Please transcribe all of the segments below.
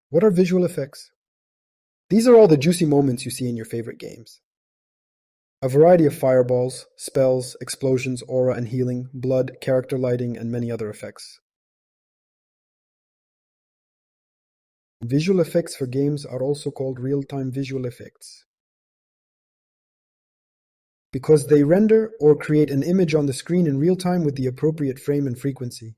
What are visual effects? These are all the juicy moments you see in your favorite games. A variety of fireballs, spells, explosions, aura and healing, blood, character lighting, and many other effects. Visual effects for games are also called real-time visual effects because they render or create an image on the screen in real time with the appropriate frame and frequency.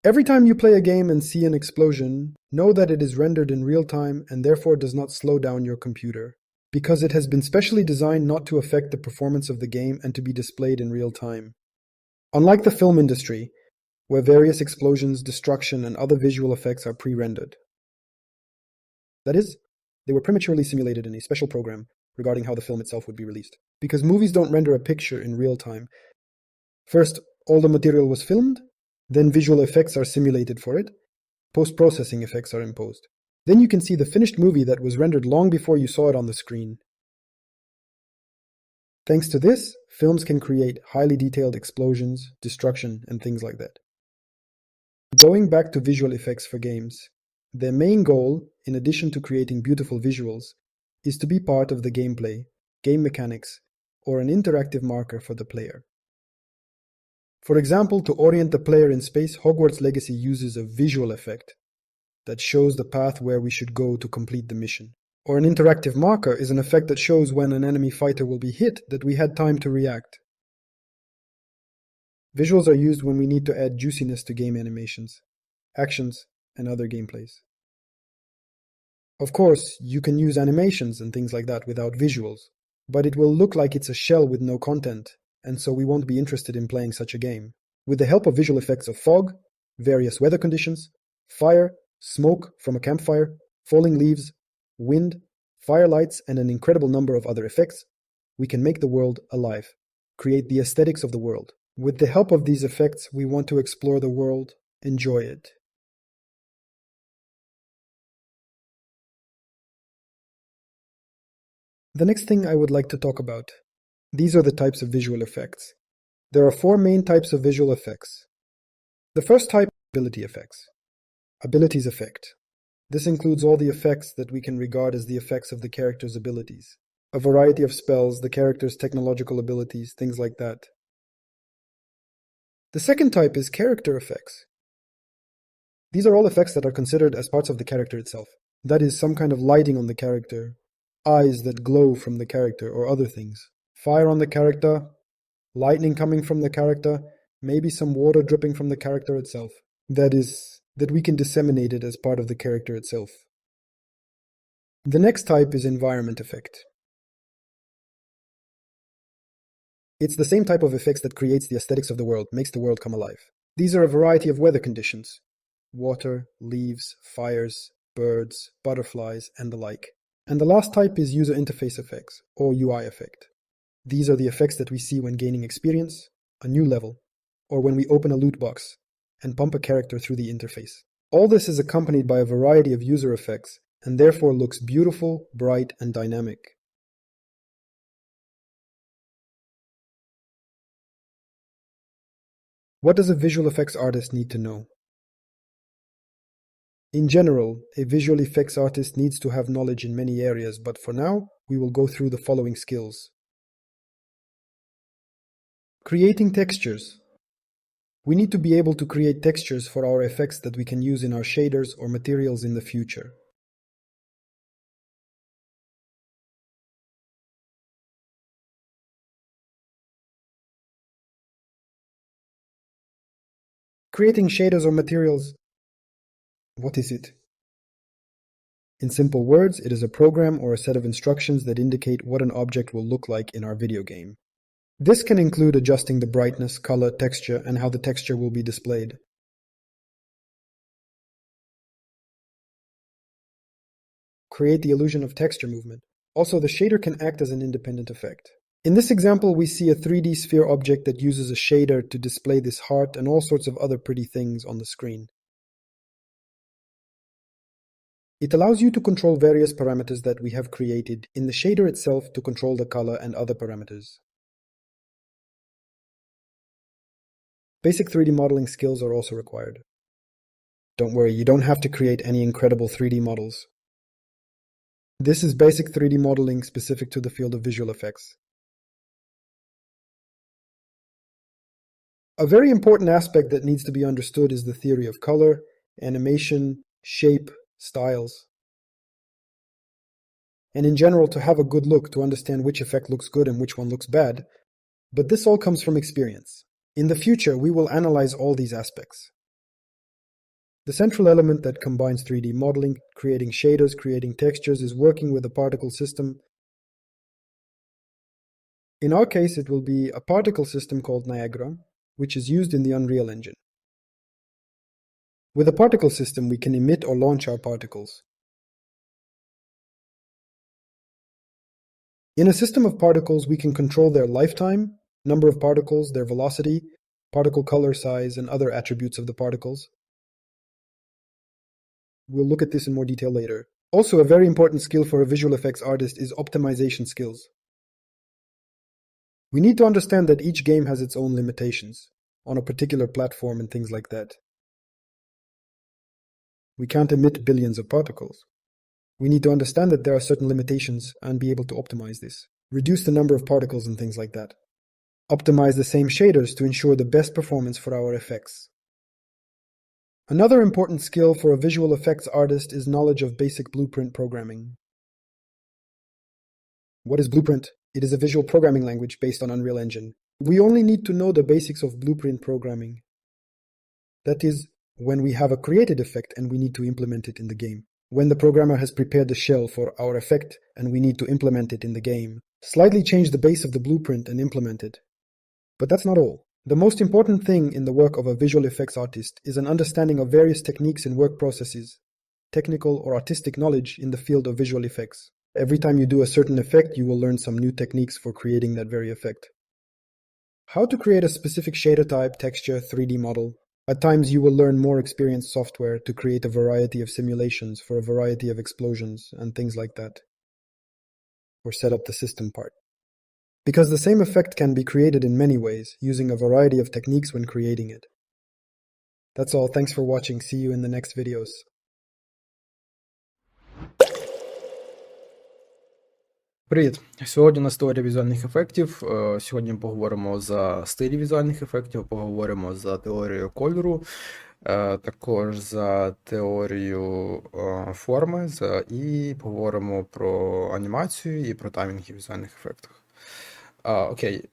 Every time you play a game and see an explosion, know that it is rendered in real time and therefore does not slow down your computer, because it has been specially designed not to affect the performance of the game and to be displayed in real time. Unlike the film industry, where various explosions, destruction, and other visual effects are pre-rendered. That is, they were prematurely simulated in a special program regarding how the film itself would be released. Because movies don't render a picture in real time. First, all the material was filmed, then visual effects are simulated for it, post-processing effects are imposed. Then you can see the finished movie that was rendered long before you saw it on the screen. Thanks to this, films can create highly detailed explosions, destruction, and things like that. Going back to visual effects for games, their main goal, in addition to creating beautiful visuals, is to be part of the gameplay, game mechanics, or an interactive marker for the player. For example, to orient the player in space, Hogwarts Legacy uses a visual effect that shows the path where we should go to complete the mission. Or an interactive marker is an effect that shows when an enemy fighter will be hit that we had time to react. Visuals are used when we need to add juiciness to game animations, actions, and other gameplays. Of course, you can use animations and things like that without visuals, but it will look like it's a shell with no content, and so we won't be interested in playing such a game. With the help of visual effects of fog, various weather conditions, fire, smoke from a campfire, falling leaves, wind, firelights, and an incredible number of other effects, we can make the world alive, create the aesthetics of the world. With the help of these effects, we want to explore the world, enjoy it. The next thing I would like to talk about. These are the types of visual effects. There are 4 main types of visual effects. The first type, ability effects. Abilities effect. This includes all the effects that we can regard as the effects of the character's abilities. A variety of spells, the character's technological abilities, things like that. The second type is character effects. These are all effects that are considered as parts of the character itself. That is, some kind of lighting on the character, eyes that glow from the character, or other things. Fire on the character, lightning coming from the character, maybe some water dripping from the character itself. That is, that we can disseminate it as part of the character itself. The next type is environment effect. It's the same type of effects that creates the aesthetics of the world, makes the world come alive. These are a variety of weather conditions: water, leaves, fires, birds, butterflies, and the like. And the last type is user interface effects, or UI effect. These are the effects that we see when gaining experience, a new level, or when we open a loot box and pump a character through the interface. All this is accompanied by a variety of user effects, and therefore looks beautiful, bright, and dynamic. What does a visual effects artist need to know? In general, a visual effects artist needs to have knowledge in many areas, but for now, we will go through the following skills. Creating textures. We need to be able to create textures for our effects that we can use in our shaders or materials in the future. Creating shaders or materials. What is it? In simple words, it is a program or a set of instructions that indicate what an object will look like in our video game. This can include adjusting the brightness, color, texture, and how the texture will be displayed. Create the illusion of texture movement. Also, the shader can act as an independent effect. In this example, we see a 3D sphere object that uses a shader to display this heart and all sorts of other pretty things on the screen. It allows you to control various parameters that we have created in the shader itself to control the color and other parameters. Basic 3D modeling skills are also required. Don't worry, you don't have to create any incredible 3D models. This is basic 3D modeling specific to the field of visual effects. A very important aspect that needs to be understood is the theory of color, animation, shape, styles. And in general, to have a good look, to understand which effect looks good and which one looks bad. But this all comes from experience. In the future, we will analyze all these aspects. The central element that combines 3D modeling, creating shaders, creating textures, is working with a particle system. In our case, it will be a particle system called Niagara, which is used in the Unreal Engine. With a particle system, we can emit or launch our particles. In a system of particles, we can control their lifetime, number of particles, their velocity, particle color size, and other attributes of the particles. We'll look at this in more detail later. Also, a very important skill for a visual effects artist is optimization skills. We need to understand that each game has its own limitations on a particular platform and things like that. We can't emit billions of particles. We need to understand that there are certain limitations and be able to optimize this. Reduce the number of particles and things like that. Optimize the same shaders to ensure the best performance for our effects. Another important skill for a visual effects artist is knowledge of basic blueprint programming. What is Blueprint? It is a visual programming language based on Unreal Engine. We only need to know the basics of blueprint programming. That is, when we have a created effect and we need to implement it in the game. When the programmer has prepared the shell for our effect and we need to implement it in the game. Slightly change the base of the blueprint and implement it. But that's not all. The most important thing in the work of a visual effects artist is an understanding of various techniques and work processes, technical or artistic knowledge in the field of visual effects. Every time you do a certain effect, you will learn some new techniques for creating that very effect. How to create a specific shader type, texture, 3D model. At times you will learn more experienced software to create a variety of simulations for a variety of explosions and things like that. Or set up the system part. Because the same effect can be created in many ways, using a variety of techniques when creating it. That's all, thanks for watching, see you in the next videos. Привіт! Сьогодні у нас теорія візуальних ефектів. Сьогодні поговоримо за стилі візуальних ефектів, поговоримо за теорію кольору, також за теорію форми, і поговоримо про анімацію і про таймінги в візуальних ефектах. Окей,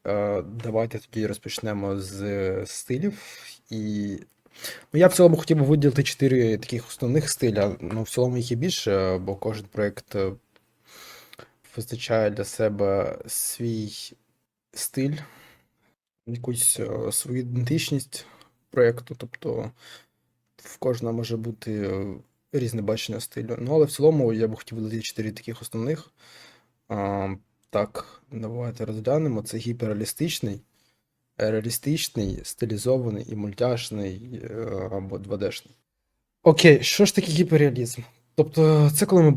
давайте тоді розпочнемо з стилів. Я в цілому хотів би виділити 4 таких основних стиля. В цілому їх є більше, бо кожен проєкт визначає для себе свій стиль, якусь свою ідентичність проєкту, тобто в кожного може бути різне бачення стилю. Але в цілому я б хотів виділити 4 таких основних. Так, давайте розглянемо. Це гіперреалістичний, реалістичний, стилізований і мультяшний або 2D-шний. Окей, що ж таке гіперреалізм? Тобто це коли ми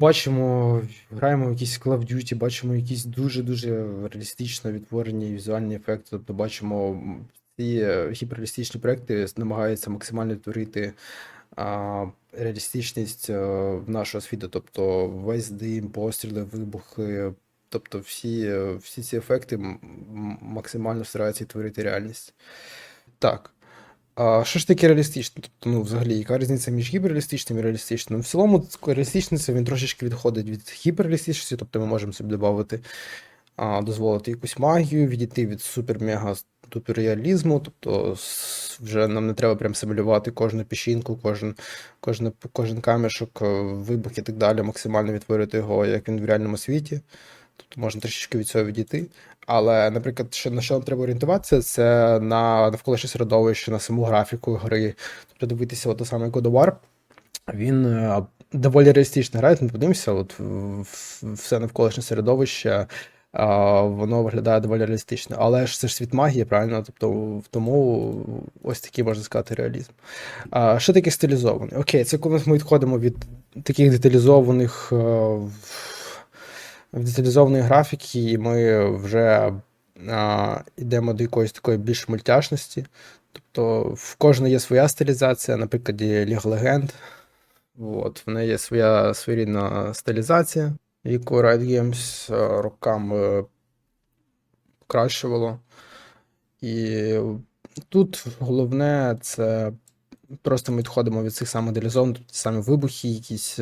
граємо в якісь Call of Duty, бачимо якісь дуже-дуже реалістично відтворені візуальні ефекти, тобто бачимо ці гіперреалістичні проекти намагаються максимально відтворити реалістичність в нашого світу, тобто весь дим, постріли, вибухи, тобто всі ці ефекти максимально стараються відтворити реальність. Так. Що ж таке реалістичне? Тобто, взагалі, яка різниця між гіперреалістичним і реалістичним? В цілому, реалістичність, він трошечки відходить від гіперреалістичності, тобто ми можемо собі дозволити якусь магію, відійти від супер-мега-дуперреалізму, тобто вже нам не треба прям симулювати кожну піщинку, кожен камішок, вибух і так далі, максимально відтворити його, як він в реальному світі. Тобто можна трішечки від цього відійти. Але, наприклад, на що нам треба орієнтуватися, це на навколишнє середовище, на саму графіку гри. Тобто дивитися, от той самий God of War, він доволі реалістично грає, ми подивимося, все навколишнє середовище, воно виглядає доволі реалістично. Але ж це ж світ магії, правильно? Тобто, тому ось такий, можна сказати, реалізм. Що таке стилізований? Окей, це коли ми відходимо від таких деталізованої графіки, і ми вже йдемо до якоїсь такої більш мультяшності. Тобто в кожної є своя стилізація, на прикладі League of Legends. От, в неї є своя своєрідна стилізація, яку Riot Games роками покращувало. І тут головне це просто ми відходимо від цих самих зон, ті самі вибухи, якісь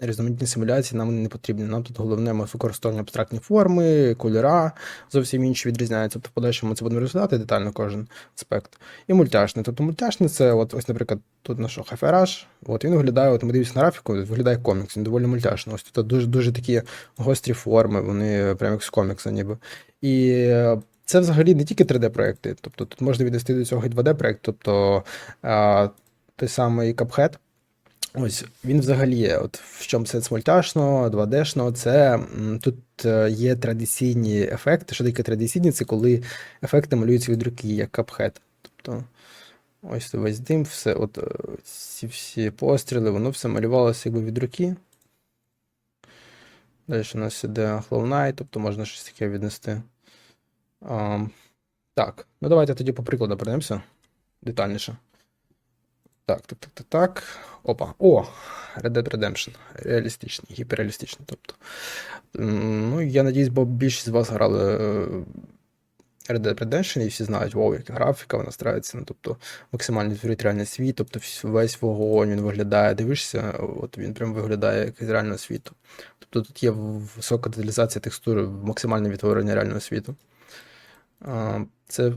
різноманітні симуляції нам не потрібні. Нам тут головне ми використовуємо абстрактні форми, кольора зовсім інші відрізняються. Тобто в подальшому це будемо розглядати детально кожен аспект. І мультяшний. Тобто мультяшний це, ось, наприклад, тут наш Hi-Fi Rush, він виглядає, ми дивимося на графіку, виглядає комікс, він доволі мультяшний. Ось тут дуже такі гострі форми, вони прямо як з комікса ніби. І це взагалі не тільки 3D-проекти, тобто тут можна віднести до цього і 2D-проект, тобто той самий Cuphead. Ось, він взагалі, в чому сенс мультяшного, 2D-шного, це тут є традиційні ефекти. Що таке традиційні? Це коли ефекти малюються від руки, як Cuphead. Тобто, ось весь дим, все, ці всі постріли, воно все малювалося якби від руки. Далі у нас іде Hollow Knight, тобто можна щось таке віднести. Так, ну давайте тоді по прикладу пройдемося детальніше. Так. Опа. О! Red Dead Redemption. Реалістичний, гіперреалістичний. Тобто. Ну, я надіюсь, бо більшість з вас грали Red Dead Redemption і всі знають, яка графіка, вона старається, ну, тобто максимально відтворити реальний світ, тобто весь вогонь, він виглядає, дивишся, він прям виглядає як з реального світу. Тобто тут є висока деталізація текстури, максимальне відтворення реального світу. Це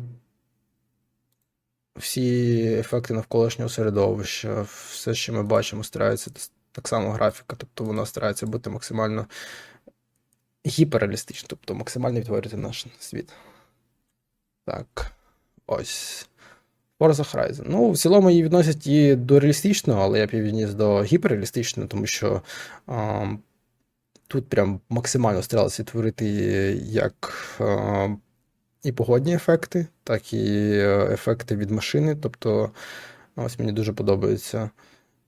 всі ефекти навколишнього середовища, все, що ми бачимо, старається так само графіка, тобто вона старається бути максимально гіперреалістичною, тобто максимально відтворити наш світ. Так, ось. Forza Horizon. Ну, в цілому її відносять і до реалістичного, але я б її відніс до гіперреалістичного, тому що тут прям максимально старалися відтворити як і погодні ефекти, так і ефекти від машини. Тобто, ось мені дуже подобається,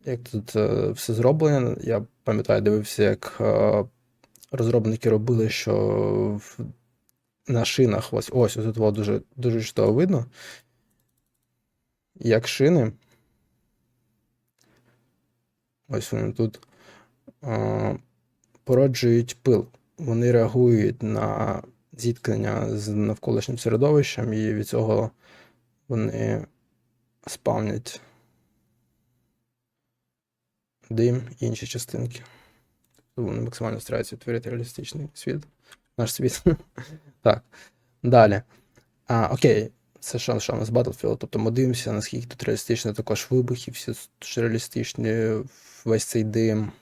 як тут все зроблено. Я пам'ятаю, дивився, як розробники робили, що на шинах ось тут дуже чудово видно, як шини. Ось вони тут породжують пил. Вони реагують на зіткнення з навколишнім середовищем, і від цього вони спавнять дим і інші частинки. Вони максимально стараються відтворити реалістичний світ. Наш світ. Так. Далі. Окей. Це що у нас Battlefield? Тобто ми дивимося, наскільки тут реалістично, також вибухи, всі дуже реалістичні, весь цей дим,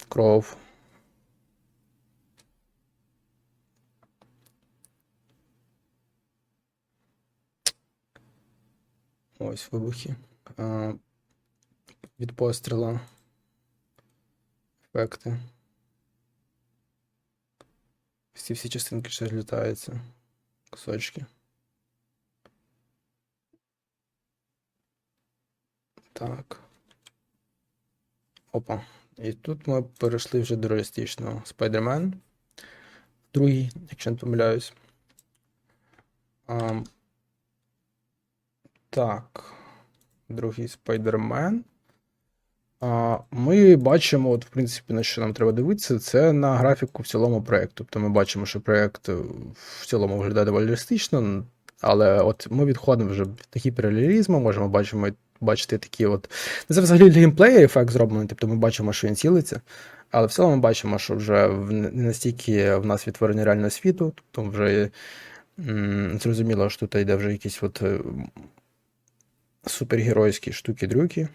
кров. Ось вибухи. Від постріла. Ефекти. Всі частинки ще злітаються. Кусочки. Так. Опа. І тут ми перейшли вже до реалістичного. Spider-Man. Другий, якщо не помиляюсь. Так. Другий Spider-Man. Ми бачимо, в принципі, на що нам треба дивитися, це на графіку в цілому проєкту. Тобто ми бачимо, що проєкт в цілому виглядає доволі реалістично, але ми відходимо вже від гіперреалізму, можемо бачити такі Це взагалі для геймплея ефект зроблений, тобто ми бачимо, що він цілиться, але в цілому ми бачимо, що вже не настільки в нас відтворення реального світу, тобто вже зрозуміло, що тут йде вже якісь супергеройські штуки-дрюки.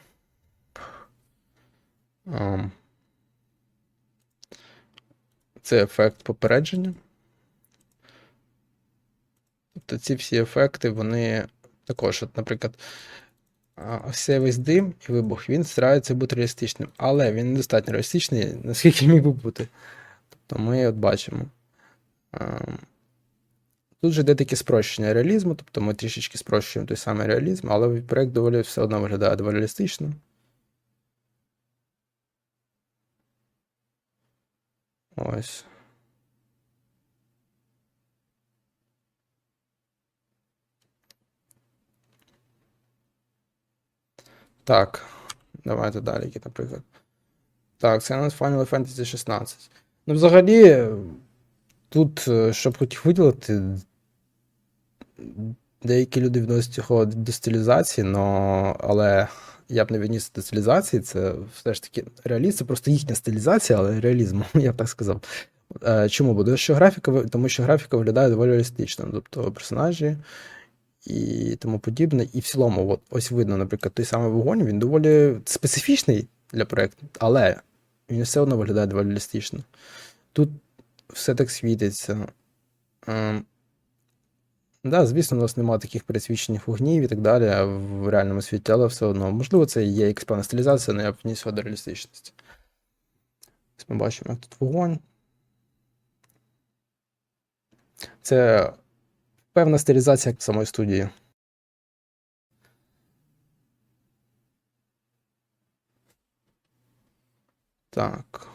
Це ефект попередження. Тобто ці всі ефекти, вони також, наприклад, ось цей весь дим і вибух, він старається бути реалістичним, але він недостатньо реалістичний, наскільки міг би бути. Тобто ми бачимо. Тут же йде таке спрощення реалізму, тобто ми трішечки спрощуємо той самий реалізм, але проєкт доволі все одно виглядає доволі реалістично. Ось. Так, давайте далі, який, наприклад. Так, це у нас Final Fantasy 16. Ну, взагалі, тут, щоб хотів виділити, деякі люди відносять його до стилізації, але я б не відніс до стилізації, це все ж таки реалізм, це просто їхня стилізація, але реалізм, я б так сказав. Чому? Тому що графіка виглядає доволі реалістично, тобто персонажі і тому подібне. І в цілому, ось видно, наприклад, той самий вогонь, він доволі специфічний для проєкту, але він все одно виглядає доволі реалістично. Тут все так світиться. Да, звісно, у нас немає таких пересвічених вогнів і так далі в реальному світі, але все одно. Можливо, це є якась певна стилізація, але я б вніс до реалістичності. Ось ми бачимо, як тут вогонь. Це певна стилізація самої студії. Так.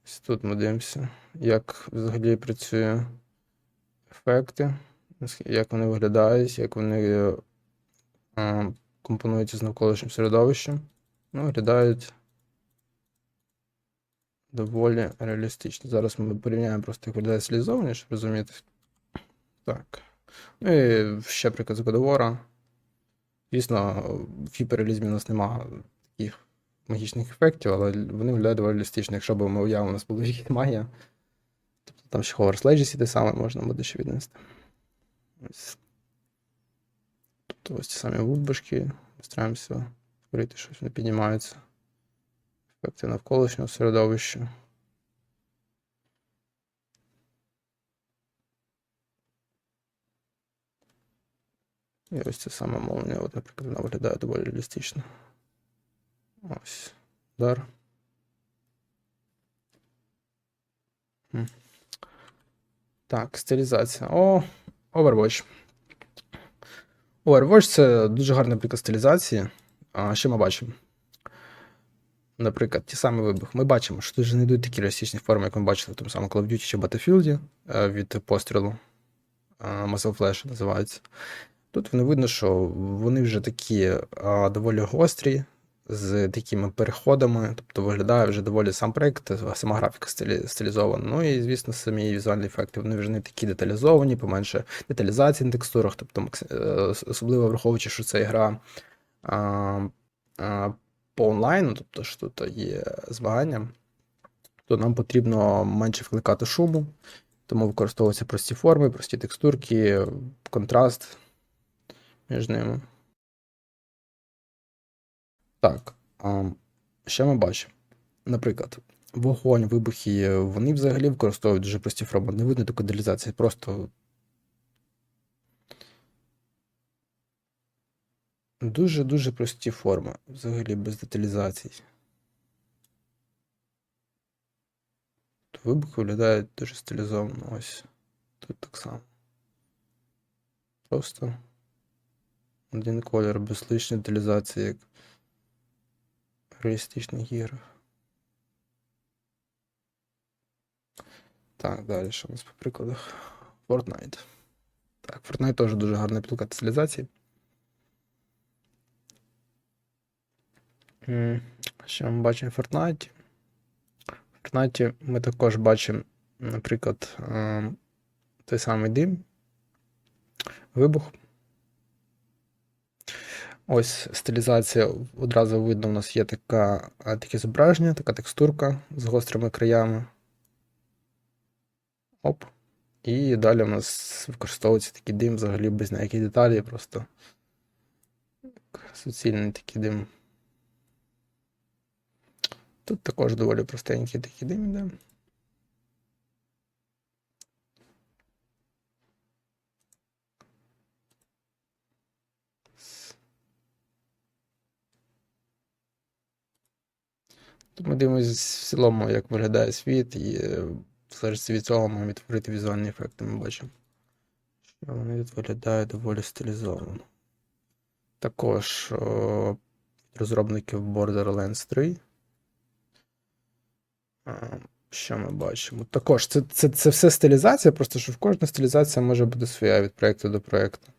Ось тут ми дивимося, як взагалі працює ефекти, як вони виглядають, як вони компонуються з навколишнім середовищем. Ну, виглядають доволі реалістично. Зараз ми порівняємо просто, як виглядає стилізовані, щоб розуміти. Так. Ну і ще приклад з God of War. Звісно, в гіперреалізмі у нас немає таких магічних ефектів, але вони виглядають доволі реалістично. Якщо б ми уявили, у нас була магія, тобто там ще Hogwarts Legacy те саме можна буде ще віднести. Ось. Тобто ось ті самі бульбашки, стараємося створити щось, вони піднімаються. Ефекти навколишнього середовища. І ось це саме молния, от, наприклад, вона виглядає доволі реалістично. Ось. Удар. Так, стилізація. Overwatch. Overwatch – це дуже гарний приклад стилізації. Що ми бачимо? Наприклад, ті самі вибухи. Ми бачимо, що тут вже не йдуть такі реалістичні форми, як ми бачили в тому самому Call of Duty чи Battlefield від пострілу. Muzzle Flash називається. Тут не видно, що вони вже такі доволі гострі, з такими переходами, тобто виглядає вже доволі сам проєкт, сама графіка стилізована. Ну і, звісно, самі візуальні ефекти, вони вже не такі деталізовані, поменше деталізації на текстурах, тобто особливо враховуючи, що це гра по онлайну, тобто що тут є змагання, то нам потрібно менше вкликати шуму, тому використовуються прості форми, прості текстурки, контраст між ними. Так, що ми бачимо? Наприклад, вогонь, вибухи, вони взагалі використовують дуже прості форми, не видно такої деталізації, просто дуже-дуже прості форми, взагалі без деталізацій. Вибухи виглядають дуже стилізовано, ось тут так само. Просто один колір, без лишньої деталізації, як в реалістичних іграх. Так, далі що у нас по прикладах? Fortnite. Так, Fortnite теж дуже гарна підлка стилізації. Що ми бачимо в Fortnite? В Fortnite ми також бачимо, наприклад, той самий дим, вибух. Ось стилізація, одразу видно, у нас є таке зображення, така текстурка з гострими краями. Оп. І далі у нас використовується такий дим взагалі без ніяких деталей, просто суцільний такий дим. Тут також доволі простенький такий дим іде. Тут ми дивимося в цілому, як виглядає світ, і залежно від цього можемо відтворити візуальні ефекти, ми бачимо, що вони тут виглядають доволі стилізовано. Також розробників Borderlands 3. Що ми бачимо? Також це все стилізація, просто що в кожна стилізація може бути своя від проєкту до проєкту.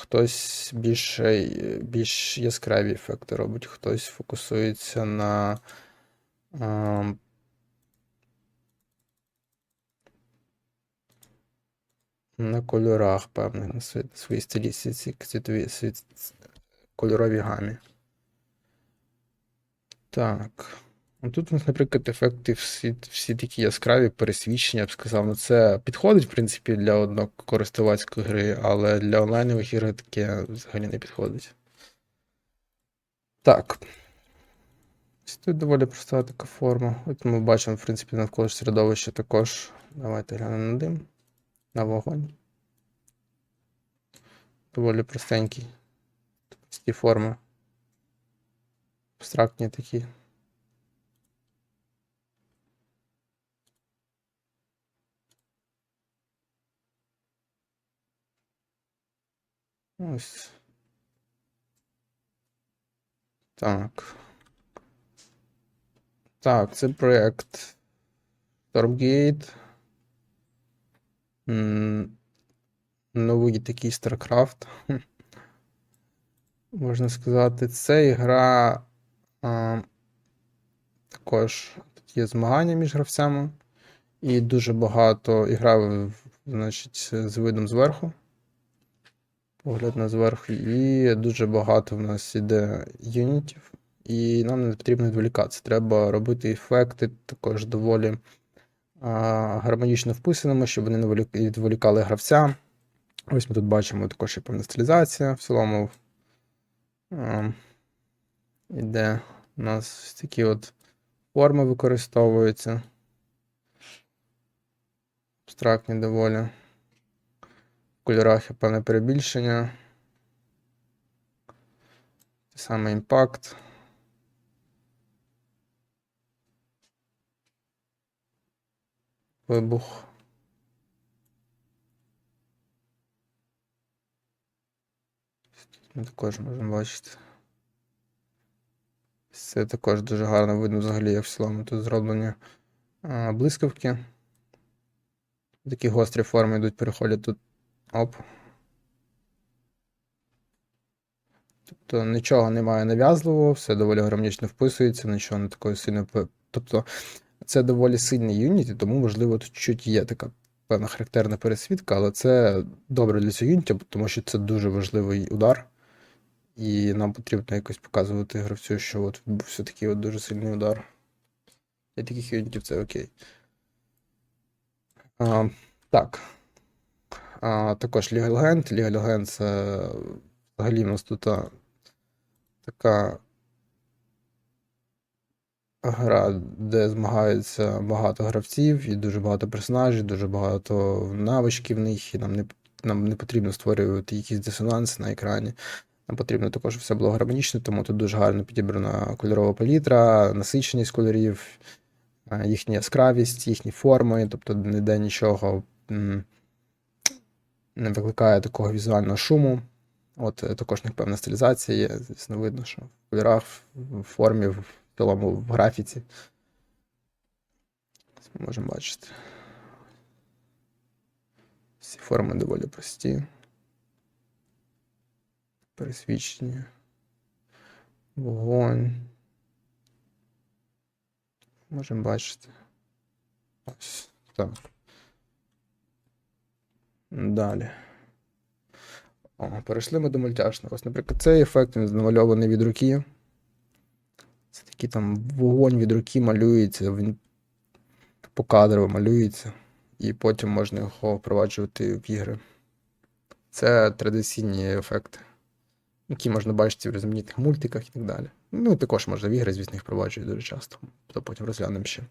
Хтось більш яскраві ефекти робить, хтось фокусується на кольорах певних, на своїй стилістиці, кольоровій гамі. Так. Тут у нас, наприклад, ефекти всі такі яскраві, пересвідчення, я б сказав. Ну, це підходить, в принципі, для однокористувацької гри, але для онлайнових ігор таке взагалі не підходить. Так. Тут доволі проста така форма. От ми бачимо, в принципі, навколо середовища також. Давайте глянемо на дим, на вогонь. Доволі простенькі. Прості форми. Абстрактні такі. Ось. Так. Так, це проєкт Stormgate. Новий такий StarCraft. Можна сказати, це гра також тут є змагання між гравцями. І дуже багато ігра, значить, з видом зверху. Погляд на зверху. І дуже багато в нас іде юнітів. І нам не потрібно відволікатися. Треба робити ефекти також доволі гармонічно вписаними, щоб вони не відволікали гравця. Ось ми тут бачимо також і певна стилізація. В цілому іде у нас такі от форми використовуються. Абстрактні доволі. В кольорах є певне перебільшення. Те саме імпакт. Вибух. Ми також можемо бачити. Це також дуже гарно видно взагалі, як в цілому тут зроблені блискавки. Такі гострі форми йдуть, переходять тут. Оп. Тобто нічого немає нав'язливого, все доволі гармонічно вписується, нічого не такої сильно. Тобто це доволі сильний юніт, тому, можливо, тут чуть є така певна характерна пересвітка, але це добре для цього юніті, тому що це дуже важливий удар. І нам потрібно якось показувати гравцю, що от відбувся такий от дуже сильний удар. Для таких юнітів це окей. Так. Також Legal Hand. Legal Hand це взагалі в нас тут така гра, де змагаються багато гравців і дуже багато персонажів, дуже багато навичків в них, і нам не потрібно створювати якісь дисонанси на екрані. Нам потрібно також все було гармонічно, тому тут дуже гарно підібрана кольорова палітра, насиченість кольорів, їхня яскравість, їхні форми, тобто ніде нічого не викликає такого візуального шуму. От також певна стилізація є, звісно, видно, що в кольорах, в формі, в цілому в графіці. Ми можемо бачити. Всі форми доволі прості. Пересвідчення. Вогонь. Можемо бачити. Ось так. Далі. Перейшли ми до мультяшного. Ось, наприклад, цей ефект він намальований від руки. Це такий там вогонь від руки малюється, він покадрово малюється, і потім можна його впроваджувати в ігри. Це традиційні ефекти, які можна бачити в різноманітних мультиках і так далі. Ну, також можна в ігри, звісно, їх впроваджують дуже часто. То потім розглянемо ще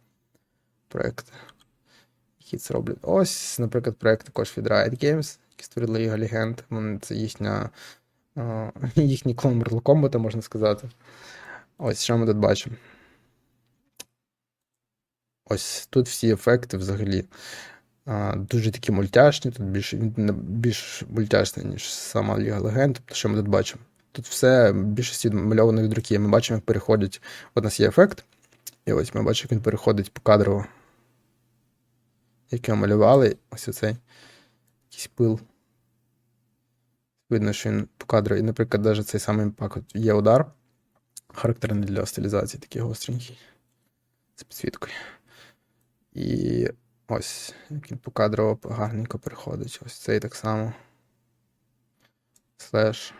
проекти, які це роблять. Ось, наприклад, проект також від Riot Games, які створили League Legend. Це їхній клон Mortal Kombat, можна сказати. Ось, що ми тут бачимо. Ось тут всі ефекти взагалі дуже такі мультяшні, тут більш мультяшні, ніж сама League Legend. Тобто, що ми тут бачимо? Тут все більшості мальовано від руки. Ми бачимо, як переходять. От у нас є ефект, і ось ми бачимо, як він переходить покадрово. Як його малювали, ось оцей якийсь пил. Видно, що він по кадру, і, наприклад, навіть цей самий пак, от є удар, характерний для стилізації, такий гостренький, з підсвіткою. І ось, як він по кадру гарненько переходить. Ось цей так само. Слеш.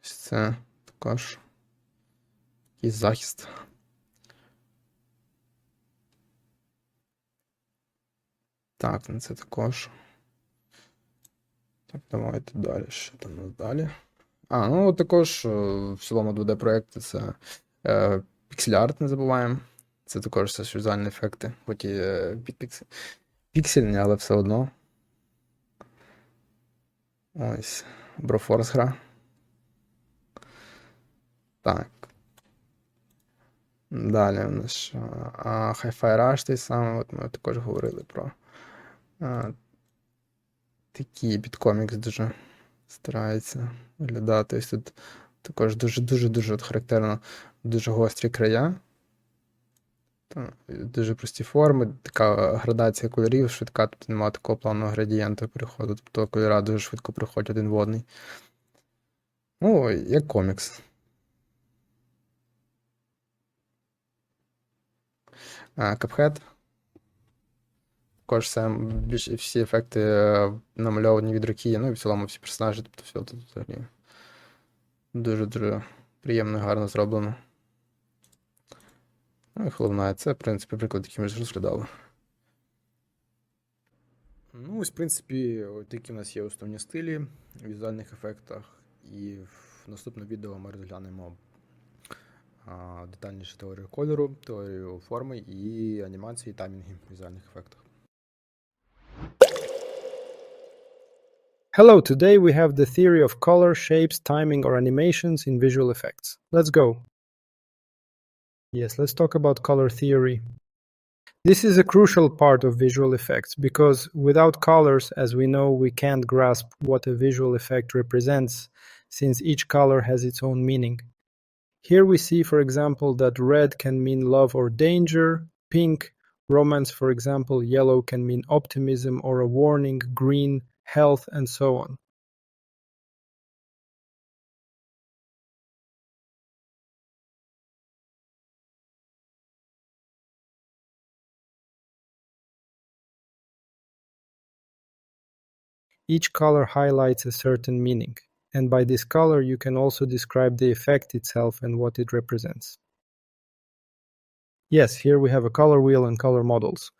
Ось це також якийсь захист. Так, ну це також. Так, давайте далі. Що там у нас далі? Ну також в цілому 2D-проєкти це піксель-арт, не забуваємо. Це також все візуальні ефекти, хоч і піксельні, але все одно. Ось, Broforce гра. Так. Далі у нас що? Hi-Fi Rush той самий, от ми також говорили про такі під комікс дуже стараються виглядати. Ось тут також дуже характерно, дуже гострі края. Дуже прості форми, така градація кольорів швидка, тобто немає такого плавного градієнту переходу, тобто кольори дуже швидко приходять один в одний. Ну, як комікс. Cuphead. Також всі ефекти намальовані від руки, ну і в цілому всі персонажі, тобто все тут взагалі дуже приємно і гарно зроблено. Ну і головне, це, в принципі, приклад, який ми ж розглядали. Ну, ось, в принципі, такі у нас є основні стилі в візуальних ефектах. І в наступному відео ми розглянемо детальніше теорію кольору, теорію форми і анімації, і таймінги в візуальних ефектах. Hello, today we have the theory of color, shapes, timing, or animations in visual effects. Let's go. Yes, let's talk about color theory. This is a crucial part of visual effects because without colors, as we know, we can't grasp what a visual effect represents, since each color has its own meaning. Here we see, for example, that red can mean love or danger, pink, romance, for example, yellow can mean optimism or a warning, green, health, and so on. Each color highlights a certain meaning, and by this color you can also describe the effect itself and what it represents. Yes, here we have a color wheel and color models.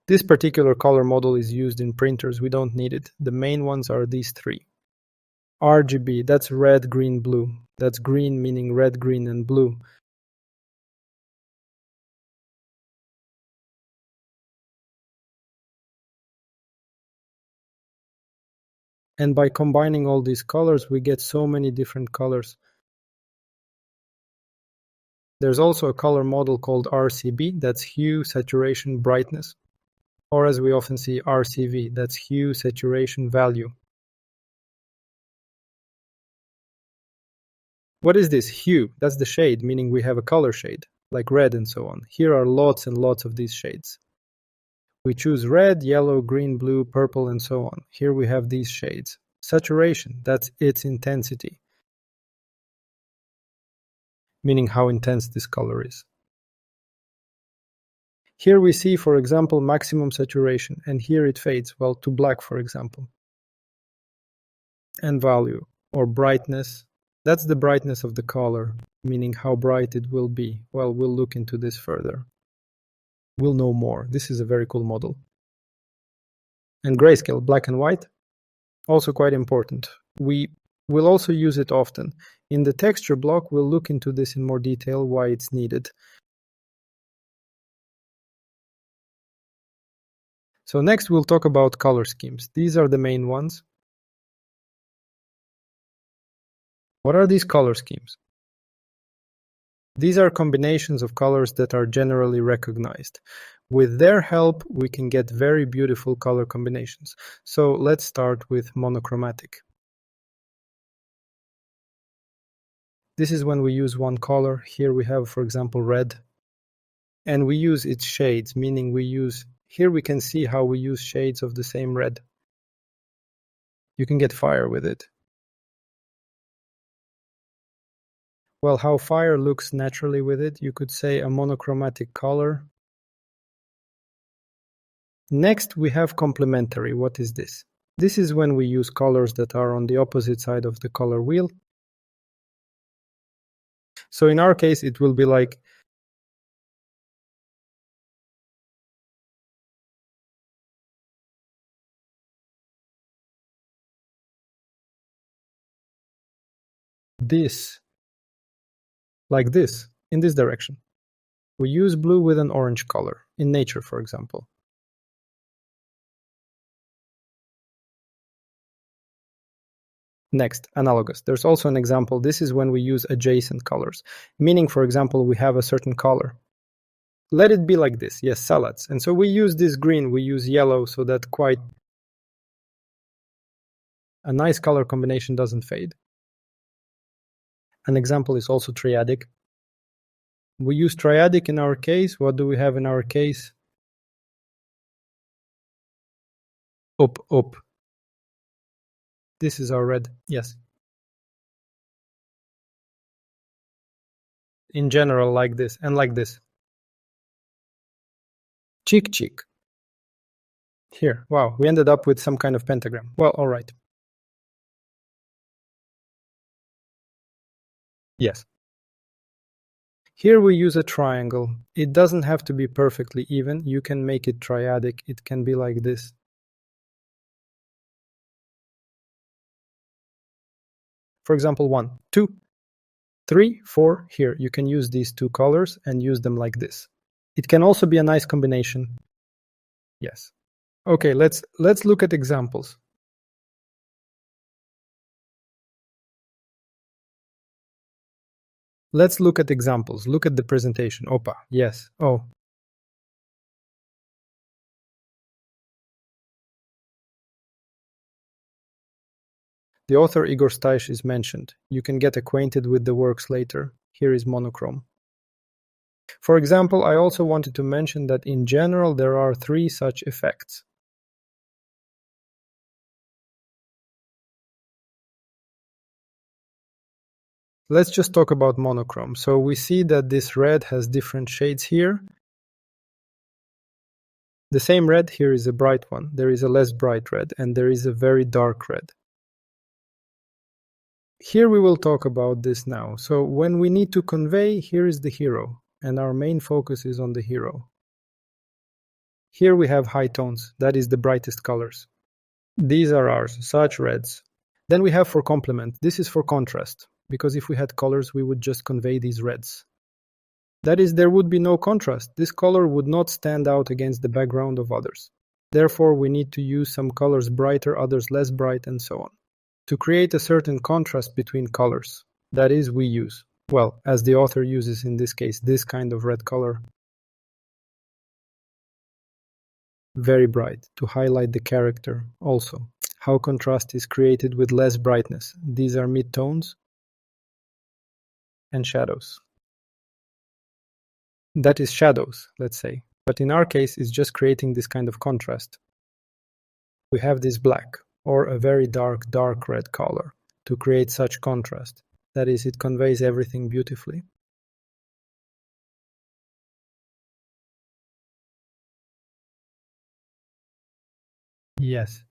This particular color model is used in printers, we don't need it. The main ones are these three. RGB, that's red, green, blue. That's green meaning red, green, and blue. And by combining all these colors, we get so many different colors. There's also a color model called RCB, that's hue, saturation, brightness. Or as we often see, RCV, that's hue, saturation, value. What is this? Hue, that's the shade, meaning we have a color shade, like red and so on. Here are lots and lots of these shades. We choose red, yellow, green, blue, purple, and so on. Here we have these shades. Saturation, that's its intensity, meaning how intense this color is. Here we see, for example, maximum saturation, and here it fades, well, to black, for example. And value, or brightness, that's the brightness of the color, meaning how bright it will be. Well, we'll look into this further. We'll know more. This is a very cool model. And grayscale, black and white, also quite important. We will also use it often. In the texture block, we'll look into this in more detail, why it's needed. So next we'll talk about color schemes. These are the main ones. What are these color schemes? These are combinations of colors that are generally recognized. With their help, we can get very beautiful color combinations. So let's start with monochromatic. This is when we use one color. Here we have, for example, red. And we use its shades, meaning here we can see how we use shades of the same red. You can get fire with it. Well, how fire looks naturally with it, you could say a monochromatic color. Next, we have complementary. What is this? This is when we use colors that are on the opposite side of the color wheel. So in our case, it will be like this, like this, in this direction. We use blue with an orange color, in nature, for example. Next, analogous. There's also an example. This is when we use adjacent colors, meaning, for example, we have a certain color. Let it be like this, yes, salads. And so we use this green, we use yellow, so that quite a nice color combination doesn't fade. An example is also triadic. We use triadic in our case. What do we have in our case? Up, up. This is our red, yes. In general, like this, and like this. Cheek, cheek. Here, wow, we ended up with some kind of pentagram. Well, all right. Yes. Here we use a triangle. It doesn't have to be perfectly even. You can make it triadic. It can be like this. For example, 1, 2, 3, 4. Here, you can use these two colors and use them like this. It can also be a nice combination. Yes. Okay, let's look at examples. Let's look at examples. Look at the presentation. Opa, yes. Oh. The author Igor Staish is mentioned. You can get acquainted with the works later. Here is monochrome. For example, I also wanted to mention that in general there are 3 such effects. Let's just talk about monochrome. So we see that this red has different shades here. The same red here is a bright one. There is a less bright red, and there is a very dark red. Here we will talk about this now. So when we need to convey, here is the hero, and our main focus is on the hero. Here we have high tones, that is the brightest colors. These are ours, such reds. Then we have for complement, this is for contrast, because if we had colors we would just convey these reds. That is, there would be no contrast. This color would not stand out against the background of others. Therefore we need to use some colors brighter, others less bright, and so on, to create a certain contrast between colors. That is, we use, well, as the author uses in this case, this kind of red color. Very bright, to highlight the character also. How contrast is created with less brightness. These are midtones and shadows. That is shadows, let's say. But in our case, it's just creating this kind of contrast. We have this black, or a very dark red color, to create such contrast. That is, it conveys everything beautifully. Yes.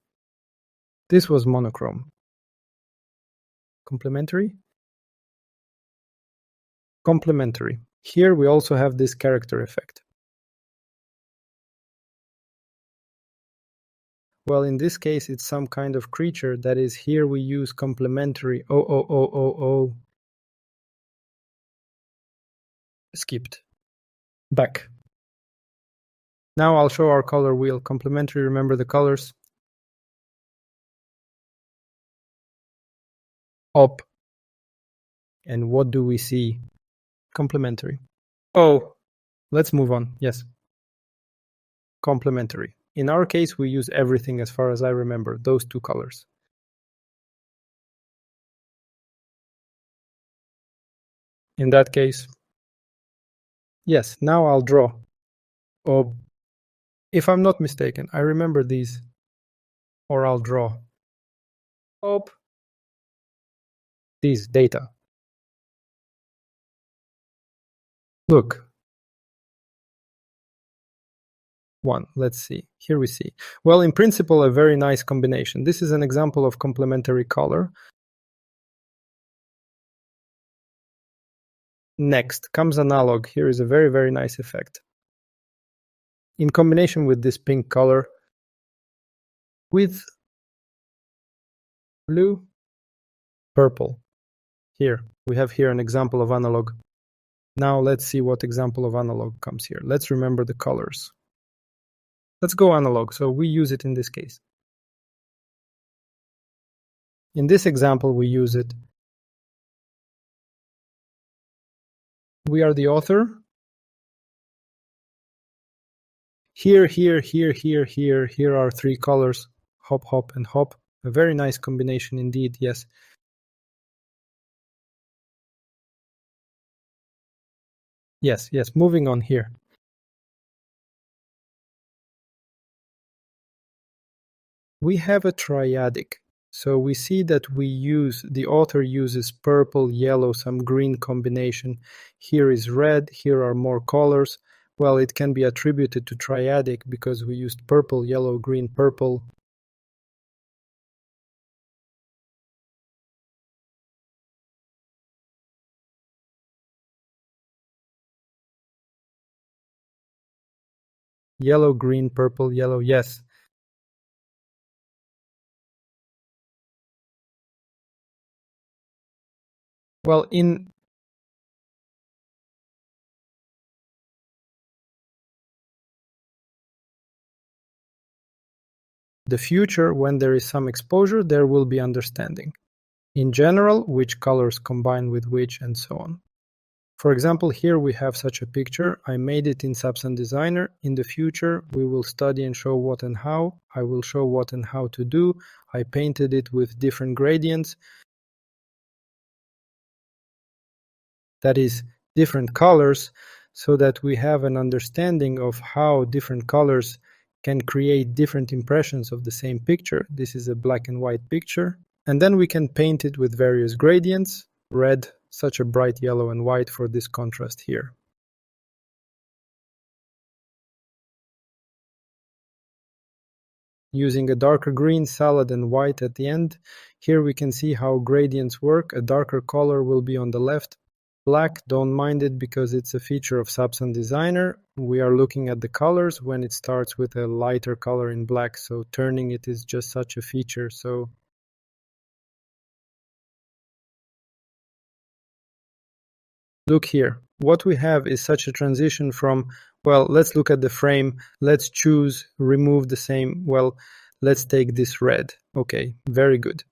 This was monochrome. Complementary? Complementary. Here we also have this character effect. Well, in this case, it's some kind of creature. That is, here we use complementary. Oh. Skipped. Back. Now I'll show our color wheel. Complementary, remember the colors? Up. And what do we see? Complementary. Oh, let's move on. Yes. Complementary. In our case, we use everything as far as I remember, those 2 colors. In that case, yes, now I'll draw. Or if I'm not mistaken, I remember these. Or I'll draw. Op. These data. Look. One. Let's see. Here we see. Well, in principle, a very nice combination. This is an example of complementary color. Next comes analog. Here is a very, very nice effect. In combination with this pink color, with blue, purple. Here, we have here an example of analog. Now let's see what example of analog comes here. Let's remember the colors. Let's go analog, so we use it in this case. In this example, we use it. We are the author. Here are three colors, hop, hop, and hop. A very nice combination indeed, yes. Yes, moving on here. We have a triadic. So we see that the author uses purple, yellow, some green combination. Here is red, here are more colors. Well, it can be attributed to triadic because we used purple, yellow, green, purple. Yellow, green, purple, yellow, yes. Well, in the future, when there is some exposure, there will be understanding. In general, which colors combine with which and so on. For example, here we have such a picture. I made it in Substance Designer. In the future, we will study and show what and how. I will show what and how to do. I painted it with different gradients. That is, different colors, so that we have an understanding of how different colors can create different impressions of the same picture. This is a black and white picture. And then we can paint it with various gradients. Red, such a bright yellow and white for this contrast here. Using a darker green, salad, and white at the end, here we can see how gradients work. A darker color will be on the left. Black, don't mind it because it's a feature of Substance Designer. We are looking at the colors when it starts with a lighter color in black, so turning it is just such a feature. So look here. What we have is such a transition from, well, let's look at the frame. Let's choose, remove the same. Well, let's take this red. Okay, very good.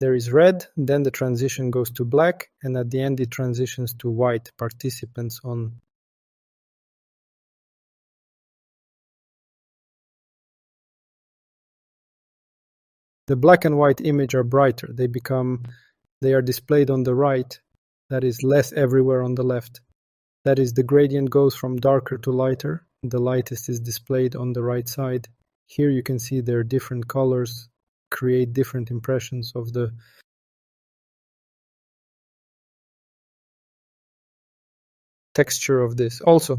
There is red, then the transition goes to black, and at the end it transitions to white. Participants on. The black and white image are brighter. They are displayed on the right. That is less everywhere on the left. That is, the gradient goes from darker to lighter. The lightest is displayed on the right side. Here you can see their different colors create different impressions of the texture of this. Also,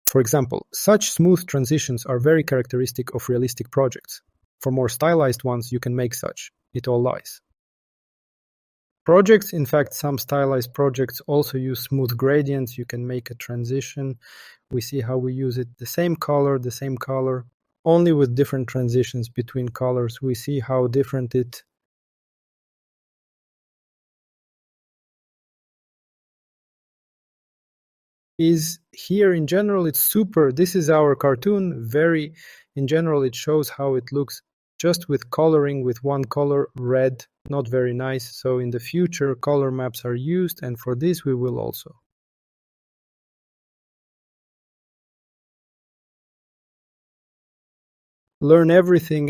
for example, such smooth transitions are very characteristic of realistic projects. For more stylized ones, you can make such. It all lies. Projects, in fact, some stylized projects also use smooth gradients. You can make a transition. We see how we use it. The same color, only with different transitions between colors. We see how different it is. Here in general, it's super. This is our cartoon. Very, in general, it shows how it looks just with coloring, with one color, red, not very nice. So in the future, color maps are used, and for this we will also. learn everything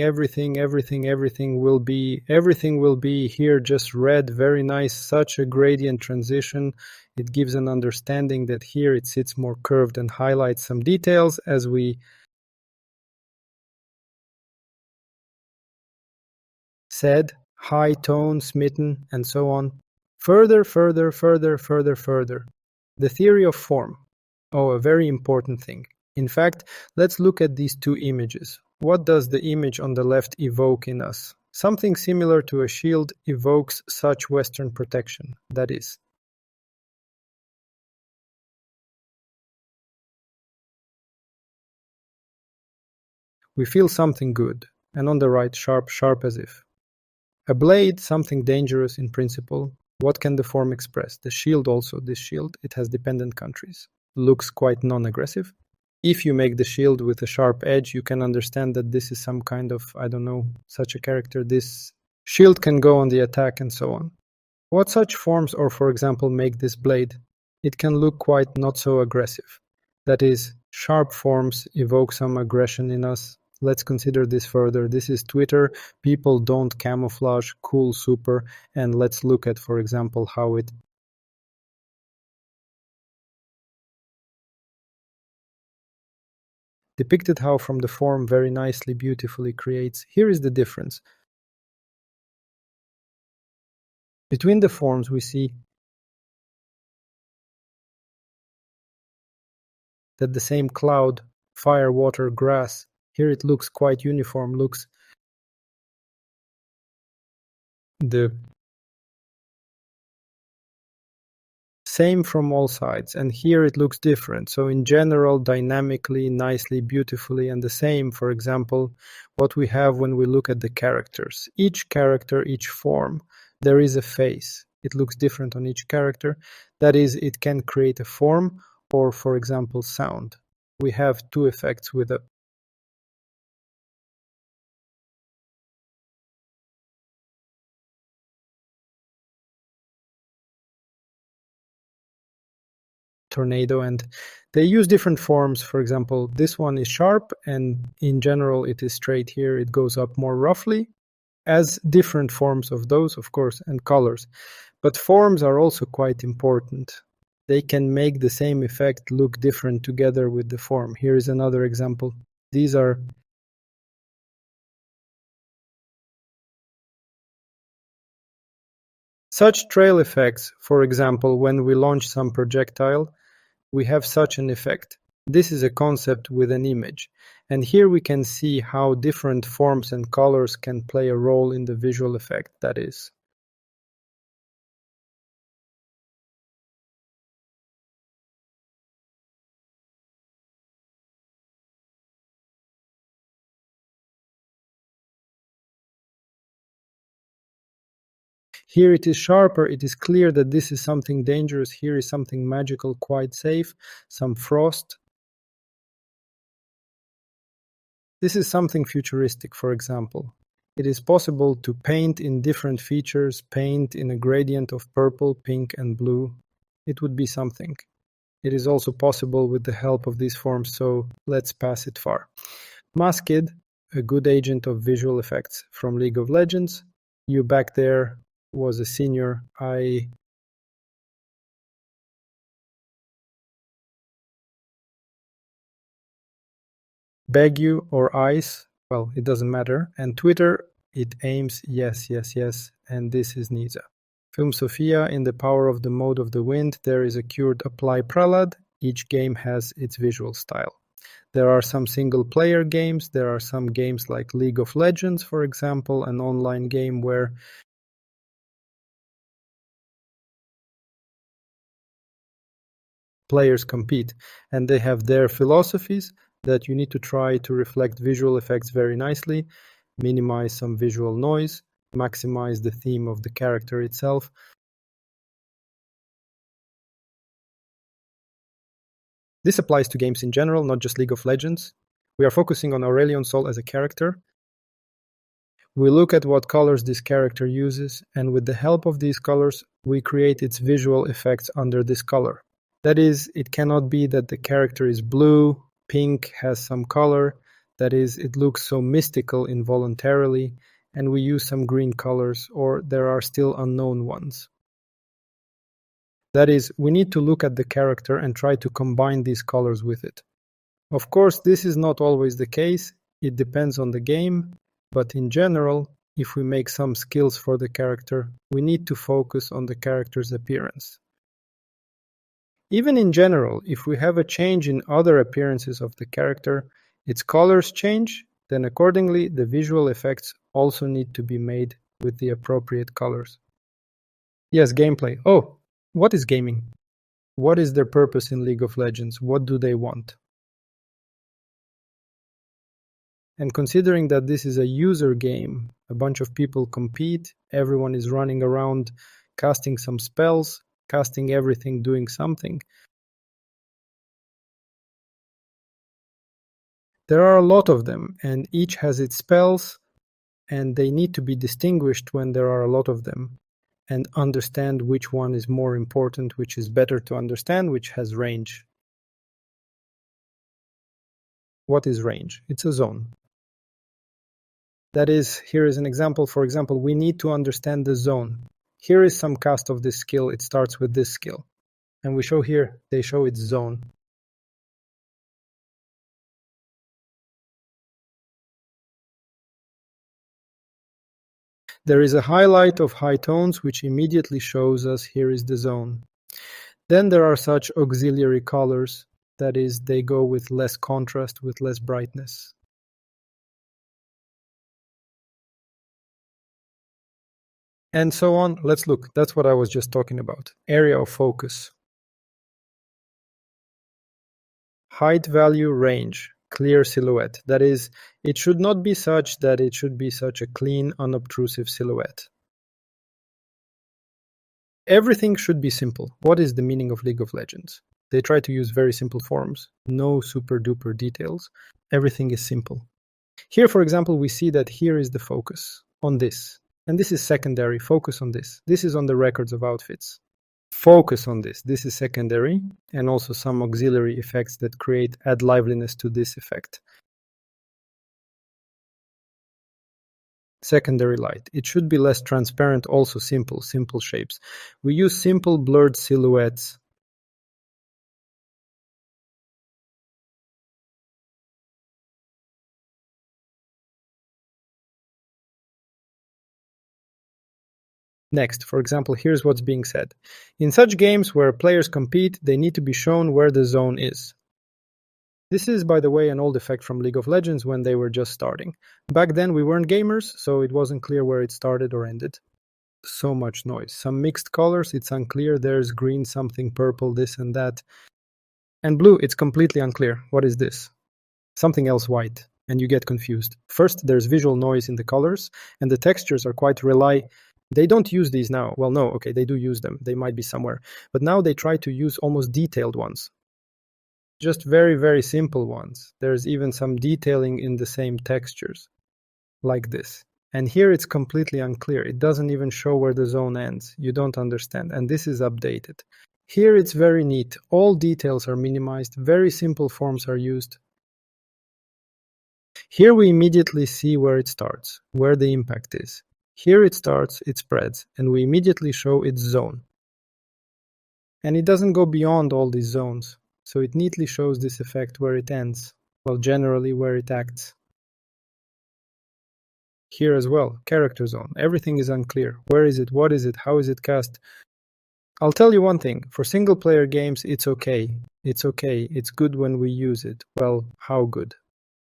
will be here just red, very nice, such a gradient transition. It gives an understanding that here it sits more curved and highlights some details as we said, high tone, smitten, and so on. Further. The theory of form. Oh, a very important thing. In fact, let's look at these two images. What does the image on the left evoke in us? Something similar to a shield evokes such Western protection. That is, we feel something good, and on the right, sharp as if. A blade, something dangerous in principle. What can the form express? The shield also, this shield, it has dependent countries. Looks quite non-aggressive. If you make the shield with a sharp edge, you can understand that this is some kind of, I don't know, such a character. This shield can go on the attack and so on. What such forms or, for example, make this blade? It can look quite not so aggressive. That is, sharp forms evoke some aggression in us. Let's consider this further. This is Twitter. People don't camouflage. Cool, super. And let's look at, for example, how it depicted how from the form very nicely, beautifully creates. Here is the difference. Between the forms we see that the same cloud, fire, water, grass, here it looks quite uniform, looks the same from all sides, and here it looks different. So in general, dynamically, nicely, beautifully, and the same, for example, what we have when we look at the characters. Each character, each form, there is a face. It looks different on each character. That is, it can create a form or, for example, sound. We have two effects with a tornado, and they use different forms. For example, this one is sharp, and in general it is straight. Here it goes up more roughly, as different forms of those, of course, and colors. But forms are also quite important. They can make the same effect look different together with the form. Here is another example. These are such trail effects. For example, when we launch some projectile, we have such an effect. This is a concept with an image. And here we can see how different forms and colors can play a role in the visual effect. That is, here it is sharper, it is clear that this is something dangerous, here is something magical, quite safe, some frost. This is something futuristic, for example. It is possible to paint in different features, paint in a gradient of purple, pink, and blue. It would be something. It is also possible with the help of these forms, so let's pass it far. Masked, a good agent of visual effects from League of Legends. You back there was a senior. I beg you, or ice, well, it doesn't matter. And Twitter, it aims, yes, and this is Nisa. Film Sophia, in the power of the mode of the wind, there is a cured apply prelad. Each game has its visual style. There are some single-player games. There are some games like League of Legends, for example, an online game where players compete, and they have their philosophies that you need to try to reflect visual effects very nicely, minimize some visual noise, maximize the theme of the character itself. This applies to games in general, not just League of Legends. We are focusing on Aurelion Sol as a character. We look at what colors this character uses, and with the help of these colors, we create its visual effects under this color. That is, it cannot be that the character is blue, pink has some color, That is, it looks so mystical involuntarily, and we use some green colors, or there are still unknown ones. That is, we need to look at the character and try to combine these colors with it. Of course, this is not always the case, it depends on the game, but in general, if we make some skills for the character, we need to focus on the character's appearance. Even in general, if we have a change in other appearances of the character, its colors change, then accordingly the visual effects also need to be made with the appropriate colors. Yes, gameplay. Oh, what is gaming? What is their purpose in League of Legends? What do they want? And considering that this is a user game, a bunch of people compete, everyone is running around casting some spells, casting everything, doing something. There are a lot of them, and each has its spells, and they need to be distinguished when there are a lot of them, and understand which one is more important, which is better to understand, which has range. What is range? It's a zone. That is, here is an example. For example, we need to understand the zone. Here is some cast of this skill. It starts with this skill. And we show here, they show its zone. There is a highlight of high tones, which immediately shows us here is the zone. Then there are such auxiliary colors. That is, they go with less contrast, with less brightness. And so on. Let's look. That's what I was just talking about. Area of focus. Height value range. Clear silhouette. That is, it should not be such that it should be such a clean, unobtrusive silhouette. Everything should be simple. What is the meaning of League of Legends? They try to use very simple forms. No super duper details. Everything is simple. Here, for example, we see that here is the focus on this. And this is secondary. Focus on this. This is on the records of outfits. Focus on this. This is secondary, and also some auxiliary effects that add liveliness to this effect. Secondary light. It should be less transparent, also simple shapes. We use simple blurred silhouettes. Next, for example, here's what's being said. In such games where players compete, they need to be shown where the zone is. This is, by the way, an old effect from League of Legends when they were just starting. Back then we weren't gamers, so it wasn't clear where it started or ended. So much noise. Some mixed colors, it's unclear. There's green, something purple, this and that. And blue, it's completely unclear. What is this? Something else white. And you get confused. First, there's visual noise in the colors, and the textures are quite They don't use these now. Well, no, okay, they do use them. They might be somewhere. But now they try to use almost detailed ones. Just very, very simple ones. There's even some detailing in the same textures, like this. And here it's completely unclear. It doesn't even show where the zone ends. You don't understand. And this is updated. Here it's very neat. All details are minimized. Very simple forms are used. Here we immediately see where it starts, where the impact is. Here it starts, it spreads, and we immediately show its zone. And it doesn't go beyond all these zones, so it neatly shows this effect where it ends, well, generally where it acts. Here as well, character zone. Everything is unclear. Where is it? What is it? How is it cast? I'll tell you one thing. For single-player games, it's okay. It's okay. It's good when we use it. Well, how good?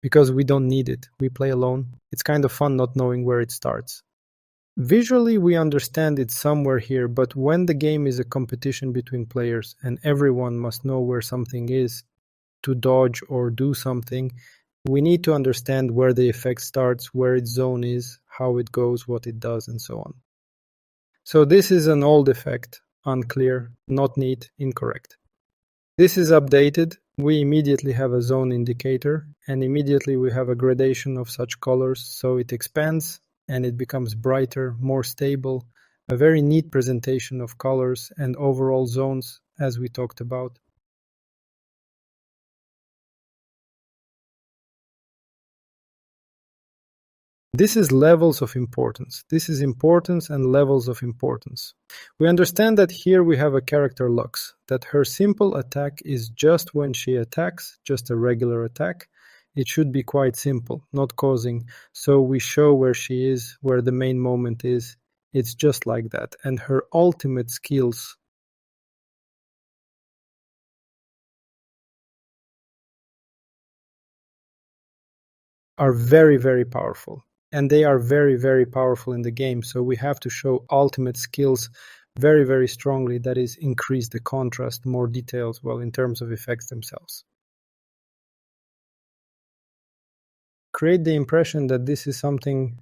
Because we don't need it. We play alone. It's kind of fun not knowing where it starts. Visually, we understand it's somewhere here, but when the game is a competition between players and everyone must know where something is to dodge or do something, we need to understand where the effect starts, where its zone is, how it goes, what it does, and so on. So this is an old effect, unclear, not neat, incorrect. This is updated. We immediately have a zone indicator, and immediately we have a gradation of such colors, so it expands and it becomes brighter, more stable, a very neat presentation of colors and overall zones, as we talked about. This is levels of importance. This is importance and levels of importance. We understand that here we have a character Lux, that her simple attack is just when she attacks, just a regular attack. It should be quite simple, not causing. So we show where she is, where the main moment is. It's just like that. And her ultimate skills are very, very powerful. And they are very, very powerful in the game. So we have to show ultimate skills very, very strongly. That is, increase the contrast, more details, well, in terms of effects themselves. Create the impression that this is something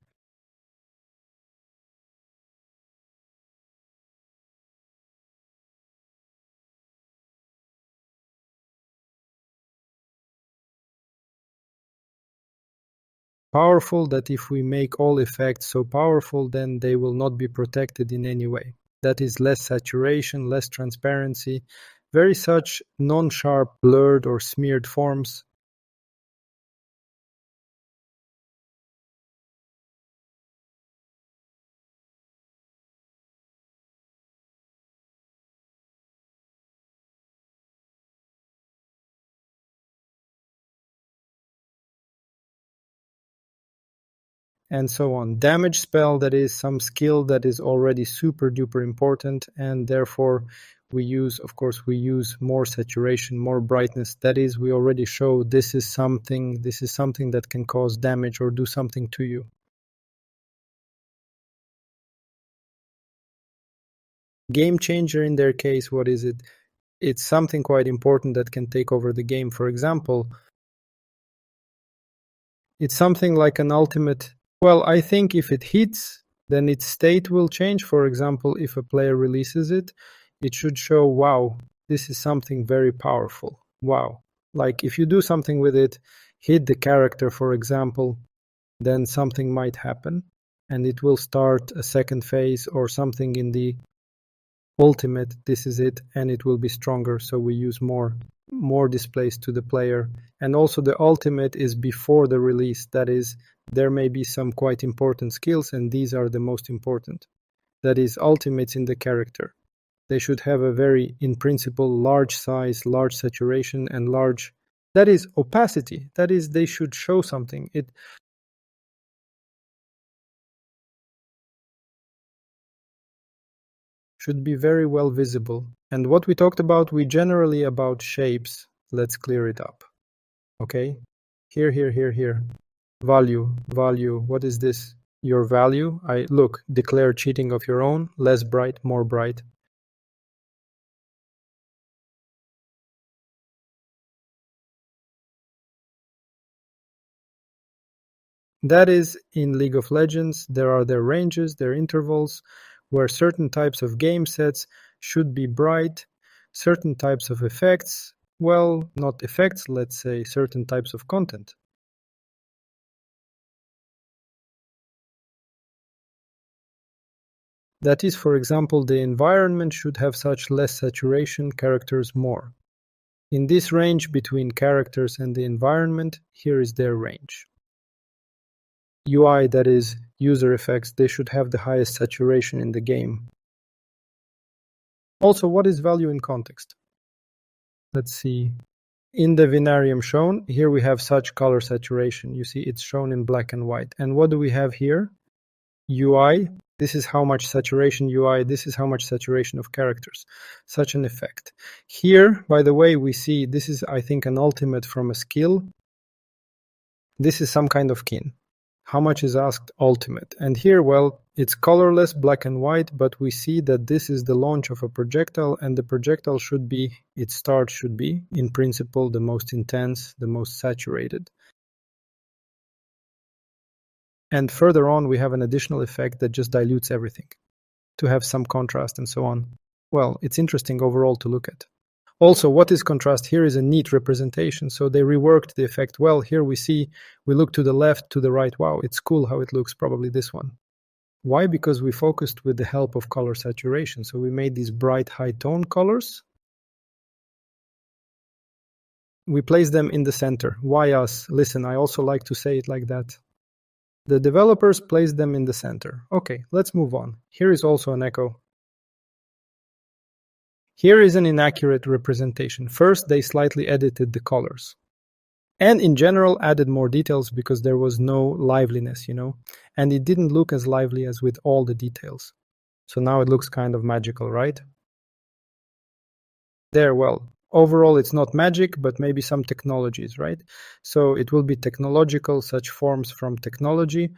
powerful, that if we make all effects so powerful, then they will not be protected in any way. That is less saturation, less transparency, very such non-sharp, blurred or smeared forms. And so on. Damage spell, that is some skill that is already super duper important, and therefore we use, of course, we use more saturation, more brightness. That is, we already show this is something that can cause damage or do something to you. Game changer in their case, what is it? It's something quite important that can take over the game. For example, it's something like an ultimate. Well, I think if it hits, then its state will change. For example, if a player releases it, it should show, wow, this is something very powerful. Wow. Like if you do something with it, hit the character, for example, then something might happen and it will start a second phase or something in the ultimate. This is it, and it will be stronger. So we use more displays to the player. And also the ultimate is before the release. That is, there may be some quite important skills, and these are the most important. That is, ultimates in the character. They should have a very, in principle, large size, large saturation, and large, that is, opacity. That is, they should show something. It should be very well visible. And what we talked about, we generally about shapes. Let's clear it up. Okay? Here. Value. What is this? Your value? Look, declare cheating of your own. Less bright, more bright. That is, in League of Legends, there are their ranges, their intervals, where certain types of game sets should be bright, certain types of effects, well, not effects, let's say certain types of content. That is, for example, the environment should have such less saturation, characters more. In this range between characters and the environment, here is their range. UI, that is, user effects, they should have the highest saturation in the game. Also, what is value in context? Let's see. In the Vinarium shown, here we have such color saturation. You see, it's shown in black and white. And what do we have here? UI, this is how much saturation UI, this is how much saturation of characters. Such an effect. Here, by the way, we see this is, I think, an ultimate from a skill. This is some kind of kin. How much is asked ultimate? And here, well, it's colorless, black and white, but we see that this is the launch of a projectile, and the projectile should be, its start should be, in principle, the most intense, the most saturated. And further on, we have an additional effect that just dilutes everything to have some contrast and so on. Well, it's interesting overall to look at. Also, what is contrast? Here is a neat representation. So they reworked the effect well. Here we see, we look to the left, to the right. Wow, it's cool how it looks, probably this one. Why? Because we focused with the help of color saturation. So we made these bright high tone colors. We place them in the center. Why us? Listen, I also like to say it like that. The developers placed them in the center. Okay, let's move on. Here is also an echo. Here is an inaccurate representation. First, they slightly edited the colors. And in general added more details because there was no liveliness, and it didn't look as lively as with all the details. So now it looks kind of magical, right? There, well, overall it's not magic, but maybe some technologies, right? So it will be technological, such forms from technology.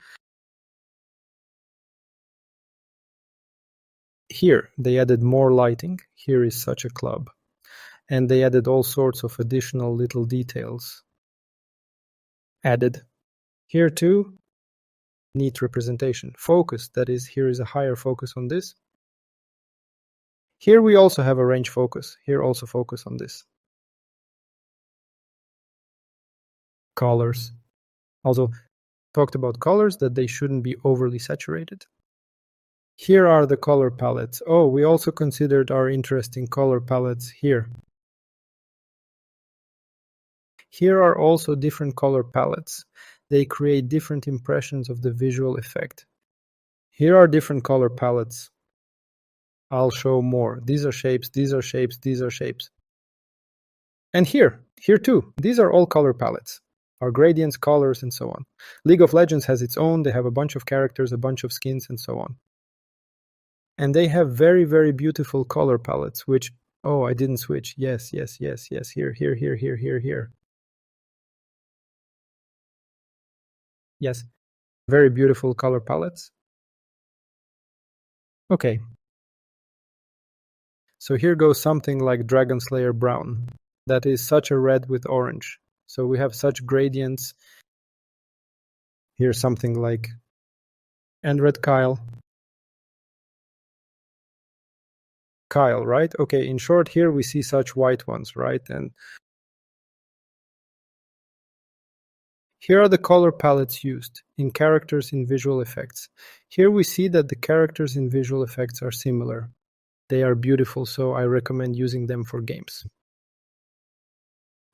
Here, they added more lighting. Here is such a club. And they added all sorts of additional little details. Added. Here too, neat representation. Focus, that is, here is a higher focus on this. Here we also have a range focus. Here also focus on this. Colors. Also talked about colors, that they shouldn't be overly saturated. Here are the color palettes. Oh, we also considered our interesting color palettes here. Here are also different color palettes. They create different impressions of the visual effect. Here are different color palettes. I'll show more. These are shapes, these are shapes, these are shapes. And here too, these are all color palettes. Our gradients, colors, and so on. League of Legends has its own. They have a bunch of characters, a bunch of skins, and so on. And they have very, very beautiful color palettes, which, oh, I didn't switch. Yes. Here. Yes, very beautiful color palettes. Okay. So here goes something like Dragon Slayer Brown. That is such a red with orange. So we have such gradients. Here's something like and Red Kyle. Kyle, right? Okay, in short, here we see such white ones, right? And here are the color palettes used in characters in visual effects. Here we see that the characters in visual effects are similar. They are beautiful, so I recommend using them for games.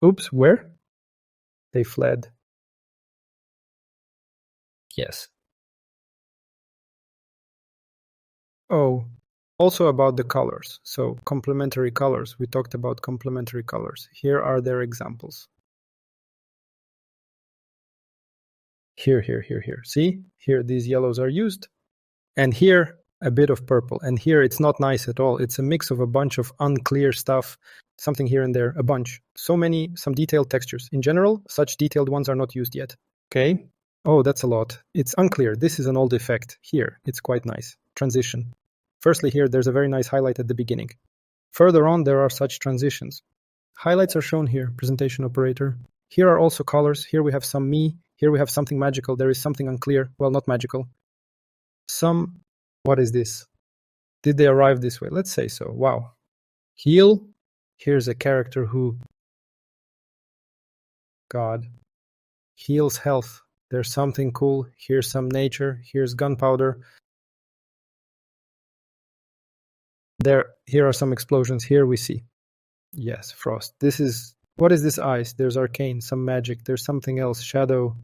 Oops, where? They fled. Yes. Oh, also about the colors. So complementary colors. We talked about complementary colors. Here are their examples. Here. See? Here these yellows are used. And here a bit of purple. And here it's not nice at all. It's a mix of a bunch of unclear stuff. Something here and there, a bunch. So many, some detailed textures. In general, such detailed ones are not used yet. Okay. Oh, that's a lot. It's unclear. This is an old effect. Here, it's quite nice. Transition. Firstly, here there's a very nice highlight at the beginning. Further on, there are such transitions. Highlights are shown here. Presentation operator. Here are also colors. Here we have some me. Here we have something magical. There is something unclear. Well, not magical. Some, what is this? Did they arrive this way? Let's say so. Wow. Heal. Here's a character who, God, heals health. There's something cool. Here's some nature. Here's gunpowder. Here are some explosions. Here we see. Yes, frost. This is, what is this ice? There's arcane, some magic. There's something else. Shadow.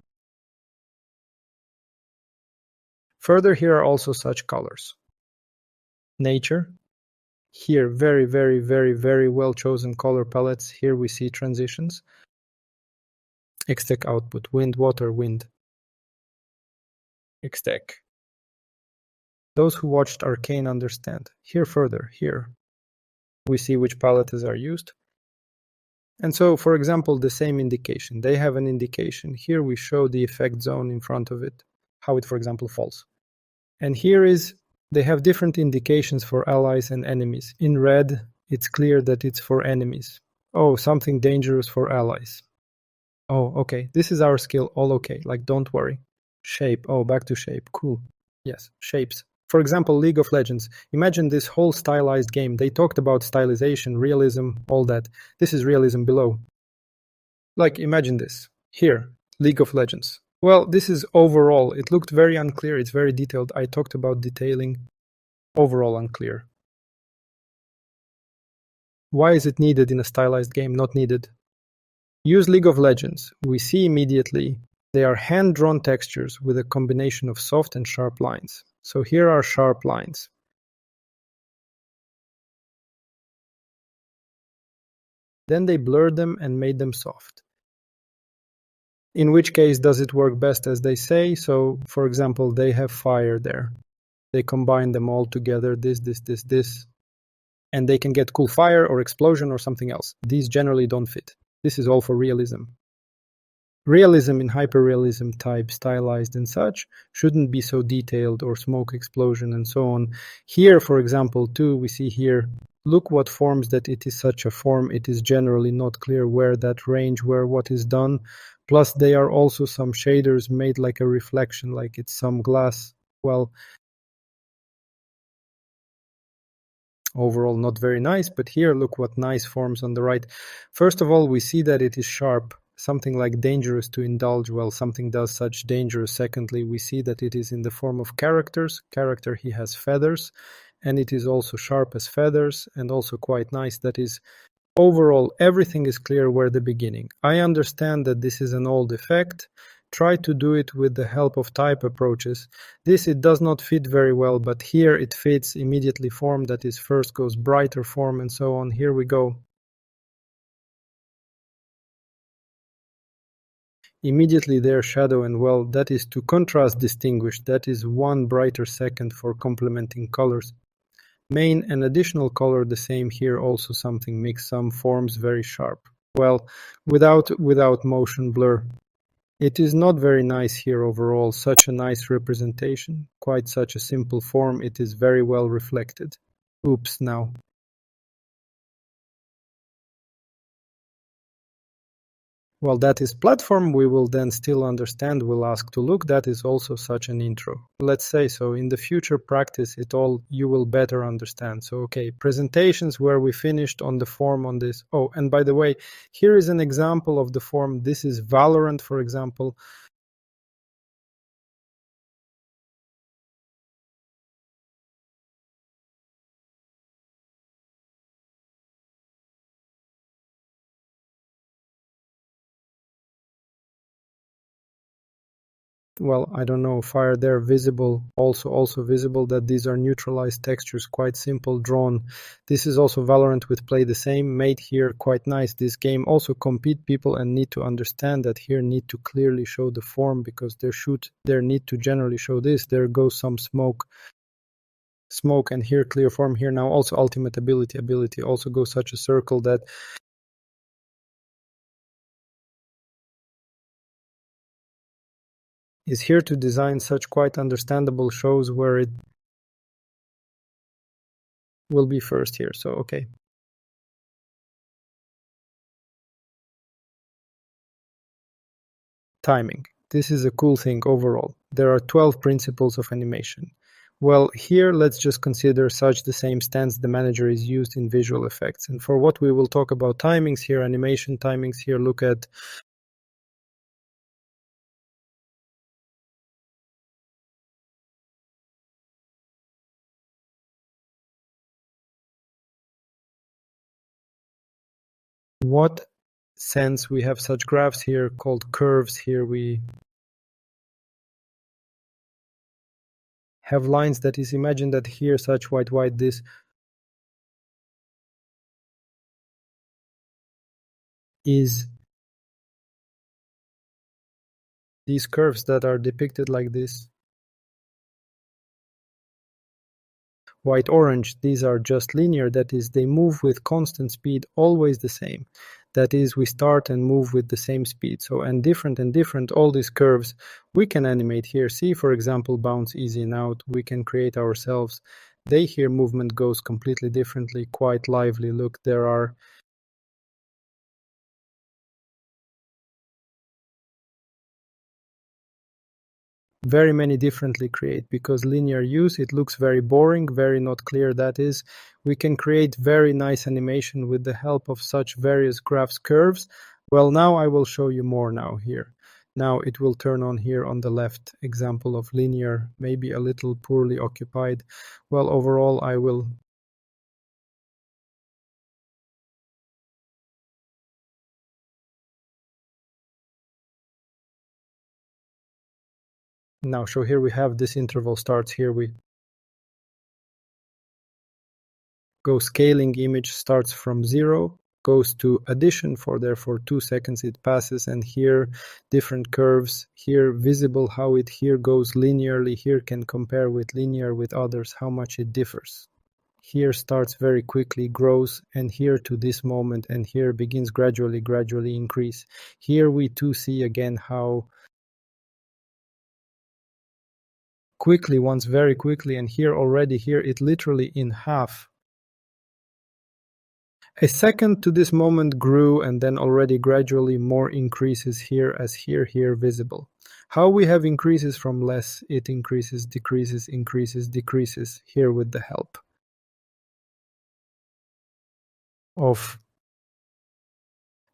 Further, here are also such colors. Nature. Here, very, very, very, very well chosen color palettes. Here we see transitions. Xtech output. Wind, water, wind. Xtech. Those who watched Arcane understand. Here further, here. We see which palettes are used. And so, for example, the same indication. They have an indication. Here we show the effect zone in front of it. How it, for example, falls. And here is, they have different indications for allies and enemies. In red, it's clear that it's for enemies. Oh, something dangerous for allies. Oh, okay. This is our skill. All okay. Like, don't worry. Shape. Oh, back to shape. Cool. Yes, shapes. For example, League of Legends. Imagine this whole stylized game. They talked about stylization, realism, all that. This is realism below. Like, imagine this. Here, League of Legends. Well, this is overall. It looked very unclear. It's very detailed. I talked about detailing. Overall unclear. Why is it needed in a stylized game? Not needed. Use League of Legends. We see immediately They are hand-drawn textures with a combination of soft and sharp lines. So here are sharp lines. Then they blurred them and made them soft. In which case does it work best as they say? So, for example, they have fire there. They combine them all together, this, and they can get cool fire or explosion or something else. These generally don't fit. This is all for realism. Realism in hyperrealism type, stylized and such, shouldn't be so detailed, or smoke explosion and so on. Here, for example, too, we see here, look what forms that it is such a form. It is generally not clear where that range, where what is done. Plus, there are also some shaders made like a reflection, like it's some glass. Well, overall not very nice, but here look what nice forms on the right. First of all, we see that it is sharp, something like dangerous to indulge. Well, something does such dangerous. Secondly, we see that it is in the form of characters. Character, he has feathers, and it is also sharp as feathers, and also quite nice. That is, overall, everything is clear where the beginning. I understand that this is an old effect. Try to do it with the help of type approaches. This, it does not fit very well, but here it fits immediately form, that is, first goes brighter form and so on. Here we go. Immediately there shadow, and well, that is to contrast distinguish. That is one brighter second for complementing colors. Main and additional color the same here, also something mixed, some forms very sharp. Well, without motion blur. It is not very nice here overall, such a nice representation, quite such a simple form, it is very well reflected. Oops, now. Well, that is platform, we will then still understand, we'll ask to look, that is also such an intro. Let's say so, in the future practice it all, you will better understand. So, okay, presentations where we finished on the form on this. Oh, and by the way, here is an example of the form. This is Valorant, for example. Well, I don't know, fire there, visible, also visible that these are neutralized textures, quite simple, drawn. This is also Valorant with play the same, made here, quite nice. This game also compete people and need to understand that here need to clearly show the form, because there need to generally show this. There goes some smoke, and here clear form. Here now also ultimate ability also goes such a circle that is here to design such quite understandable shows where it will be first here. So, okay. Timing. This is a cool thing overall. There are 12 principles of animation. Well, here let's just consider such the same stance the manager is used in visual effects. And for what we will talk about timings here, animation timings here, look at what sense we have such graphs here called curves. Here we have lines that is, imagine that here such white, this is these curves that are depicted like this. White orange, these are just linear, that is, they move with constant speed, always the same. That is, we start and move with the same speed. So, and different, all these curves we can animate here. See, for example, bounce easy and out, we can create ourselves. They here movement goes completely differently, quite lively. Look, there are very many differently create, because linear use, it looks very boring, very not clear. That is, we can create very nice animation with the help of such various graphs curves. Well, now I will show you more now here. Now it will turn on here on the left, example of linear, maybe a little poorly occupied. Well, overall I will Now, so here we have this interval starts here. We go scaling image starts from 0, goes to addition for therefore 2 seconds it passes, and here different curves, here visible how it here goes linearly, here can compare with linear with others how much it differs. Here starts very quickly, grows, and here to this moment, and here begins gradually increase. Here we too see again how quickly, once very quickly, and here already, here it literally in half. A second to this moment grew, and then already gradually more increases here as here visible. How we have increases from less, it increases, decreases, increases, decreases, here with the help of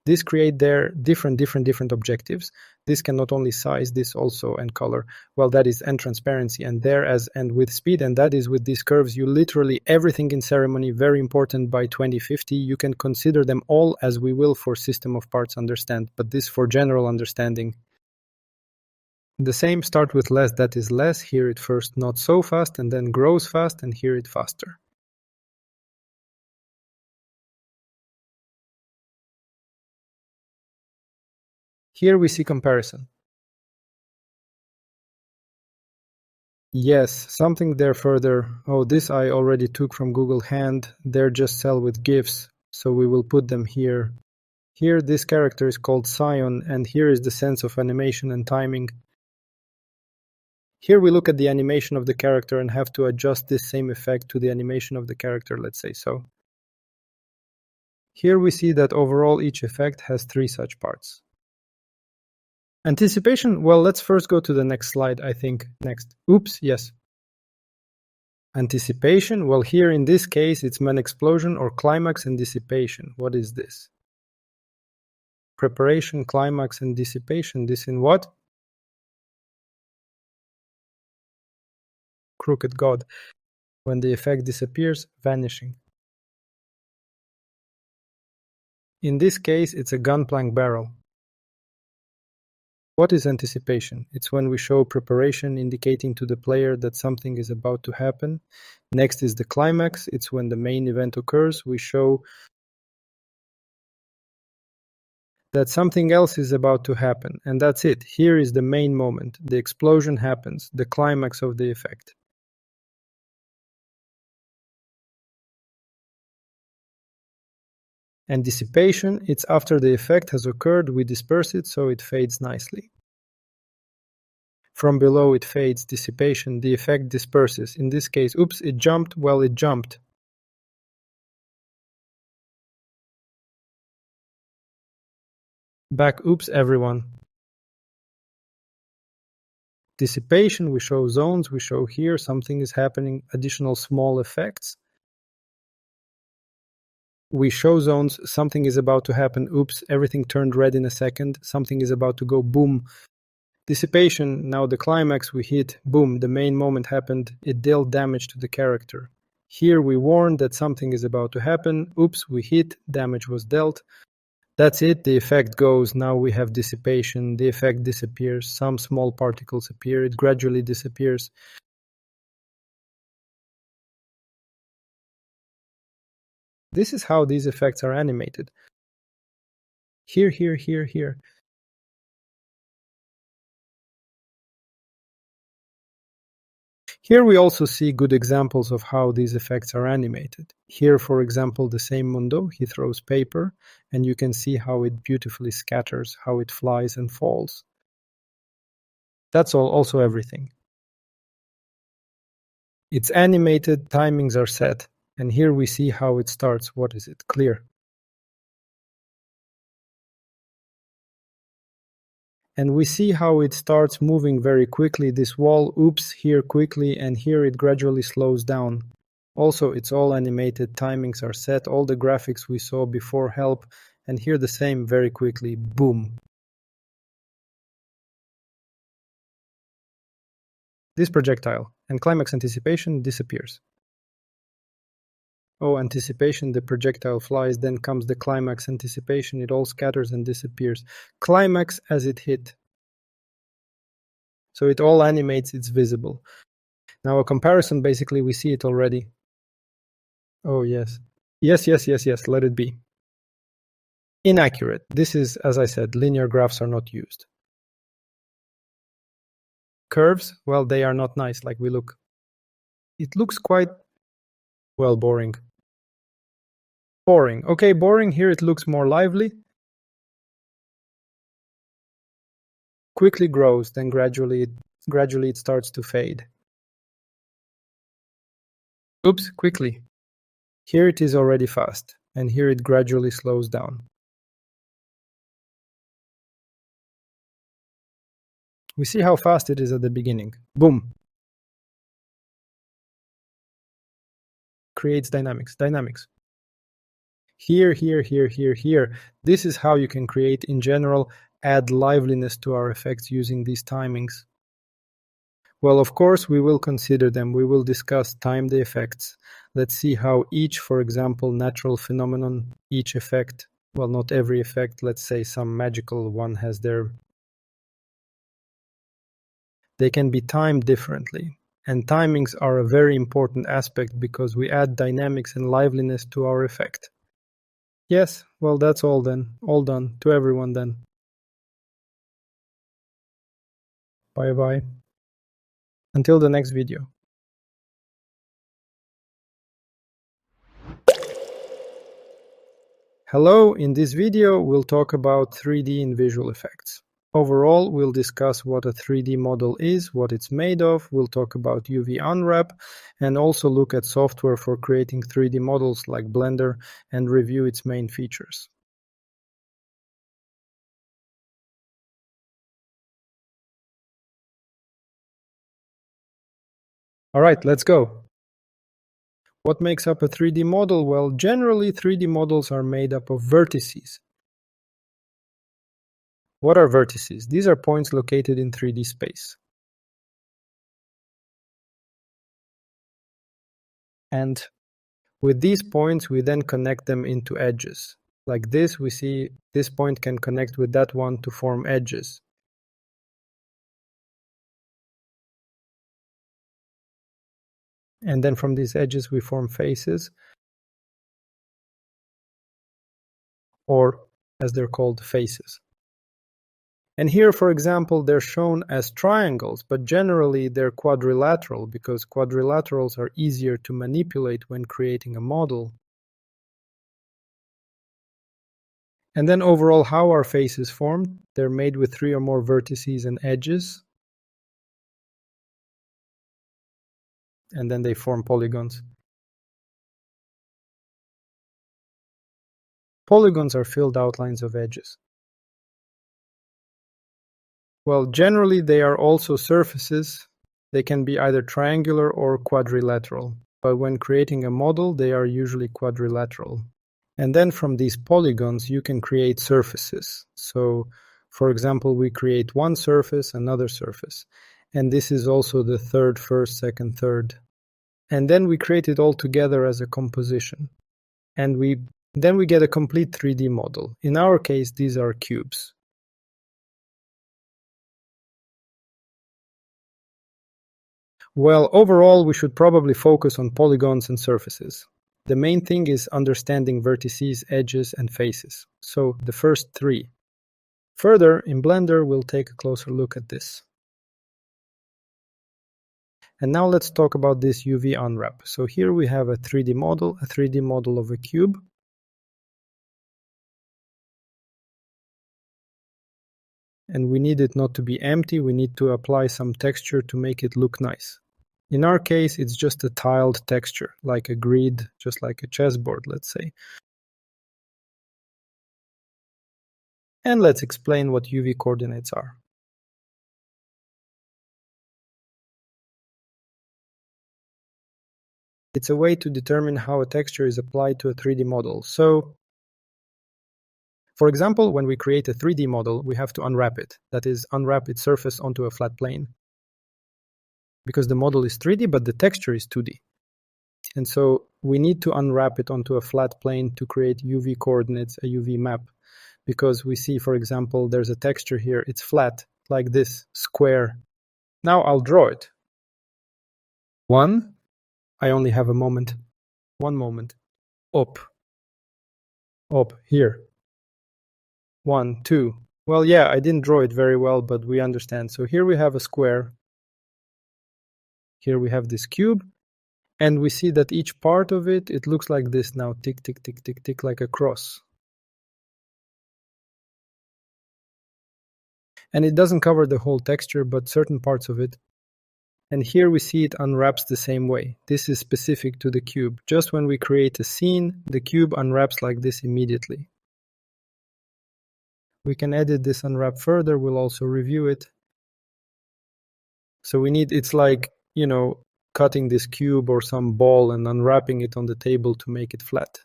this create their different objectives. This can not only size, this also and color. Well, that is and transparency, and there as and with speed, and that is with these curves. You literally everything in ceremony very important by 2050. You can consider them all as we will for system of parts understand, but this for general understanding. The same start with less, that is less. Here it first not so fast and then grows fast, and here it faster. Here we see comparison. Yes, something there further. Oh, this I already took from Google Hand. They're just sell with GIFs, so we will put them here. Here this character is called Scion, and here is the sense of animation and timing. Here we look at the animation of the character and have to adjust this same effect to the animation of the character, let's say so. Here we see that overall each effect has 3 such parts. Anticipation, well, let's first go to the next slide, I think. Next. Oops, yes. Anticipation, well, here in this case, it's man explosion or climax and dissipation. What is this? Preparation, climax, and dissipation. This in what? Crooked God. When the effect disappears, vanishing. In this case, it's a gunplank barrel. What is anticipation? It's when we show preparation indicating to the player that something is about to happen. Next is the climax. It's when the main event occurs. We show that something else is about to happen, and that's it. Here is the main moment. The explosion happens, the climax of the effect. And dissipation, it's after the effect has occurred, we disperse it so it fades nicely. From below it fades, dissipation, the effect disperses. In this case, oops, it jumped, well, it jumped. Back, oops, everyone. Dissipation, we show zones, we show here something is happening, additional small effects. We show zones, something is about to happen, oops, everything turned red in a second, something is about to go boom. Dissipation, now the climax we hit, boom, the main moment happened, it dealt damage to the character. Here we warned that something is about to happen, oops, we hit, damage was dealt. That's it, the effect goes, now we have dissipation, the effect disappears, some small particles appear, it gradually disappears. This is how these effects are animated. Here. Here we also see good examples of how these effects are animated. Here, for example, the same Mundo, he throws paper, and you can see how it beautifully scatters, how it flies and falls. That's also everything. It's animated, timings are set, and here we see how it starts. What is it? Clear. And we see how it starts moving very quickly. This wall, oops, here quickly, and here it gradually slows down. Also, it's all animated, timings are set, all the graphics we saw before help, and here the same very quickly, boom. This projectile, and climax anticipation disappears. Oh, anticipation, the projectile flies, then comes the climax anticipation, it all scatters and disappears. Climax as it hit. So it all animates, it's visible. Now a comparison, basically we see it already. Oh yes. Yes, let it be. Inaccurate. This is, as I said, linear graphs are not used. Curves, well, they are not nice, like we look. It looks quite, well, boring. Boring. Okay, boring. Here it looks more lively. Quickly grows, then gradually it starts to fade. Oops, quickly. Here it is already fast, and here it gradually slows down. We see how fast it is at the beginning. Boom. Creates dynamics. Here. This is how you can create, in general, add liveliness to our effects using these timings. Well, of course, we will consider them. We will discuss time the effects. Let's see how each, for example, natural phenomenon, each effect, well, not every effect, let's say some magical one has their... They can be timed differently. And timings are a very important aspect because we add dynamics and liveliness to our effect. Yes, well, that's all then. All done. To everyone then. Bye-bye. Until the next video. Hello, in this video we'll talk about 3D in visual effects. Overall, we'll discuss what a 3D model is, what it's made of, we'll talk about UV unwrap, and also look at software for creating 3D models like Blender and review its main features. Alright, let's go. What makes up a 3D model? Well, generally 3D models are made up of vertices. What are vertices? These are points located in 3D space. And with these points, we then connect them into edges. Like this, we see this point can connect with that one to form edges. And then from these edges, we form faces, or as they're called, faces. And here, for example, they're shown as triangles, but generally they're quadrilateral because quadrilaterals are easier to manipulate when creating a model. And then overall, how are faces formed? They're made with 3 or more vertices and edges. And then they form polygons. Polygons are filled outlines of edges. Well, generally they are also surfaces. They can be either triangular or quadrilateral, but when creating a model, they are usually quadrilateral. And then from these polygons, you can create surfaces. So, for example, we create one surface, another surface. And this is also the third, first, second, third. And then we create it all together as a composition. And then we get a complete 3D model. In our case, these are cubes. Well, overall, we should probably focus on polygons and surfaces. The main thing is understanding vertices, edges, and faces. So the first 3. Further, in Blender, we'll take a closer look at this. And now let's talk about this UV unwrap. So here we have a 3D model of a cube. And we need it not to be empty, we need to apply some texture to make it look nice. In our case, it's just a tiled texture, like a grid, just like a chessboard, let's say. And let's explain what UV coordinates are. It's a way to determine how a texture is applied to a 3D model. So, for example, when we create a 3D model, we have to unwrap it. That is, unwrap its surface onto a flat plane. Because the model is 3D, but the texture is 2D. And so we need to unwrap it onto a flat plane to create UV coordinates, a UV map. Because we see, for example, there's a texture here, it's flat, like this, square. Now I'll draw it. One. I only have a moment. One moment. Up. Up. Here. 1, 2. Well, yeah, I didn't draw it very well, but we understand. So here we have a square. Here we have this cube. And we see that each part of it, it looks like this now. Tick, tick, tick, tick, tick, like a cross. And it doesn't cover the whole texture, but certain parts of it. And here we see it unwraps the same way. This is specific to the cube. Just when we create a scene, the cube unwraps like this immediately. We can edit this unwrap further. We'll also review it. So we need, it's like, you know, cutting this cube or some ball and unwrapping it on the table to make it flat.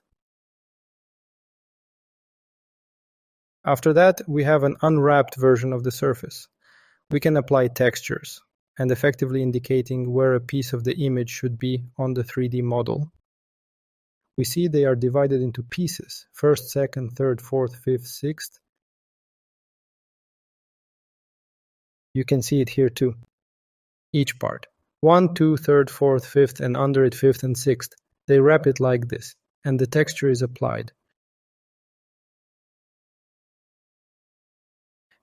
After that, we have an unwrapped version of the surface. We can apply textures and effectively indicating where a piece of the image should be on the 3D model. We see they are divided into pieces, first, second, third, fourth, fifth, sixth. You can see it here too. Each part. 1, 2, third, fourth, fifth, and under it fifth and sixth. They wrap it like this, and the texture is applied.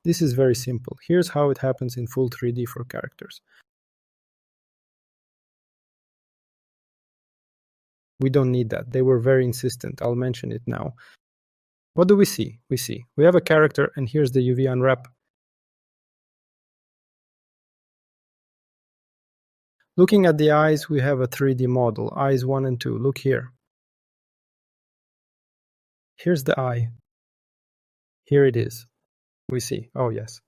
This is very simple. Here's how it happens in full 3D for characters. We don't need that. They were very insistent. I'll mention it now. What do we see? We have a character, and here's the UV unwrap. Looking at the eyes, we have a 3D model, eyes 1 and 2. Look here. Here's the eye. Here it is. We see. Oh, yes.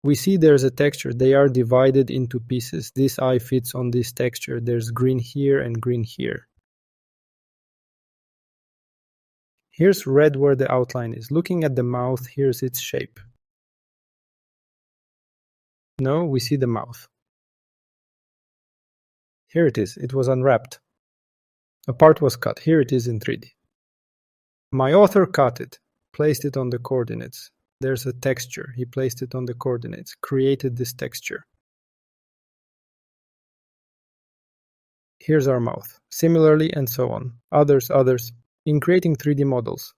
We see there's a texture. They are divided into pieces. This eye fits on this texture. There's green here and green here. Here's red where the outline is. Looking at the mouth, here's its shape. No, we see the mouth. Here it is. It was unwrapped. A part was cut. Here it is in 3D. My author cut it, placed it on the coordinates. There's a texture. He placed it on the coordinates, created this texture. Here's our mouth. Similarly, and so on. Others. In creating 3D models,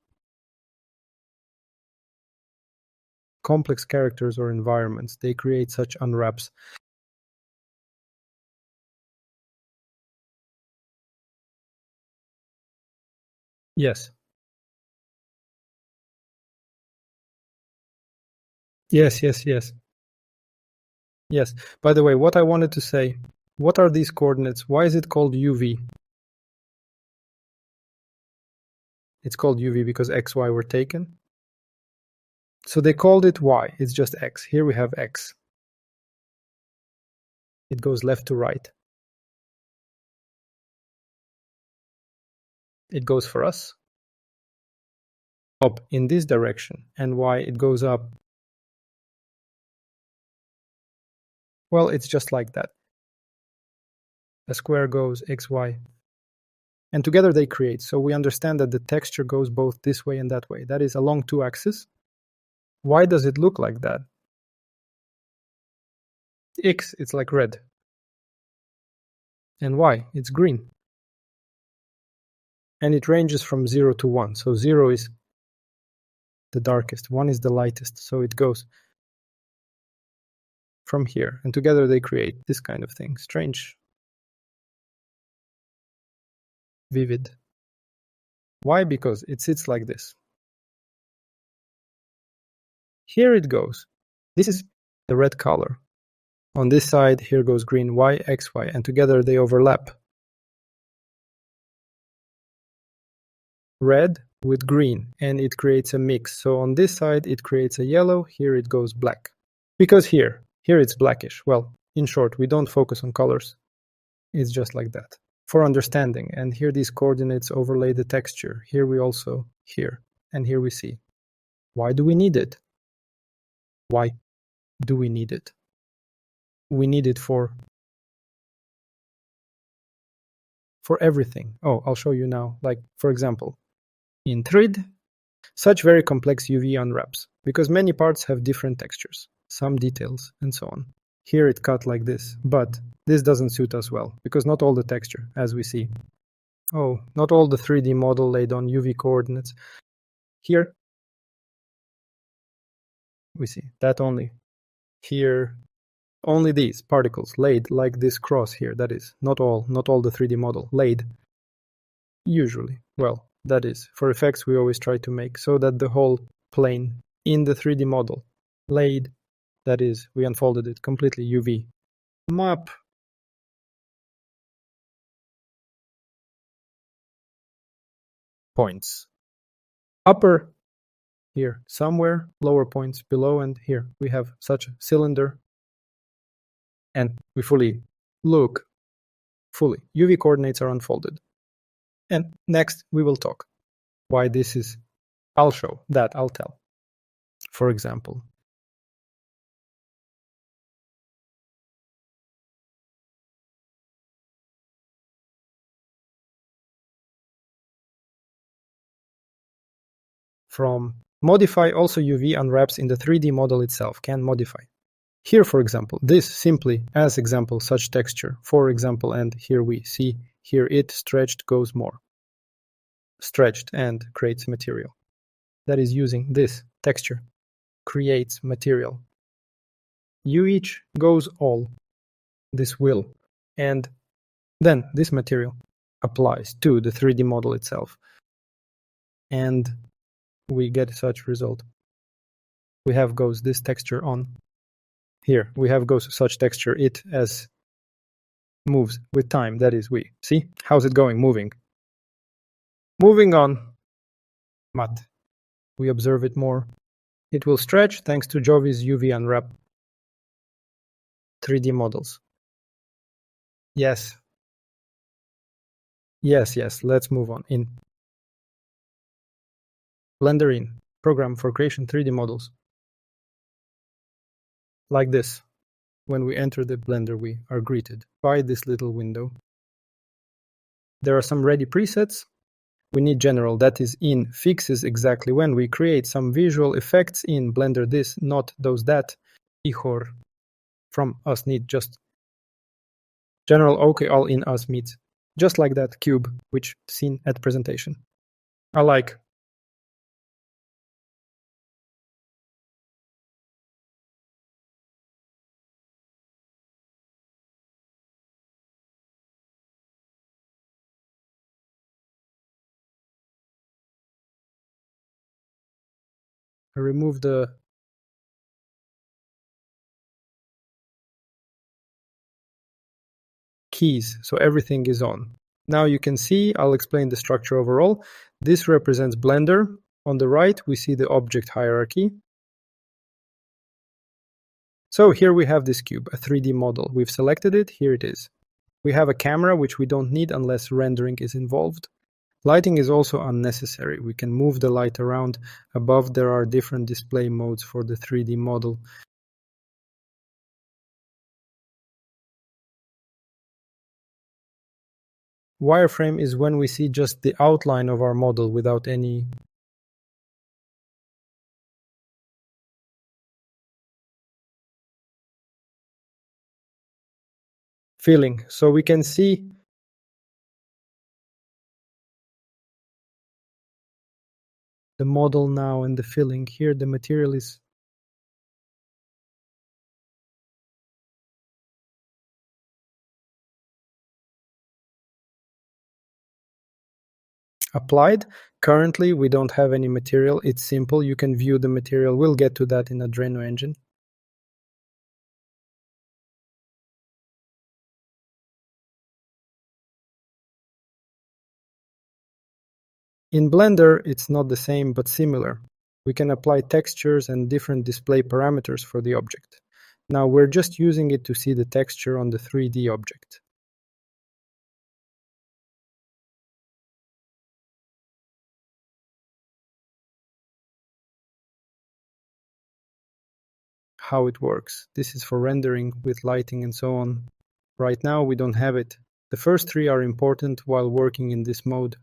complex characters or environments, they create such unwraps. Yes. Yes. By the way, what I wanted to say, what are these coordinates? Why is it called UV? It's called UV because X, Y were taken. So they called it Y. It's just X. Here we have X. It goes left to right. It goes for us up in this direction, and Y, it goes up. Well, it's just like that. A square goes X, Y. And together they create. So we understand that the texture goes both this way and that way. That is along two axes. Why does it look like that? X, it's like red. And Y, it's green. And it ranges from 0 to 1. So 0 is the darkest, 1 is the lightest. So it goes from here. And together they create this kind of thing. Strange. Vivid. Why? Because it sits like this. Here it goes. This is the red color. On this side, here goes green, Y, X, Y, and together they overlap. Red with green, and it creates a mix. So on this side, it creates a yellow, here it goes black. Because here it's blackish. Well, in short, we don't focus on colors. It's just like that. For understanding, and here these coordinates overlay the texture. Here we also, here, and here we see. Why do we need it? Why do we need it? We need it for everything. Oh, I'll show you now. Like, for example, in Thread, Such very complex UV unwraps, because many parts have different textures, some details, and so on. Here it cut like this, but this doesn't suit us well, because not all the texture, as we see. Oh, not all the 3D model laid on UV coordinates. Here, we see that only. Here, only these particles laid like this cross here, that is, not all the 3D model laid. Usually, well, that is, for effects we always try to make so that the whole plane in the 3D model laid, that is, we unfolded it completely UV. Map. Points. Upper, here, somewhere, lower points below, and here we have such a cylinder. And we fully look, fully. UV coordinates are unfolded. And next we will talk why this is. I'll show that, I'll tell. For example, from modify, also UV unwraps in the 3D model itself can modify. Here, for example, this simply as example such texture, for example, and here we see, here it stretched goes more. Stretched and creates material. That is using this texture, creates material. UH goes all, this will, and then this material applies to the 3D model itself. And we get such result. We have goes this texture on. Here we have goes such texture it as moves with time, that is we. See? How's it going? Moving. Moving on. Matte. We observe it more. It will stretch thanks to Jovi's UV unwrap 3D models. Yes. Yes, let's move on. In Blender in, program for creation 3D models. Like this. When we enter the Blender, we are greeted by this little window. There are some ready presets. We need general, that is in, fixes exactly when we create some visual effects in Blender this, not those that. Ihor from us need just general, okay, all in us meets. Just like that cube, which seen at presentation. I like. I remove the keys, so everything is on. Now you can see, I'll explain the structure overall. This represents Blender. On the right, we see the object hierarchy. So here we have this cube, a 3D model. We've selected it, here it is. We have a camera, which we don't need unless rendering is involved. Lighting is also unnecessary. We can move the light around. Above there are different display modes for the 3D model. Wireframe is when we see just the outline of our model without any filling. So we can see the model now and the filling. Here the material is applied. Currently we don't have any material. It's simple. You can view the material. We'll get to that in Adreno engine. In Blender, it's not the same but similar. We can apply textures and different display parameters for the object. Now we're just using it to see the texture on the 3D object. How it works. This is for rendering with lighting and so on. Right now we don't have it. The first three are important while working in this mode.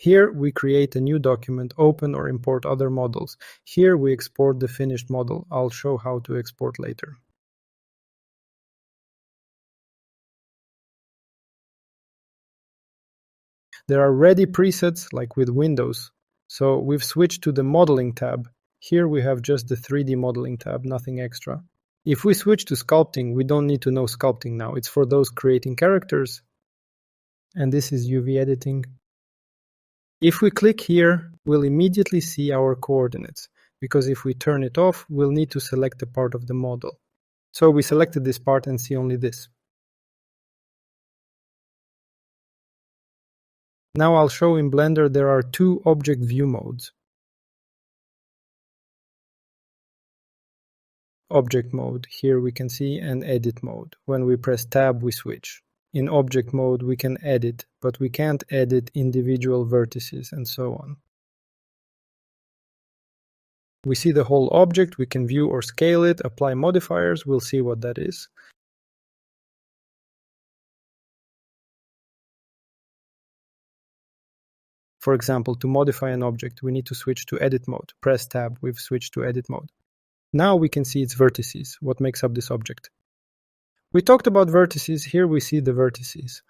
Here we create a new document, open or import other models. Here we export the finished model. I'll show how to export later. There are ready presets like with Windows. So we've switched to the modeling tab. Here we have just the 3D modeling tab, nothing extra. If we switch to sculpting, we don't need to know sculpting now. It's for those creating characters. And this is UV editing. If we click here, we'll immediately see our coordinates, because if we turn it off, we'll need to select a part of the model. So we selected this part and see only this. Now I'll show in Blender there are two object view modes. Object mode, here we can see, and edit mode. When we press tab, we switch. In object mode, we can edit, but we can't edit individual vertices and so on. We see the whole object, we can view or scale it, apply modifiers, we'll see what that is. For example, to modify an object, we need to switch to edit mode. Press tab, we've switched to edit mode. Now we can see its vertices, what makes up this object. We talked about vertices, here we see the vertices.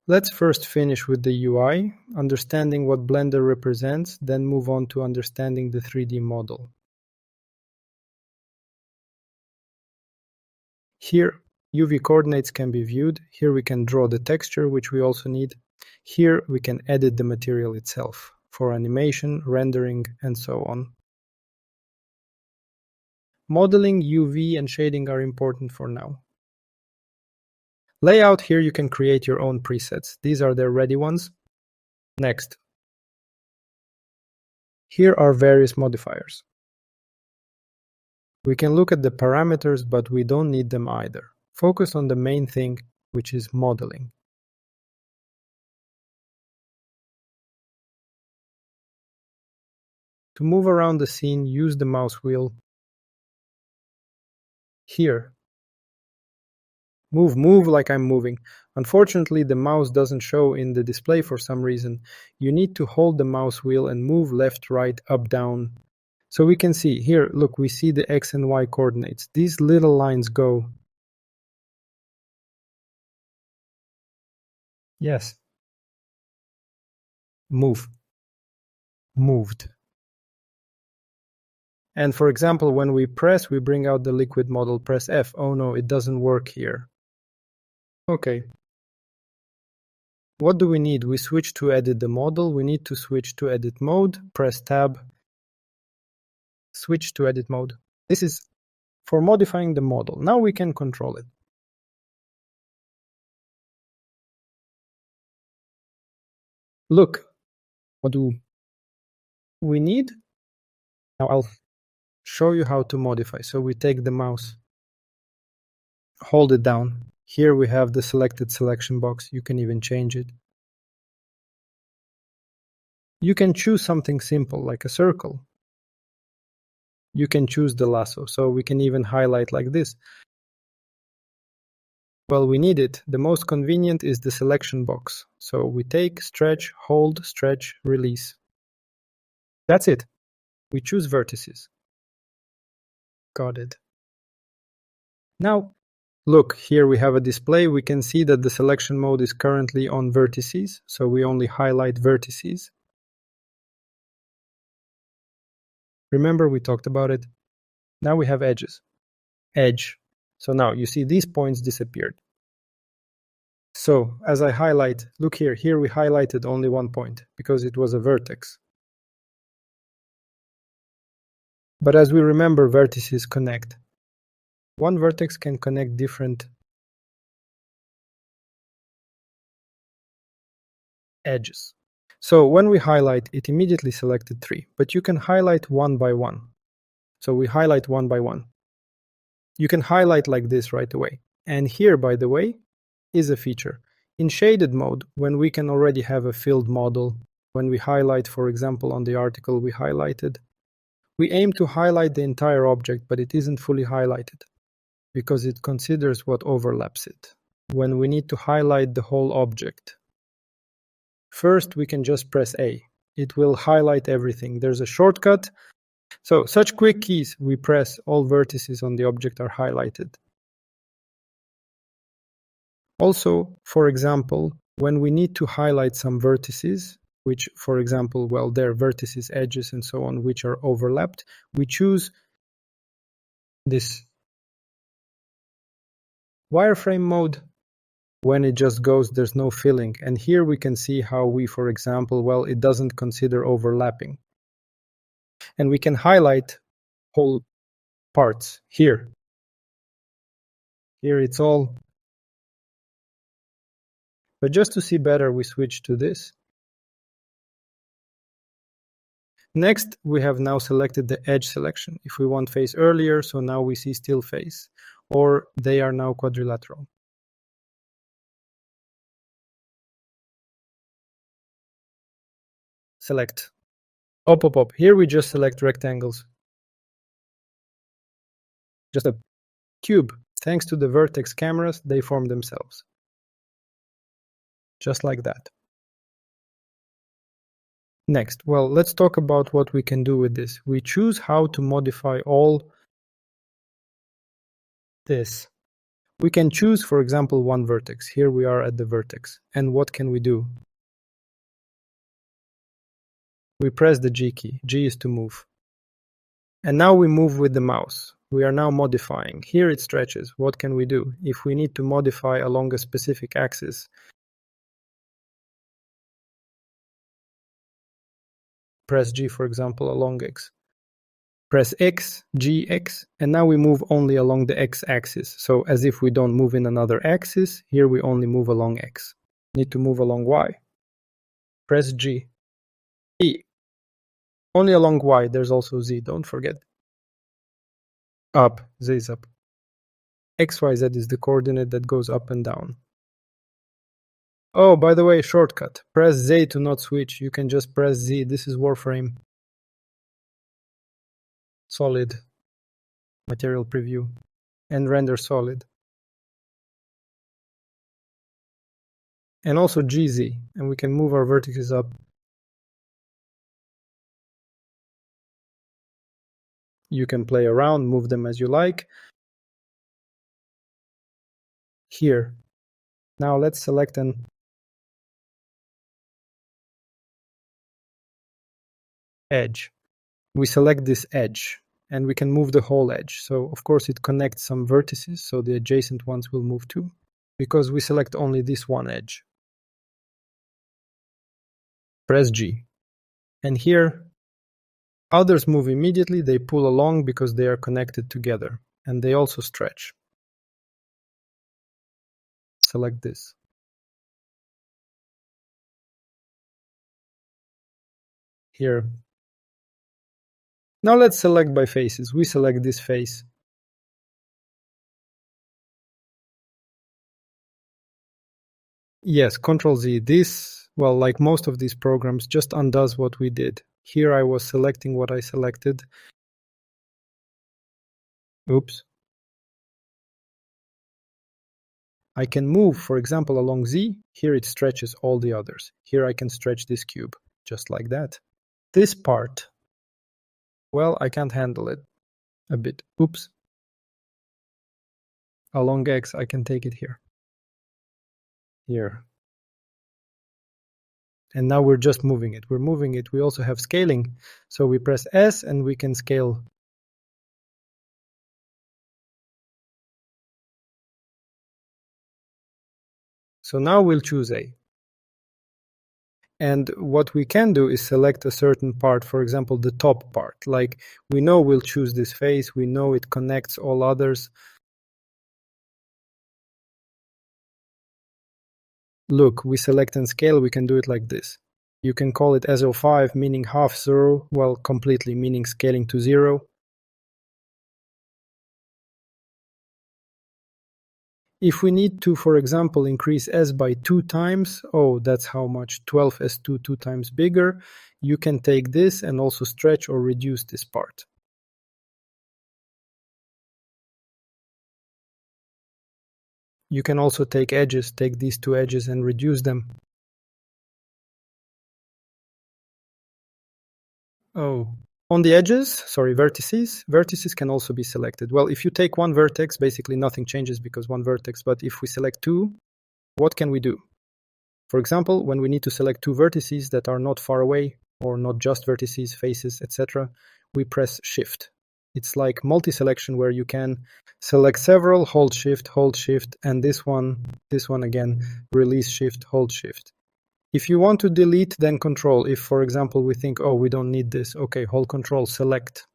Let's first finish with the UI, understanding what Blender represents, then move on to understanding the 3D model. Here, UV coordinates can be viewed. Here we can draw the texture, which we also need. Here we can edit the material itself for animation, rendering, and so on. Modeling, UV, and shading are important for now. Layout, here you can create your own presets. These are the ready ones. Next. Here are various modifiers. We can look at the parameters, but we don't need them either. Focus on the main thing, which is modeling. To move around the scene, use the mouse wheel. Here. Move like I'm moving. Unfortunately, the mouse doesn't show in the display for some reason. You need to hold the mouse wheel and move left, right, up, down. So we can see here, look, we see the X and Y coordinates. These little lines go. Yes. Move. Moved. And for example, when we press, we bring out the liquid model, press F. Oh no, it doesn't work here. Okay. What do we need? We switch to edit the model. We need to switch to edit mode, press tab, switch to edit mode. This is for modifying the model. Now we can control it. Look, what do we need? Now I'll show you how to modify. So we take the mouse, hold it down. Here we have the selected selection box. You can even change it. You can choose something simple like a circle. You can choose the lasso. So we can even highlight like this. Well, we need it. The most convenient is the selection box. So we take, stretch, hold, stretch, release. That's it. We choose vertices. Got it. Now, look, here we have a display. We can see that the selection mode is currently on vertices. So we only highlight vertices. Remember, we talked about it. Now we have edges. Edge. So now you see these points disappeared. So as I highlight, look here, here we highlighted only one point because it was a vertex. But as we remember, vertices connect. One vertex can connect different edges. So when we highlight, it immediately selected 3, but you can highlight one by one. So we highlight one by one. You can highlight like this right away. And here, by the way, is a feature. In shaded mode, when we can already have a filled model, when we highlight, for example, on the article we highlighted, we aim to highlight the entire object, but it isn't fully highlighted because it considers what overlaps it. when we need to highlight the whole object. First, we can just press A. It will highlight everything. There's a shortcut. So, such quick keys, we press, all vertices on the object are highlighted. Also, for example, when we need to highlight some vertices, which, for example, well, they're vertices, edges, and so on, which are overlapped, we choose this wireframe mode. When it just goes, there's no filling. And here we can see how we, for example, well, it doesn't consider overlapping. And we can highlight whole parts here. Here it's all. But just to see better, we switch to this. Next, we have now selected the edge selection. If we want face earlier, so now we see still face, or they are now quadrilateral. Select. Op. Here we just select rectangles. Just a cube. Thanks to the vertex cameras, they form themselves. Just like that. Next, well, let's talk about what we can do with this. We choose how to modify all this. We can choose, for example, one vertex. Here we are at the vertex. And what can we do? We press the G key. G is to move. And now we move with the mouse. We are now modifying. Here it stretches. What can we do? If we need to modify along a specific axis, press G, for example, along X. Press X, G, X, and now we move only along the X axis. So as if we don't move in another axis, here we only move along X. Need to move along Y. Press G. E. Only along Y, there's also Z, don't forget. Up, Z is up. XYZ is the coordinate that goes up and down. Oh, by the way, shortcut. Press Z to not switch. You can just press Z. This is Warframe. Solid. Material preview. And render solid. And also GZ. And we can move our vertices up. You can play around, move them as you like. Here. Now let's select an edge. We select this edge and we can move the whole edge. So of course it connects some vertices, so the adjacent ones will move too, because we select only this one edge. Press G. And here others move immediately, they pull along because they are connected together, and they also stretch. Select this. Here. Now let's select by faces. We select this face. Yes, Ctrl Z. This, well, like most of these programs, just undoes what we did. Here I was selecting what I selected. Oops. I can move, for example, along Z. Here it stretches all the others. Here I can stretch this cube, just like that. This part, well, I can't handle it a bit. Oops. Along X, I can take it here. Here. And now we're just moving it. We're moving it. We also have scaling. So we press S and we can scale. So now we'll choose A. And what we can do is select a certain part, for example, the top part. Like we know we'll choose this face. We know it connects all others. Look, we select and scale. We can do it like this. You can call it SO5, meaning half zero, well, completely, meaning scaling to 0. If we need to, for example, increase S by 2 times, oh, that's how much, 12S2 2 times bigger, you can take this and also stretch or reduce this part. You can also take edges, take these two edges and reduce them. Oh, on the edges, sorry, vertices can also be selected. Well, if you take one vertex, basically nothing changes because one vertex, but if we select two, what can we do? For example, when we need to select two vertices that are not far away, or not just vertices, faces, etc., we press Shift. It's like multi-selection where you can select several, hold Shift, and this one again, release Shift, hold Shift. If you want to delete, then Control. If, for example, we think, oh, we don't need this, okay, hold Control, select.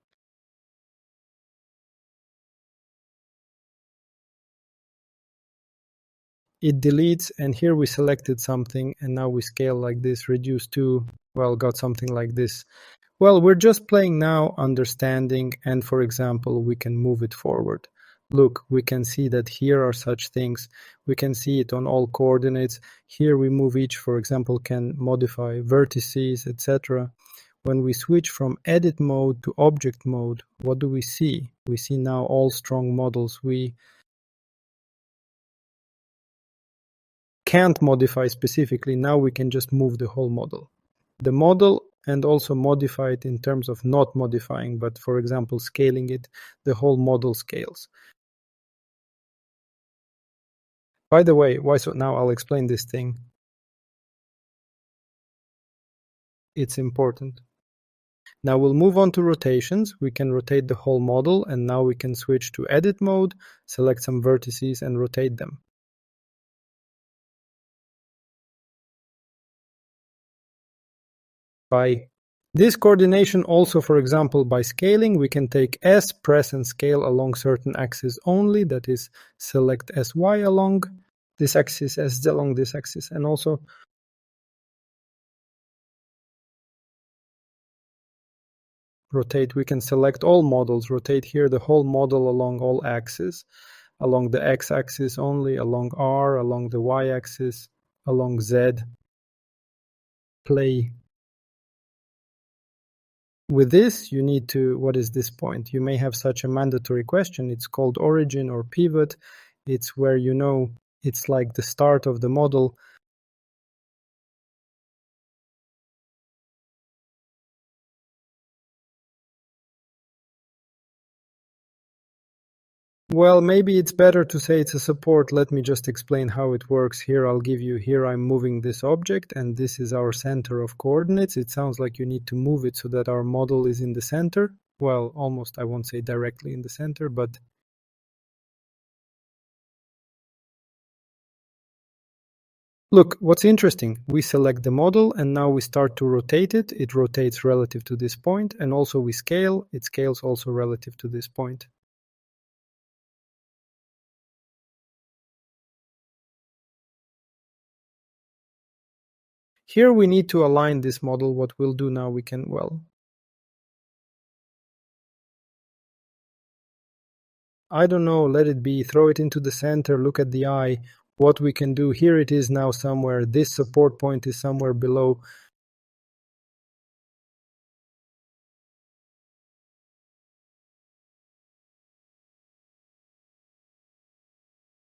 It deletes, and here we selected something, and now we scale like this, reduce to, well, got something like this. Well, we're just playing now, understanding, and for example, we can move it forward. Look, we can see that here are such things. We can see it on all coordinates. Here we move each, for example, can modify vertices, etc. When we switch from edit mode to object mode, what do we see? We see now all strong models. We can't modify specifically. Now we can just move the whole model. The model and also modify it in terms of not modifying, but for example, scaling it, the whole model scales. By the way, why so now I'll explain this thing. It's important. Now we'll move on to rotations. We can rotate the whole model, and now we can switch to edit mode, select some vertices and rotate them. By this coordination also, for example, by scaling, we can take S, press and scale along certain axes only, that is, select SY along this axis, S along this axis, and also rotate. We can select all models, rotate here the whole model along all axes, along the X-axis only, along R, along the Y-axis, along Z, play. With this, you need to, what is this point? You may have such a mandatory question. It's called origin or pivot. It's where you know it's like the start of the model. Well, maybe it's better to say it's a support. Let me just explain how it works. Here I'll give you, here I'm moving this object, and this is our center of coordinates. It sounds like you need to move it so that our model is in the center. Well, almost, I won't say directly in the center, but look, what's interesting, we select the model and now we start to rotate it. It rotates relative to this point, and also we scale. It scales also relative to this point. Here we need to align this model. What we'll do now, we can, well, I don't know, let it be, throw it into the center, look at the eye. What we can do, here it is now somewhere, this support point is somewhere below.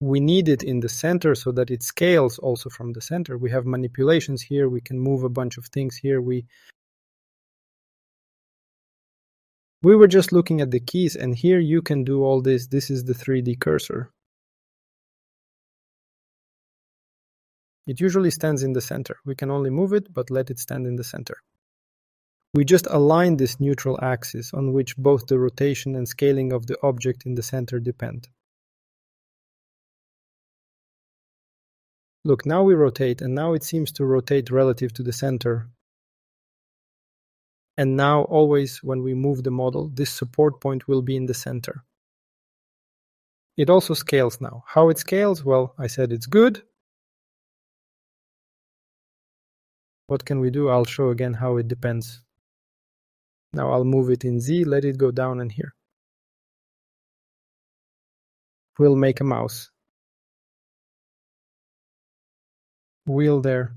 We need it in the center so that it scales also from the center. We have manipulations here, we can move a bunch of things here. We were just looking at the keys, and here you can do all this. This is the 3D cursor. It usually stands in the center. We can only move it, but let it stand in the center. We just align this neutral axis on which both the rotation and scaling of the object in the center depend. Look, now we rotate, and now it seems to rotate relative to the center. And now always when we move the model, this support point will be in the center. It also scales now. How it scales? Well, I said it's good. What can we do? I'll show again how it depends. Now I'll move it in Z, let it go down in here. We'll make a mouse. Wheel there.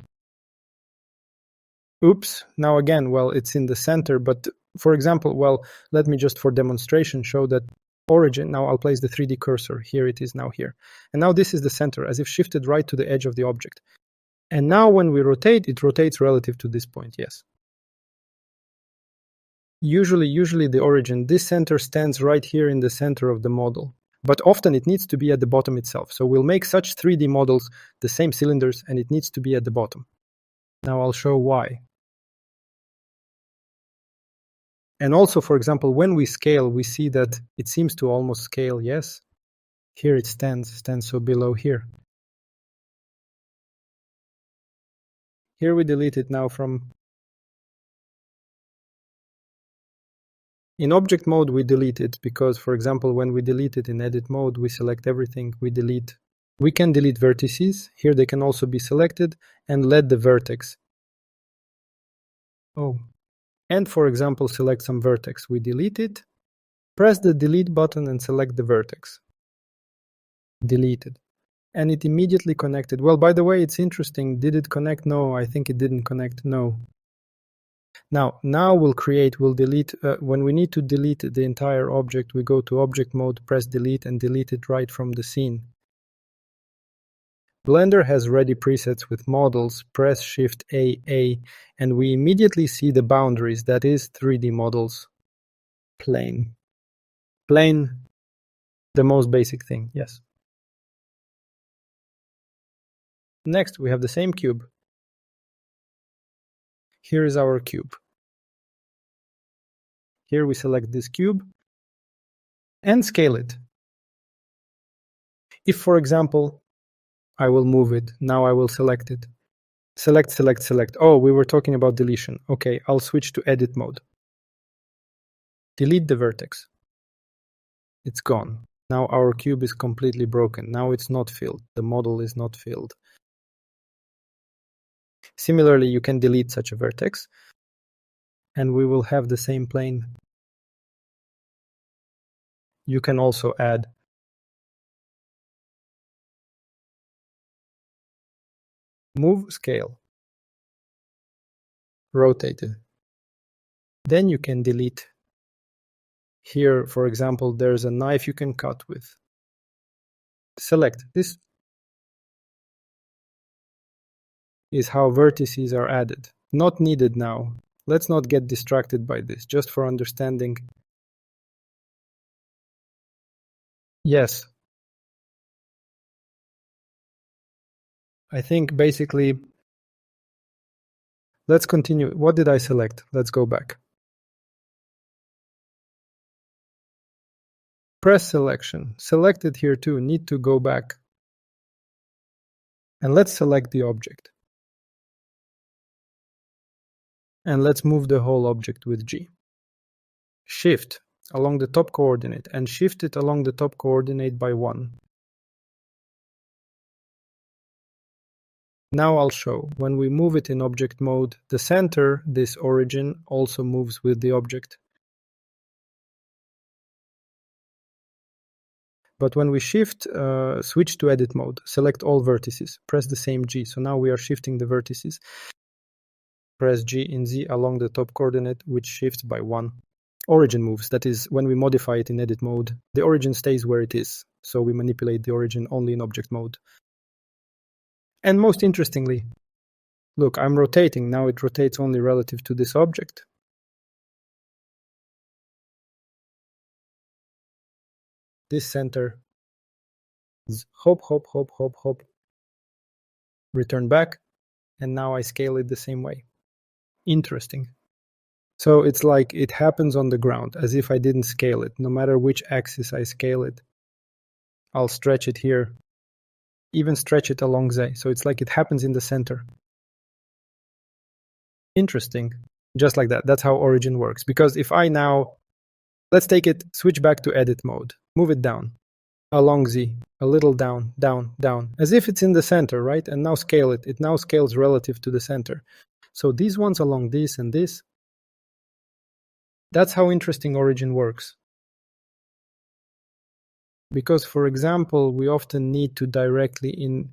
Oops, now again, well, it's in the center, but for example, well, let me just for demonstration show that origin. Now I'll place the 3D cursor. Here it is now here. And now this is the center, as if shifted right to the edge of the object. And now when we rotate, it rotates relative to this point, yes. Usually the origin, this center stands right here in the center of the model. But often it needs to be at the bottom itself. So we'll make such 3D models, the same cylinders, and it needs to be at the bottom. Now I'll show why. And also, for example, when we scale, we see that it seems to almost scale, yes? Here it stands so below here. Here we delete it now from... In object mode, we delete it because, for example, when we delete it in edit mode, we select everything, we delete. We can delete vertices. Here they can also be selected and let the vertex. Oh. And for example, select some vertex. We delete it, press the delete button and select the vertex. Deleted. And it immediately connected. Well, by the way, it's interesting. Did it connect? No, I think it didn't connect. No. Now we'll delete. When we need to delete the entire object, we go to object mode, press delete and delete it right from the scene. Blender has ready presets with models, press Shift A, and we immediately see the boundaries, that is 3D models. Plane, the most basic thing, yes. Next, we have the same cube. Here is our cube. Here we select this cube and scale it. If, for example, I will move it. Now I will select it. Select. Oh, we were talking about deletion. Okay, I'll switch to edit mode. Delete the vertex. It's gone. Now our cube is completely broken. Now it's not filled. The model is not filled. Similarly, you can delete such a vertex, and we will have the same plane. You can also add move scale, rotate it. Then you can delete. Here, for example, there's a knife you can cut with. Select. This is how vertices are added. Not needed now. Let's not get distracted by this, just for understanding. Yes. I think basically, let's continue. What did I select? Let's go back. Press selection. Select it here too. Need to go back. And let's select the object. And let's move the whole object with G. Shift along the top coordinate and shift it along the top coordinate by 1. Now I'll show. When we move it in object mode, the center, this origin, also moves with the object. But when we shift, switch to edit mode, select all vertices, press the same G. So now we are shifting the vertices. Press G in Z along the top coordinate, which shifts by 1. Origin moves, that is, when we modify it in edit mode, the origin stays where it is. So we manipulate the origin only in object mode. And most interestingly, look, I'm rotating. Now it rotates only relative to this object. This center, hop, return back, and now I scale it the same way. Interesting. So it's like it happens on the ground, as if I didn't scale it. No matter which axis I scale it, I'll stretch it here, even stretch it along Z. So it's like it happens in the center. Interesting. Just like that. That's how origin works. Because if I now, let's take it, switch back to edit mode, move it down, along Z, a little down, as if it's in the center, right? And now scale it. It now scales relative to the center. So these ones along this and this, that's how interesting origin works. Because, for example, we often need to directly in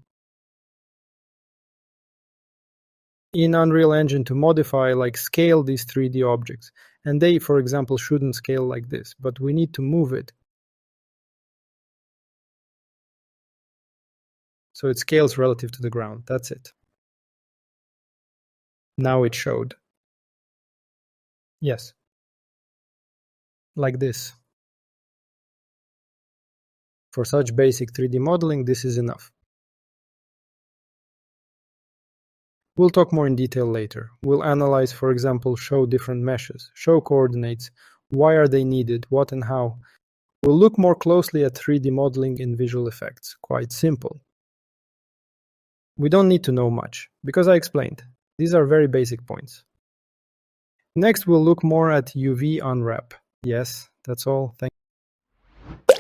Unreal Engine to modify, like scale these 3D objects. And they, for example, shouldn't scale like this, but we need to move it. So it scales relative to the ground. That's it. Now it showed. Yes. Like this. For such basic 3D modeling, this is enough. We'll talk more in detail later. We'll analyze, for example, show different meshes, show coordinates, why are they needed, what and how. We'll look more closely at 3D modeling in visual effects. Quite simple. We don't need to know much, because I explained. These are very basic points. Next, we'll look more at UV unwrap. Yes, that's all. Thank you.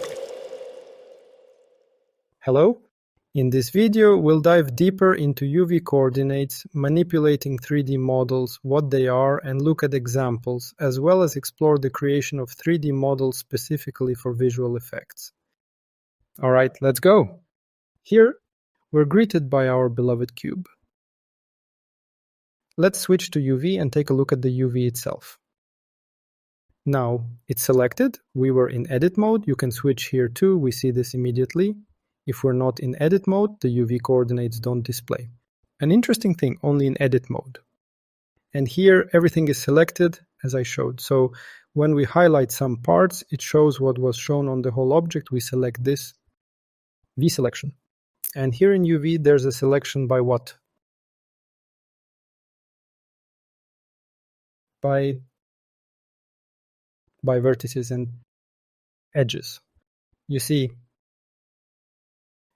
Hello? In this video, we'll dive deeper into UV coordinates, manipulating 3D models, what they are, and look at examples, as well as explore the creation of 3D models specifically for visual effects. Alright, let's go! Here, we're greeted by our beloved cube. Let's switch to UV and take a look at the UV itself. Now, it's selected, we were in edit mode, you can switch here too, we see this immediately. If we're not in edit mode, the UV coordinates don't display. An interesting thing, only in edit mode. And here everything is selected as I showed. So when we highlight some parts, it shows what was shown on the whole object. We select this V selection. And here in UV, there's a selection by what? By vertices and edges. You see,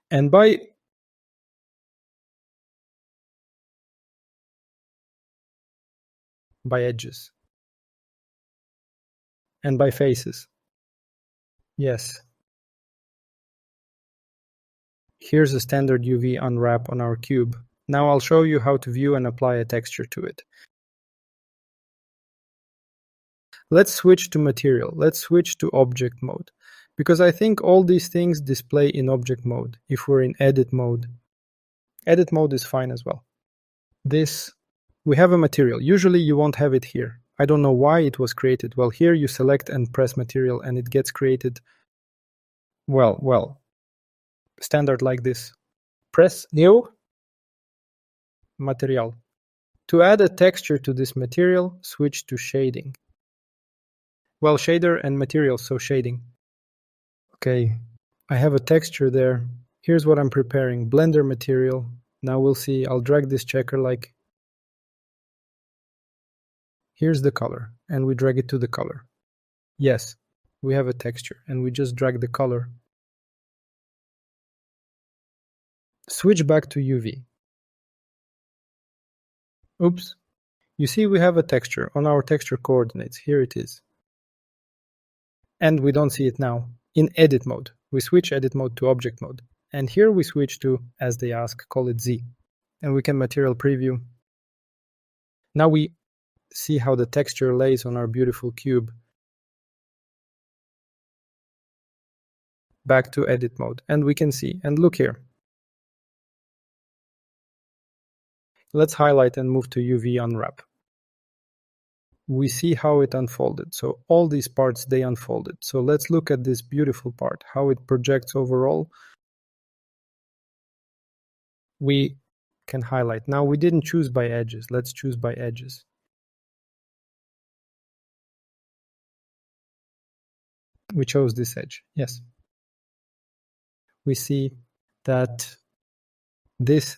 and by edges and by faces. Yes. Here's a standard UV unwrap on our cube. Now I'll show you how to view and apply a texture to it. Let's switch to material. Let's switch to object mode. Because I think all these things display in object mode. If we're in edit mode is fine as well. This, we have a material. Usually you won't have it here. I don't know why it was created. Well, here you select and press material and it gets created, well, standard like this. Press new, material. To add a texture to this material, switch to shading. Well, shader and material, so shading. Okay, I have a texture there. Here's what I'm preparing, Blender material. Now we'll see, I'll drag this checker like, here's the color, and we drag it to the color. Yes, we have a texture, and we just drag the color. Switch back to UV. Oops. You see we have a texture on our texture coordinates. Here it is. And we don't see it now. In edit mode. We switch edit mode to object mode. And here we switch to, as they ask, call it Z. And we can material preview. Now we see how the texture lays on our beautiful cube. Back to edit mode. And we can see. And look here. Let's highlight and move to UV unwrap. We see how it unfolded. So all these parts, they unfolded. So let's look at this beautiful part, how it projects overall. We can highlight. Now we didn't choose by edges. Let's choose by edges. We chose this edge. Yes. We see that this,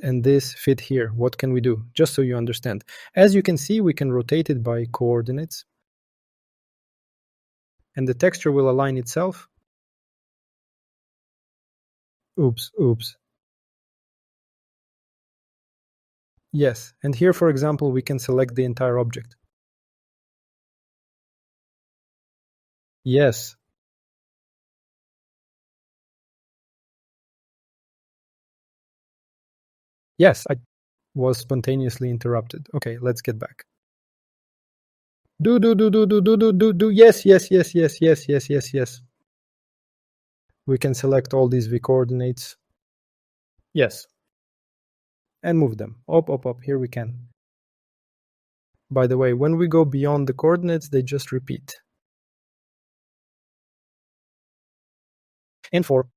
and this fit here. What can we do? Just so you understand. As you can see, we can rotate it by coordinates. And the texture will align itself. Oops. Yes, and here, for example, we can select the entire object. Yes. Yes, I was spontaneously interrupted. Okay, let's get back. Do. Yes. We can select all these V coordinates. Yes. And move them. Up. Here we can. By the way, when we go beyond the coordinates, they just repeat. And for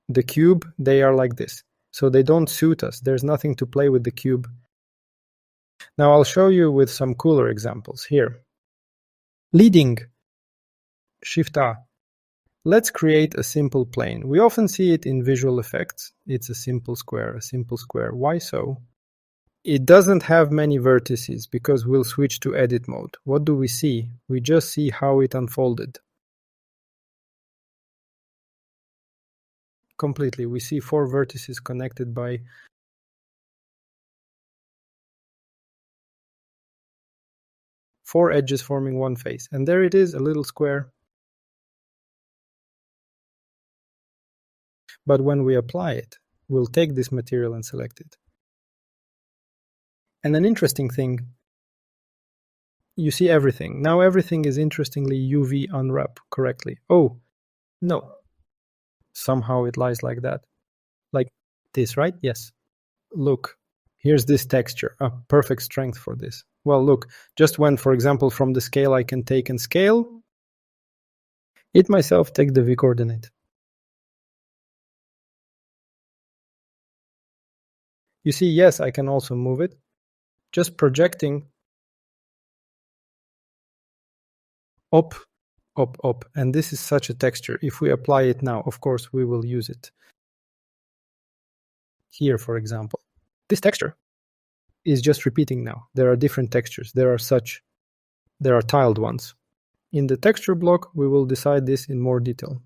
the cube, they are like this. So they don't suit us. There's nothing to play with the cube. Now I'll show you with some cooler examples here. Leading. Shift-A. Let's create a simple plane. We often see it in visual effects. It's a simple square, a simple square. Why so? It doesn't have many vertices because we'll switch to edit mode. What do we see? We just see how it unfolded. Completely. We see 4 vertices connected by 4 edges forming one face. And there it is, a little square. But when we apply it, we'll take this material and select it. And an interesting thing, you see everything. Now everything is interestingly UV unwrap correctly. Oh, no. Somehow it lies like that. Like this, right? Yes. Look, here's this texture, a perfect strength for this. Well, look, just when, for example, from the scale I can take and scale, it myself take the V coordinate. You see, yes, I can also move it. Just projecting up, up, up. And this is such a texture. If we apply it now, of course, we will use it. Here, for example, this texture is just repeating now. There are different textures. There are tiled ones. In the texture block, we will decide this in more detail.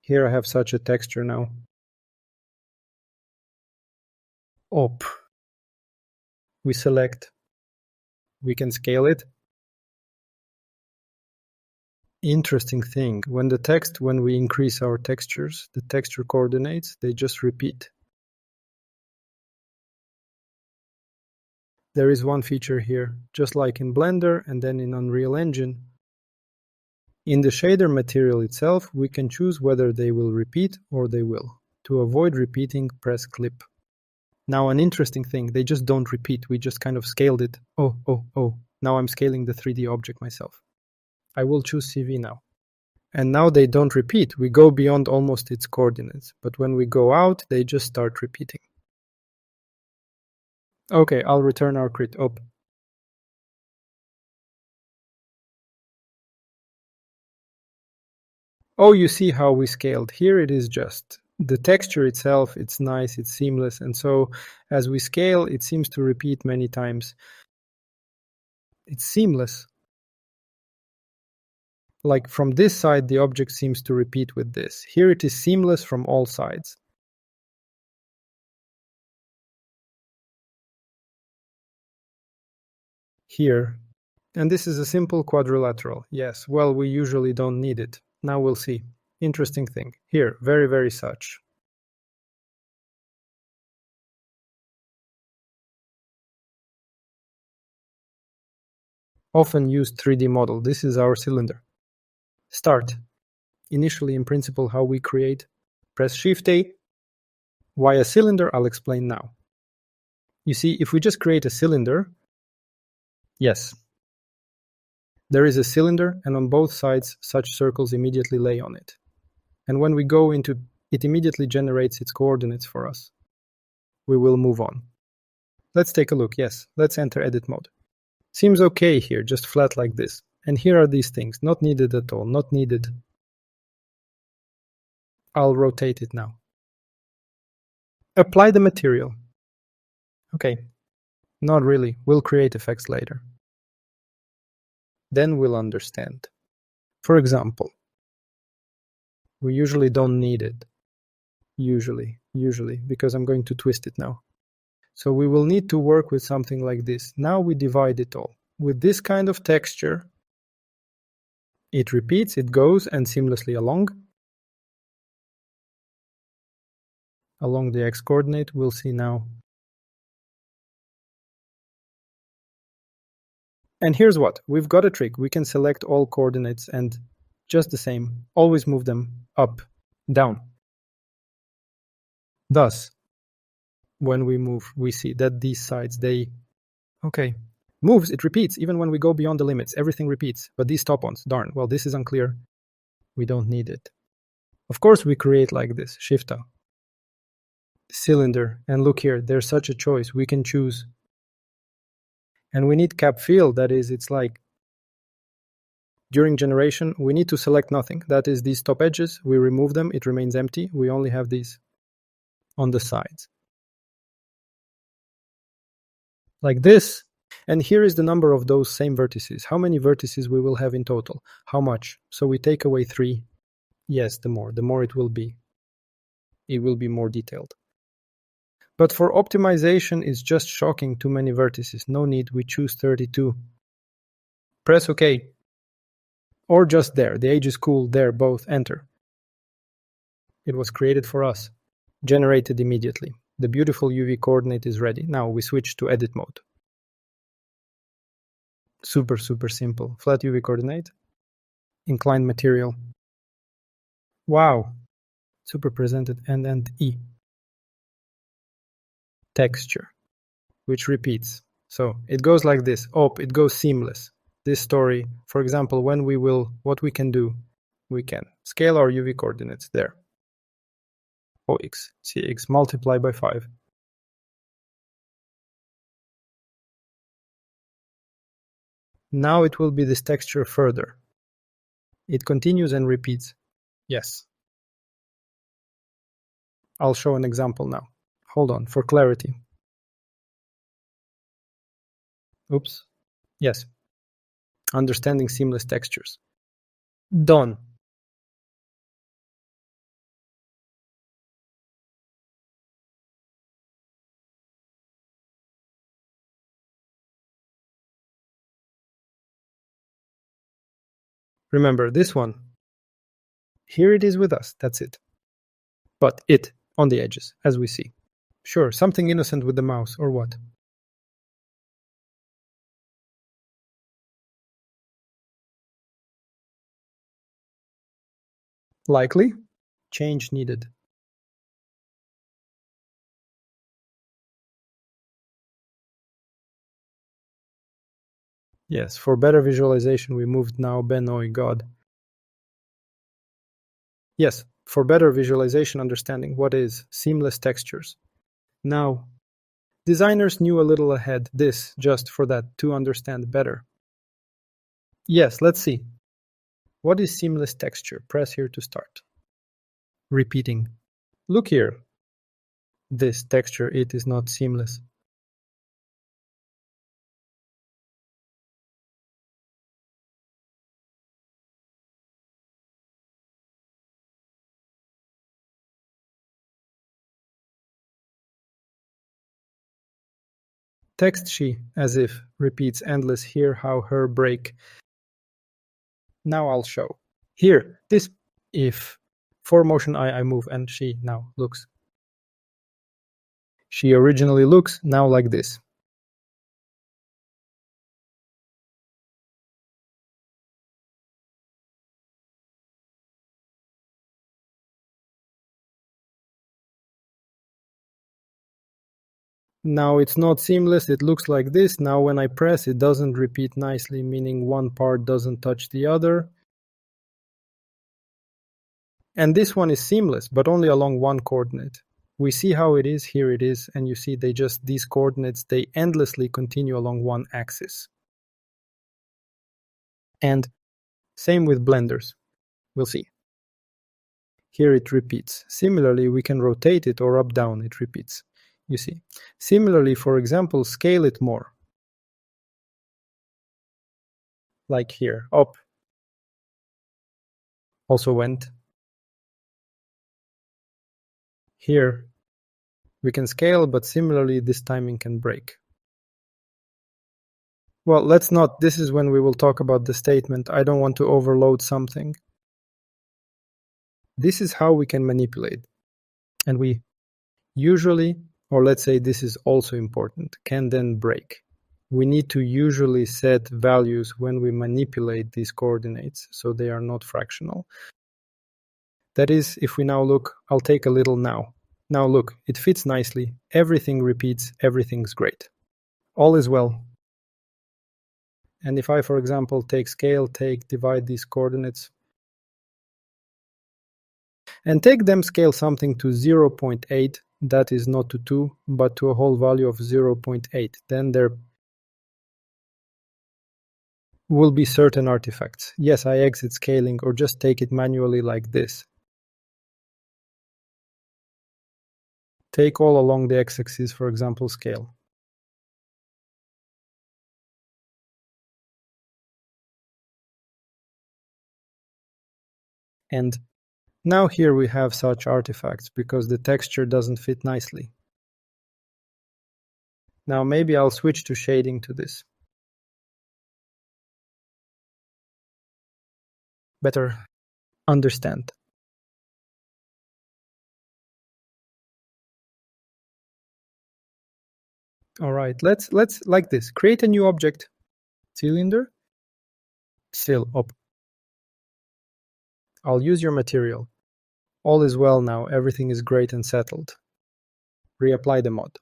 Here I have such a texture now. Up. We select. We can scale it. Interesting thing, when we increase our textures, the texture coordinates, they just repeat. There is one feature here, just like in Blender and then in Unreal Engine. In the shader material itself, we can choose whether they will repeat or they will. To avoid repeating, press clip. Now an interesting thing, they just don't repeat, we just kind of scaled it. Oh. Now I'm scaling the 3D object myself. I will choose CV now. And now they don't repeat, we go beyond almost its coordinates. But when we go out, they just start repeating. Okay, I'll return our crit up. Oh, you see how we scaled. Here it is just the texture itself, it's nice, it's seamless. And so as we scale, it seems to repeat many times. It's seamless. Like from this side, the object seems to repeat with this. Here it is seamless from all sides. Here. And this is a simple quadrilateral. Yes, well, we usually don't need it. Now we'll see. Interesting thing. Here, very, very such. Often used 3D model. This is our cylinder. Start. Initially, in principle, how we create. Press Shift-A. Why a cylinder? I'll explain now. You see, if we just create a cylinder, yes, there is a cylinder, and on both sides, such circles immediately lay on it. And when we go into it, immediately generates its coordinates for us. We will move on. Let's take a look. Yes, let's enter edit mode. Seems okay here, just flat like this. And here are these things, not needed at all, not needed. I'll rotate it now. Apply the material. Okay, not really. We'll create effects later. Then we'll understand. For example, we usually don't need it. Usually, because I'm going to twist it now. So we will need to work with something like this. Now we divide it all. With this kind of texture, it repeats, it goes and seamlessly along the x-coordinate, we'll see now. And here's what, we've got a trick. We can select all coordinates and just the same, always move them up, down. Thus, when we move, we see that these sides, moves, it repeats, even when we go beyond the limits, everything repeats. But these top-ons, darn, well, this is unclear. We don't need it. Of course, we create like this, Shift-A. cylinder, and look here, there's such a choice. We can choose. And we need cap fill, that is, it's like during generation, we need to select nothing. That is, these top edges, we remove them, it remains empty. We only have these on the sides. Like this. And here is the number of those same vertices. How many vertices we will have in total? How much? So we take away 3. Yes, the more it will be. It will be more detailed. But for optimization, it's just shocking too many vertices. No need, we choose 32. Press OK. Or just there. The age is cool. There, both. Enter. It was created for us. Generated immediately. The beautiful UV coordinate is ready. Now we switch to edit mode. Super simple. Flat UV coordinate. Inclined material. Wow. Super presented and E. Texture, which repeats. So it goes like this. It goes seamless. This story, for example, what we can do, we can scale our UV coordinates there. OX, CX, multiply by 5. Now it will be this texture further. It continues and repeats. Yes. I'll show an example now. Hold on, for clarity. Oops. Yes. Understanding seamless textures. Done. Remember this one. Here it is with us, that's it. But it on the edges, as we see. Sure, something innocent with the mouse, or what? Likely. Change needed. Yes, for better visualization, we moved now Benoy God. Yes, for better visualization understanding what is seamless textures. Now, designers knew a little ahead this, just for that, to understand better. Yes, let's see. What is seamless texture? Press here to start. Repeating. Look here. This texture, it is not seamless. Text she, as if, repeats endless here how her break. Now I'll show. Here, this, if for motion I move and she now looks. She originally looks now like this. Now it's not seamless, it looks like this. Now when I press, it doesn't repeat nicely, meaning one part doesn't touch the other. And this one is seamless, but only along one coordinate. We see how it is, here it is, and you see these coordinates, they endlessly continue along one axis. And same with blenders. We'll see. Here it repeats. Similarly, we can rotate it or up down, it repeats. You see. Similarly, for example, scale it more. Like here, up. Also went. Here, we can scale, but similarly, this timing can break. Well, let's not, this is when we will talk about the statement, I don't want to overload something. This is how we can manipulate. And we usually, or let's say this is also important, can then break. We need to usually set values when we manipulate these coordinates, so they are not fractional. That is, if we now look, I'll take a little now. Now look, it fits nicely, everything repeats, everything's great. All is well. And if I, for example, take scale, divide these coordinates, And take them scale something to 0.8, that is not to 2, but to a whole value of 0.8. Then there will be certain artifacts. Yes, I exit scaling or just take it manually like this. Take all along the x-axis, for example, scale. And now here we have such artifacts because the texture doesn't fit nicely. Now maybe I'll switch to shading to this. Better understand. All right, let's like this. Create a new object. Cylinder. Still up. I'll use your material. All is well now, everything is great and settled. Reapply the mod.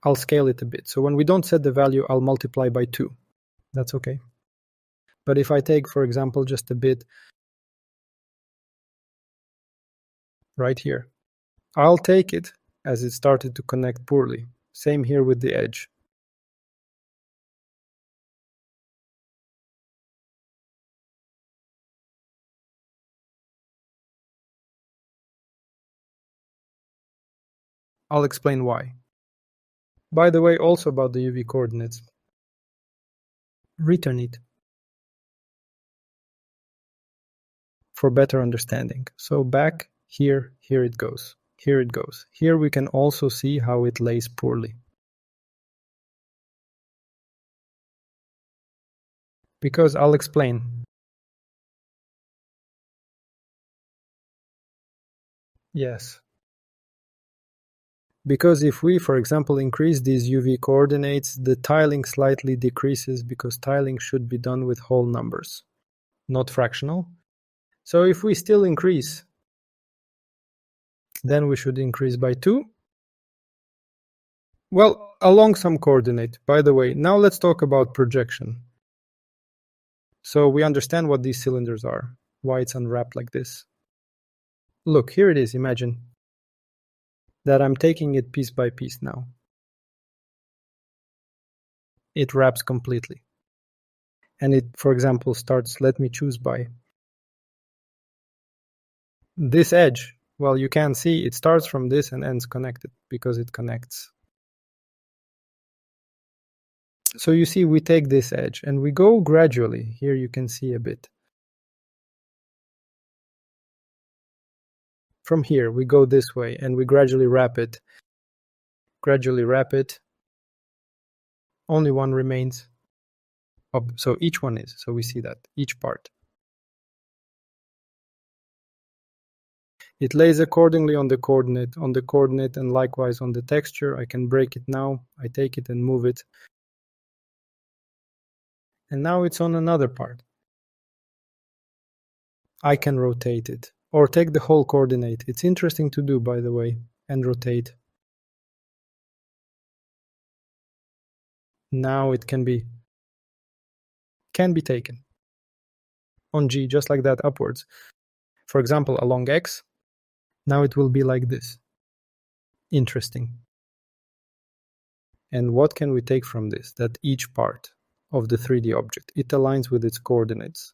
I'll scale it a bit. So when we don't set the value, I'll multiply by 2. That's okay. But if I take, for example, just a bit right here, I'll take it as it started to connect poorly. Same here with the edge. I'll explain why. By the way, also about the UV coordinates. Return it for better understanding. So back here, here it goes. Here it goes. Here we can also see how it lays poorly. Because I'll explain. Yes. Because if we, for example, increase these UV coordinates, the tiling slightly decreases because tiling should be done with whole numbers, not fractional. So if we still increase, then we should increase by 2. Well, along some coordinate. By the way, now let's talk about projection. So we understand what these cylinders are, why it's unwrapped like this. Look, here it is, imagine that I'm taking it piece by piece now. It wraps completely. And it, for example, starts, let me choose by this edge. Well, you can see it starts from this and ends connected because it connects. So you see, we take this edge and we go gradually. Here you can see a bit. From here, we go this way and we gradually wrap it. Gradually wrap it. Only one remains. So each one is. So we see that, each part. It lays accordingly on the coordinate, and likewise on the texture. I can break it now. I take it and move it. And now it's on another part. I can rotate it. Or take the whole coordinate. It's interesting to do, by the way, and rotate. Now it can be taken on G, just like that, upwards. For example, along X, now it will be like this. Interesting. And what can we take from this? That each part of the 3D object, it aligns with its coordinates.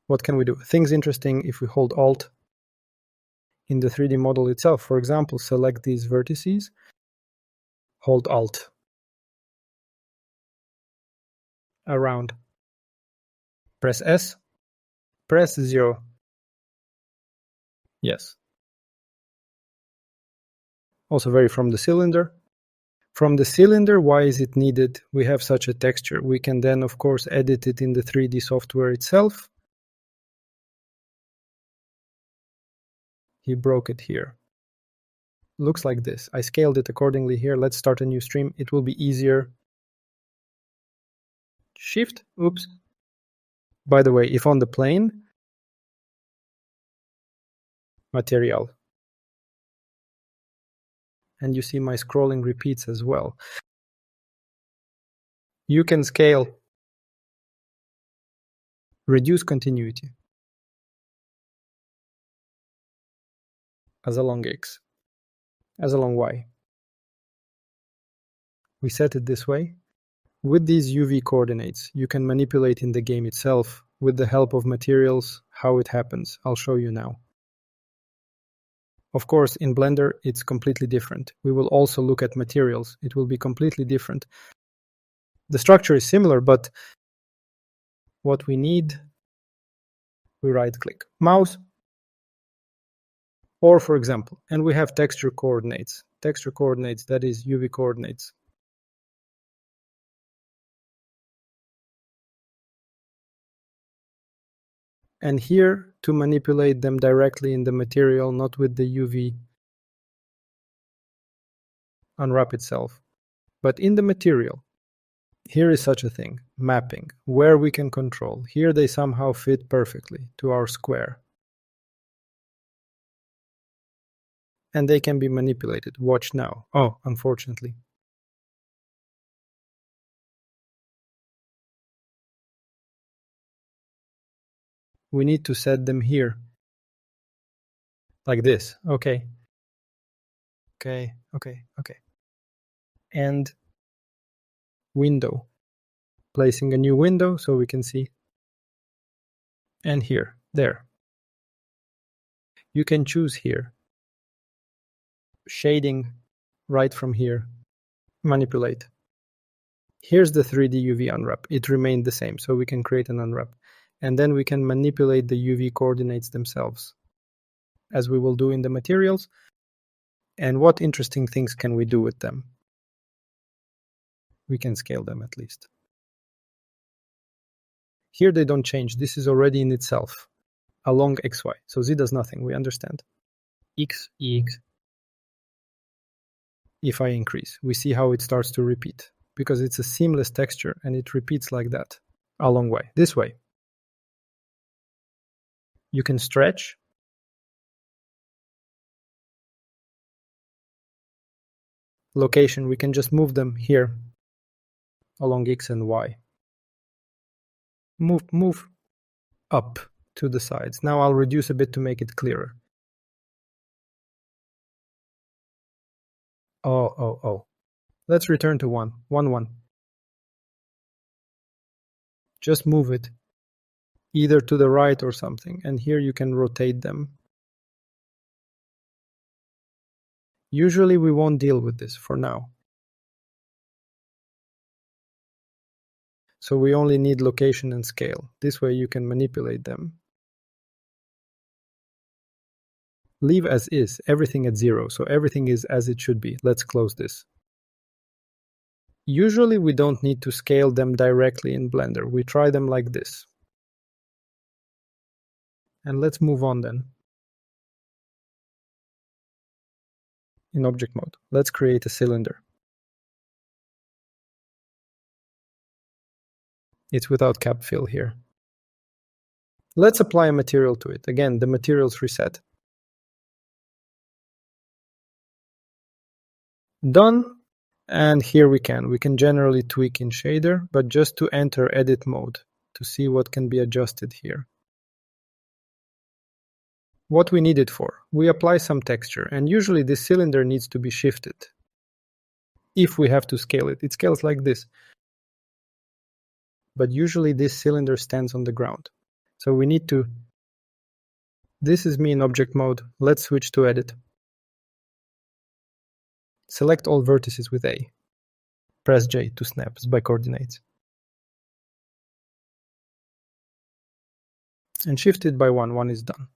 What can we do? Things interesting if we hold Alt in the 3D model itself. For example, select these vertices, hold Alt. Around. Press S, press 0. Yes. Also vary from the cylinder. From the cylinder, why is it needed? We have such a texture. We can then, of course, edit it in the 3D software itself. He broke it here. Looks like this. I scaled it accordingly here. Let's start a new stream. It will be easier. Shift. Oops. By the way, if on the plane, material. And you see my scrolling repeats as well. You can scale Reduce continuity as along X, as along Y. We set it this way. With these UV coordinates, you can manipulate in the game itself with the help of materials how it happens. I'll show you now. Of course, in Blender, it's completely different. We will also look at materials. It will be completely different. The structure is similar, but what we need, we right-click, mouse, or for example, and we have texture coordinates. Texture coordinates, that is UV coordinates. And here, to manipulate them directly in the material, not with the UV unwrap itself, but in the material. Here is such a thing, mapping, where we can control. Here they somehow fit perfectly to our square. And they can be manipulated. Watch now. Oh, unfortunately. We need to set them here. Like this. Okay. Okay. And window. Placing a new window so we can see. And here. There. You can choose here. Shading right from here. Manipulate. Here's the 3D UV unwrap. It remained the same, so we can create an unwrap. And then we can manipulate the UV coordinates themselves, as we will do in the materials. And what interesting things can we do with them? We can scale them at least. Here they don't change. This is already in itself along XY. So Z does nothing. We understand. X, EX. If I increase, we see how it starts to repeat because it's a seamless texture and it repeats like that along Y. This way. You can stretch. Location, we can just move them here along X and Y. Move up to the sides. Now I'll reduce a bit to make it clearer. Oh. Let's return to 1. 1. Just move it either to the right or something, and here you can rotate them. Usually we won't deal with this for now. So we only need location and scale. This way you can manipulate them. Leave as is, everything at 0, so everything is as it should be. Let's close this. Usually we don't need to scale them directly in Blender. We try them like this. And let's move on then. In object mode, let's create a cylinder. It's without cap fill here. Let's apply a material to it. Again, the materials reset. Done. And here we can generally tweak in shader, but just to enter edit mode to see what can be adjusted here. What we need it for? We apply some texture, and usually this cylinder needs to be shifted. If we have to scale it, it scales like this. But usually this cylinder stands on the ground. So we need to... This is me in object mode. Let's switch to edit. Select all vertices with A. Press J to snap by coordinates. And shift it by 1. 1 is done.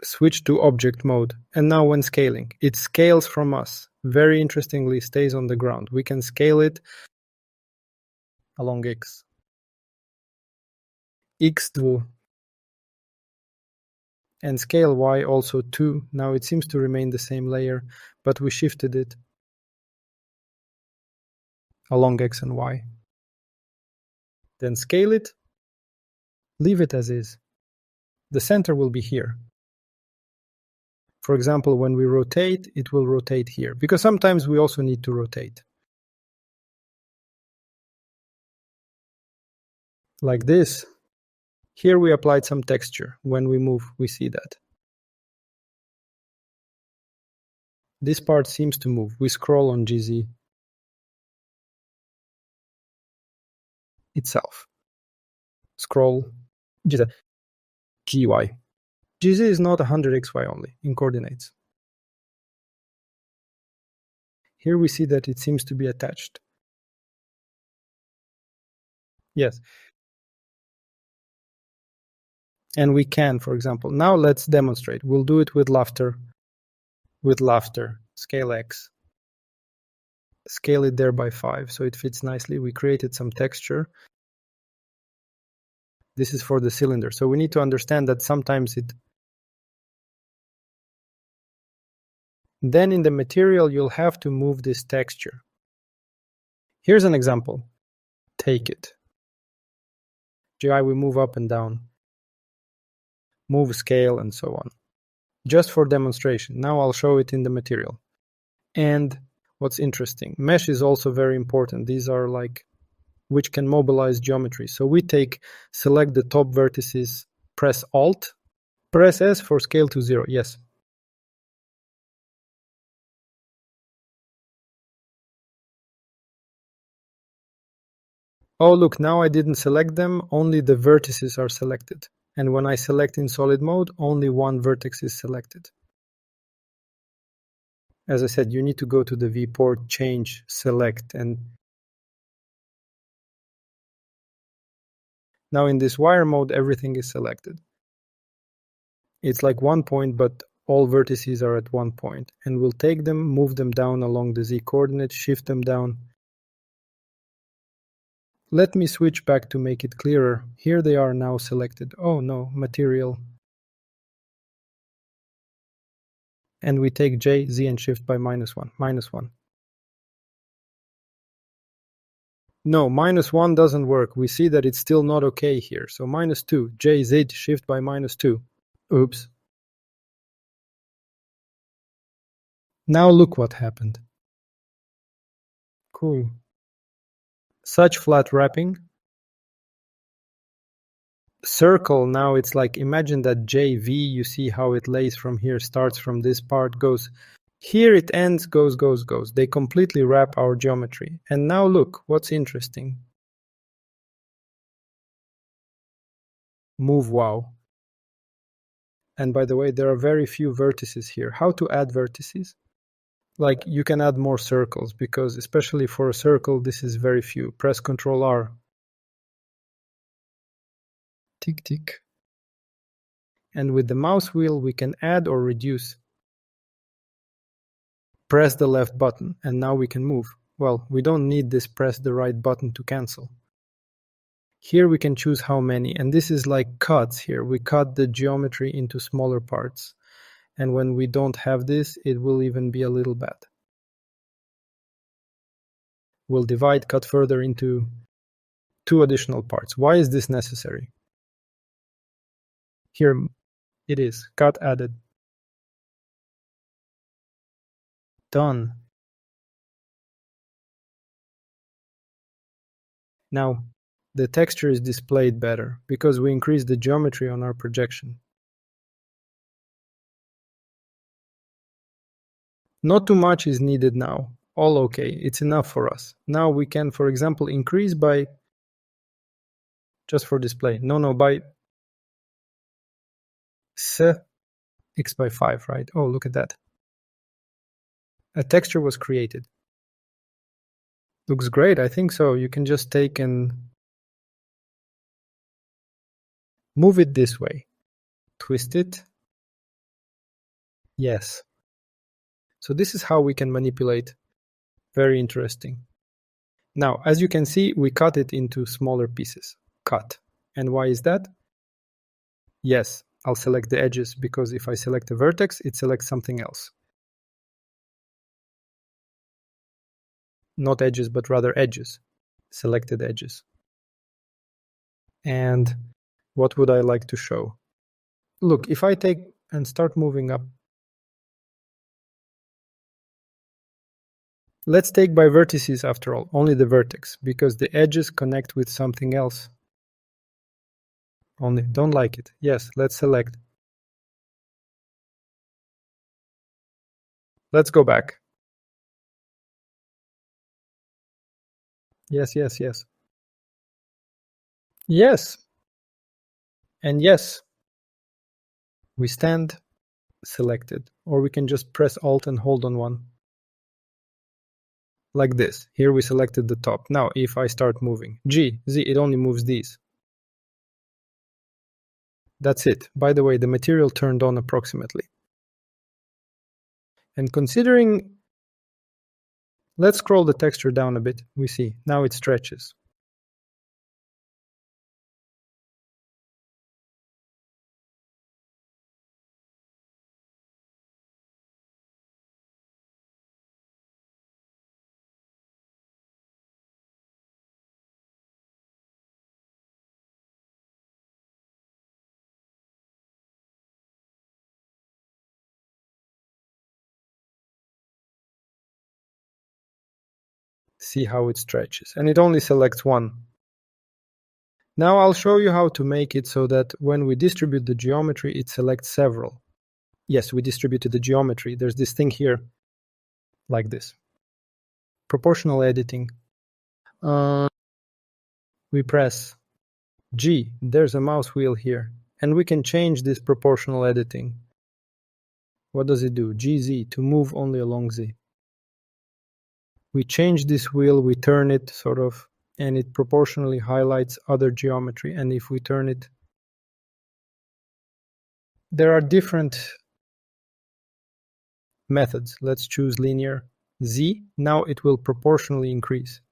Switch to object mode. And now when scaling, it scales from us. Very interestingly, stays on the ground. We can scale it along X. X2. And scale Y also 2. Now it seems to remain the same layer, but we shifted it along X and Y. Then scale it. Leave it as is. The center will be here. For example, when we rotate, it will rotate here, because sometimes we also need to rotate. like this. Here we applied some texture. When we move, we see that. This part seems to move. We scroll on GZ itself. Scroll GZ. GY. GZ is not 100xy only, in coordinates. Here we see that it seems to be attached. Yes. And we can, for example. Now let's demonstrate. We'll do it with laughter. With laughter. Scale X. Scale it there by 5 so it fits nicely. We created some texture. This is for the cylinder. So we need to understand that sometimes it... Then in the material, you'll have to move this texture. Here's an example. Take it. GI, we move up and down. Move scale and so on. Just for demonstration. Now I'll show it in the material. And what's interesting, mesh is also very important. These are like, which can mobilize geometry. So we select the top vertices, press Alt, press S for scale to 0. Yes. Oh, look, now I didn't select them, only the vertices are selected. And when I select in solid mode, only one vertex is selected. As I said, you need to go to the viewport, change, select, and now in this wire mode, everything is selected. It's like one point, but all vertices are at one point. And we'll take them, move them down along the Z coordinate, shift them down. Let me switch back to make it clearer. Here they are now selected. Oh no, material. And we take J, Z and shift by -1, -1. No, -1 doesn't work. We see that it's still not okay here. So -2, J, Z, shift by -2. Oops. Now look what happened. Cool. Such flat wrapping. Circle, now it's like, imagine that JV, you see how it lays from here, starts from this part, goes here, it ends, goes. They completely wrap our geometry. And now look, what's interesting. Move wow. And by the way, there are very few vertices here. How to add vertices? Like, you can add more circles, because especially for a circle, this is very few. Press Ctrl R. Tick, tick. And with the mouse wheel, we can add or reduce. Press the left button, and now we can move. Well, we don't need this press the right button to cancel. Here we can choose how many, and this is like cuts here. We cut the geometry into smaller parts. And when we don't have this, it will even be a little bad. We'll divide, cut further into 2 additional parts. Why is this necessary? Here it is, cut added. Done. Now, the texture is displayed better because we increased the geometry on our projection. Not too much is needed now. All okay, it's enough for us. Now we can, for example, increase by, just for display, by x by 5, right? Oh, look at that. A texture was created. Looks great, I think so. You can just take and move it this way. Twist it. Yes. So this is how we can manipulate. Very interesting. Now, as you can see, we cut it into smaller pieces. Cut. And why is that? Yes, I'll select the edges, because if I select a vertex, it selects something else. Not edges, but rather edges. Selected edges. And what would I like to show? Look, if I take and start moving up. Let's take by vertices after all, only the vertex, because the edges connect with something else. Only don't like it. Yes, let's select. Let's go back. Yes, yes, yes. Yes. And yes. We stand selected, or we can just press Alt and hold on one. Like this. Here we selected the top. Now, if I start moving, G, Z, it only moves these. That's it. By the way, the material turned on approximately. And considering, let's scroll the texture down a bit. We see, now it stretches. See how it stretches. And it only selects one. Now I'll show you how to make it so that when we distribute the geometry, it selects several. Yes, we distributed the geometry. There's this thing here, like this. Proportional editing. We press G, there's a mouse wheel here, and we can change this proportional editing. What does it do? GZ, to move only along Z. We change this wheel, we turn it sort of, and it proportionally highlights other geometry. And if we turn it, there are different methods. Let's choose linear Z. Now it will proportionally increase.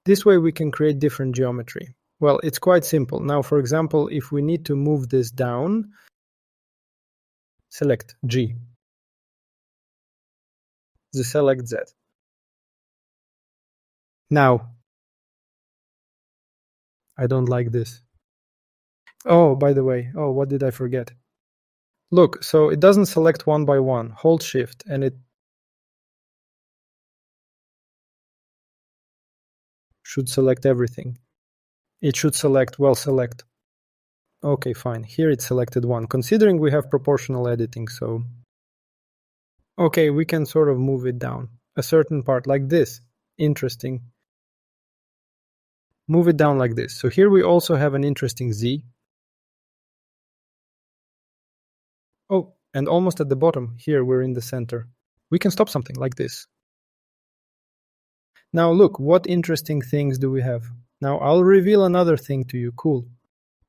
This way we can create different geometry. Well, it's quite simple. Now, for example, if we need to move this down, select G. Select Z. Now, I don't like this. Oh, by the way, what did I forget? Look, so it doesn't select one by one. Hold Shift and it should select everything. It should select, well, select. Okay, fine. Here it selected one. Considering we have proportional editing, so... Okay, we can sort of move it down. A certain part, like this. Interesting. Move it down like this. So here we also have an interesting Z. Oh, and almost at the bottom, here we're in the center. We can stop something like this. Now look, what interesting things do we have? Now I'll reveal another thing to you. Cool.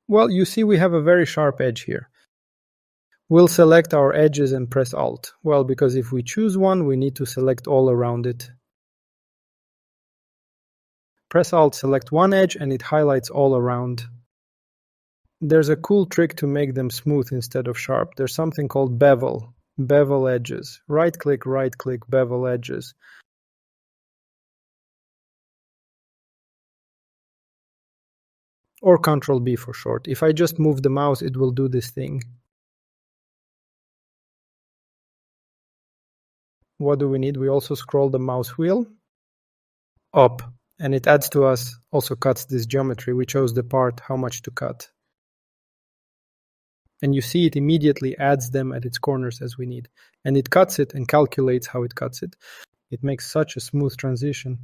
Well, you see we have a very sharp edge here. We'll select our edges and press Alt. Well, because if we choose one, we need to select all around it. Press Alt, select one edge, and it highlights all around. There's a cool trick to make them smooth instead of sharp. There's something called bevel. Bevel edges. Right-click, bevel edges. Or Ctrl B for short. If I just move the mouse, it will do this thing. What do we need? We also scroll the mouse wheel up, and it adds to us, also cuts this geometry. We chose the part, how much to cut. And you see it immediately adds them at its corners as we need. And it cuts it and calculates how it cuts it. It makes such a smooth transition.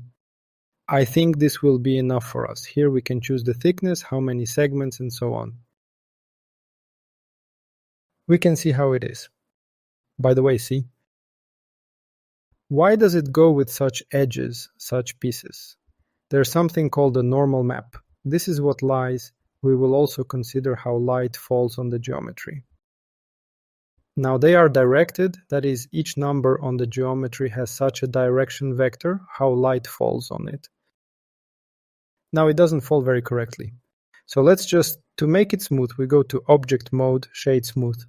I think this will be enough for us. Here we can choose the thickness, how many segments, and so on. We can see how it is. By the way, see? Why does it go with such edges, such pieces? There's something called a normal map. This is what lies. We will also consider how light falls on the geometry. Now they are directed, that is, each number on the geometry has such a direction vector, how light falls on it. Now it doesn't fall very correctly. So let's just, to make it smooth, we go to Object Mode, Shade Smooth.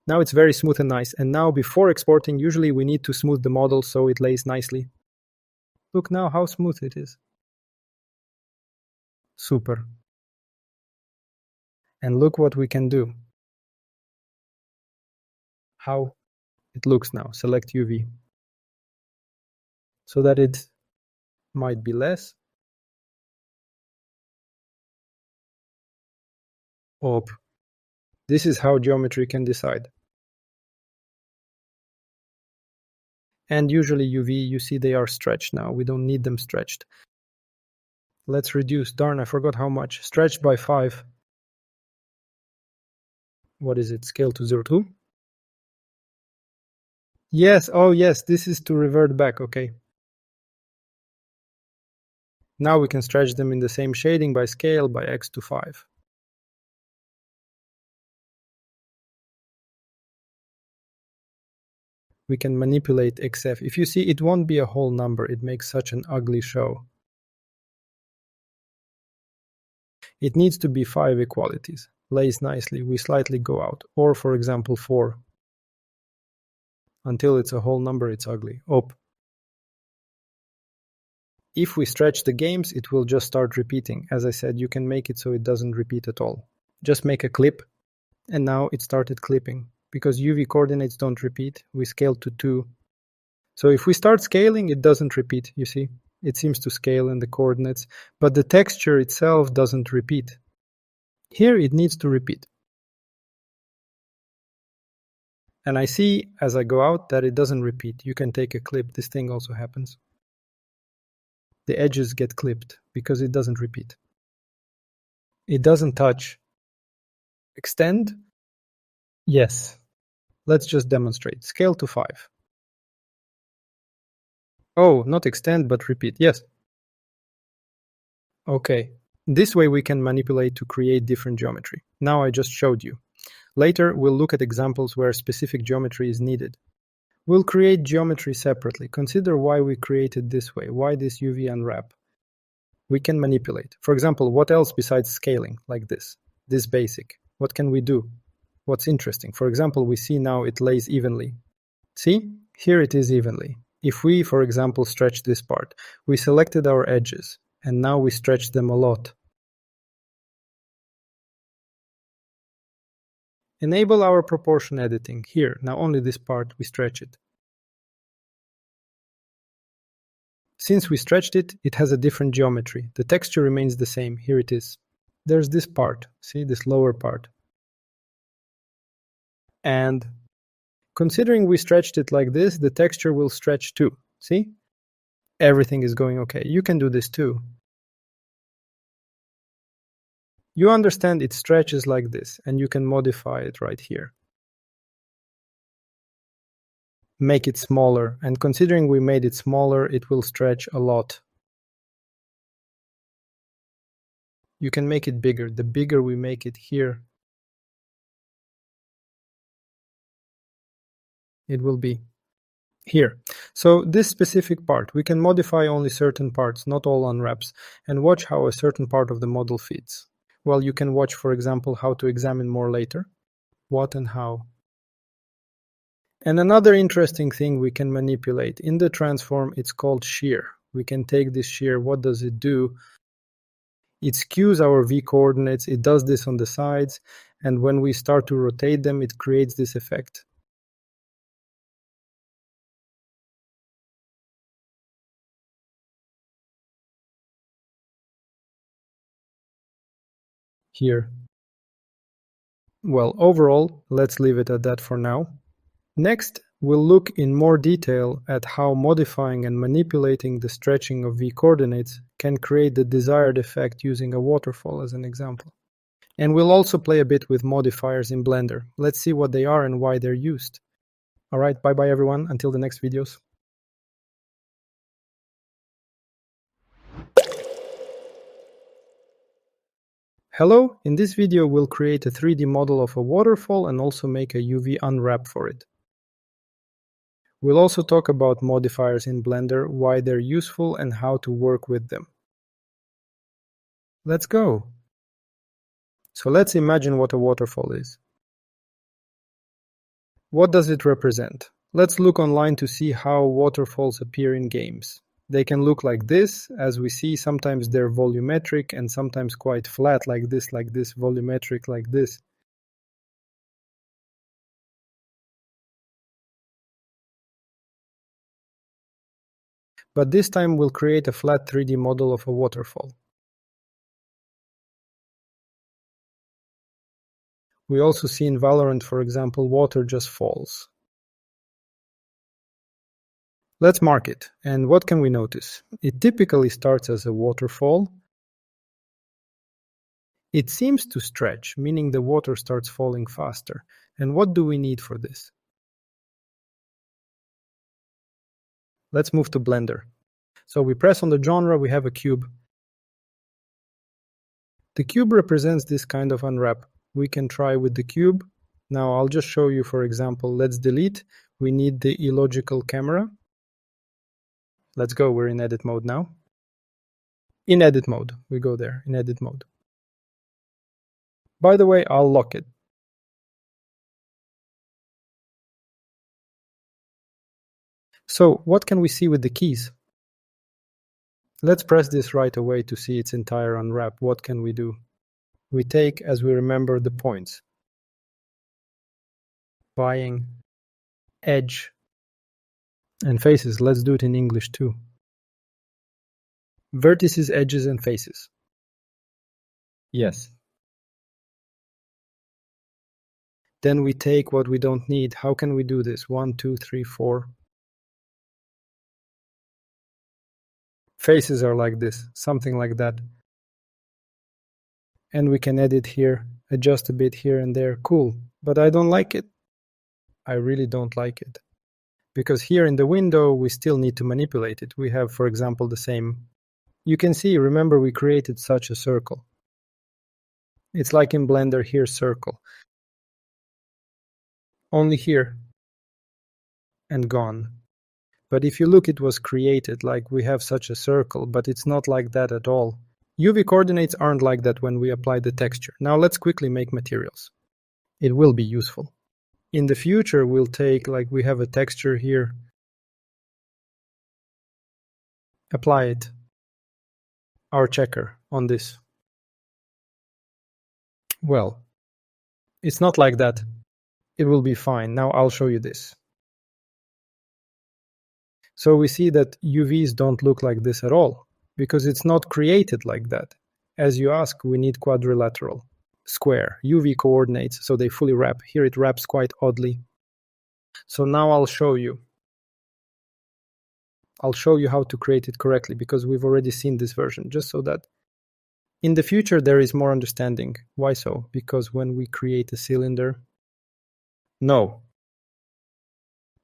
Now it's very smooth and nice. And now before exporting, usually we need to smooth the model so it lays nicely. Look now how smooth it is. Super. And look what we can do. How it looks now. Select UV. So that it might be less. Op. This is how geometry can decide. And usually UV, you see they are stretched now. We don't need them stretched. Let's reduce. Darn, I forgot how much. Stretched by 5. What is it? Scale to 0.2? Yes, oh yes, this is to revert back, okay. Now we can stretch them in the same shading by scale by x to 5. We can manipulate XF. If you see, it won't be a whole number. It makes such an ugly show. It needs to be 5 equalities. Lays nicely. We slightly go out. Or, for example, 4. Until it's a whole number, it's ugly. Op. If we stretch the games, it will just start repeating. As I said, you can make it so it doesn't repeat at all. Just make a clip, and now it started clipping. Because UV coordinates don't repeat, we scale to 2. So if we start scaling, it doesn't repeat, you see? It seems to scale in the coordinates, but the texture itself doesn't repeat. Here it needs to repeat. And I see, as I go out, that it doesn't repeat. You can take a clip. This thing also happens. The edges get clipped because it doesn't repeat. It doesn't touch. Extend? Yes. Let's just demonstrate. Scale to 5. Oh, not extend, but repeat. Yes. Okay. This way we can manipulate to create different geometry. Now I just showed you. Later, we'll look at examples where specific geometry is needed. We'll create geometry separately. Consider why we created this way. Why this UV unwrap? We can manipulate. For example, what else besides scaling, like this? This basic. What can we do? What's interesting? For example, we see now it lays evenly. See? Here it is evenly. If we, for example, stretch this part, we selected our edges, and now we stretch them a lot. Enable our proportion editing. Here, now only this part, we stretch it. Since we stretched it, it has a different geometry. The texture remains the same. Here it is. There's this part. See, this lower part. And considering we stretched it like this, the texture will stretch too. See? Everything is going okay. You can do this too. You understand it stretches like this, and you can modify it right here. Make it smaller, and considering we made it smaller, it will stretch a lot. You can make it bigger. The bigger we make it here, it will be here. So this specific part, we can modify only certain parts, not all unwraps, and watch how a certain part of the model fits. Well, you can watch, for example, how to examine more later. What and how. And another interesting thing we can manipulate. In the transform, it's called shear. We can take this shear. What does it do? It skews our V coordinates. It does this on the sides. And when we start to rotate them, it creates this effect. Here. Well, overall, let's leave it at that for now. Next, we'll look in more detail at how modifying and manipulating the stretching of V coordinates can create the desired effect using a waterfall as an example. And we'll also play a bit with modifiers in Blender. Let's see what they are and why they're used. Alright, bye bye everyone, until the next videos. Hello, in this video we'll create a 3D model of a waterfall and also make a UV unwrap for it. We'll also talk about modifiers in Blender, why they're useful and how to work with them. Let's go! So let's imagine what a waterfall is. What does it represent? Let's look online to see how waterfalls appear in games. They can look like this. As we see, sometimes they're volumetric and sometimes quite flat like this, volumetric like this. But this time we'll create a flat 3D model of a waterfall. We also see in Valorant, for example, water just falls. Let's mark it, and what can we notice? It typically starts as a waterfall. It seems to stretch, meaning the water starts falling faster. And what do we need for this? Let's move to Blender. So we press on the genre, we have a cube. The cube represents this kind of unwrap. We can try with the cube. Now I'll just show you, for example, let's delete. We need the illogical camera. Let's go, we're in edit mode now. In edit mode, we go there, in edit mode. By the way, I'll lock it. So what can we see with the keys? Let's press this right away to see its entire unwrap. What can we do? We take, as we remember, the points. Buying, edge, and faces. Let's do it in English too. Vertices, edges, and faces. Yes. Then we take what we don't need. How can we do this? 1, 2, 3, 4. Faces are like this, something like that. And we can edit here, adjust a bit here and there. Cool. But I don't like it. I really don't like it. Because here in the window, we still need to manipulate it. We have, for example, the same. You can see, remember, we created such a circle. It's like in Blender here, circle. Only here. And gone. But if you look, it was created like we have such a circle, but it's not like that at all. UV coordinates aren't like that when we apply the texture. Now let's quickly make materials. It will be useful. In the future, we'll take, like we have a texture here. Apply it. Our checker on this. Well, it's not like that. It will be fine. Now I'll show you this. So we see that UVs don't look like this at all, because it's not created like that. As you ask, we need quadrilateral, square, UV coordinates, so they fully wrap. Here it wraps quite oddly. So now I'll show you. I'll show you how to create it correctly, because we've already seen this version, just so that in the future there is more understanding. Why so? Because when we create a cylinder, no.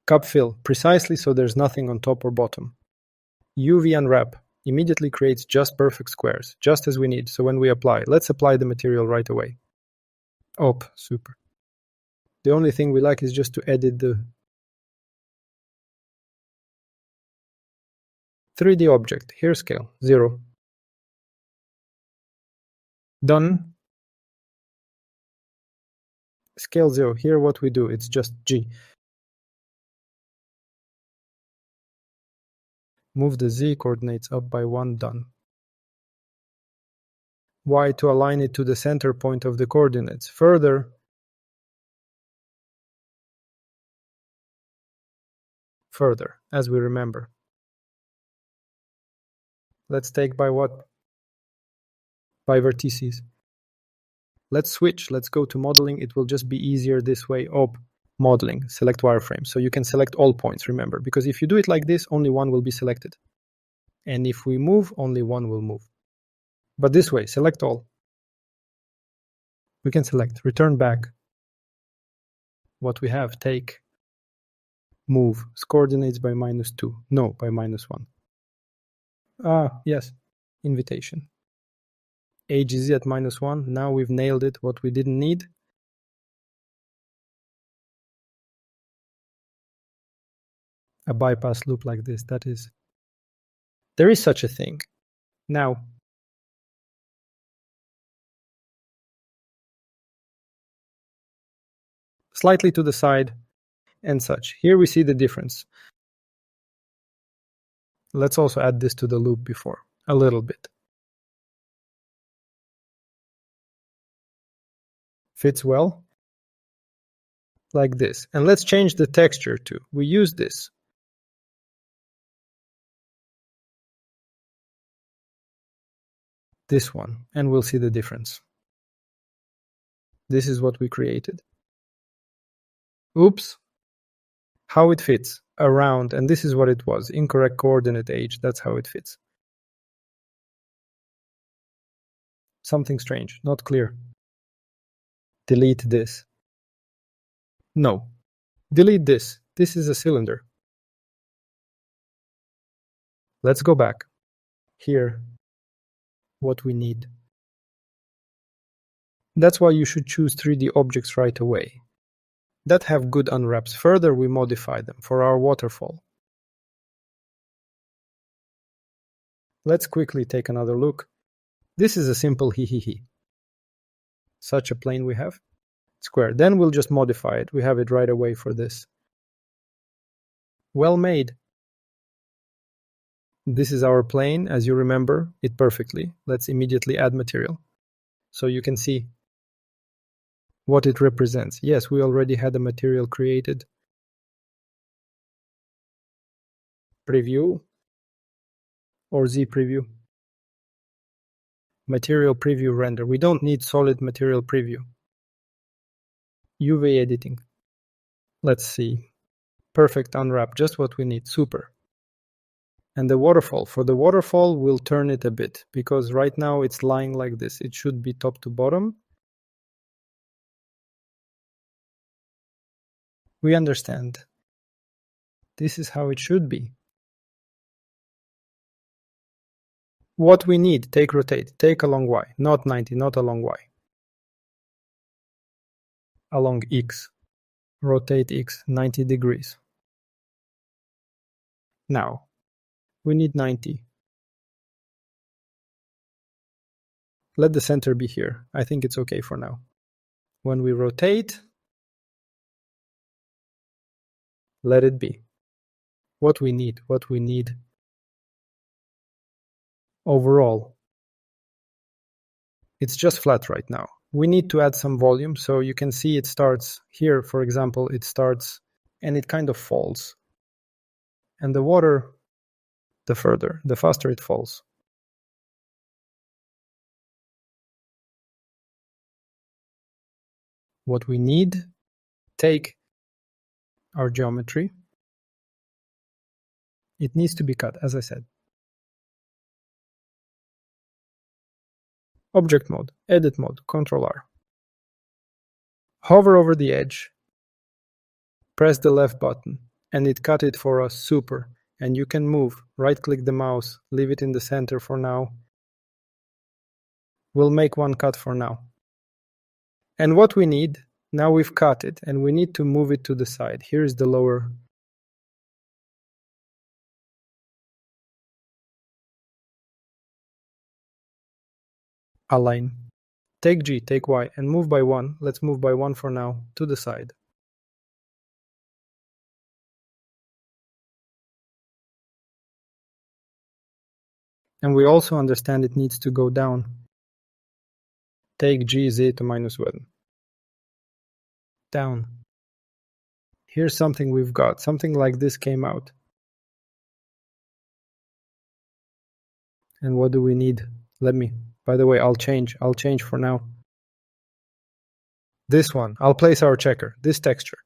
Cup fill, precisely so there's nothing on top or bottom. UV unwrap immediately creates just perfect squares, just as we need. So when we apply, let's apply the material right away. Op, super. The only thing we like is just to edit the 3D object. Here scale, 0. Done. Scale 0. Here what we do, it's just G. Move the Z coordinates up by 1, done. Y to align it to the center point of the coordinates. Further, as we remember. Let's take by what? By vertices. Let's switch, let's go to modeling. It will just be easier this way. Op, modeling, select wireframe. So you can select all points, remember, because if you do it like this, only one will be selected. And if we move, only one will move. But this way, select all. We can select, return back. What we have, take, move, coordinates by -2. No, by -1. Ah, yes, invitation. Age is at -1. Now we've nailed it, what we didn't need. A bypass loop like this, that is. There is such a thing. Now, slightly to the side and such. Here we see the difference. Let's also add this to the loop before, a little bit. Fits well. Like this. And let's change the texture too. We use this. this one, and we'll see the difference. This is what we created. Oops. How it fits around, and this is what it was, incorrect coordinate age. That's how it fits. Something strange, not clear. Delete this. No. Delete this. This is a cylinder. Let's go back. Here, what we need. That's why you should choose 3D objects right away. That have good unwraps. Further, we modify them for our waterfall. Let's quickly take another look. This is a simple he. Such a plane we have. Square. Then we'll just modify it. We have it right away for this. Well made. This is our plane, as you remember it perfectly. Let's immediately add material so you can see what it represents. Yes, we already had a material created. Preview or Z preview. Material preview render. We don't need solid material preview. UV editing. Let's see. Perfect unwrap, just what we need. Super. And the waterfall. For the waterfall, we'll turn it a bit because right now it's lying like this. It should be top to bottom. We understand. This is how it should be. What we need, take rotate, take along Y, not 90, not along Y. Along X. Rotate X 90 degrees. Now, we need 90. Let the center be here. I think it's okay for now. When we rotate, let it be. What we need. Overall, it's just flat right now. We need to add some volume, so you can see it starts here, for example, it starts and it kind of falls. And the water, the faster it falls. What we need, take our geometry. It needs to be cut, as I said. Object mode, edit mode, Ctrl R. Hover over the edge, press the left button, and it cut it for us. Super. And you can move, right-click the mouse, leave it in the center for now. We'll make one cut for now. And what we need, now we've cut it, and we need to move it to the side. Here is the lower. Align. Take G, take Y, and move by one. Let's move by one for now, to the side. And we also understand it needs to go down. Take G, Z to -1. Down. Here's something we've got. Something like this came out. And what do we need? By the way, I'll change for now. This one, I'll place our checker, this texture.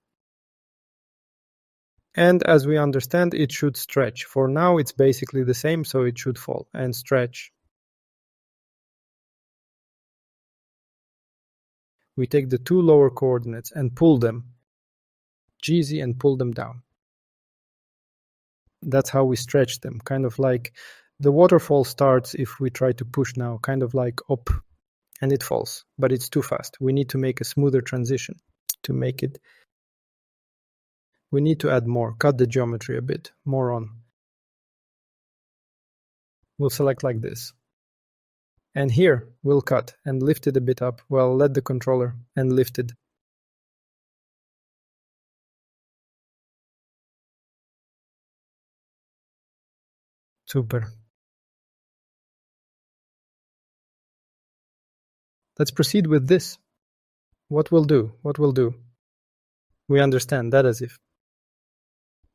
And as we understand, it should stretch. For now, it's basically the same, so it should fall and stretch. We take the two lower coordinates and pull them, GZ, and pull them down. That's how we stretch them, kind of like the waterfall starts if we try to push now, kind of like up, and it falls, but it's too fast. We need to make a smoother transition. To make it, we need to add more, cut the geometry a bit, more on. We'll select like this. And here, we'll cut and lift it a bit up. Well, let the controller and lift it. Super. Let's proceed with this. What we'll do. We understand that as if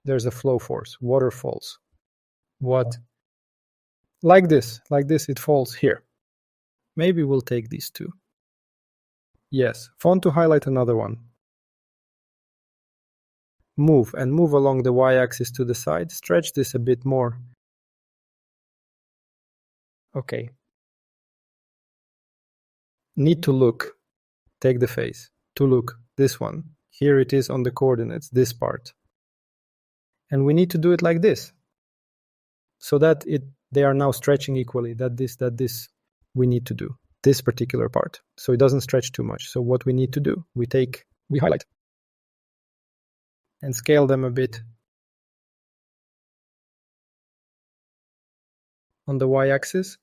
there's a flow force, water falls. What? Like this it falls here. Maybe we'll take these two. Yes, font to highlight another one. Move and move along the y-axis to the side. Stretch this a bit more. Okay. Need to look. Take the face. To look. This one. Here it is on the coordinates, this part. And we need to do it like this. So that they are now stretching equally. That this we need to do. This particular part. So it doesn't stretch too much. So what we need to do, we highlight. And scale them a bit. On the y-axis.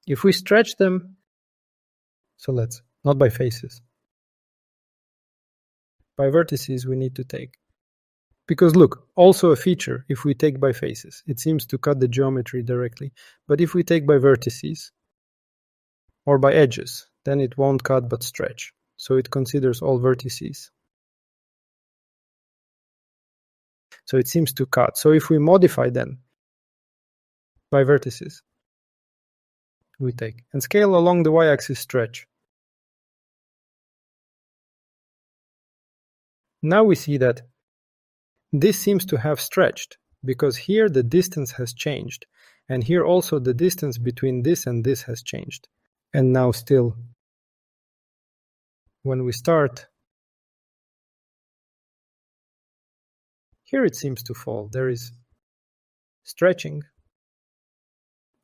If we stretch them, so let's, not by faces. By vertices we need to take. Because look, also a feature, if we take by faces, it seems to cut the geometry directly. But if we take by vertices, or by edges, then it won't cut but stretch. So it considers all vertices. So it seems to cut. So if we modify then, by vertices, we take, and scale along the y-axis stretch. Now we see that this seems to have stretched, because here the distance has changed, and here also the distance between this and this has changed. And now still, when we start, here it seems to fall. There is stretching.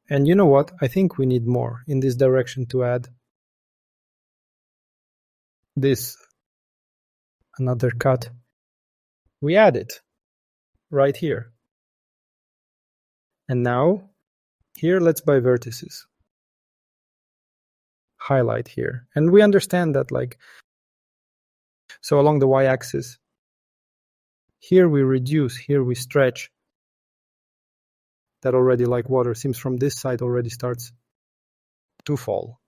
And you know what? I think we need more in this direction to add this, another cut. We add it right here. And now, here let's by vertices. Highlight here. And we understand that like, so along the y-axis, here we reduce, here we stretch. That already, like water, seems from this side already starts to fall.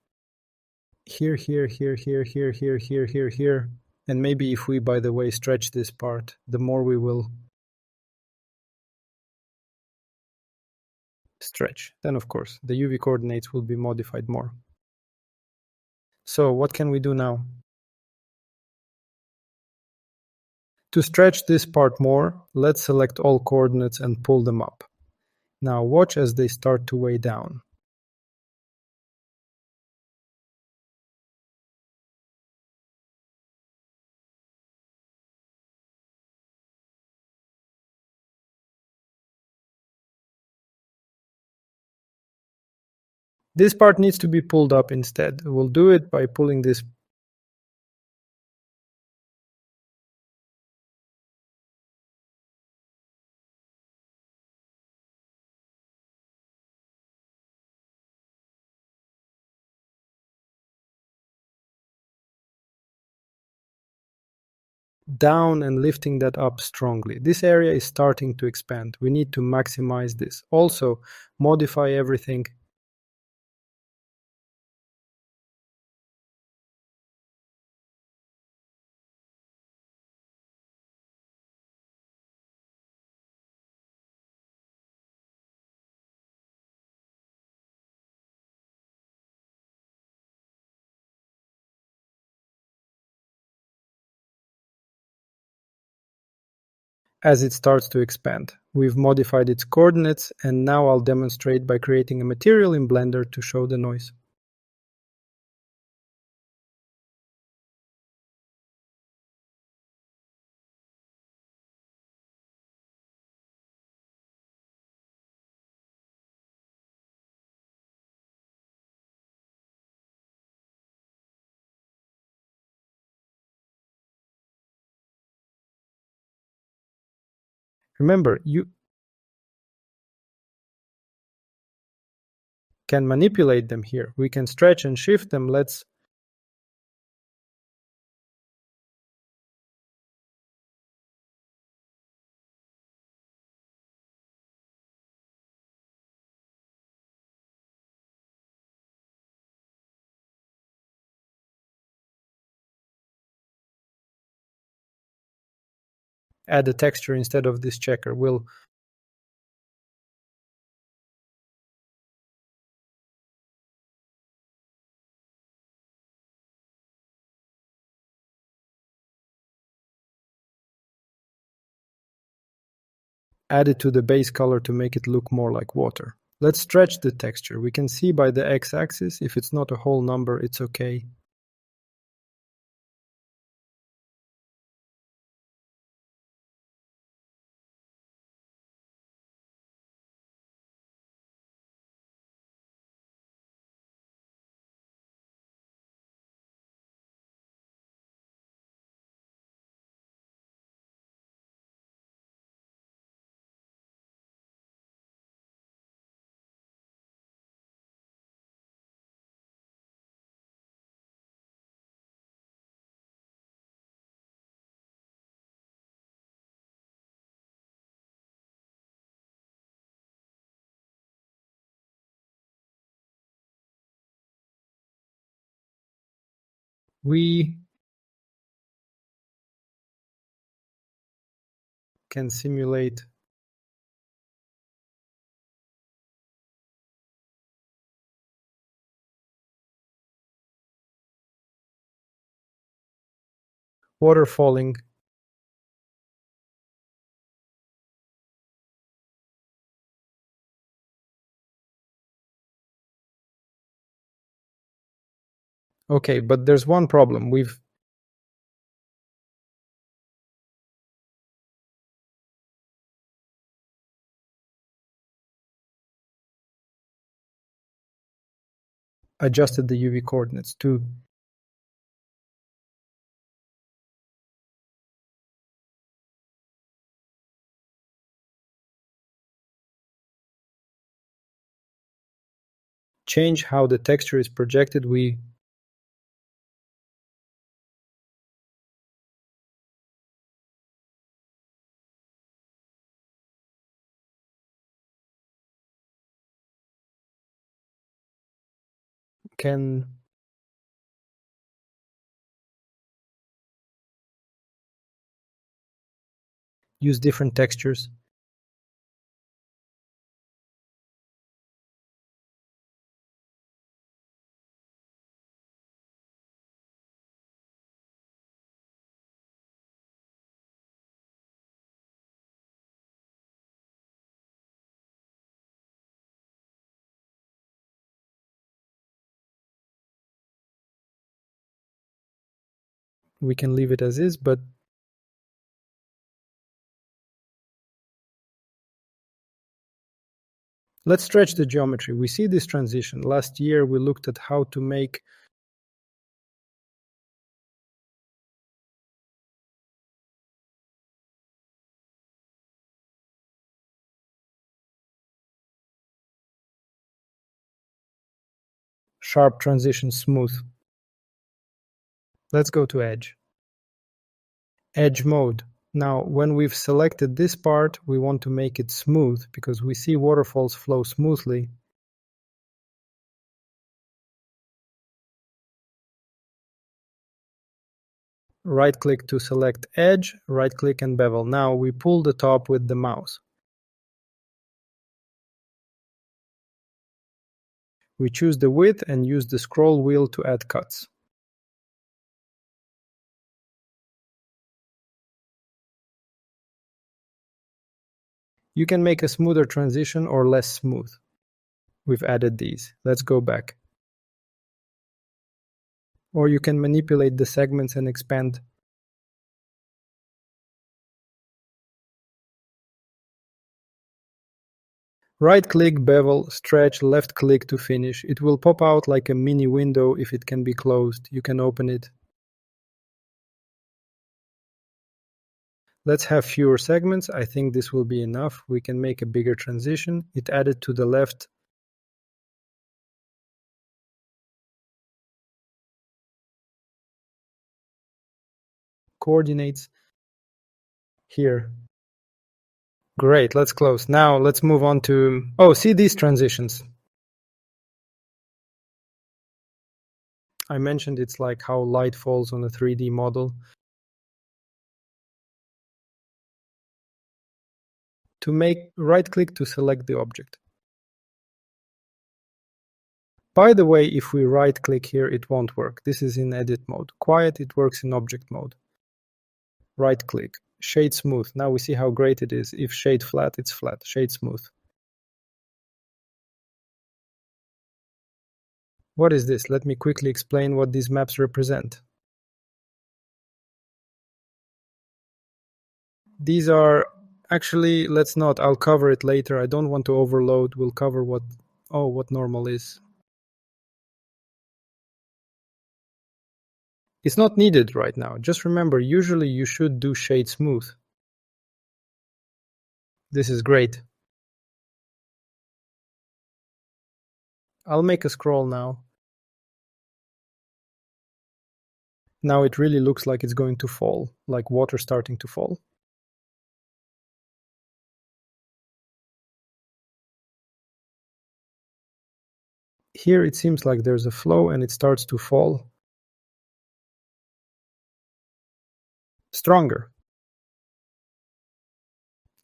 Here, here, here, here, here, here, here, here, here. And maybe if we, by the way, stretch this part, the more we will stretch. Then, of course, the UV coordinates will be modified more. So what can we do now? To stretch this part more, let's select all coordinates and pull them up. Now watch as they start to weigh down. This part needs to be pulled up instead. We'll do it by pulling this. Down and lifting that up strongly. This area is starting to expand. We need to maximize this. Also, modify everything. As it starts to expand. We've modified its coordinates, and now I'll demonstrate by creating a material in Blender to show the noise. Remember, you can manipulate them here. We can stretch and shift them. Let's add a texture instead of this checker. We'll add it to the base color to make it look more like water. Let's stretch the texture. We can see by the x-axis, if it's not a whole number, it's okay. We can simulate water falling. Okay, but there's one problem. We've adjusted the UV coordinates to change how the texture is projected. We can use different textures. We can leave it as is, but let's stretch the geometry. We see this transition. Last year we looked at how to make sharp transition smooth. Let's go to edge. Edge mode. Now, when we've selected this part, we want to make it smooth because we see waterfalls flow smoothly. Right-click to select edge, right-click and bevel. Now we pull the top with the mouse. We choose the width and use the scroll wheel to add cuts. You can make a smoother transition or less smooth. We've added these. Let's go back. Or you can manipulate the segments and expand. Right-click, bevel, stretch, left-click to finish. It will pop out like a mini window if it can be closed. You can open it. Let's have fewer segments. I think this will be enough. We can make a bigger transition. It added to the left. Coordinates here. Great, let's close. Now let's move on to, see these transitions. I mentioned it's like how light falls on a 3D model. To make, right-click to select the object. By the way, if we right-click here, it won't work. This is in edit mode. Quiet, it works in object mode. Right-click. shade smooth. Now we see how great it is. If shade flat, it's flat. Shade smooth. What is this? Let me quickly explain what these maps represent. These are actually, let's not, I'll cover it later. I don't want to overload. We'll cover what normal is. It's not needed right now. Just remember, usually you should do shade smooth. This is great. I'll make a scroll now. Now it really looks like it's going to fall, like water starting to fall. Here it seems like there's a flow and it starts to fall. Stronger.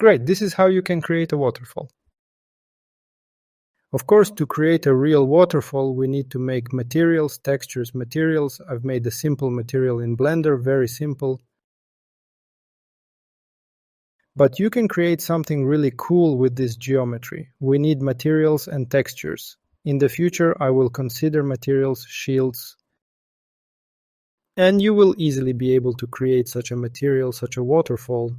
Great, this is how you can create a waterfall. Of course, to create a real waterfall, we need to make materials, textures, materials. I've made a simple material in Blender, very simple. But you can create something really cool with this geometry. We need materials and textures. In the future, I will consider materials, shields, and you will easily be able to create such a material, such a waterfall.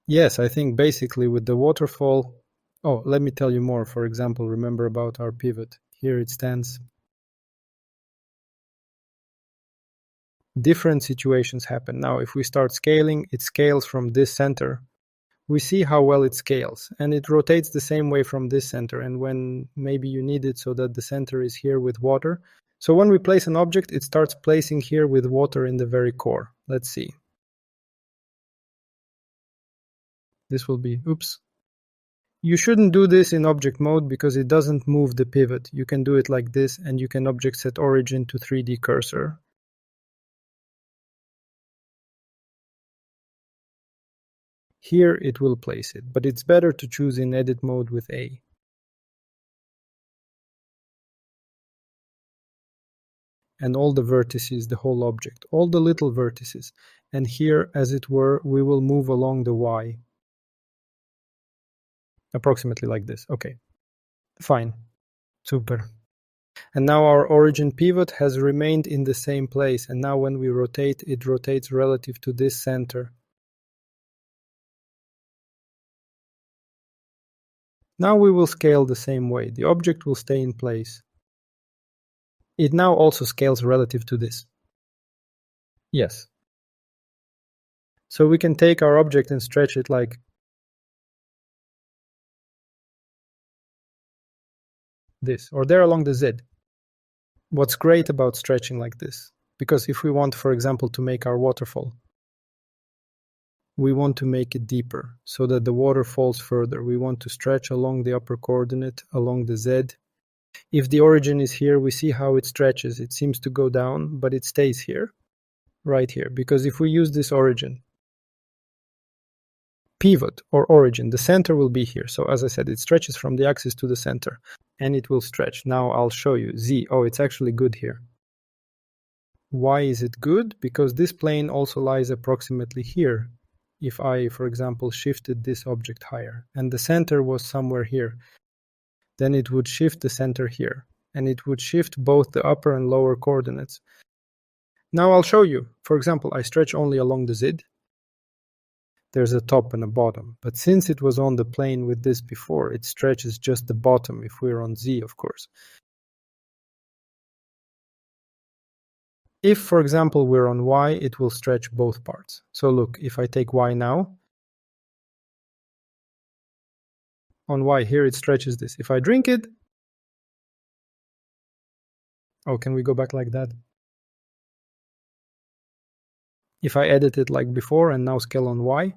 Yes, I think basically with the waterfall... Oh, let me tell you more. For example, remember about our pivot. Here it stands. Different situations happen. Now, if we start scaling, it scales from this center. We see how well it scales, and it rotates the same way from this center. And when maybe you need it so that the center is here with water. So when we place an object, it starts placing here with water in the very core. Let's see. This will be, oops. You shouldn't do this in object mode because it doesn't move the pivot. You can do it like this, and you can object set origin to 3D cursor. Here it will place it, but it's better to choose in edit mode with A. And all the vertices, the whole object, all the little vertices. And here, as it were, we will move along the Y. Approximately like this. Okay, fine, super. And now our origin pivot has remained in the same place, and now when we rotate, it rotates relative to this center. Now we will scale the same way. The object will stay in place. It now also scales relative to this. Yes. So we can take our object and stretch it like this, or there along the Z. What's great about stretching like this, because if we want, for example, to make our waterfall, we want to make it deeper so that the water falls further. We want to stretch along the upper coordinate, along the Z. If the origin is here, we see how it stretches. It seems to go down, but it stays here, right here, because if we use this origin, pivot or origin, the center will be here. So as I said, it stretches from the axis to the center, and it will stretch. Now I'll show you. Z, oh, it's actually good here. Why is it good? Because this plane also lies approximately here. If I, for example, shifted this object higher, and the center was somewhere here, then it would shift the center here, and it would shift both the upper and lower coordinates. Now I'll show you. For example, I stretch only along the Z. There's a top and a bottom, but since it was on the plane with this before, it stretches just the bottom if we're on Z, of course. If, for example, we're on Y, it will stretch both parts. So look, if I take Y now, on Y here it stretches this. If I drink it, oh, can we go back like that? If I edit it like before and now scale on Y,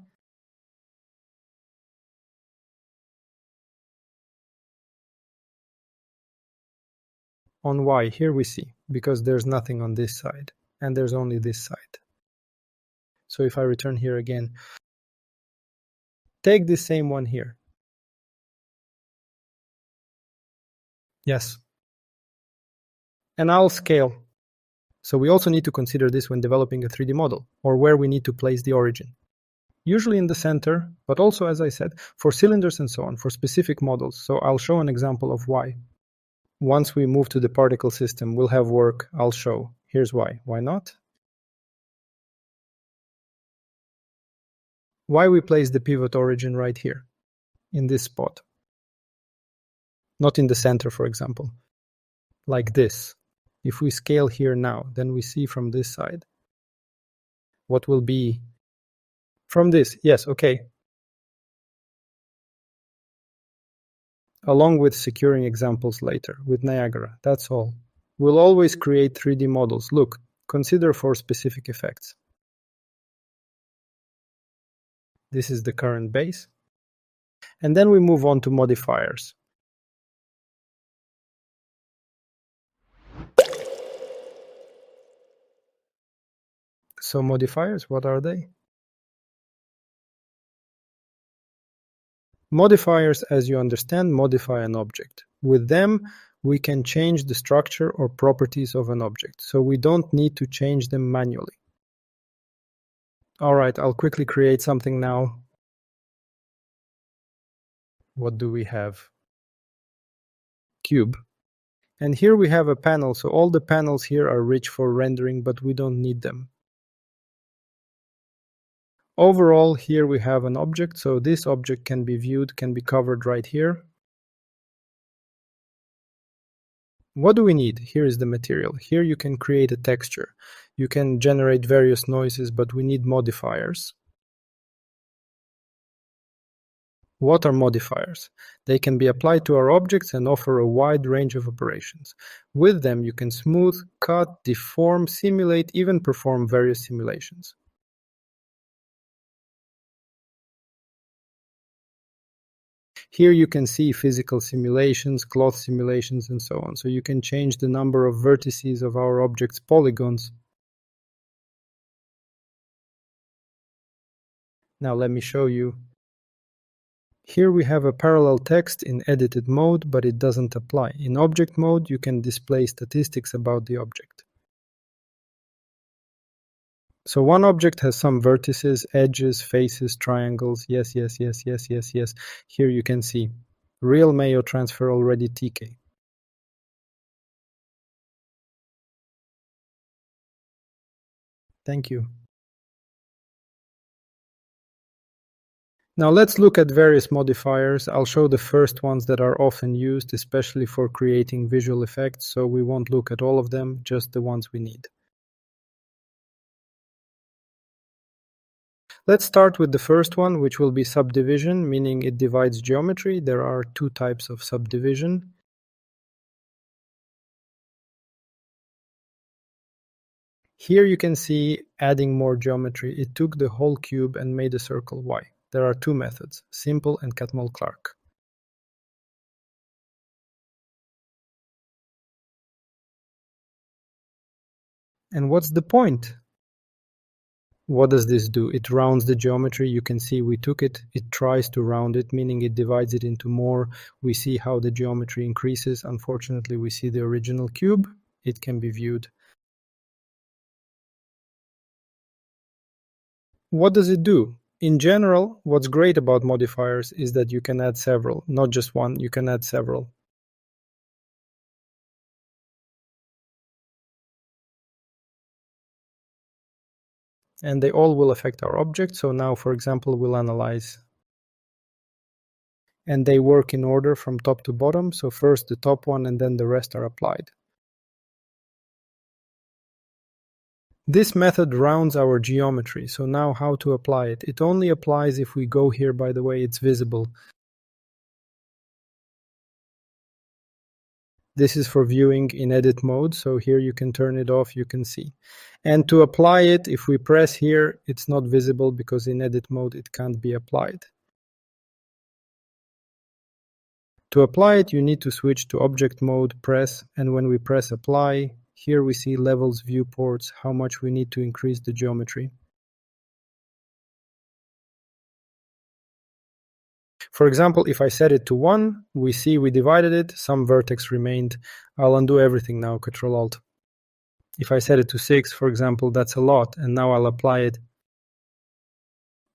on Y here we see, because there's nothing on this side, and there's only this side. So if I return here again, take this same one here. Yes. And I'll scale. So we also need to consider this when developing a 3D model, or where we need to place the origin. Usually in the center, but also, as I said, for cylinders and so on, for specific models. So I'll show an example of why. Once we move to the particle system, we'll have work. I'll show. Here's why. Why not? Why we place the pivot origin right here, in this spot. Not in the center, for example. Like this. If we scale here now, then we see from this side what will be from this. Yes, okay. Along with securing examples later with Niagara. That's all. We'll always create 3D models. Look, consider for specific effects. This is the current base. And then we move on to modifiers. So modifiers, what are they? Modifiers, as you understand, modify an object. With them, we can change the structure or properties of an object, so we don't need to change them manually. All right, I'll quickly create something now. What do we have? Cube. And here we have a panel, so all the panels here are rich for rendering, but we don't need them. Overall, here we have an object, so this object can be viewed, can be covered right here. What do we need? Here is the material. Here you can create a texture. You can generate various noises, but we need modifiers. What are modifiers? They can be applied to our objects and offer a wide range of operations. With them, you can smooth, cut, deform, simulate, even perform various simulations. Here you can see physical simulations, cloth simulations, and so on. So you can change the number of vertices of our object's polygons. Now let me show you. Here we have a parallel text in edited mode, but it doesn't apply. In object mode, you can display statistics about the object. So one object has some vertices, edges, faces, triangles. Yes, yes, yes, yes, yes, yes. Here you can see real Mayo transfer already TK. Thank you. Now let's look at various modifiers. I'll show the first ones that are often used, especially for creating visual effects, so we won't look at all of them, just the ones we need. Let's start with the first one, which will be subdivision, meaning it divides geometry. There are two types of subdivision. Here you can see adding more geometry. It took the whole cube and made a circle. Why? There are two methods, simple and Catmull-Clark. And what's the point? What does this do? It rounds the geometry. You can see we took it, it tries to round it, meaning it divides it into more. We see how the geometry increases. Unfortunately, we see the original cube. It can be viewed. What does it do? In general, what's great about modifiers is that you can add several, not just one, you can add several. And they all will affect our object. So now, for example, we'll analyze. And they work in order from top to bottom. So first the top one and then the rest are applied. This method rounds our geometry. So now how to apply it? It only applies if we go here, by the way, it's visible. This is for viewing in edit mode, so here you can turn it off, you can see. And to apply it, if we press here, it's not visible because in edit mode it can't be applied. To apply it, you need to switch to object mode, press, and when we press apply, here we see levels, viewports, how much we need to increase the geometry. For example, if I set it to 1, we see we divided it, some vertex remained. I'll undo everything now, Ctrl-Alt. If I set it to 6, for example, that's a lot, and now I'll apply it.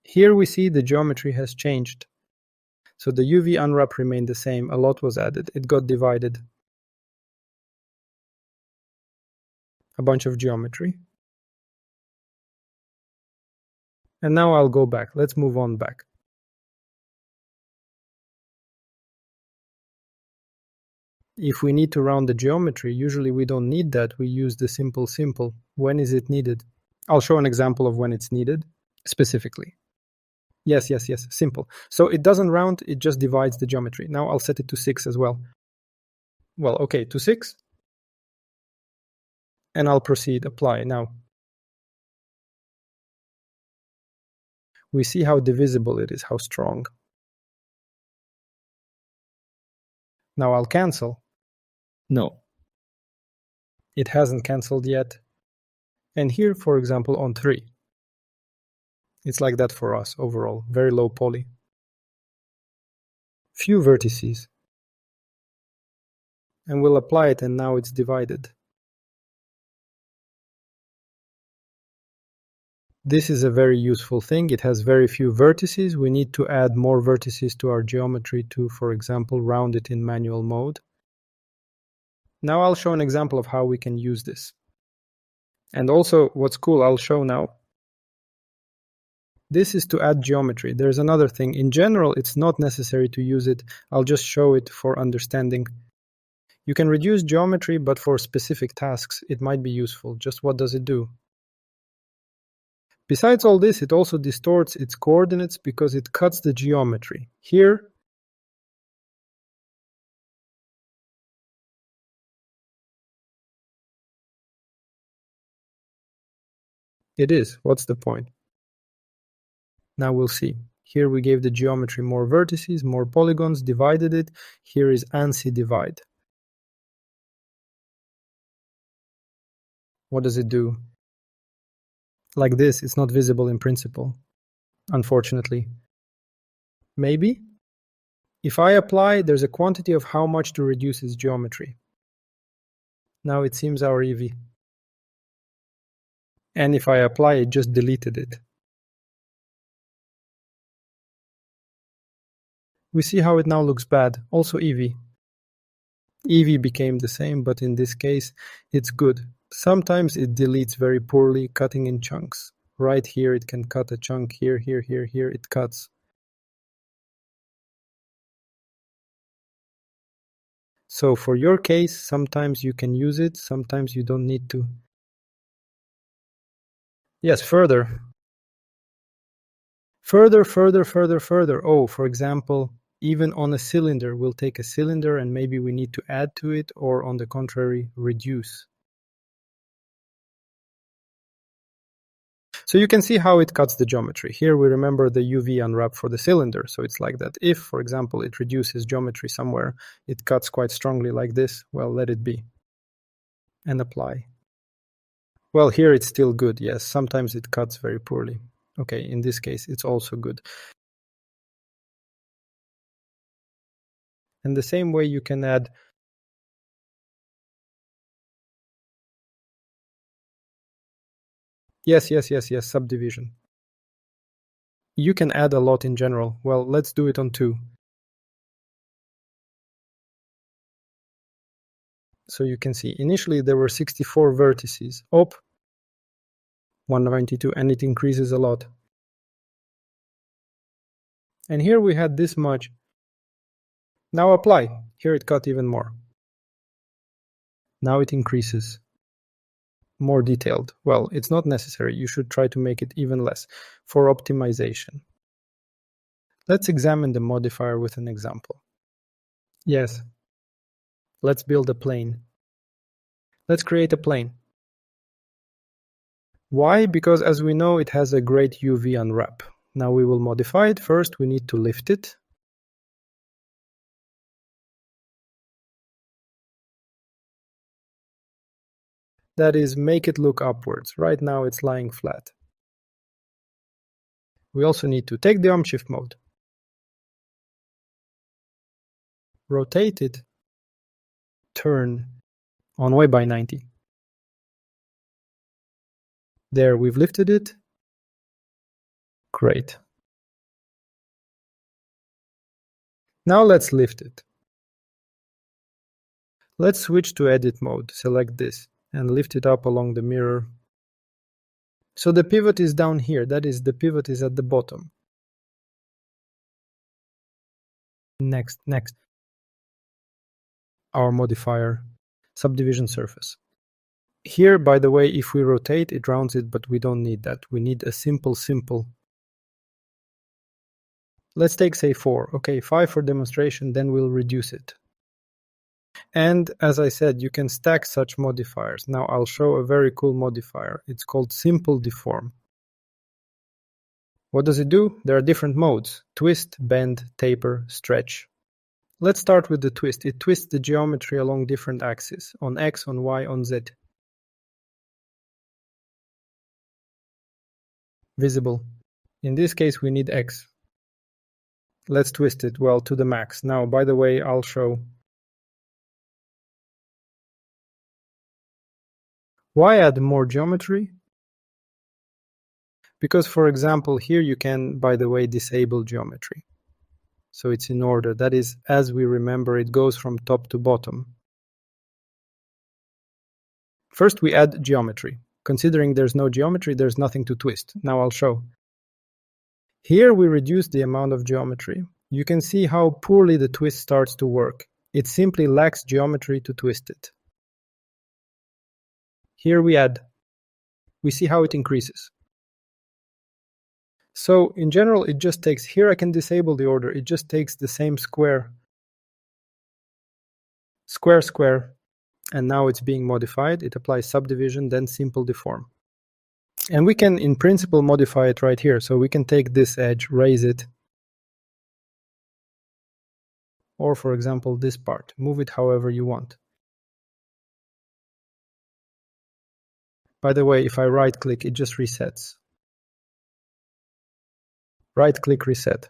Here we see the geometry has changed. So the UV unwrap remained the same, a lot was added, it got divided. A bunch of geometry. And now I'll go back, let's move on back. If we need to round the geometry, usually we don't need that, we use the simple. When is it needed? I'll show an example of when it's needed, specifically. Yes, simple. So it doesn't round, it just divides the geometry. Now I'll set it to 6 as well. Well, okay, to 6. And I'll proceed, apply. Now, we see how divisible it is, how strong. Now I'll cancel. No. It hasn't cancelled yet. And here, for example, on 3. It's like that for us overall, very low poly. Few vertices. And we'll apply it, and now it's divided. This is a very useful thing. It has very few vertices. We need to add more vertices to our geometry to, for example, round it in manual mode. Now I'll show an example of how we can use this. And also, what's cool, I'll show now. This is to add geometry. There's another thing. In general, it's not necessary to use it. I'll just show it for understanding. You can reduce geometry, but for specific tasks, it might be useful. Just what does it do? Besides all this, it also distorts its coordinates because it cuts the geometry. Here, it is. What's the point? Now we'll see. Here we gave the geometry more vertices, more polygons, divided it. Here is ANSI divide. What does it do? Like this, it's not visible in principle, unfortunately. Maybe? If I apply, there's a quantity of how much to reduce its geometry. Now it seems our EV. And if I apply, it just deleted it. We see how it now looks bad. Also EV. EV became the same, but in this case, it's good. Sometimes it deletes very poorly, cutting in chunks. Right here, it can cut a chunk. Here, it cuts. So for your case, sometimes you can use it, sometimes you don't need to. Yes, further. Further. Oh, for example, even on a cylinder, we'll take a cylinder and maybe we need to add to it, or on the contrary, reduce. So you can see how it cuts the geometry. Here we remember the UV unwrap for the cylinder, so it's like that. If, for example, it reduces geometry somewhere, it cuts quite strongly like this, well, let it be. And apply. Well, here it's still good, yes. Sometimes it cuts very poorly. Okay, in this case, it's also good. And the same way you can add Yes, subdivision. You can add a lot in general. Well, let's do it on 2. So you can see, initially there were 64 vertices. 192, and it increases a lot. And here we had this much. Now apply. Here it cut even more. Now it increases. More detailed. Well, it's not necessary. You should try to make it even less for optimization. Let's examine the modifier with an example. Yes. Let's build a plane. Let's create a plane. Why? Because as we know, it has a great UV unwrap. Now we will modify it. First, we need to lift it. That is, make it look upwards. Right now it's lying flat. We also need to take the shift mode. Rotate it. Turn on Y by 90. There, we've lifted it. Great. Now let's lift it. Let's switch to edit mode, select this, and lift it up along the mirror. So the pivot is down here, that is, the pivot is at the bottom. Next. Our modifier, subdivision surface. Here, by the way, if we rotate, it rounds it, but we don't need that. We need a simple. Let's take, say, 4. Okay, 5 for demonstration, then we'll reduce it. And as I said, you can stack such modifiers. Now I'll show a very cool modifier. It's called simple deform. What does it do? There are different modes: twist, bend, taper, stretch. Let's start with the twist. It twists the geometry along different axes, on X, on Y, on Z. Visible. In this case, we need X. Let's twist it, well, to the max. Now, by the way, I'll show. Why add more geometry? Because, for example, here you can, by the way, disable geometry. So it's in order. That is, as we remember, it goes from top to bottom. First, we add geometry. Considering there's no geometry, there's nothing to twist. Now I'll show. Here we reduce the amount of geometry. You can see how poorly the twist starts to work. It simply lacks geometry to twist it. Here we add. We see how it increases. So in general, it just takes, here I can disable the order. It just takes the same square, and now it's being modified. It applies subdivision, then simple deform. And we can, in principle, modify it right here. So we can take this edge, raise it, or for example, this part, move it however you want. By the way, if I right-click, it just resets. Right-click, reset.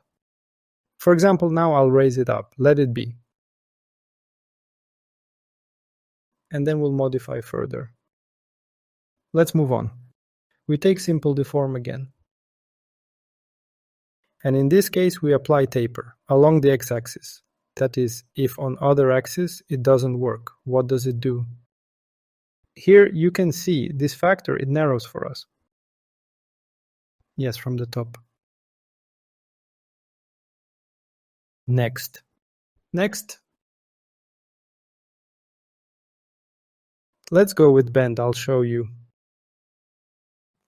For example, now I'll raise it up. Let it be. And then we'll modify further. Let's move on. We take simple deform again. And in this case, we apply taper along the x-axis. That is, if on other axis it doesn't work, what does it do? Here you can see this factor, it narrows for us. Yes, from the top. Next. Let's go with bend, I'll show you.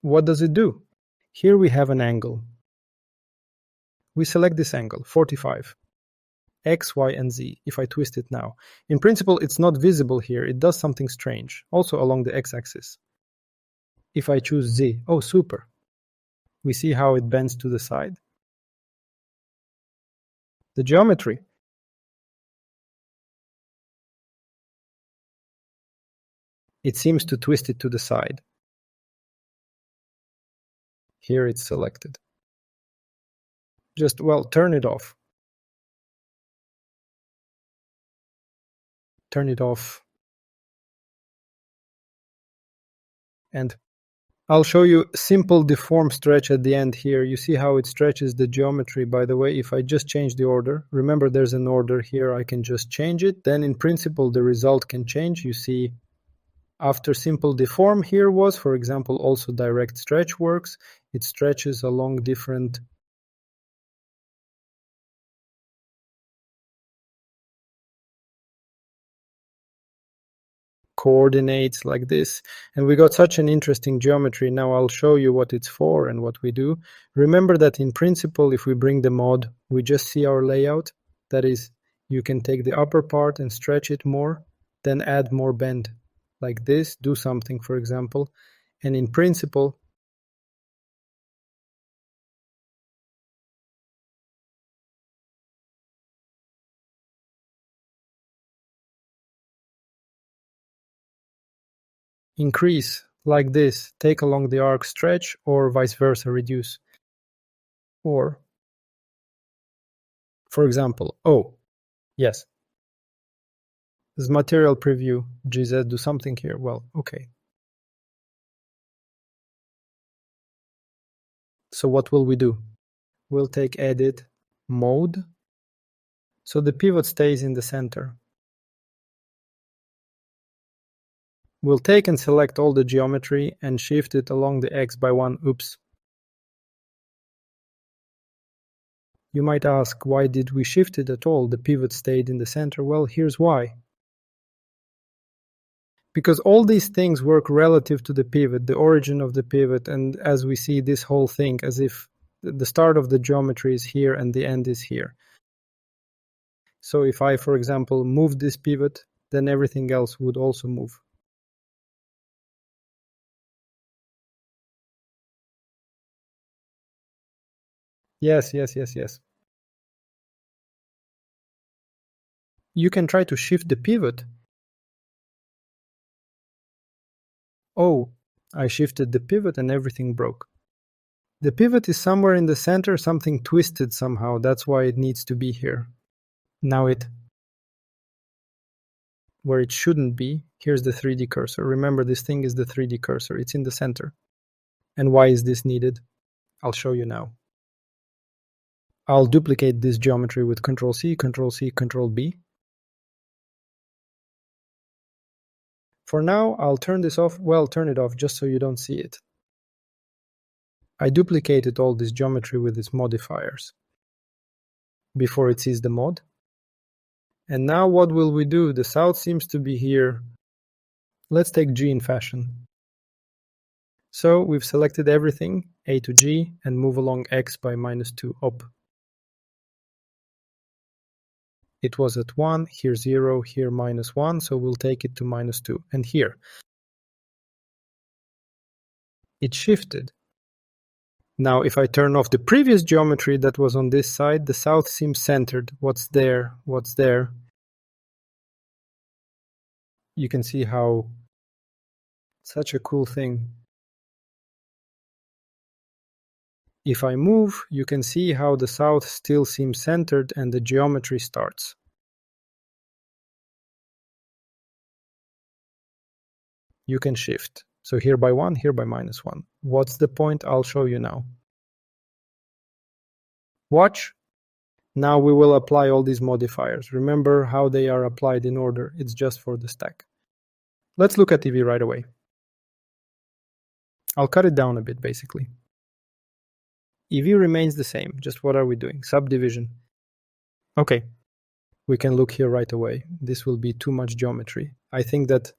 What does it do? Here we have an angle. We select this angle, 45. X, Y, and Z, if I twist it now. In principle, it's not visible here. It does something strange, also along the x-axis. If I choose Z, oh, super. We see how it bends to the side. The geometry. It seems to twist it to the side. Here it's selected. Just, well, turn it off. Turn it off. And I'll show you simple deform stretch at the end here. You see how it stretches the geometry. By the way, if I just change the order, remember there's an order here, I can just change it. Then in principle, the result can change. You see, after simple deform here was, for example, also direct stretch works. It stretches along different coordinates like this, and we got such an interesting geometry. Now I'll show you what it's for and what we do. Remember that in principle, if we bring the mod, we just see our layout. That is, you can take the upper part and stretch it more, then add more bend like this, do something, for example, and in principle, increase like this, take along the arc, stretch, or vice versa, reduce. Or, for example, oh, yes, this material preview, GZ, do something here. Well, okay. So what will we do? We'll take Edit, Mode, so the pivot stays in the center. We'll take and select all the geometry and shift it along the X by 1. Oops. You might ask, why did we shift it at all? The pivot stayed in the center. Well, here's why. Because all these things work relative to the pivot, the origin of the pivot, and as we see this whole thing as if the start of the geometry is here and the end is here. So if I, for example, move this pivot, then everything else would also move. Yes. You can try to shift the pivot. Oh, I shifted the pivot and everything broke. The pivot is somewhere in the center, something twisted somehow. That's why it needs to be here. Now where it shouldn't be, here's the 3D cursor. Remember, this thing is the 3D cursor. It's in the center. And why is this needed? I'll show you now. I'll duplicate this geometry with Ctrl-C, Ctrl-C, Ctrl-B. For now, I'll turn this off. Well, turn it off just so you don't see it. I duplicated all this geometry with its modifiers before it sees the mod. And now what will we do? The south seems to be here. Let's take G in fashion. So we've selected everything, A to G, and move along X by -2 up. It was at 1, here 0, here -1, so we'll take it to -2. And here, it shifted. Now if I turn off the previous geometry that was on this side, the south seems centered. What's there? What's there? You can see how such a cool thing. If I move, you can see how the south still seems centered and the geometry starts. You can shift. So here by 1, here by -1. What's the point? I'll show you now. Watch. Now we will apply all these modifiers. Remember how they are applied in order. It's just for the stack. Let's look at EV right away. I'll cut it down a bit, basically. EV remains the same. Just what are we doing? Subdivision. Okay. We can look here right away. This will be too much geometry. I think that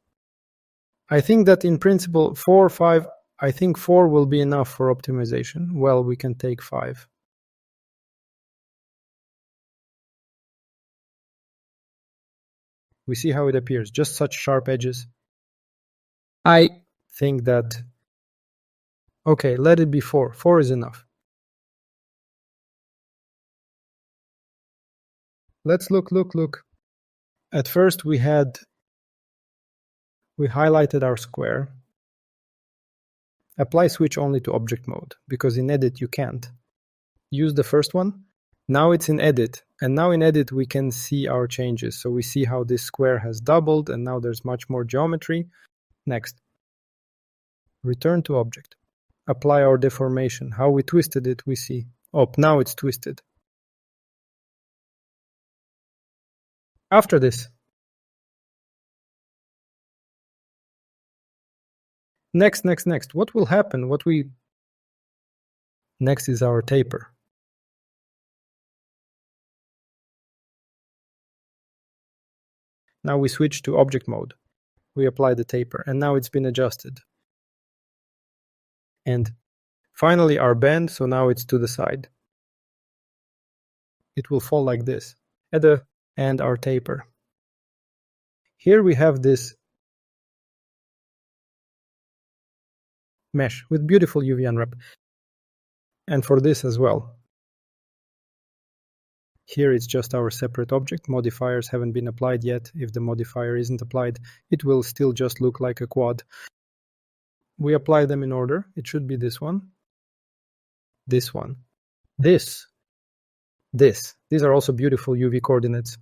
in principle 4, 5, I think 4 will be enough for optimization. Well, we can take 5. We see how it appears, just such sharp edges. I think that, okay, let it be 4. 4 is enough. Let's look. At first we highlighted our square. Apply switch only to object mode, because in edit you can't. Use the first one. Now it's in edit, and now in edit we can see our changes. So we see how this square has doubled, and now there's much more geometry. Next. Return to object. Apply our deformation. How we twisted it, we see. Oh, now it's twisted. After this. Next. What will happen? Next is our taper. Now we switch to object mode. We apply the taper, and now it's been adjusted. And finally our bend, so now it's to the side. It will fall like this. And our taper. Here we have this mesh with beautiful UV unwrap. And for this as well. Here it's just our separate object. Modifiers haven't been applied yet. If the modifier isn't applied, it will still just look like a quad. We apply them in order. It should be this one. This one. This. These are also beautiful UV coordinates.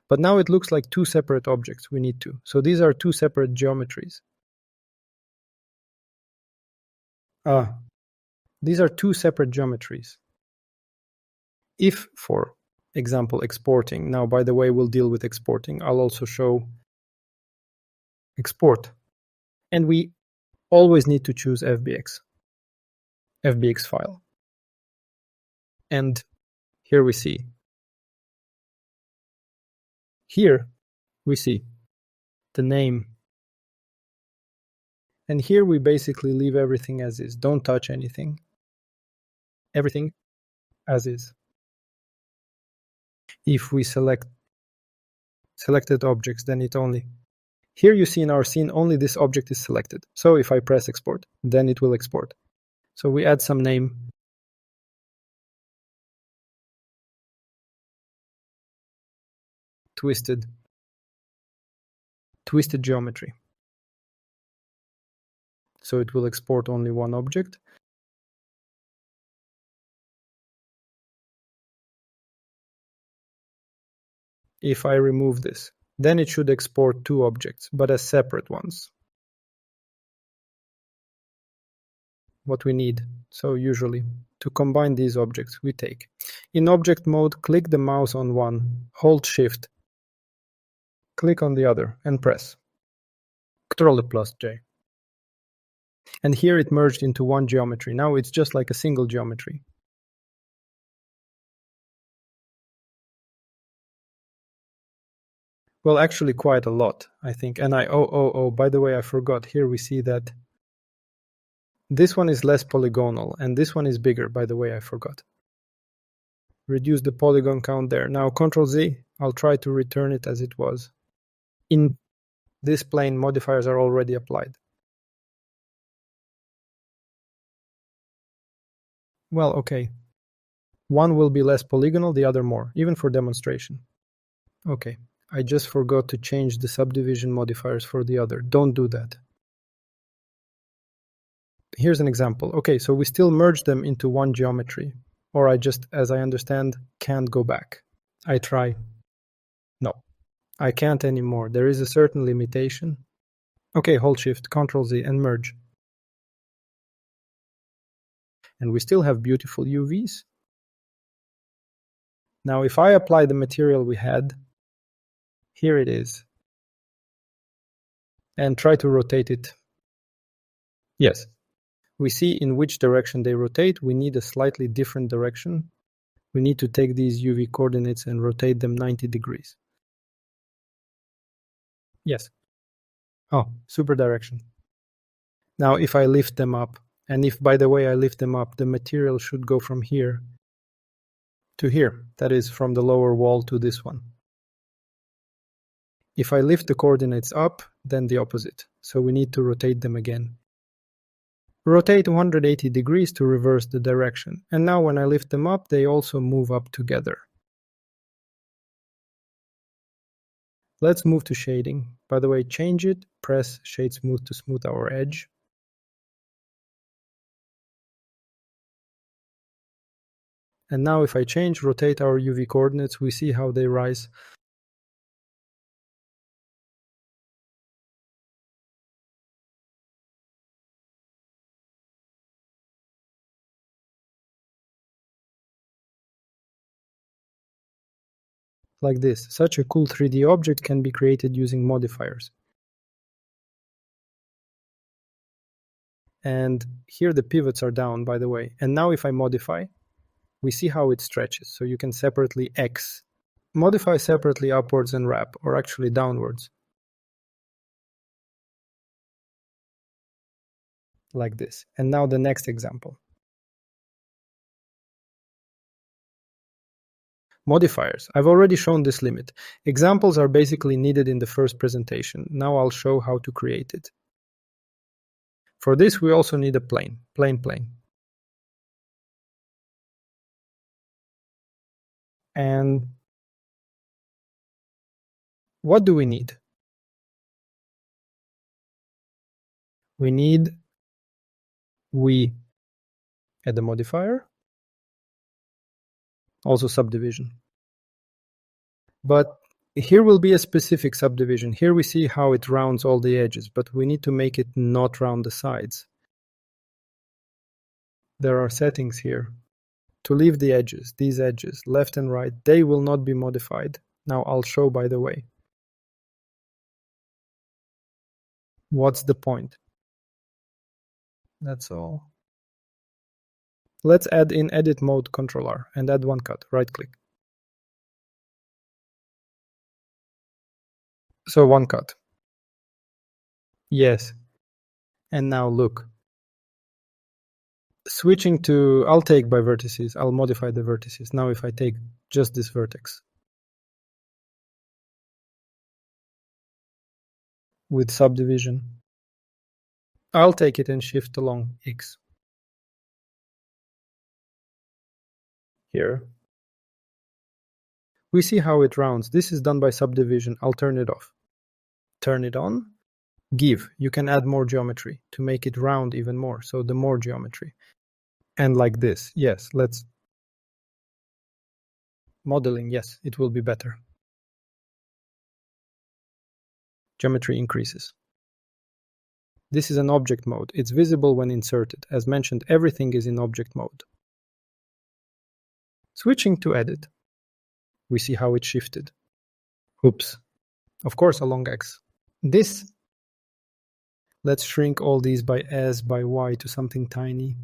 But now it looks like two separate objects. We need to. So these are two separate geometries. These are two separate geometries. If, for example, exporting, now by the way, we'll deal with exporting. I'll also show export. And we always need to choose FBX file. And here we see. Here we see the name. And here we basically leave everything as is. Don't touch anything. Everything as is. If we selected objects, then it only. Here you see in our scene only this object is selected. So if I press export, then it will export. So we add some name. Twisted geometry. So it will export only one object. If I remove this, then it should export two objects, but as separate ones. What we need. So usually, to combine these objects, we take. In object mode, click the mouse on one, hold Shift, click on the other, and press. Ctrl+J. And here it merged into one geometry. Now it's just like a single geometry. Well, actually quite a lot, I think. And by the way, I forgot. Here we see that this one is less polygonal, and this one is bigger, by the way, I forgot. Reduce the polygon count there. Now Ctrl+Z, I'll try to return it as it was. In this plane, modifiers are already applied. Well, okay. One will be less polygonal, the other more, even for demonstration. Okay, I just forgot to change the subdivision modifiers for the other. Don't do that. Here's an example. Okay, so we still merge them into one geometry. Or I just, as I understand, can't go back. I try. No, I can't anymore. There is a certain limitation. Okay, hold Shift, Ctrl+Z, and merge. And we still have beautiful UVs. Now, if I apply the material we had, here it is, and try to rotate it. Yes, we see in which direction they rotate. We need a slightly different direction. We need to take these UV coordinates and rotate them 90 degrees. Yes. Oh, super direction. Now, if I lift them up, and if, by the way, I lift them up, the material should go from here to here. That is, from the lower wall to this one. If I lift the coordinates up, then the opposite. So we need to rotate them again. Rotate 180 degrees to reverse the direction. And now when I lift them up, they also move up together. Let's move to shading. By the way, change it, press Shade Smooth to smooth our edge. And now if I rotate our UV coordinates, we see how they rise. Like this. Such a cool 3D object can be created using modifiers. And here the pivots are down, by the way. And now if I modify, we see how it stretches. So you can separately modify separately upwards and wrap, or actually downwards. Like this. And now the next example. Modifiers. I've already shown this limit. Examples are basically needed in the first presentation. Now I'll show how to create it. For this, we also need a plane. Plane. And what do we need? We need add a modifier, also subdivision. But here will be a specific subdivision. Here we see how it rounds all the edges, but we need to make it not round the sides. There are settings here. To leave the edges, these edges, left and right, they will not be modified. Now I'll show by the way. What's the point? That's all. Let's add in edit mode controller and add one cut. Right click. So one cut. Yes. And now look. Switching to, I'll take by vertices. I'll modify the vertices. Now if I take just this vertex with subdivision, I'll take it and shift along X. Here. We see how it rounds. This is done by subdivision. I'll turn it off. Turn it on. Give. You can add more geometry to make it round even more. So the more geometry. And like this. Yes, let's. Modeling. Yes, it will be better. Geometry increases. This is an object mode. It's visible when inserted. As mentioned, everything is in object mode. Switching to edit. We see how it shifted. Oops. Of course, along X. This. Let's shrink all these by S, by Y to something tiny.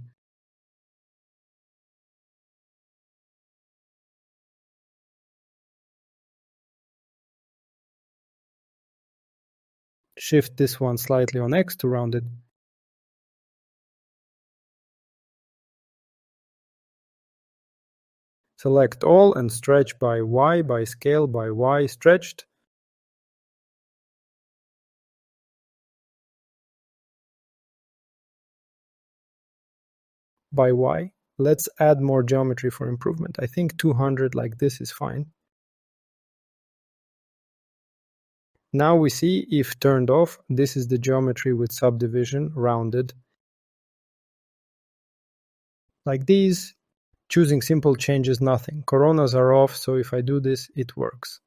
Shift this one slightly on X to round it. Select all and stretch by Y, by scale by Y, stretched. By Y. Let's add more geometry for improvement. I think 200 like this is fine. Now we see if turned off, this is the geometry with subdivision, rounded. Like these, choosing simple changes nothing. Coronas are off, so if I do this, it works.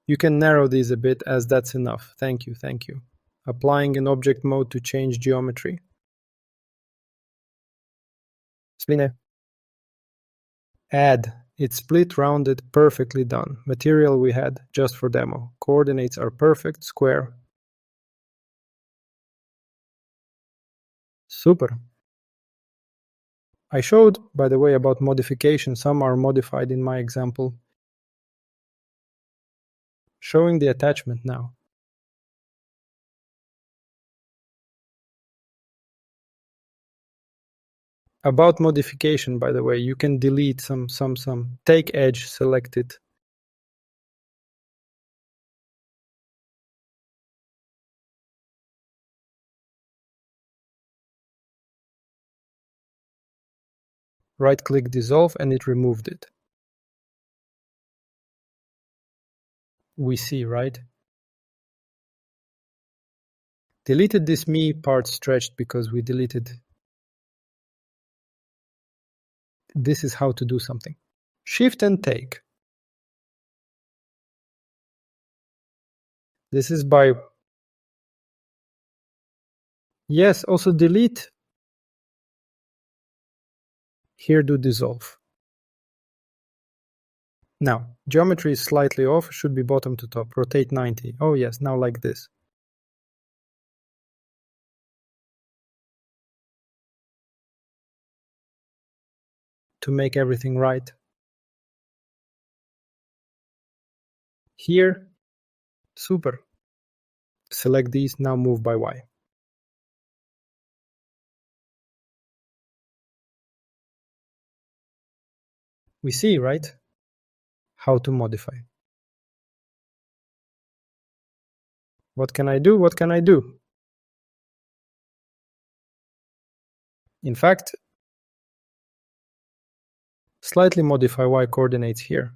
You can narrow these a bit as that's enough. Thank you, thank you. Applying an object mode to change geometry. Spline. Add. It's split, rounded, perfectly done. Material we had just for demo. Coordinates are perfect, square. Super. I showed, by the way, about modification. Some are modified in my example. Showing the attachment now. About modification, by the way, you can delete some. Take edge, select it. Right-click dissolve and it removed it. We see, right? Deleted this me part stretched because we deleted. This is how to do something. Shift and take. This is by. Yes, also delete. Here do dissolve. Now, geometry is slightly off, should be bottom to top. Rotate 90. Oh yes, now like this. To make everything right. Here, super. Select these, now move by Y. We see, right? How to modify. What can I do? What can I do? In fact, slightly modify Y coordinates here.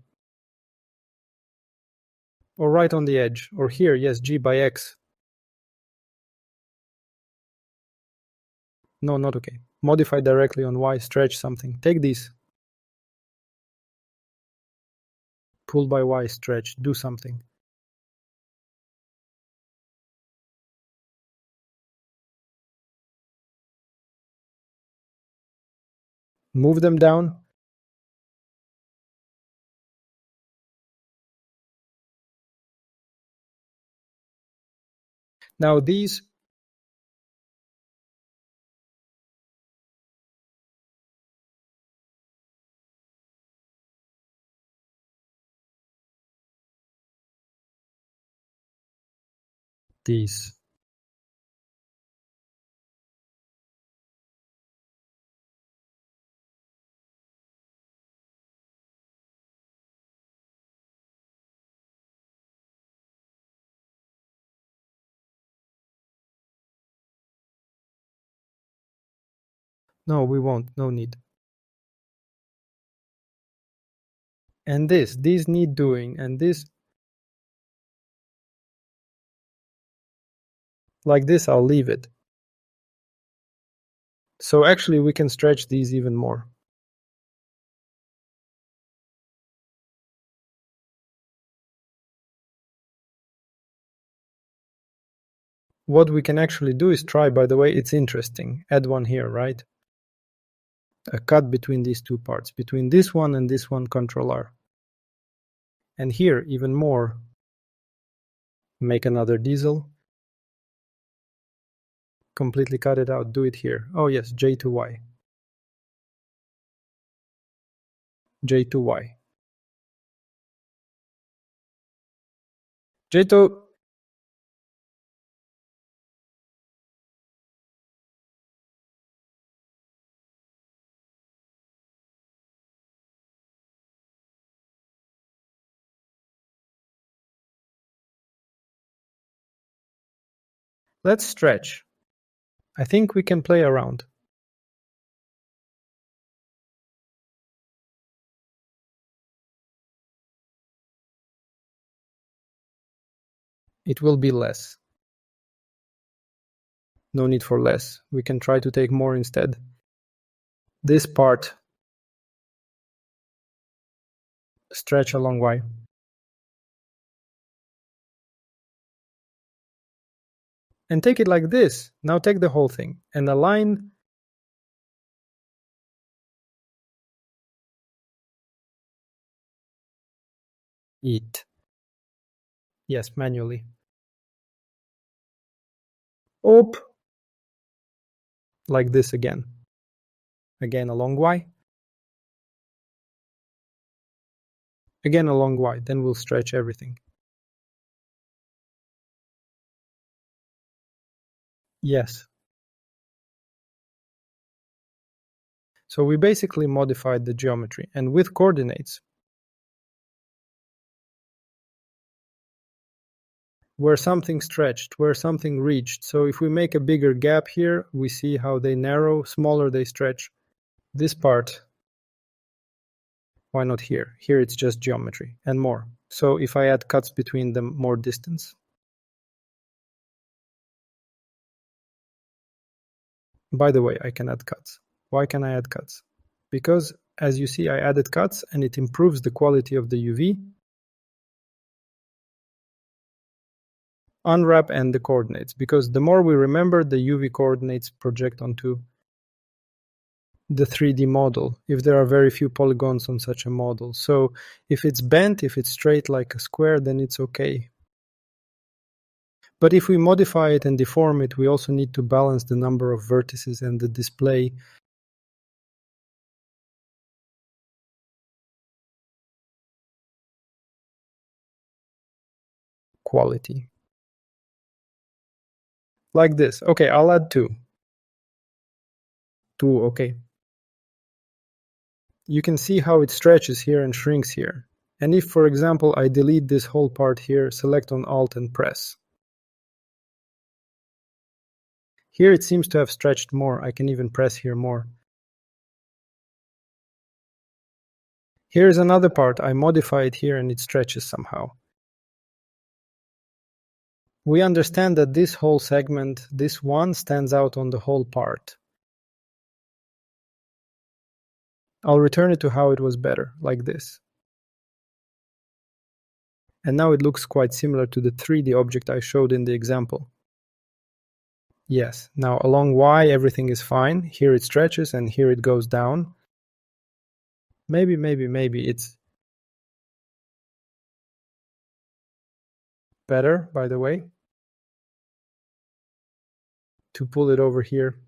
Or right on the edge. Or here, yes, G by X. No, not okay. Modify directly on Y, stretch something. Take these. Pull by Y, stretch, do something. Move them down. Now these no, we won't, no need. And these need doing, and this, like this, I'll leave it. So actually we can stretch these even more. What we can actually do is try, by the way, it's interesting, add one here, right? A cut between these two parts, between this one and this one, Control R. And here, even more, make another diesel, completely cut it out, do it here. Oh yes, J to Y. J to Y. J to... Let's stretch. I think we can play around. It will be less. No need for less. We can try to take more instead. This part, stretch along Y. And take it like this. Now take the whole thing and align it. Yes, manually. Up. Like this again. Again along Y. Again along Y. Then we'll stretch everything. Yes. So we basically modified the geometry, and with coordinates, where something stretched, where something reached. So if we make a bigger gap here, we see how they narrow, smaller they stretch. This part, why not here? Here it's just geometry and more. So if I add cuts between them, more distance. By the way, I can add cuts. Why can I add cuts? Because as you see, I added cuts and it improves the quality of the UV, unwrap, and the coordinates. Because the more we remember, the UV coordinates project onto the 3D model, if there are very few polygons on such a model. So if it's bent, if it's straight like a square, then it's okay. But if we modify it and deform it, we also need to balance the number of vertices and the display quality. Like this. Okay, I'll add two. Two, okay. You can see how it stretches here and shrinks here. And if, for example, I delete this whole part here, select on Alt and press. Here it seems to have stretched more. I can even press here more. Here's another part. I modify it here and it stretches somehow. We understand that this whole segment, this one, stands out on the whole part. I'll return it to how it was better, like this. And now it looks quite similar to the 3D object I showed in the example. Yes, now along Y everything is fine. Here it stretches and here it goes down. maybe it's better, by the way, to pull it over here.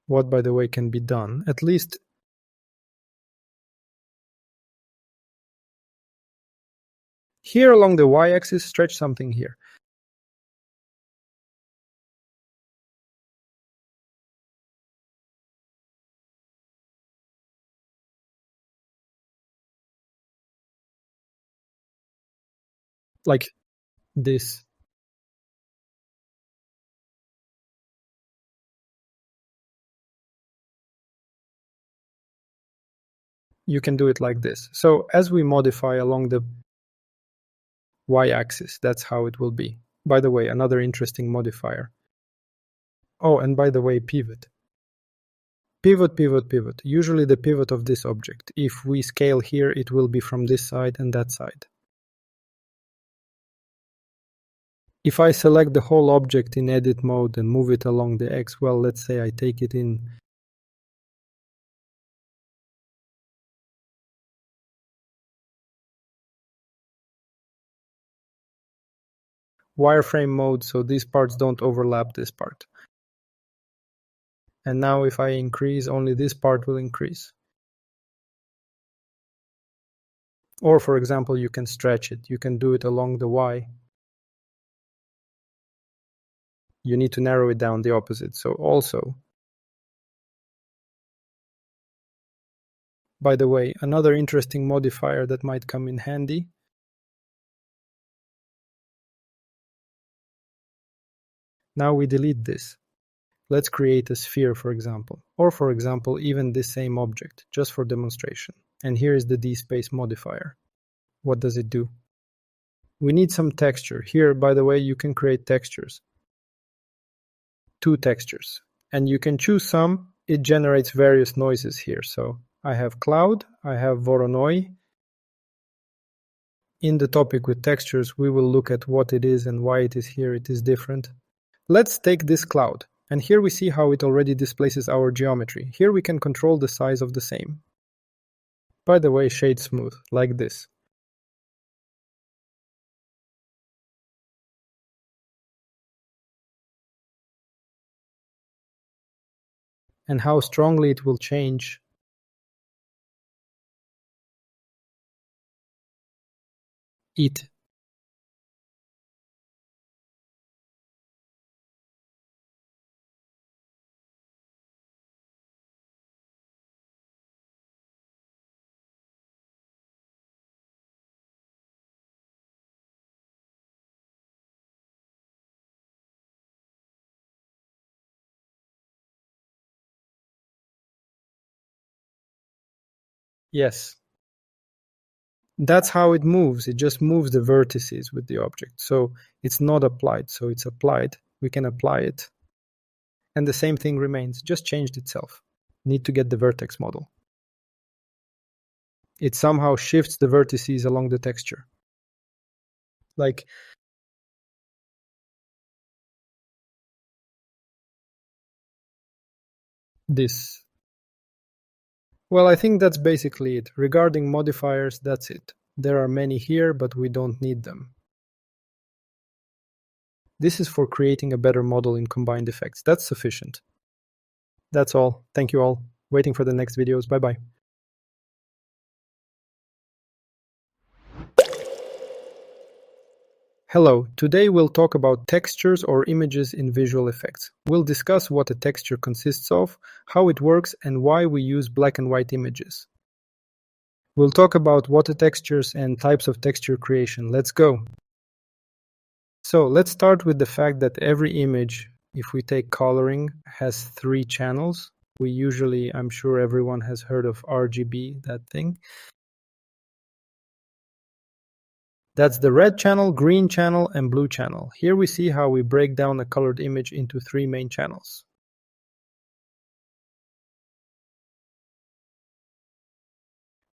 What, by the way, can be done, at least here along the y-axis, stretch something here. Like this. You can do it like this. So as we modify along the y-axis, that's how it will be. By the way, another interesting modifier. Oh, and by the way, pivot. Pivot, pivot, pivot. Usually the pivot of this object. If we scale here, it will be from this side and that side. If I select the whole object in edit mode and move it along the X, well, let's say I take it in wireframe mode, so these parts don't overlap this part. And now if I increase, only this part will increase. Or for example, you can stretch it. You can do it along the Y. You need to narrow it down the opposite. So also, by the way, another interesting modifier that might come in handy. Now we delete this. Let's create a sphere, for example. Or for example, even this same object, just for demonstration. And here is the dspace modifier. What does it do? We need some texture. Here, by the way, you can create textures. 2 textures. And you can choose some. It generates various noises here. So I have cloud, I have Voronoi. In the topic with textures, we will look at what it is and why it is here. It is different. Let's take this cloud. And here we see how it already displaces our geometry. Here we can control the size of the same. By the way, shade smooth, like this. And how strongly it will change it. Yes. That's how it moves. It just moves the vertices with the object. So it's not applied. So it's applied. We can apply it. And the same thing remains. Just changed itself. Need to get the vertex model. It somehow shifts the vertices along the texture. Like this. Well, I think that's basically it. Regarding modifiers, that's it. There are many here, but we don't need them. This is for creating a better model in combined effects. That's sufficient. That's all. Thank you all. Waiting for the next videos. Bye-bye. Hello, today we'll talk about textures or images in visual effects. We'll discuss what a texture consists of, how it works, and why we use black and white images. We'll talk about what are textures and types of texture creation. Let's go. So let's start with the fact that every image, if we take coloring, has 3 channels. We usually, I'm sure everyone has heard of RGB, that thing. That's the red channel, green channel, and blue channel. Here we see how we break down a colored image into 3 main channels.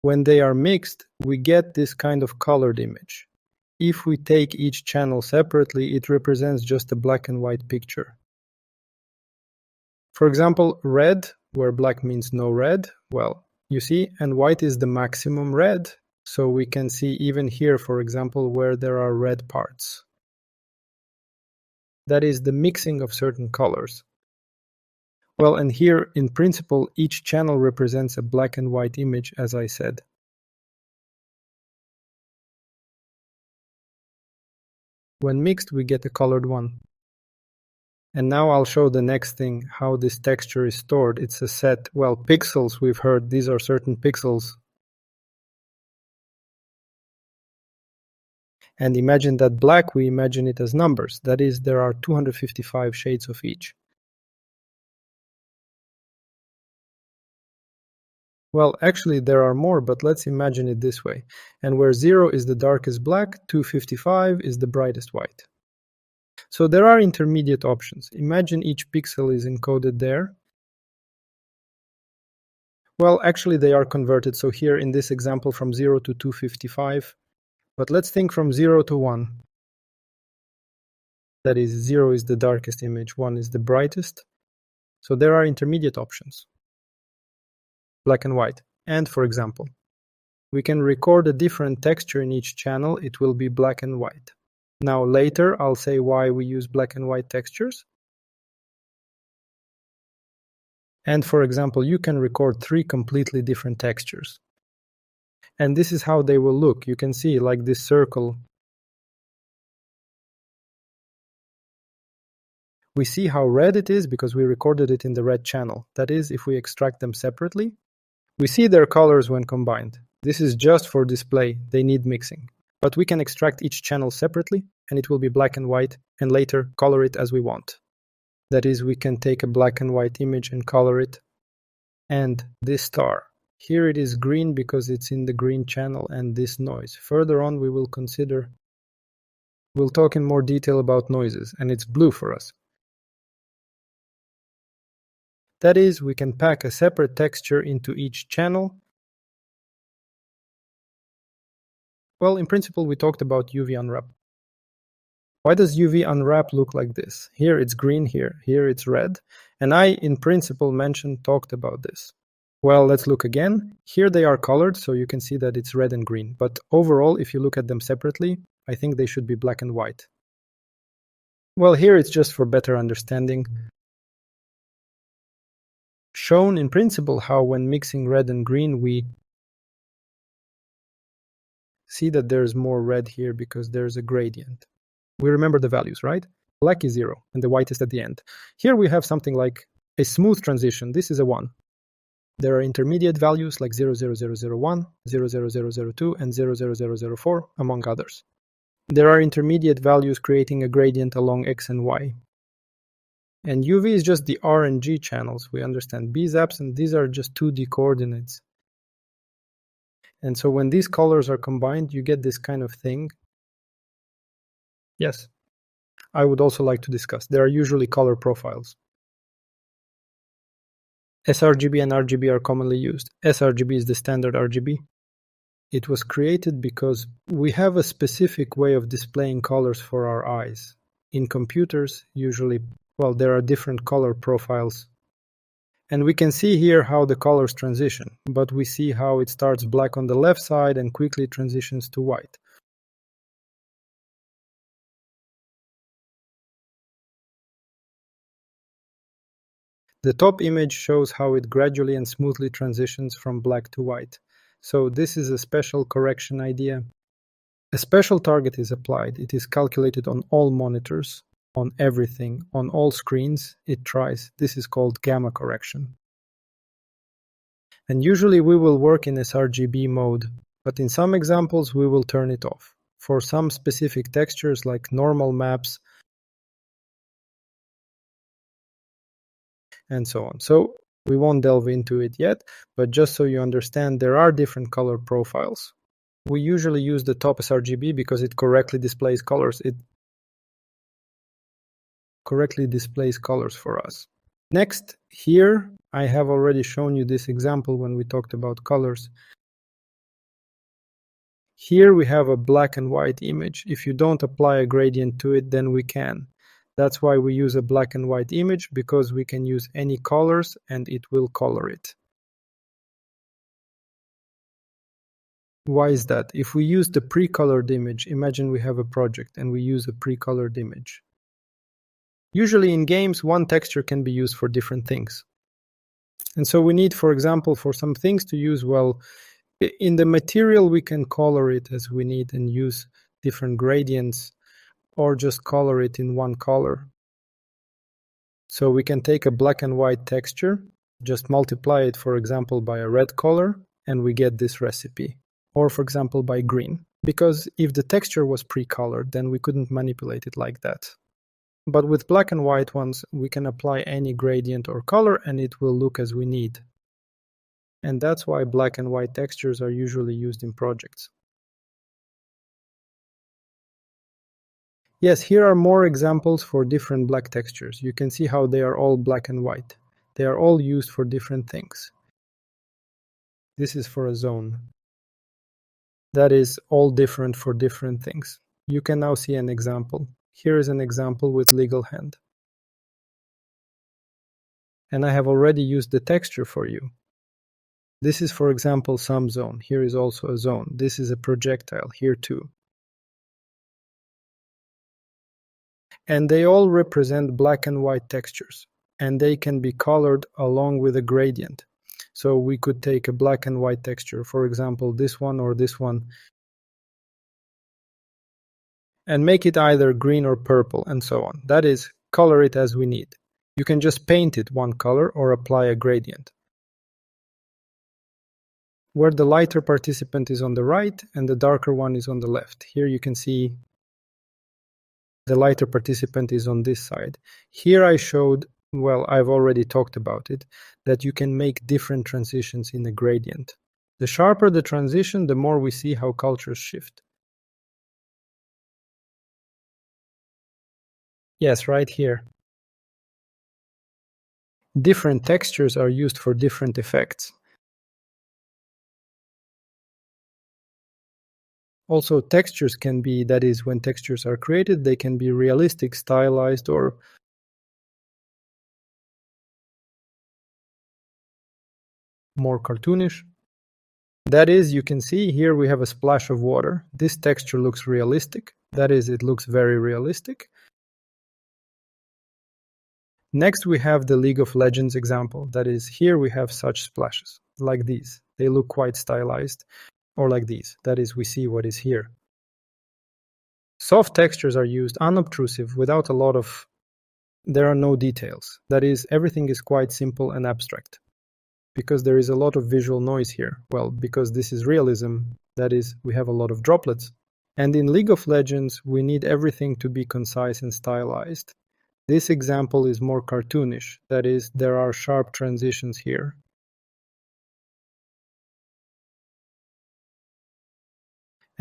When they are mixed, we get this kind of colored image. If we take each channel separately, it represents just a black and white picture. For example, red where black means no red. Well, you see, and white is the maximum red. So we can see even here, for example, where there are red parts. That is the mixing of certain colors. Well, and here, in principle, each channel represents a black and white image, as I said. When mixed, we get a colored one. And now I'll show the next thing, how this texture is stored. It's a set, well, pixels we've heard, these are certain pixels. And imagine that black, we imagine it as numbers. That is, there are 255 shades of each. Well, actually there are more, but let's imagine it this way. And where 0 is the darkest black, 255 is the brightest white. So there are intermediate options. Imagine each pixel is encoded there. Well, actually they are converted. So here in this example from 0 to 255. But let's think from 0 to 1. That is, 0 is the darkest image, 1 is the brightest. So there are intermediate options. Black and white. And for example, we can record a different texture in each channel. It will be black and white. Now later I'll say why we use black and white textures. And for example, you can record 3 completely different textures. And this is how they will look. You can see like this circle. We see how red it is because we recorded it in the red channel. That is, if we extract them separately, we see their colors when combined. This is just for display. They need mixing. But we can extract each channel separately and it will be black and white and later color it as we want. That is, we can take a black and white image and color it. And this star. Here it is green because it's in the green channel, and this noise. Further on we will consider, we'll talk in more detail about noises, and it's blue for us. That is, we can pack a separate texture into each channel. Well, in principle we talked about UV unwrap. Why does UV unwrap look like this? Here it's green, here it's red, and I, in principle, talked about this. Well, let's look again. Here they are colored, so you can see that it's red and green. But overall, if you look at them separately, I think they should be black and white. Well, here it's just for better understanding. Shown in principle how when mixing red and green, we see that there's more red here because there's a gradient. We remember the values, right? Black is 0, and the white is at the end. Here we have something like a smooth transition. This is a 1. There are intermediate values like 00001, 00002, and 00004, among others. There are intermediate values creating a gradient along X and Y. And UV is just the R and G channels. We understand B is absent. These are just 2D coordinates. And so when these colors are combined, you get this kind of thing. Yes, I would also like to discuss. There are usually color profiles. sRGB and RGB are commonly used. sRGB is the standard RGB. It was created because we have a specific way of displaying colors for our eyes. In computers, usually, well, there are different color profiles. And we can see here how the colors transition, but we see how it starts black on the left side and quickly transitions to white. The top image shows how it gradually and smoothly transitions from black to white. So this is a special correction idea. A special target is applied. It is calculated on all monitors, on everything, on all screens. It tries. This is called gamma correction. And usually we will work in sRGB mode, but in some examples we will turn it off. For some specific textures like normal maps, and so on. So we won't delve into it yet, but just so you understand, there are different color profiles. We usually use the top sRGB because it correctly displays colors. It correctly displays colors for us. Next, here I have already shown you this example when we talked about colors. Here we have a black and white image. If you don't apply a gradient to it, then we can. That's why we use a black and white image, because we can use any colors and it will color it. Why is that? If we use the pre-colored image, imagine we have a project and we use a pre-colored image. Usually in games, one texture can be used for different things. And so we need, for example, for some things to use, well, in the material we can color it as we need and use different gradients, or just color it in one color. So we can take a black and white texture, just multiply it, for example, by a red color, and we get this recipe. Or, for example, by green. Because if the texture was pre-colored, then we couldn't manipulate it like that. But with black and white ones, we can apply any gradient or color and it will look as we need. And that's why black and white textures are usually used in projects. Yes, here are more examples for different black textures. You can see how they are all black and white. They are all used for different things. This is for a zone. That is all different for different things. You can now see an example. Here is an example with legal hand. And I have already used the texture for you. This is, for example, some zone. Here is also a zone. This is a projectile, here too. And they all represent black and white textures. And they can be colored along with a gradient. So we could take a black and white texture, for example, this one or this one, and make it either green or purple, and so on. That is, color it as we need. You can just paint it one color or apply a gradient. Where the lighter participant is on the right and the darker one is on the left. Here you can see the lighter participant is on this side. Here I showed, well, I've already talked about it, that you can make different transitions in a gradient. The sharper the transition, the more we see how cultures shift. Yes, right here. Different textures are used for different effects. Also, textures can be, that is, when textures are created, they can be realistic, stylized, or more cartoonish. That is, you can see here we have a splash of water. This texture looks realistic. That is, it looks very realistic. Next, we have the League of Legends example. That is, here we have such splashes, like these. They look quite stylized. Or like these. That is, we see what is here. Soft textures are used unobtrusive, without a lot of... There are no details. That is, everything is quite simple and abstract. Because there is a lot of visual noise here. Well, because this is realism, that is, we have a lot of droplets. And in League of Legends, we need everything to be concise and stylized. This example is more cartoonish. That is, there are sharp transitions here.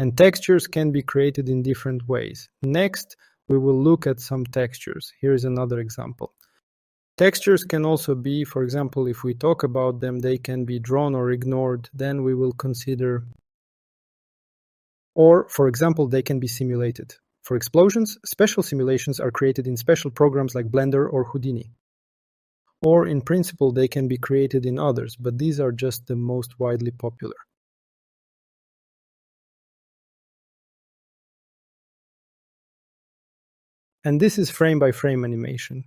And textures can be created in different ways. Next, we will look at some textures. Here is another example. Textures can also be, for example, if we talk about them, they can be drawn or ignored. Then we will consider, or, for example, they can be simulated. For explosions, special simulations are created in special programs like Blender or Houdini. Or, in principle, they can be created in others, but these are just the most widely popular. And this is frame-by-frame animation.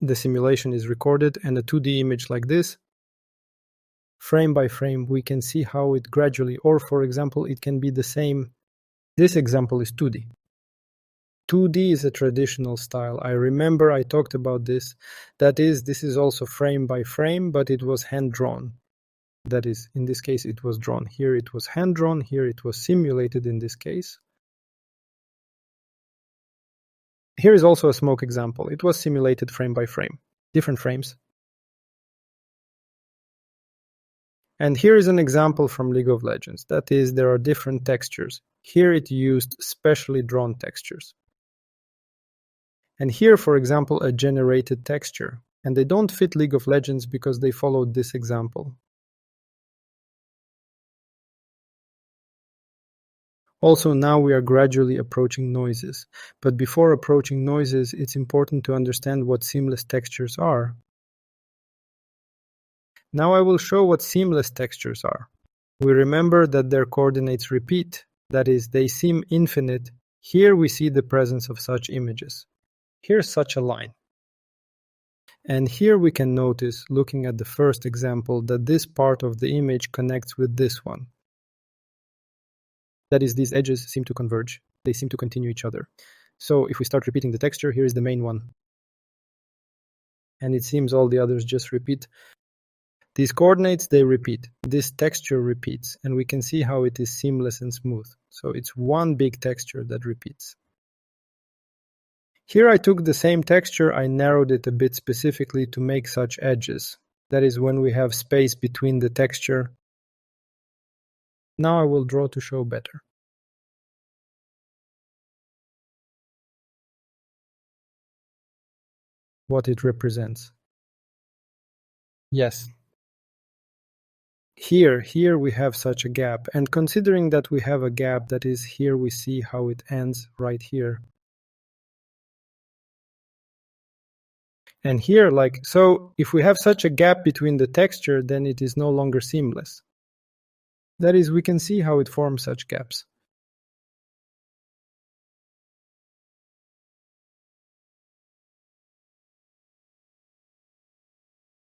The simulation is recorded, and a 2D image like this, frame by frame, we can see how it gradually, or for example, it can be the same. This example is 2D. 2D is a traditional style. I remember I talked about this. That is, this is also frame by frame, but it was hand-drawn. That is, in this case, it was drawn. Here it was hand-drawn. Here it was simulated in this case. Here is also a smoke example. It was simulated frame by frame, different frames. And here is an example from League of Legends. That is, there are different textures. Here it used specially drawn textures. And here, for example, a generated texture. And they don't fit League of Legends because they followed this example. Also, now we are gradually approaching noises. But before approaching noises, it's important to understand what seamless textures are. Now I will show what seamless textures are. We remember that their coordinates repeat, that is, they seem infinite. Here we see the presence of such images. Here's such a line. And here we can notice, looking at the first example, that this part of the image connects with this one. That is, these edges seem to converge. They seem to continue each other. So if we start repeating the texture, here is the main one. And it seems all the others just repeat. These coordinates, they repeat. This texture repeats. And we can see how it is seamless and smooth. So it's one big texture that repeats. Here I took the same texture, I narrowed it a bit specifically to make such edges. That is when we have space between the texture. Now I will draw to show better. What it represents. Yes. Here we have such a gap, and considering that we have a gap, that is, here we see how it ends right here. And here, so if we have such a gap between the texture, then it is no longer seamless. That is, we can see how it forms such gaps.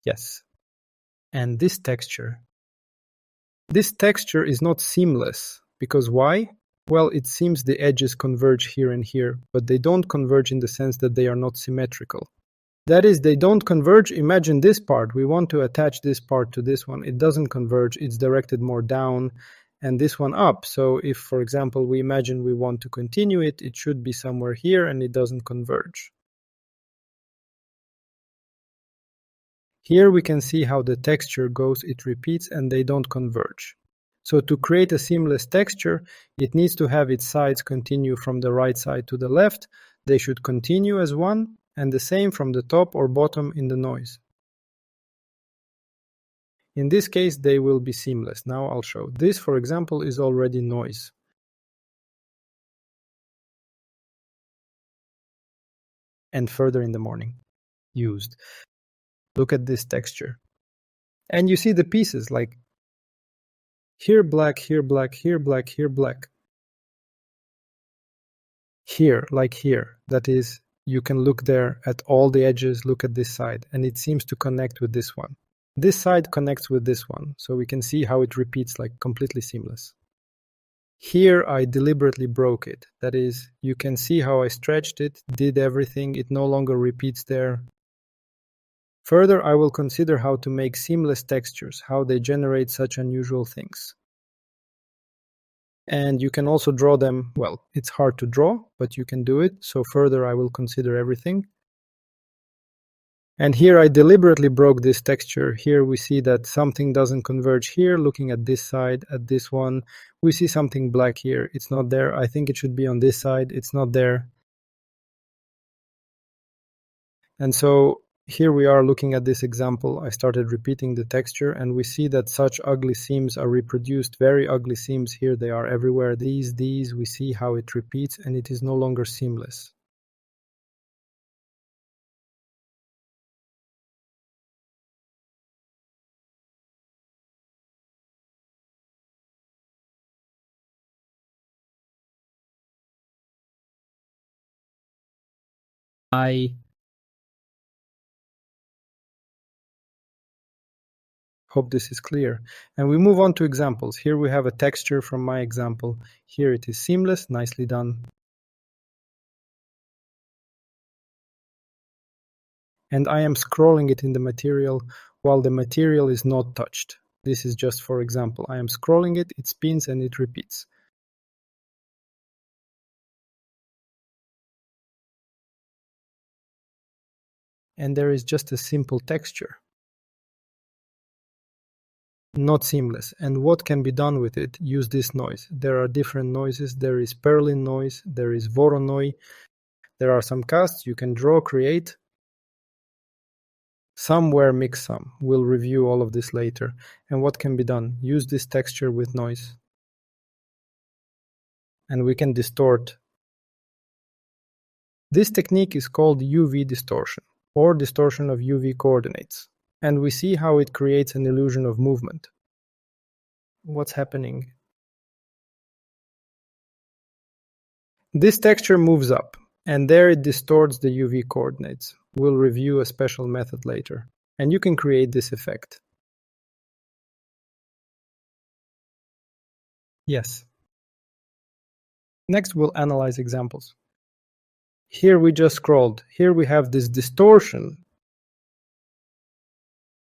Yes. And this texture is not seamless. Because why? Well, it seems the edges converge here and here, but they don't converge in the sense that they are not symmetrical. That is, they don't converge. Imagine this part. We want to attach this part to this one. It doesn't converge. It's directed more down and this one up. So if, for example, we imagine we want to continue it, it should be somewhere here and it doesn't converge. Here we can see how the texture goes. It repeats and they don't converge. So to create a seamless texture, it needs to have its sides continue from the right side to the left. They should continue as one, and the same from the top or bottom in the noise. In this case, they will be seamless. Now I'll show. This, for example, is already noise. And further in the morning, used. Look at this texture. And you see the pieces, like here black, here black, here black, here black. Here, like here. That is, you can look there at all the edges, look at this side, and it seems to connect with this one. This side connects with this one, so we can see how it repeats like completely seamless. Here I deliberately broke it. That is, you can see how I stretched it, did everything, it no longer repeats there. Further, I will consider how to make seamless textures, how they generate such unusual things. And you can also draw them. Well, it's hard to draw, but you can do it. So further, I will consider everything. And here I deliberately broke this texture. Here we see that something doesn't converge here. Looking at this side, at this one, we see something black here. It's not there. I think it should be on this side. It's not there. And so here we are looking at this example. I started repeating the texture and we see that such ugly seams are reproduced, very ugly seams. Here they are everywhere. These, we see how it repeats and it is no longer seamless. I hope this is clear. And we move on to examples. Here we have a texture from my example. Here it is seamless, nicely done. And I am scrolling it in the material while the material is not touched. This is just for example. I am scrolling it, it spins and it repeats. And there is just a simple texture. Not seamless. And what can be done with it? Use this noise. There are different noises. There is Perlin noise. There is Voronoi. There are some casts you can draw, create. Somewhere mix some. We'll review all of this later. And what can be done? Use this texture with noise. and we can distort. This technique is called UV distortion, or distortion of UV coordinates, and we see how it creates an illusion of movement. What's happening? This texture moves up, and there it distorts the UV coordinates. We'll review a special method later, and you can create this effect. Yes. Next, we'll analyze examples. Here we just scrolled. Here we have this distortion.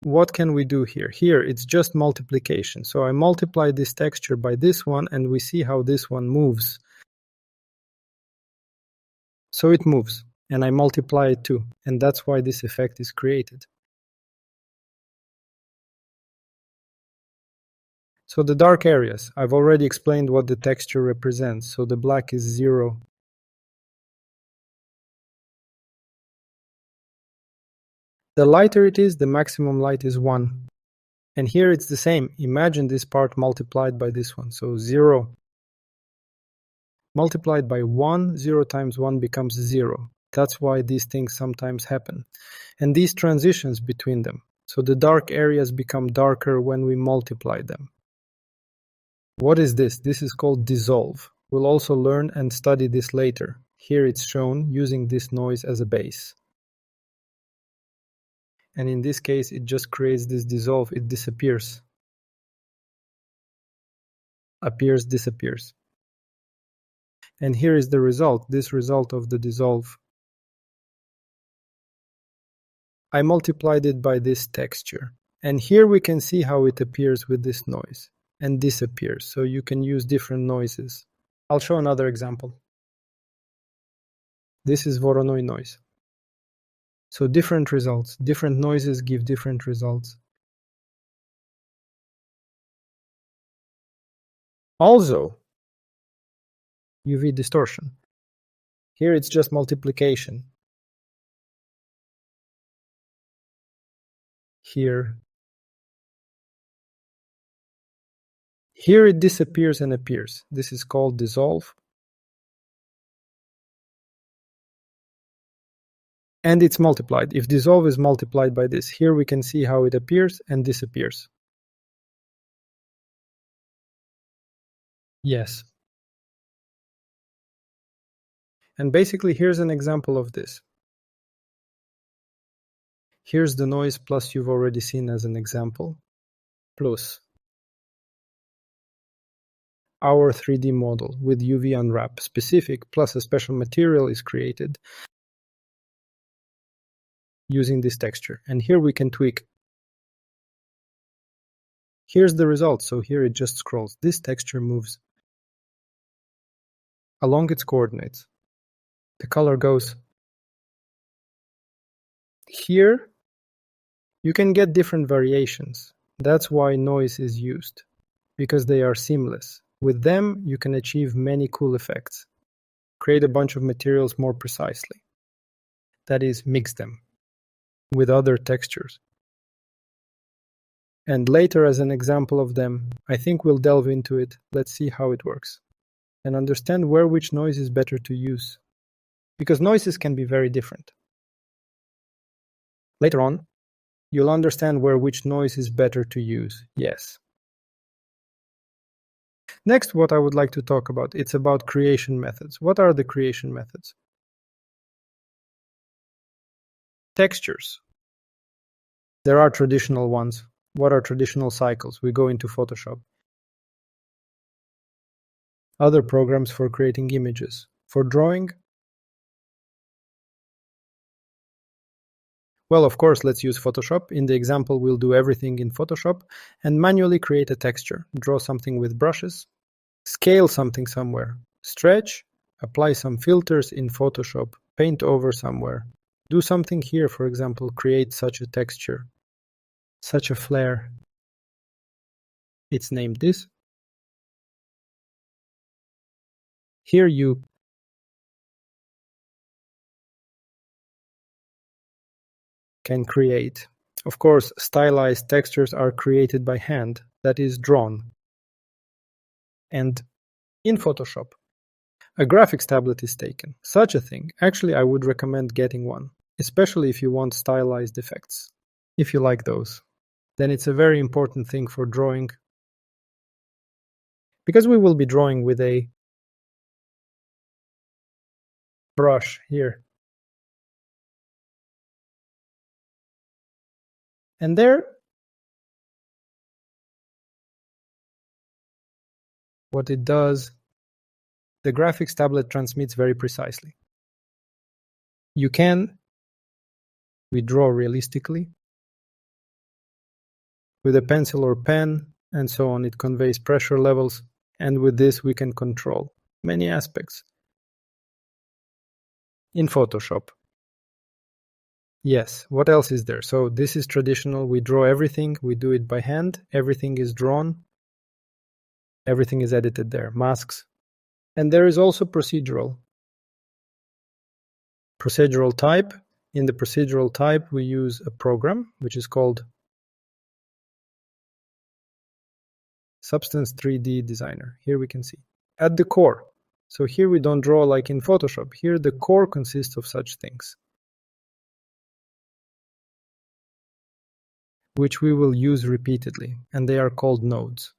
What can we do here? Here it's just multiplication. So I multiply this texture by this one, and we see how this one moves. So it moves, and I multiply it too, and that's why this effect is created. So the dark areas, I've already explained what the texture represents, so the black is 0. The lighter it is, the maximum light is 1. And here it's the same. Imagine this part multiplied by this one, so 0 multiplied by 1, 0 times 1 becomes 0. That's why these things sometimes happen. And these transitions between them. So the dark areas become darker when we multiply them. What is this? This is called dissolve. We'll also learn and study this later. Here it's shown using this noise as a base. And in this case, it just creates this dissolve. It disappears. Appears, disappears. And here is the result, this result of the dissolve. I multiplied it by this texture. And here we can see how it appears with this noise and disappears. So you can use different noises. I'll show another example. This is Voronoi noise. So different results, different noises give different results. Also, UV distortion. Here it's just multiplication. Here it disappears and appears. This is called dissolve. And it's multiplied. If dissolve is multiplied by this, here we can see how it appears and disappears. Yes. And basically, here's an example of this. Here's the noise plus you've already seen as an example, plus our 3D model with UV unwrap specific plus a special material is created using this texture. And here we can tweak. Here's the result. So here it just scrolls. This texture moves along its coordinates. The color goes here. You can get different variations. That's why noise is used, because they are seamless. With them, you can achieve many cool effects. Create a bunch of materials more precisely. That is, mix them with other textures. And later, as an example of them, I think we'll delve into it. Let's see how it works. And understand where which noise is better to use. Because noises can be very different. Later on, you'll understand where which noise is better to use. Yes. Next, what I would like to talk about, it's about creation methods. What are the creation methods? Textures. There are traditional ones. What are traditional cycles? We go into Photoshop. Other programs for creating images. For drawing, well, of course, let's use Photoshop. In the example, we'll do everything in Photoshop and manually create a texture. Draw something with brushes. Scale something somewhere. Stretch. Apply some filters in Photoshop. Paint over somewhere. Do something here, for example, create such a texture. Such a flare. It's named this. Here you can create. Of course, stylized textures are created by hand, that is drawn. And in Photoshop, A graphics tablet is taken. Such a thing. Actually, I would recommend getting one, especially if you want stylized effects. If you like those, then it's a very important thing for drawing, because we will be drawing with a brush here. And there, what it does, the graphics tablet transmits very precisely. You can draw realistically with a pencil or pen, and so on. It conveys pressure levels, and with this we can control many aspects. In Photoshop. Yes, what else is there? So this is traditional. We draw everything. We do it by hand. Everything is drawn. Everything is edited there. Masks. And there is also procedural. Procedural type. In the procedural type, we use a program which is called Substance 3D Designer. Here we can see. At the core. So here we don't draw like in Photoshop. Here the core consists of such things, which we will use repeatedly, and they are called nodes.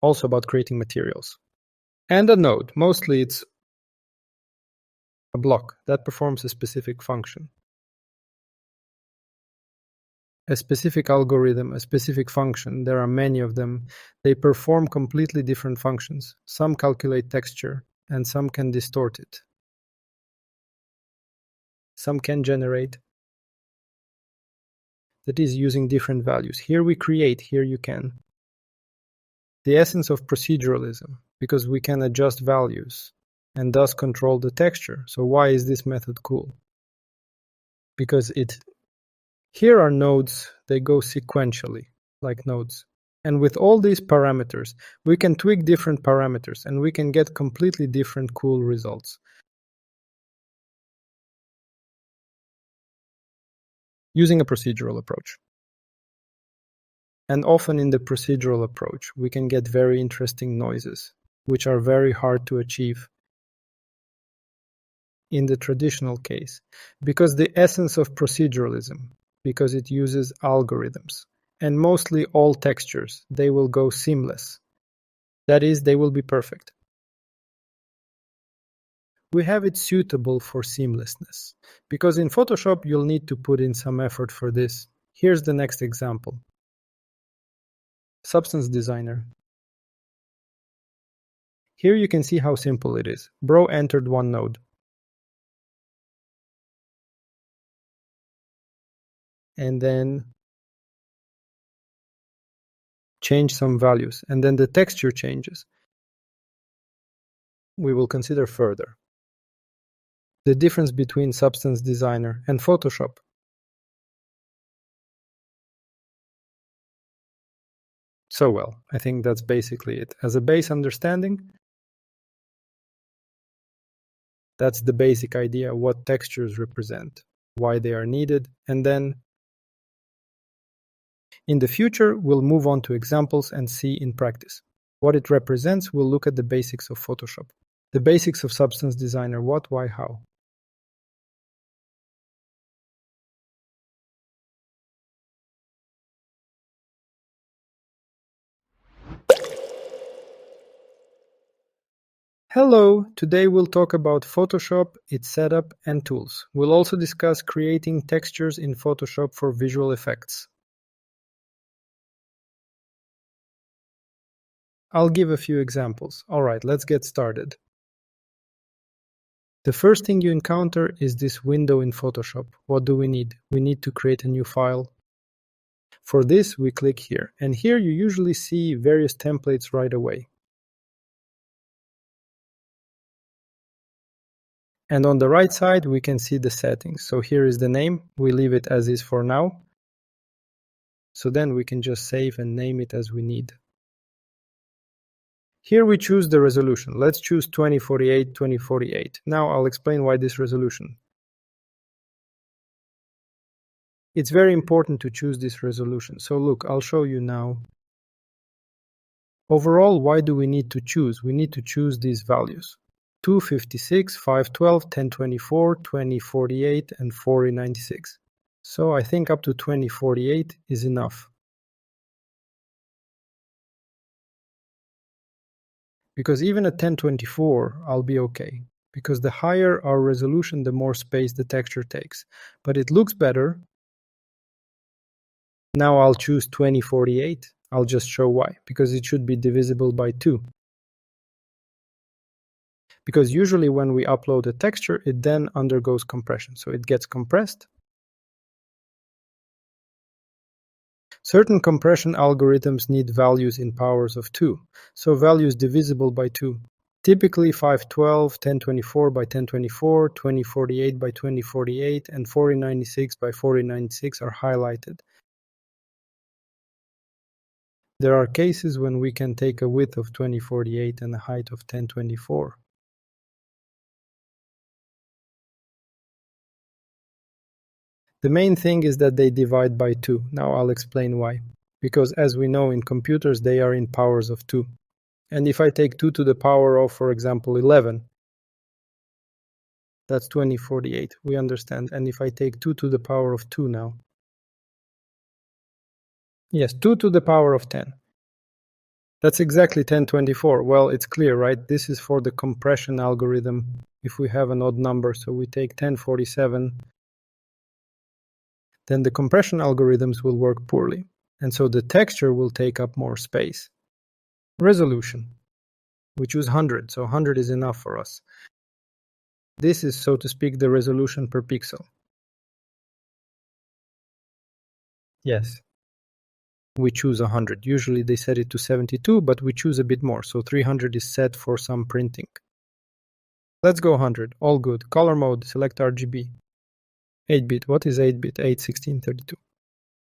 Also about creating materials. And a node, mostly it's a block that performs a specific function. A specific algorithm, a specific function, there are many of them. They perform completely different functions. Some calculate texture, and some can distort it. Some can generate. That is using different values. Here we create, here you can. The essence of proceduralism, because we can adjust values and thus control the texture. So why is this method cool? Because here are nodes, they go sequentially, like nodes. And with all these parameters, we can tweak different parameters and we can get completely different cool results. Using a procedural approach. And often in the procedural approach, we can get very interesting noises, which are very hard to achieve in the traditional case, because the essence of proceduralism, because it uses algorithms, and mostly all textures, they will go seamless. That is, they will be perfect. We have it suitable for seamlessness, because in Photoshop you'll need to put in some effort for this. Here's the next example. Substance Designer. Here you can see how simple it is. Bro entered one node. And then change some values, and then the texture changes. We will consider further the difference between Substance Designer and Photoshop. So well, I think that's basically it. As a base understanding, that's the basic idea, what textures represent, why they are needed, and then in the future, we'll move on to examples and see in practice. What it represents, we'll look at the basics of Photoshop. The basics of Substance Designer, what, why, how. Hello, today we'll talk about Photoshop, its setup and tools. We'll also discuss creating textures in Photoshop for visual effects. I'll give a few examples. Alright, let's get started. The first thing you encounter is this window in Photoshop. What do we need? We need to create a new file. For this, we click here, and here you usually see various templates right away. And on the right side, we can see the settings. So here is the name. We leave it as is for now. So then we can just save and name it as we need. Here we choose the resolution. Let's choose 2048, 2048. Now I'll explain why this resolution. It's very important to choose this resolution. So look, I'll show you now. Overall, why do we need to choose? We need to choose these values: 256, 512, 1024, 2048, and 4096. So I think up to 2048 is enough. Because even at 1024, I'll be okay. Because the higher our resolution, the more space the texture takes. But it looks better. Now I'll choose 2048. I'll just show why. Because it should be divisible by 2. Because usually when we upload a texture, it then undergoes compression. So it gets compressed. Certain compression algorithms need values in powers of 2, so values divisible by 2. Typically 512, 1024 by 1024, 2048 by 2048, and 4096 by 4096 are highlighted. There are cases when we can take a width of 2048 and a height of 1024. The main thing is that they divide by 2. Now I'll explain why. Because as we know in computers, they are in powers of 2. And if I take 2 to the power of, for example, 11, that's 2048, we understand. And if I take 2 to the power of 2 now, yes, 2 to the power of 10. That's exactly 1024. Well, it's clear, right? This is for the compression algorithm if we have an odd number. So we take 1047, then the compression algorithms will work poorly. And so the texture will take up more space. Resolution. We choose 100, so 100 is enough for us. This is, so to speak, the resolution per pixel. Yes. We choose 100. Usually they set it to 72, but we choose a bit more, so 300 is set for some printing. Let's go 100. All good. Color mode, select RGB. 8-bit. What is 8-bit? 8, 16, 32.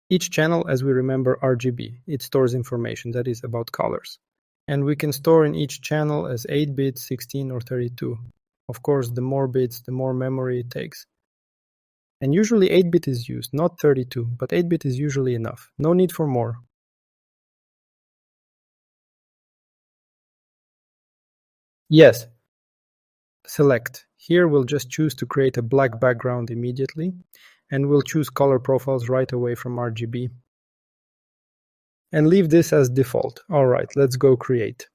Each channel, as we remember, RGB. It stores information, that is, about colors. And we can store in each channel as 8-bit, 16, or 32. Of course, the more bits, the more memory it takes. And usually 8-bit is used, not 32, but 8-bit is usually enough. No need for more. Yes. Select. Here we'll just choose to create a black background immediately, and we'll choose color profiles right away from RGB. And leave this as default. Alright, let's go create.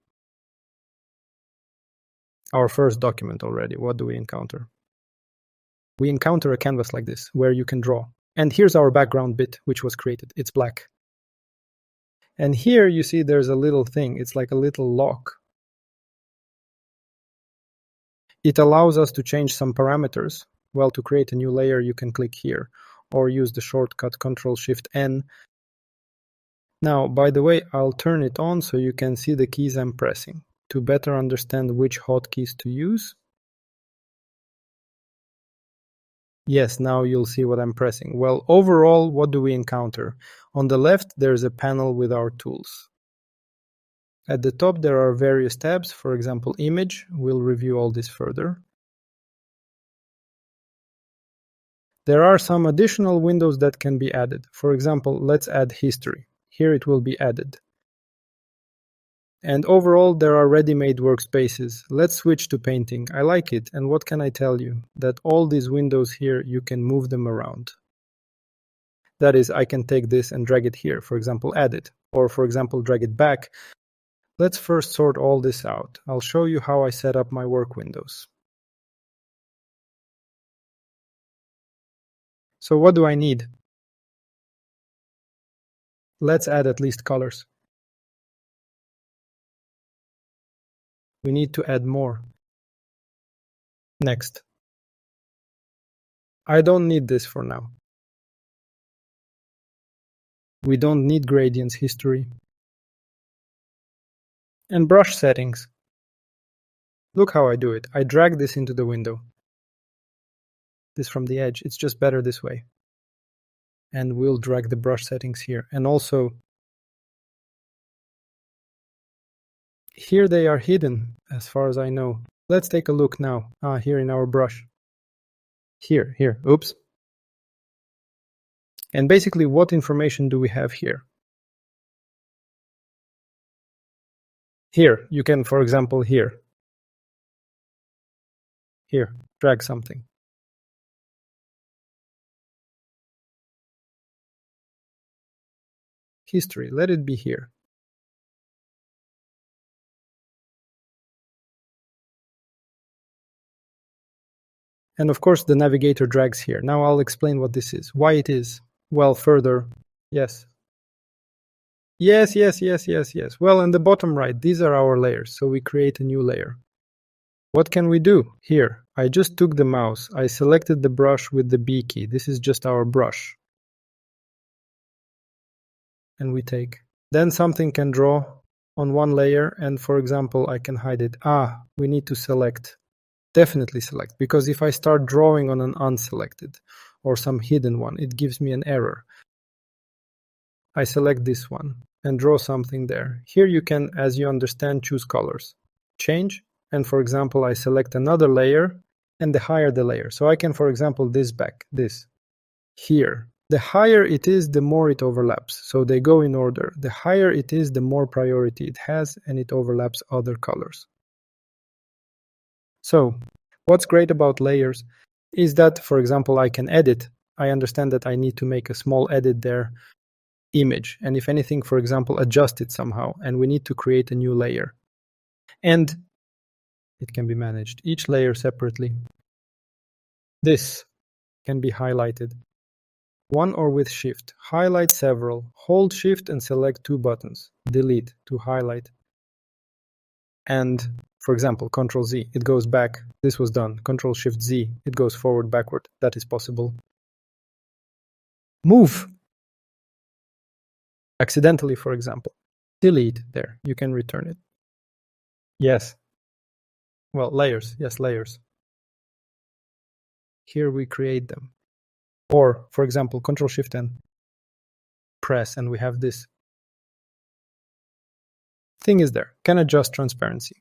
Our first document already. What do we encounter? We encounter a canvas like this, where you can draw. And here's our background bit, which was created. It's black. And here you see there's a little thing. It's like a little lock. It allows us to change some parameters. Well, to create a new layer, you can click here, or use the shortcut Ctrl-Shift-N. Now, by the way, I'll turn it on so you can see the keys I'm pressing. To better understand which hotkeys to use. Yes, now you'll see what I'm pressing. Well, overall, what do we encounter? On the left, there's a panel with our tools. At the top, there are various tabs, for example, image. We'll review all this further. There are some additional windows that can be added. For example, let's add history. Here it will be added. And overall, there are ready-made workspaces. Let's switch to painting. I like it, and what can I tell you? That all these windows here, you can move them around. That is, I can take this and drag it here, for example, add it, or for example, drag it back. Let's first sort all this out. I'll show you how I set up my work windows. So what do I need? Let's add at least colors. We need to add more. Next. I don't need this for now. We don't need gradients history. And brush settings. Look how I do it. I drag this into the window. This from the edge. It's just better this way. And we'll drag the brush settings here. And also, here they are hidden, as far as I know. Let's take a look now. Here in our brush. Here. Oops. And basically, what information do we have here? Here, you can, for example, here, drag something. History, let it be here. And of course, the navigator drags here. Now I'll explain what this is, why it is. Well, further, yes. Yes. Well, in the bottom right, these are our layers, so we create a new layer. What can we do? Here, I just took the mouse, I selected the brush with the B key. This is just our brush. And we take. Then something can draw on one layer, and for example, I can hide it. We need to select. Definitely select, because if I start drawing on an unselected or some hidden one, it gives me an error. I select this one and draw something there. Here you can, as you understand, choose colors. Change, and for example, I select another layer, and the higher the layer. So I can, for example, this here. The higher it is, the more it overlaps. So they go in order. The higher it is, the more priority it has, and it overlaps other colors. So what's great about layers is that, for example, I can edit. I understand that I need to make a small edit there, image, and if anything, for example, adjust it somehow, and we need to create a new layer. And it can be managed, each layer separately. This can be highlighted. One or with Shift. Highlight several. Hold Shift and select two buttons. Delete to highlight. And for example, Ctrl Z, it goes back. This was done. Ctrl Shift Z, it goes forward, backward. That is possible. Move. Accidentally, for example. Delete. There, you can return it. Yes. Well, layers. Yes, layers. Here we create them. Or, for example, Ctrl Shift N. Press, and we have this. Thing is there. Can adjust transparency.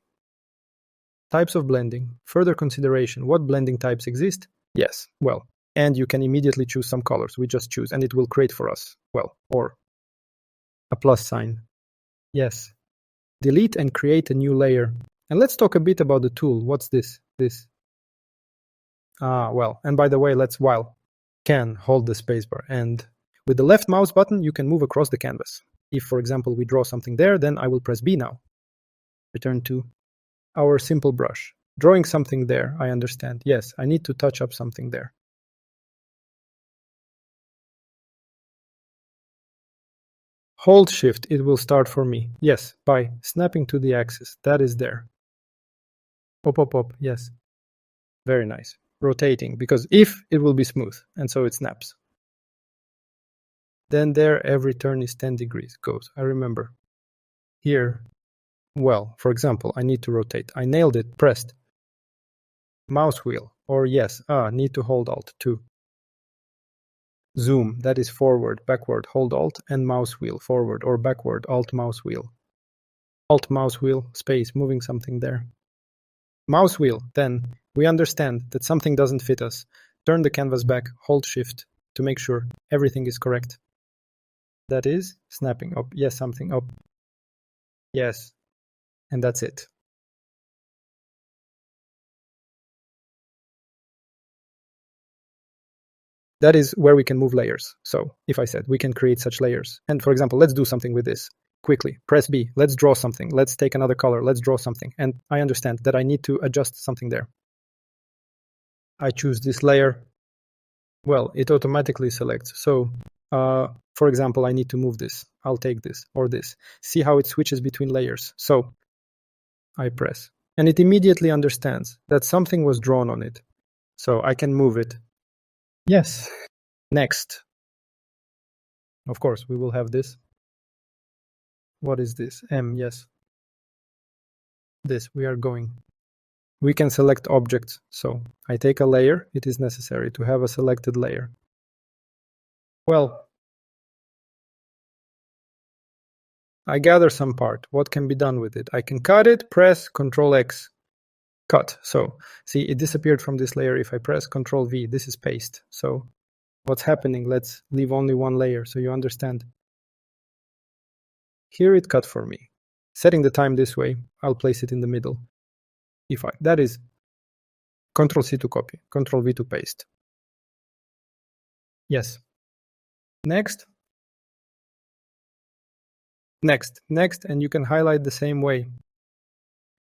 Types of blending. Further consideration. What blending types exist? Yes. Well, and you can immediately choose some colors. We just choose, and it will create for us. Well, or a plus sign. Yes. Delete and create a new layer. And let's talk a bit about the tool. What's this? Well, and by the way, let's while can hold the spacebar, and with the left mouse button, you can move across the canvas. If, for example, we draw something there, then I will press B now. Return to our simple brush. Drawing something there, I understand. Yes, I need to touch up something there. Hold Shift, it will start for me. Yes, by snapping to the axis. That is there. Op, yes. Very nice. Rotating, because if it will be smooth, and so it snaps. Then there, every turn is 10 degrees. Goes, I remember. Here, well, for example, I need to rotate. I nailed it, pressed. Mouse wheel, or yes, need to hold Alt 2. Zoom, that is forward, backward, hold Alt, and mouse wheel, forward or backward, Alt mouse wheel. Alt mouse wheel, space, moving something there. Mouse wheel, then we understand that something doesn't fit us. Turn the canvas back, hold Shift to make sure everything is correct. That is snapping up. Yes, something up. Yes. And that's it. That is where we can move layers. So if I said we can create such layers, and for example, let's do something with this. Quickly, press B, let's draw something, let's take another color, let's draw something. And I understand that I need to adjust something there. I choose this layer. Well, it automatically selects. So, for example, I need to move this. I'll take this or this. See how it switches between layers. So I press, and it immediately understands that something was drawn on it. So I can move it. Yes. Next. Of course, we will have this. What is this? M, yes. This, we are going. We can select objects. So I take a layer. It is necessary to have a selected layer. Well, I gather some part. What can be done with it? I can cut it, press Ctrl X, cut. So see, it disappeared from this layer. If I press Ctrl V, this is paste. So what's happening? Let's leave only one layer so you understand. Here it cut for me. setting the time this way, I'll place it in the middle. That is Ctrl-C to copy, Ctrl-V to paste. Yes. Next, and you can highlight the same way.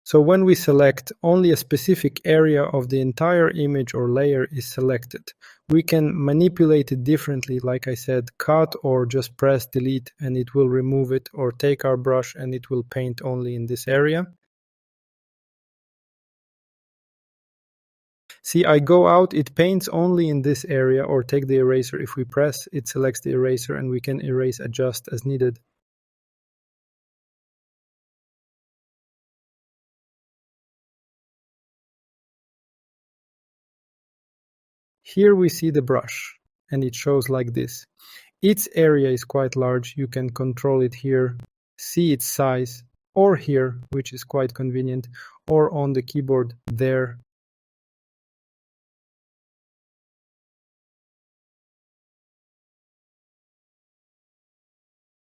So when we select, only a specific area of the entire image or layer is selected. We can manipulate it differently, like I said, cut or just press delete and it will remove it, or take our brush and it will paint only in this area. See, I go out, it paints only in this area, or take the eraser. If we press, it selects the eraser and we can erase, adjust as needed. Here we see the brush and it shows like this. Its area is quite large, you can control it here, see its size, or here, which is quite convenient, or on the keyboard there.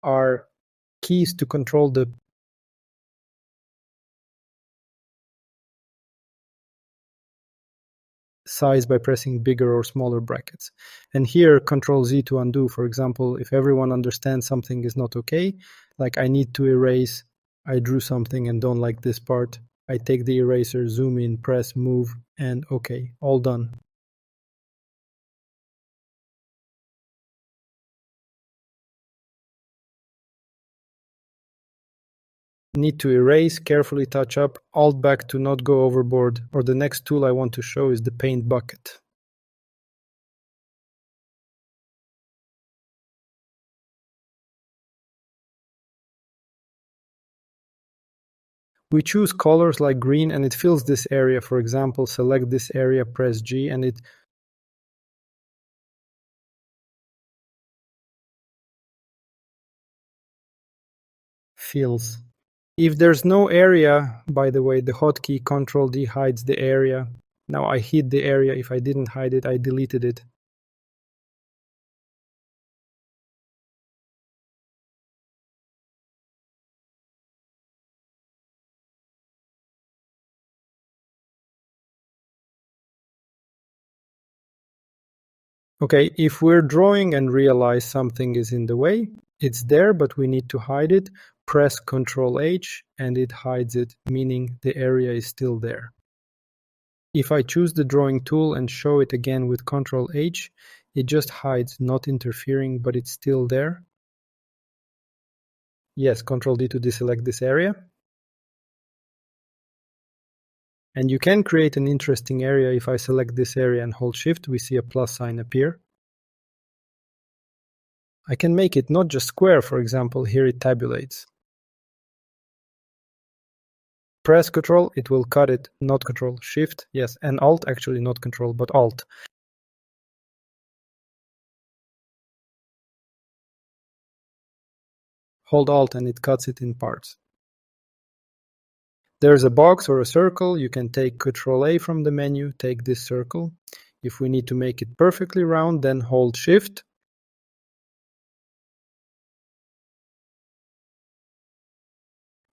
Are keys to control the size by pressing bigger or smaller brackets. And here, Ctrl-Z to undo. For example, if everyone understands something is not okay, like I need to erase, I drew something and don't like this part, I take the eraser, zoom in, press, move, and okay, all done. Need to erase, carefully touch up, Alt back to not go overboard, or the next tool I want to show is the paint bucket. We choose colors like green and it fills this area. For example, select this area, press G and it fills. If there's no area, by the way, the hotkey Ctrl-D hides the area. Now I hid the area. If I didn't hide it, I deleted it. Okay, if we're drawing and realize something is in the way, it's there, but we need to hide it. Press Ctrl-H and it hides it, meaning the area is still there. If I choose the drawing tool and show it again with Ctrl-H, it just hides, not interfering, but it's still there. Yes, Ctrl-D to deselect this area. And you can create an interesting area. If I select this area and hold Shift, we see a plus sign appear. I can make it not just square, for example, here it tabulates. Press Ctrl, it will cut it, not Ctrl, Shift, yes, and Alt, actually not Ctrl, but Alt. Hold Alt and it cuts it in parts. There's a box or a circle, you can take Ctrl-A from the menu, take this circle. If we need to make it perfectly round, then hold Shift.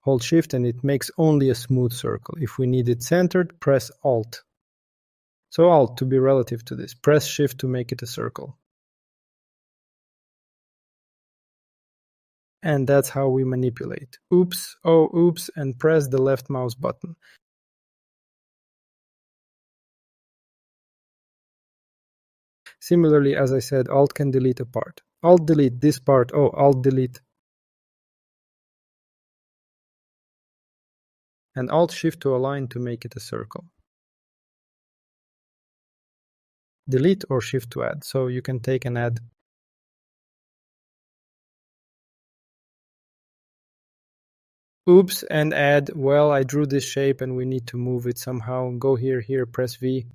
Hold Shift and it makes only a smooth circle. If we need it centered, press Alt. So Alt to be relative to this. Press Shift to make it a circle. And that's how we manipulate. Oops, oh oops, and press the left mouse button. Similarly, as I said, Alt can delete a part. Alt delete this part, oh, Alt delete. And Alt Shift to align to make it a circle. Delete or Shift to add, so you can take and add. Oops, and add, well, I drew this shape and we need to move it somehow. Go here, press V.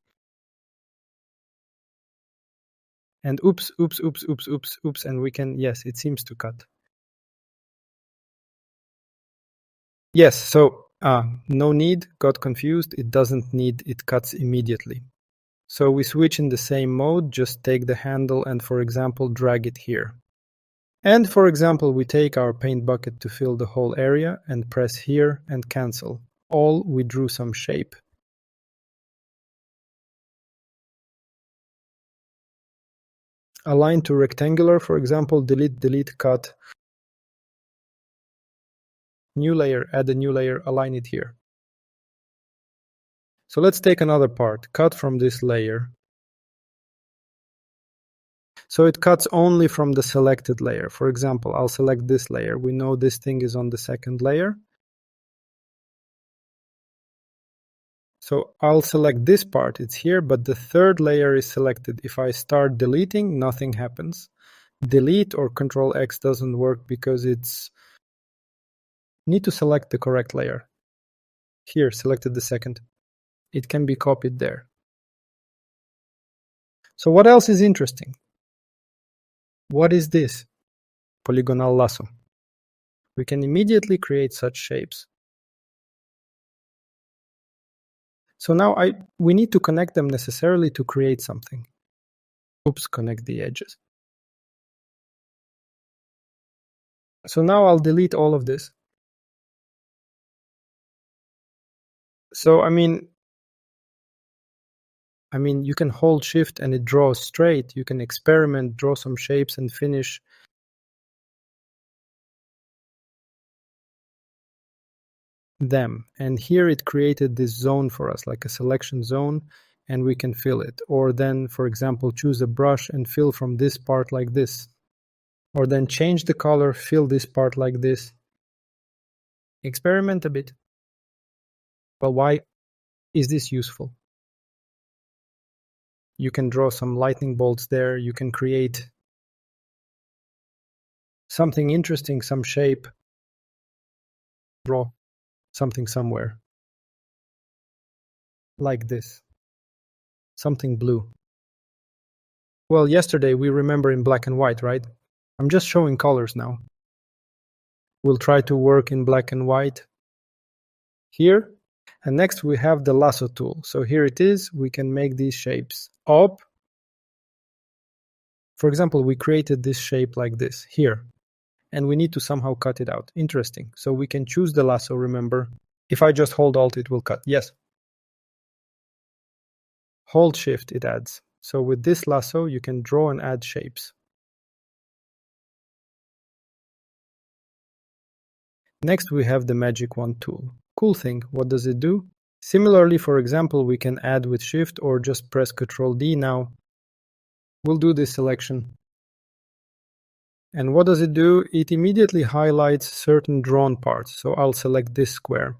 And oops, oops, oops, oops, oops, oops, and we can, yes, it seems to cut. Yes, so no need, got confused, it doesn't need, it cuts immediately. So we switch in the same mode, just take the handle and, for example, drag it here. And for example, we take our paint bucket to fill the whole area and press here and cancel. All we drew some shape. Align to rectangular, for example, delete, delete, cut. New layer, add a new layer, align it here. So let's take another part, cut from this layer. So it cuts only from the selected layer. For example, I'll select this layer. We know this thing is on the second layer. So I'll select this part, it's here, but the third layer is selected. If I start deleting, nothing happens. Delete or Control X doesn't work because it's need to select the correct layer. Here, selected the second. It can be copied there. So what else is interesting? What is this? Polygonal lasso. We can immediately create such shapes. So now we need to connect them necessarily to create something. Oops, connect the edges. So now I'll delete all of this. So I mean you can hold shift and it draws straight. You can experiment, draw some shapes and finish. Them. And here it created this zone for us, like a selection zone, and we can fill it. Or then, for example, choose a brush and fill from this part like this. Or then change the color, fill this part like this. Experiment a bit. Well, why is this useful? You can draw some lightning bolts there. You can create something interesting, some shape. Draw something somewhere. Like this. Something blue. Well, yesterday we remember in black and white, right? I'm just showing colors now. We'll try to work in black and white here. And next we have the lasso tool. So here it is. We can make these shapes up. For example, we created this shape like this here. And we need to somehow cut it out. Interesting. So we can choose the lasso, remember. If I just hold Alt, it will cut. Yes. Hold Shift, it adds. So with this lasso, you can draw and add shapes. Next, we have the Magic Wand tool. Cool thing, what does it do? Similarly, for example, we can add with Shift or just press Ctrl D now. We'll do this selection. And what does it do? It immediately highlights certain drawn parts. So I'll select this square.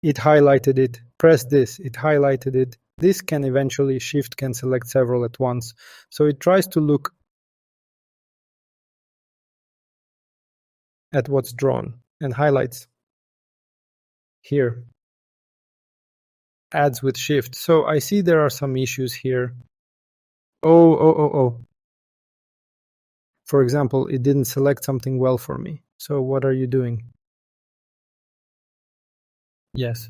It highlighted it. Press this, it highlighted it. This can eventually, Shift can select several at once. So it tries to look at what's drawn and highlights. Here. Adds with Shift. So I see there are some issues here. Oh. For example, it didn't select something well for me. So what are you doing? Yes.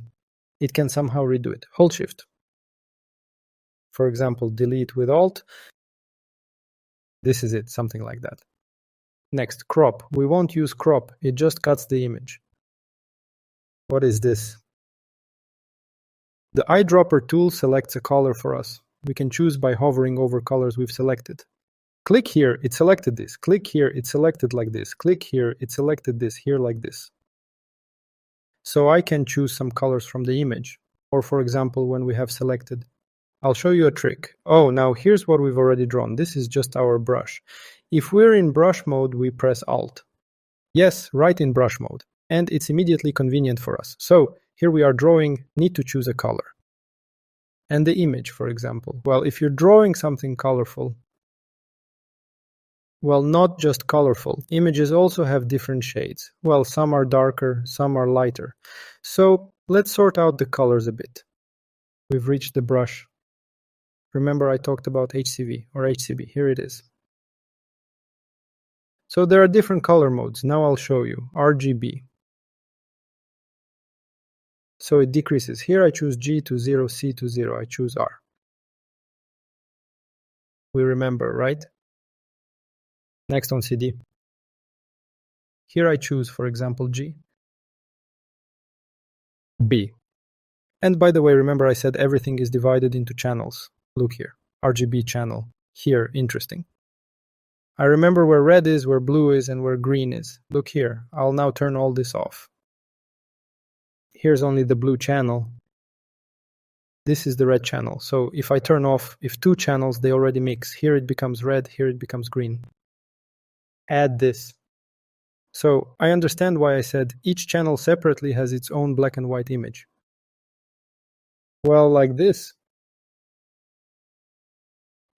It can somehow redo it. Hold Shift. For example, delete with Alt. This is it, something like that. Next, crop. We won't use crop. It just cuts the image. What is this? The eyedropper tool selects a color for us. We can choose by hovering over colors we've selected. Click here, it selected this. Click here, it selected like this. Click here, it selected this here like this. So I can choose some colors from the image. Or for example, when we have selected. I'll show you a trick. Oh, now here's what we've already drawn. This is just our brush. If we're in brush mode, we press Alt. Yes, right in brush mode. And it's immediately convenient for us. So here we are drawing, need to choose a color. And the image, for example. Well, if you're drawing something colorful, well, not just colorful. Images also have different shades. Well, some are darker, some are lighter. So let's sort out the colors a bit. We've reached the brush. Remember I talked about HCV or HCB. Here it is. So there are different color modes. Now I'll show you. RGB. So it decreases. Here I choose G to 0, C to 0. I choose R. We remember, right? Next on CD. Here I choose, for example, G. B. And by the way, remember I said everything is divided into channels. Look here, RGB channel. Here, interesting. I remember where red is, where blue is, and where green is. Look here, I'll now turn all this off. Here's only the blue channel. This is the red channel. So if I turn off, if two channels, they already mix. Here it becomes red, here it becomes green. Add this. So I understand why I said each channel separately has its own black and white image. Well, like this.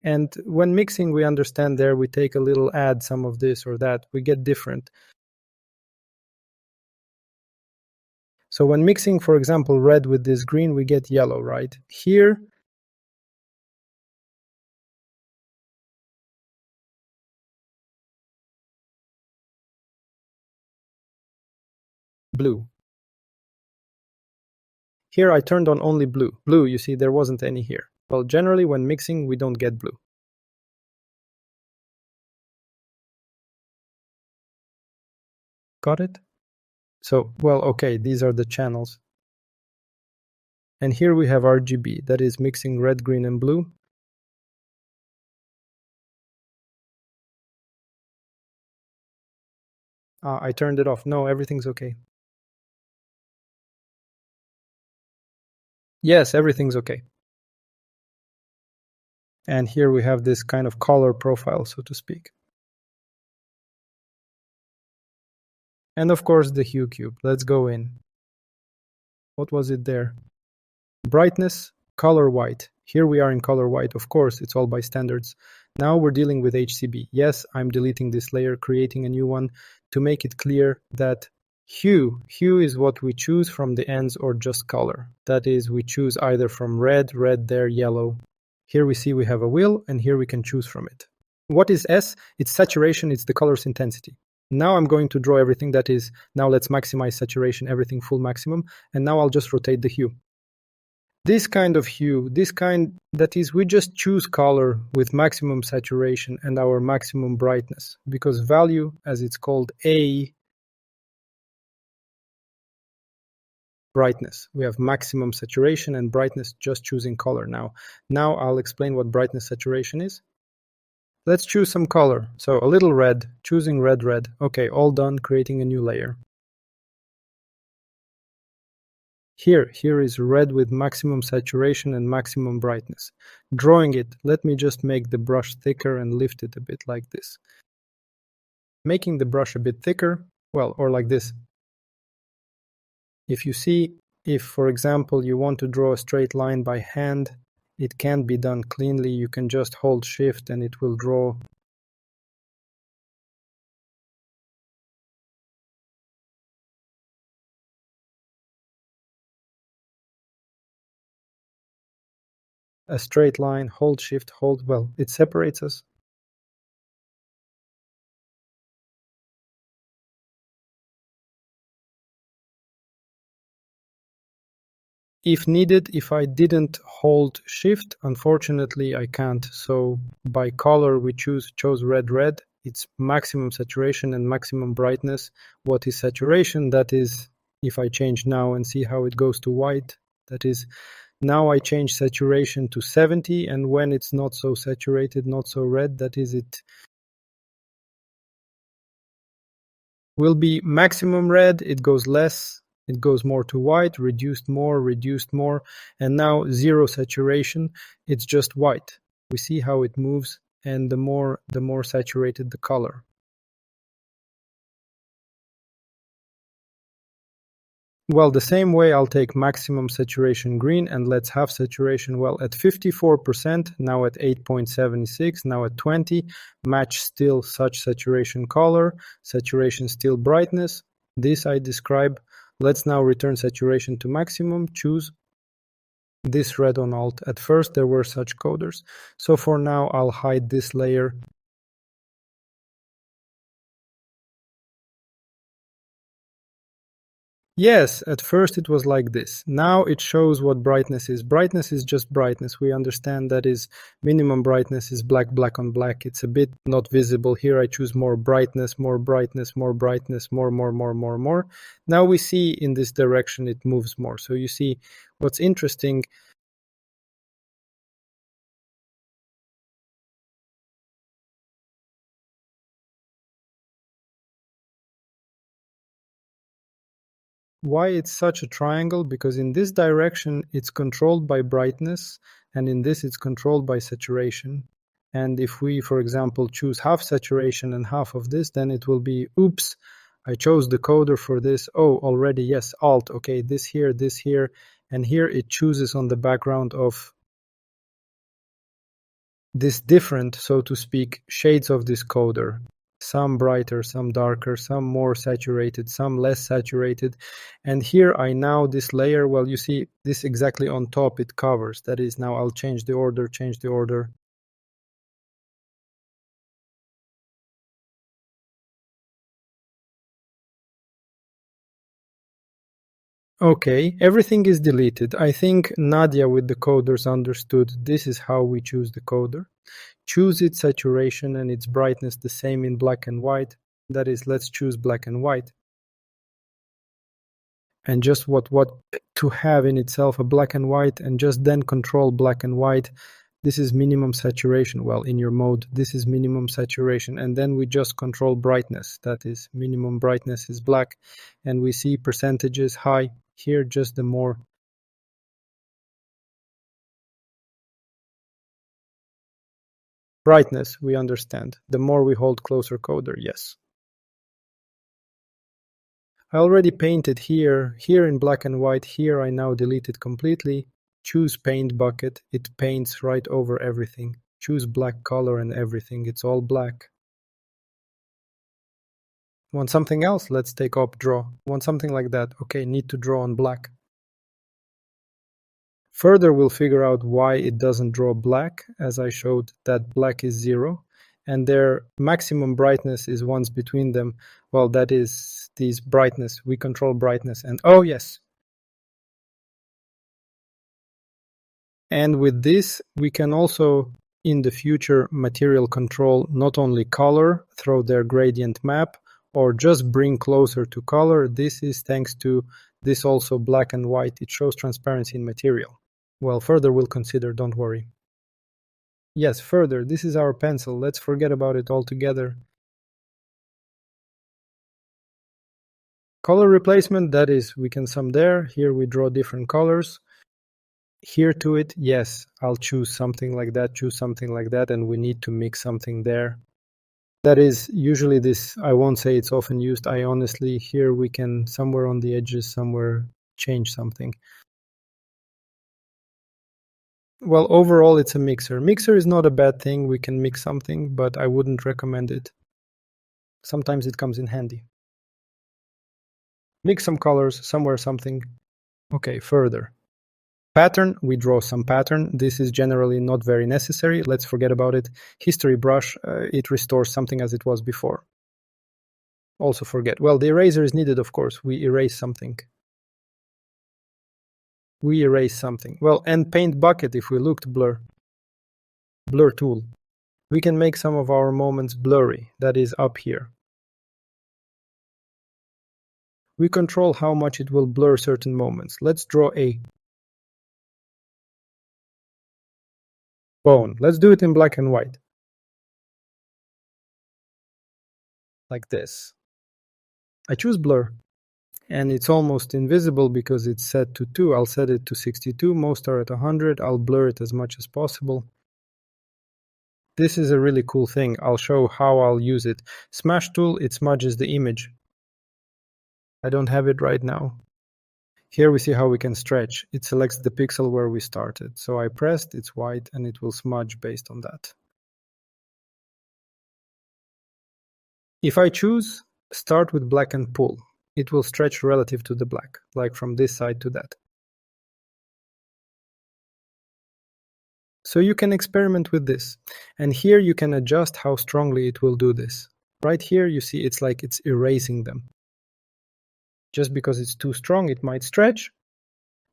And when mixing, we understand there we take a little, add some of this or that, we get different. So when mixing, for example, red with this green, we get yellow, right? Here, blue. Here I turned on only blue. Blue, you see, there wasn't any here. Well, generally when mixing, we don't get blue. Got it? So, well, okay, these are the channels. And here we have RGB, that is mixing red, green, and blue. I turned it off. No, everything's okay. Yes, everything's okay. And here we have this kind of color profile, so to speak. And of course the hue cube. Let's go in. What was it there? Brightness, color white. Here we are in color white. Of course, it's all by standards. Now we're dealing with HCB. Yes, I'm deleting this layer, creating a new one to make it clear that hue is what we choose from the ends or just color. That is, we choose either from red there, yellow. Here we see we have a wheel, and here we can choose from it. What is S? It's saturation, it's the color's intensity. Now I'm going to draw everything, that is, now let's maximize saturation, everything full maximum, and now I'll just rotate the hue. This kind of hue, that is, we just choose color with maximum saturation and our maximum brightness, because value, as it's called, A, brightness. We have maximum saturation and brightness just choosing color now. Now I'll explain what brightness saturation is. Let's choose some color. So a little red, choosing red. Okay, all done, creating a new layer. Here is red with maximum saturation and maximum brightness. Drawing it, let me just make the brush thicker and lift it a bit like this. Making the brush a bit thicker, well, or like this. If you see, if for example you want to draw a straight line by hand, it can't be done cleanly. You can just hold shift and it will draw a straight line, hold shift, hold, well, it separates us. If needed, if I didn't hold shift, unfortunately I can't. So by color we chose red. It's maximum saturation and maximum brightness. What is saturation? That is, if I change now and see how it goes to white, that is, now I change saturation to 70, and when it's not so saturated, not so red, that is, it will be maximum red, it goes less, it goes more to white, reduced more, and now zero saturation, it's just white. We see how it moves, and the more saturated the color. Well, the same way I'll take maximum saturation green, and let's have saturation, well, at 54%, now at 8.76, now at 20, match still such saturation color, saturation still brightness. This I describe. Let's now return saturation to maximum, choose this red on Alt. At first there were such coders. So for now I'll hide this layer. Yes, at first it was like this. Now it shows what brightness is. Brightness is just brightness. We understand that is minimum brightness is black, black on black. It's a bit not visible. Here I choose more brightness, more brightness, more brightness, more. Now we see in this direction it moves more. So you see what's interesting. Why it's such a triangle? Because in this direction it's controlled by brightness, and in this it's controlled by saturation. And if we, for example, choose half saturation and half of this, then it will be, oops, I chose the coder for this. Oh, already, yes, Alt, okay, this here, and here it chooses on the background of this different, so to speak, shades of this coder. Some brighter, some darker, some more saturated, some less saturated. And here I now, this layer, well, you see this exactly on top it covers. That is, now I'll change the order. Okay, everything is deleted. I think Nadia with the coders understood this is how we choose the coder. Choose its saturation and its brightness the same in black and white. That is, let's choose black and white. And just what to have in itself a black and white, and just then control black and white. This is minimum saturation. Well, in your mode, this is minimum saturation. And then we just control brightness. That is, minimum brightness is black. And we see percentages high. Here, just the more brightness, we understand. The more we hold closer coder, yes. I already painted here in black and white. Here I now delete it completely. Choose paint bucket. It paints right over everything. Choose black color and everything. It's all black. Want something else? Let's take up draw. Want something like that. Okay, need to draw on black. Further, we'll figure out why it doesn't draw black, as I showed that black is 0. And their maximum brightness is once between them. Well, that is these brightness. We control brightness. And oh yes. And with this, we can also, in the future, material control not only color through their gradient map, or just bring closer to color. This is thanks to this also black and white. It shows transparency in material. Well, further we'll consider, don't worry. Yes, further, this is our pencil. Let's forget about it altogether. Color replacement, that is, we can sum there. Here we draw different colors. Here to it, yes, I'll choose something like that, and we need to mix something there. That is, usually this, I won't say it's often used. I honestly, here we can, somewhere on the edges, somewhere change something. Well, overall, it's a mixer. Mixer is not a bad thing. We can mix something, but I wouldn't recommend it. Sometimes it comes in handy. Mix some colors, somewhere something. Okay, further. Pattern, we draw some pattern. This is generally not very necessary. Let's forget about it. History brush, it restores something as it was before. Also forget. Well, the eraser is needed, of course. We erase something. Well, and paint bucket, if we looked blur tool. We can make some of our moments blurry. That is up here. We control how much it will blur certain moments. Let's draw a bone. Let's do it in black and white. Like this. I choose blur. And it's almost invisible because it's set to 2. I'll set it to 62. Most are at 100. I'll blur it as much as possible. This is a really cool thing. I'll show how I'll use it. Smash tool, it smudges the image. I don't have it right now. Here we see how we can stretch. It selects the pixel where we started. So I pressed, it's white, and it will smudge based on that. If I choose, start with black and pull. It will stretch relative to the black, like from this side to that. So you can experiment with this. And here you can adjust how strongly it will do this. Right here you see it's like it's erasing them. Just because it's too strong, it might stretch.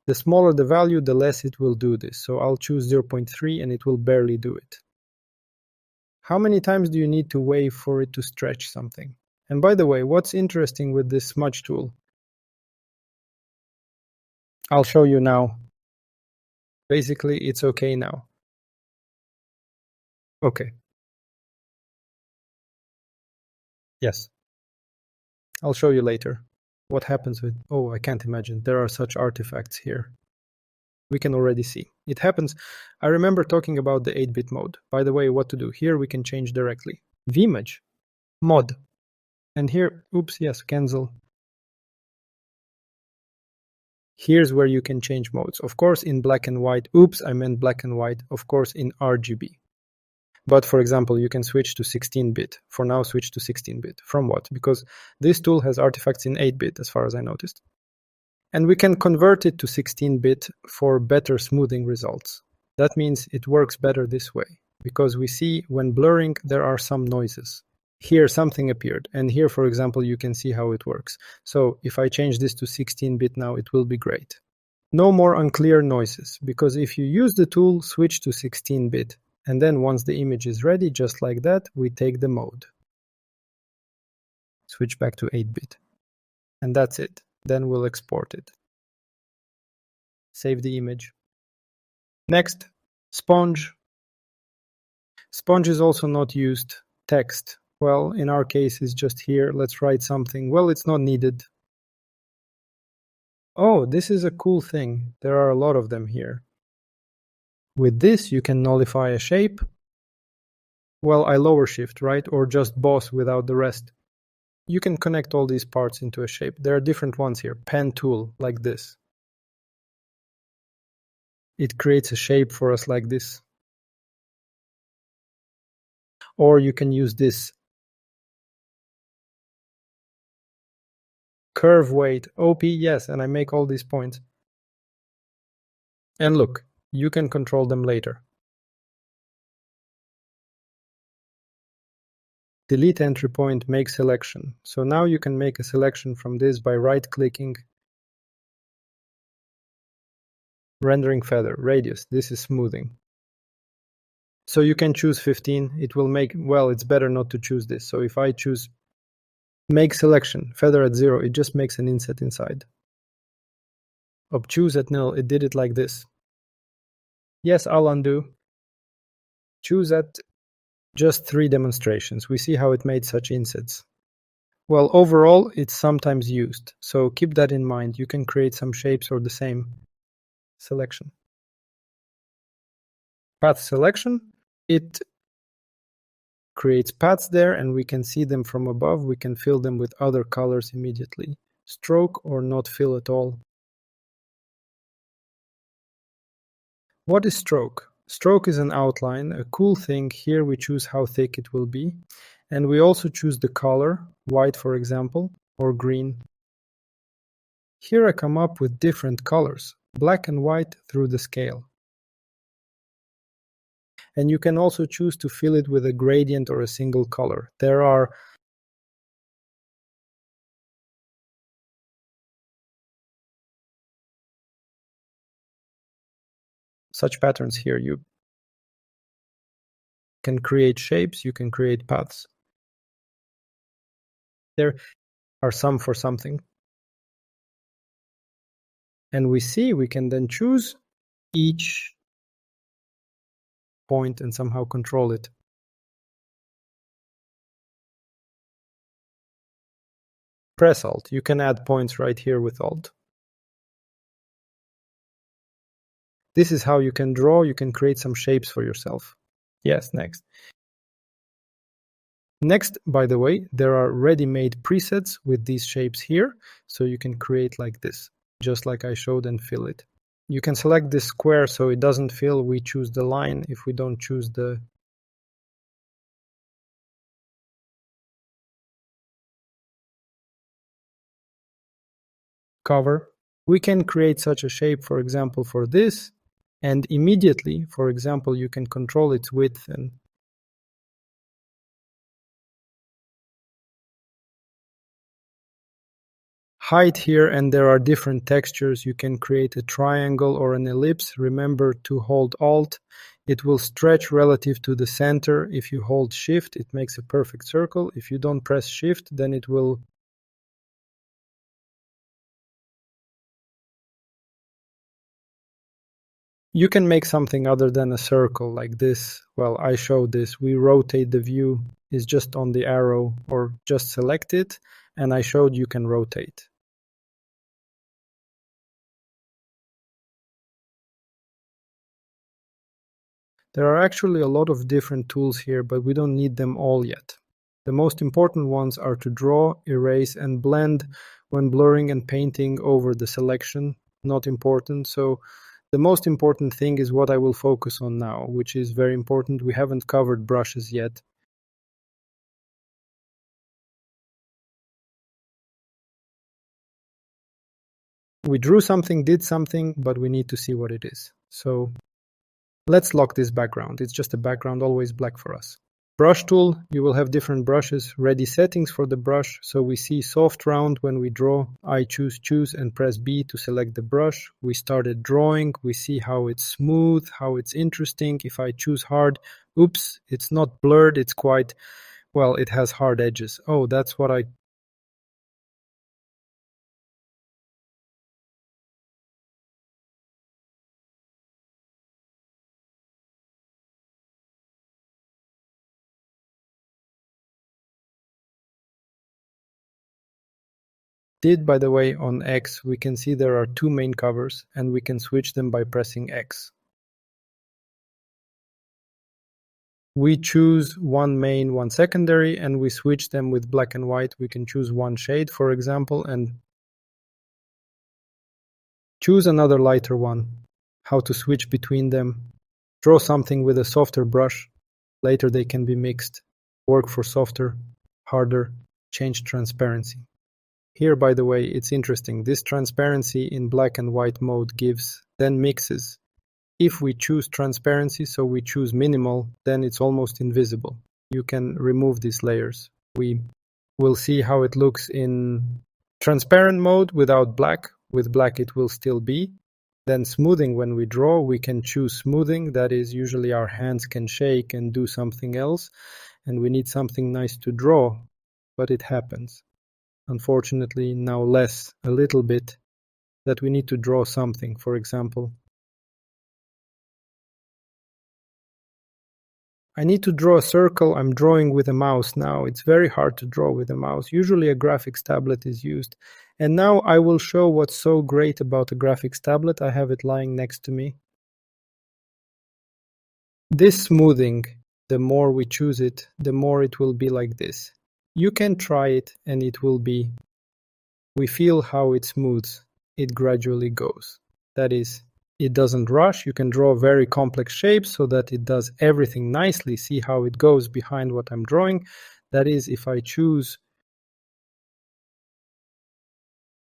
The smaller the value, the less it will do this. So I'll choose 0.3 and it will barely do it. How many times do you need to wave for it to stretch something? And by the way, what's interesting with this smudge tool? I'll show you now. Basically, it's okay now. Okay. Yes. I'll show you later what happens with... Oh, I can't imagine. There are such artifacts here. We can already see. It happens. I remember talking about the 8-bit mode. By the way, what to do? Here we can change directly. Vimage. Mod. And here, oops, yes, cancel. Here's where you can change modes. Of course, in black and white. Oops, I meant black and white. Of course, in RGB. But for example, you can switch to 16-bit. For now, switch to 16-bit. From what? Because this tool has artifacts in 8-bit, as far as I noticed. And we can convert it to 16-bit for better smoothing results. That means it works better this way, because we see when blurring, there are some noises. Here something appeared, and here, for example, you can see how it works. So if I change this to 16-bit now, it will be great. No more unclear noises, because if you use the tool, switch to 16-bit, and then once the image is ready, just like that, we take the mode. Switch back to 8-bit. And that's it. Then we'll export it. Save the image. Next, sponge. Sponge is also not used. Text. Well, in our case, it's just here. Let's write something. Well, it's not needed. Oh, this is a cool thing. There are a lot of them here. With this, you can nullify a shape. Well, I lower shift, right? Or just boss without the rest. You can connect all these parts into a shape. There are different ones here. Pen tool, like this. It creates a shape for us like this. Or you can use this. Curve weight, OP, yes, and I make all these points. And look, you can control them later. Delete entry point, make selection. So now you can make a selection from this by right-clicking. Rendering feather, radius, this is smoothing. So you can choose 15, it will make, well, it's better not to choose this. So if I choose make selection, feather at 0, it just makes an inset inside. Obtuse at 0, it did it like this. Yes, I'll undo. Choose at just 3 demonstrations. We see how it made such insets. Well, overall, it's sometimes used. So keep that in mind. You can create some shapes or the same selection. Path selection, it creates paths there and we can see them from above. We can fill them with other colors immediately. Stroke or not fill at all. What is stroke? Stroke is an outline. A cool thing, here we choose how thick it will be. And we also choose the color, white for example, or green. Here I come up with different colors, black and white through the scale. And you can also choose to fill it with a gradient or a single color. There are such patterns here. You can create shapes, you can create paths. There are some for something. And we see we can then choose each point and somehow control it. Press Alt. You can add points right here with Alt. This is how you can draw. You can create some shapes for yourself. Yes, next. Next, by the way, there are ready-made presets with these shapes here. So you can create like this, just like I showed, and fill it. You can select this square so it doesn't fill. We choose the line if we don't choose the cover. We can create such a shape, for example, for this, and immediately, for example, you can control its width and height here, and there are different textures. You can create a triangle or an ellipse. Remember to hold Alt. It will stretch relative to the center. If you hold Shift, it makes a perfect circle. If you don't press Shift, then it will You can make something other than a circle like this. Well, I showed this. We rotate the view is just on the arrow or just select it, and I showed you can rotate. There are actually a lot of different tools here, but we don't need them all yet. The most important ones are to draw, erase, and blend when blurring and painting over the selection. Not important. So the most important thing is what I will focus on now, which is very important. We haven't covered brushes yet. We drew something, did something, but we need to see what it is. So let's lock this background. It's just a background, always black for us. Brush tool, you will have different brushes, ready settings for the brush. So we see soft round when we draw. I choose and press B to select the brush. We started drawing. We see how it's smooth, how it's interesting. If I choose hard, oops, it's not blurred. It's quite, well, it has hard edges. Oh, that's what I did. By the way, on X, we can see there are two main covers, and we can switch them by pressing X. We choose one main, one secondary, and we switch them with black and white. We can choose one shade, for example, and choose another lighter one. How to switch between them. Draw something with a softer brush. Later they can be mixed. Work for softer, harder, change transparency. Here, by the way, it's interesting. This transparency in black and white mode gives, then mixes. If we choose transparency, so we choose minimal, then it's almost invisible. You can remove these layers. We will see how it looks in transparent mode without black. With black it will still be. Then smoothing, when we draw, we can choose smoothing. That is, usually our hands can shake and do something else, and we need something nice to draw, but it happens. Unfortunately, now less, a little bit, that we need to draw something, for example. I need to draw a circle. I'm drawing with a mouse now. It's very hard to draw with a mouse. Usually a graphics tablet is used. And now I will show what's so great about a graphics tablet. I have it lying next to me. This smoothing, the more we choose it, the more it will be like this. You can try it and it will be. We feel how it smooths. It gradually goes. That is, it doesn't rush. You can draw very complex shapes so that it does everything nicely. See how it goes behind what I'm drawing. That is, if I choose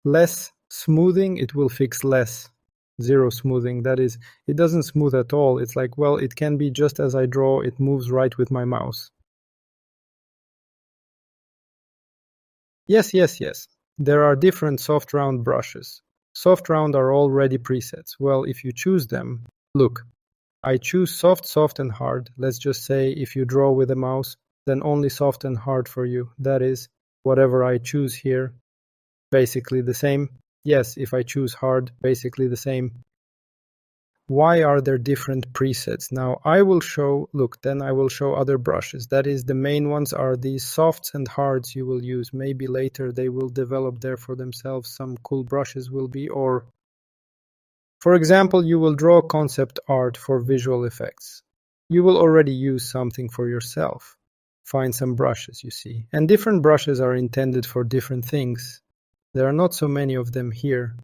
less smoothing, it will fix less. Zero smoothing. That is, it doesn't smooth at all. It's like, well, it can be just as I draw. It moves right with my mouse. Yes. There are different soft round brushes. Soft round are already presets. Well, if you choose them, look, I choose soft, and hard. Let's just say if you draw with a mouse, then only soft and hard for you. That is, whatever I choose here, basically the same. Yes, if I choose hard, basically the same. Why are there different presets? Now I will show, look, then I will show other brushes. That is, the main ones are these softs and hards you will use. Maybe later they will develop there for themselves. Some cool brushes will be, or for example, you will draw concept art for visual effects. You will already use something for yourself. Find some brushes, you see. And different brushes are intended for different things. There are not so many of them here.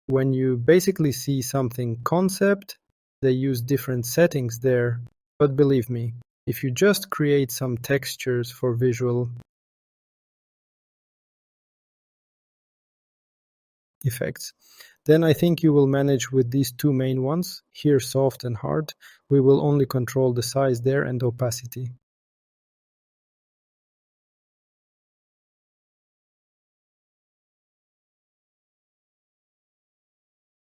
When you basically see something concept, they use different settings there. But believe me, if you just create some textures for visual effects, then I think you will manage with these two main ones, here soft and hard. We will only control the size there and opacity.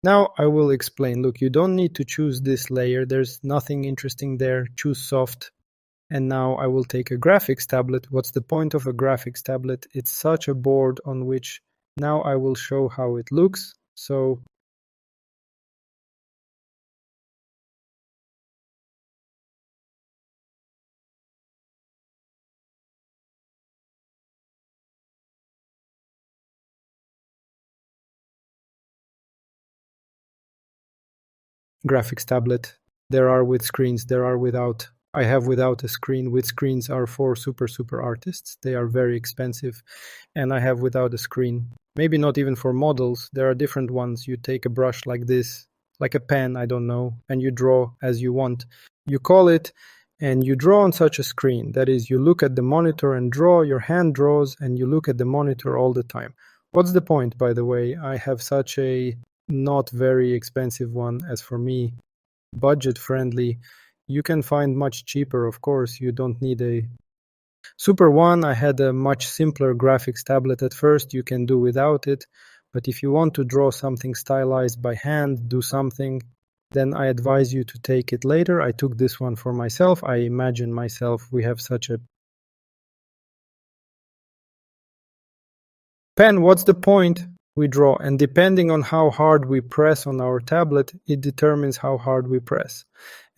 Now I will explain. Look, you don't need to choose this layer. There's nothing interesting there. Choose soft. And now I will take a graphics tablet. What's the point of a graphics tablet? It's such a board on which now I will show how it looks. So graphics tablet. There are with screens, there are without. I have without a screen. With screens are for super artists. They are very expensive. And I have without a screen. Maybe not even for models. There are different ones. You take a brush like this, like a pen, I don't know, and you draw as you want. You call it and you draw on such a screen. That is, you look at the monitor and draw, your hand draws, and you look at the monitor all the time. What's the point, by the way? I have such a not very expensive one. As for me, budget friendly. You can find much cheaper, of course. You don't need a super one. I had a much simpler graphics tablet at first. You can do without it. But if you want to draw something stylized by hand, do something, then I advise you to take it later. I took this one for myself. I imagine myself, we have such a pen. What's the point? We draw, and depending on how hard we press on our tablet, it determines how hard we press.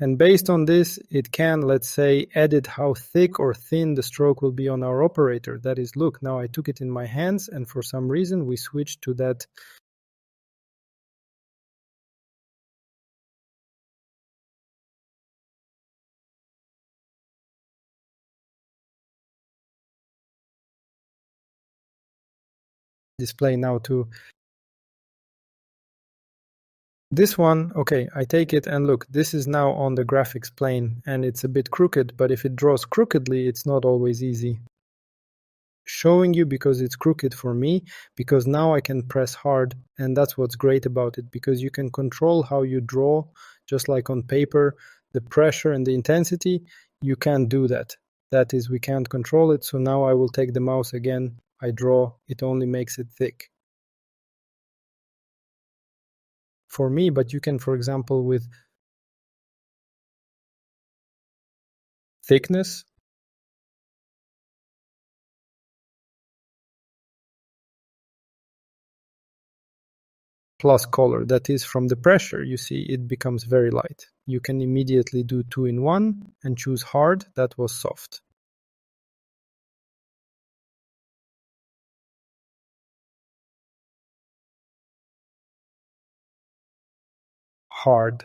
And based on this, it can, let's say, edit how thick or thin the stroke will be on our operator. That is, look, now I took it in my hands, and for some reason we switched to that display now to this one. Okay, I take it and look, this is now on the graphics plane and it's a bit crooked, but if it draws crookedly, it's not always easy. Showing you because it's crooked for me, because now I can press hard, and that's what's great about it, because you can control how you draw, just like on paper, the pressure and the intensity. You can't do that. That is, we can't control it. So now I will take the mouse again, I draw, it only makes it thick for me, but you can, for example, with thickness plus color, that is, from the pressure, you see it becomes very light. You can immediately do 2-in-1 and choose hard. That was soft. Hard.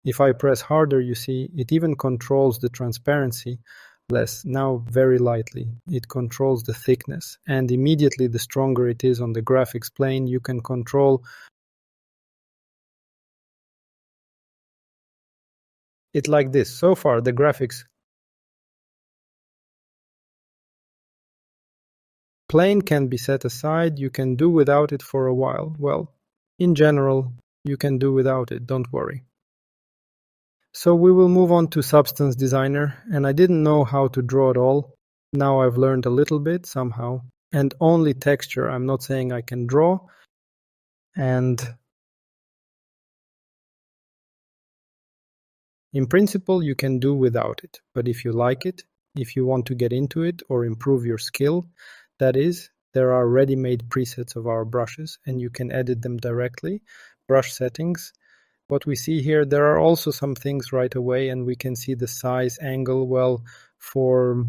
If I press harder, you see, it even controls the transparency less, now very lightly. It controls the thickness, and immediately the stronger it is on the graphics plane, you can control it like this. So far, the graphics plane can be set aside. You can do without it for a while. Well, in general, you can do without it, don't worry. So we will move on to Substance Designer, and I didn't know how to draw at all. Now I've learned a little bit somehow, and only texture. I'm not saying I can draw, and in principle you can do without it. But if you like it, if you want to get into it or improve your skill, that is, there are ready-made presets of our brushes, and you can edit them directly. Brush settings. What we see here, there are also some things right away, and we can see the size, angle. Well, for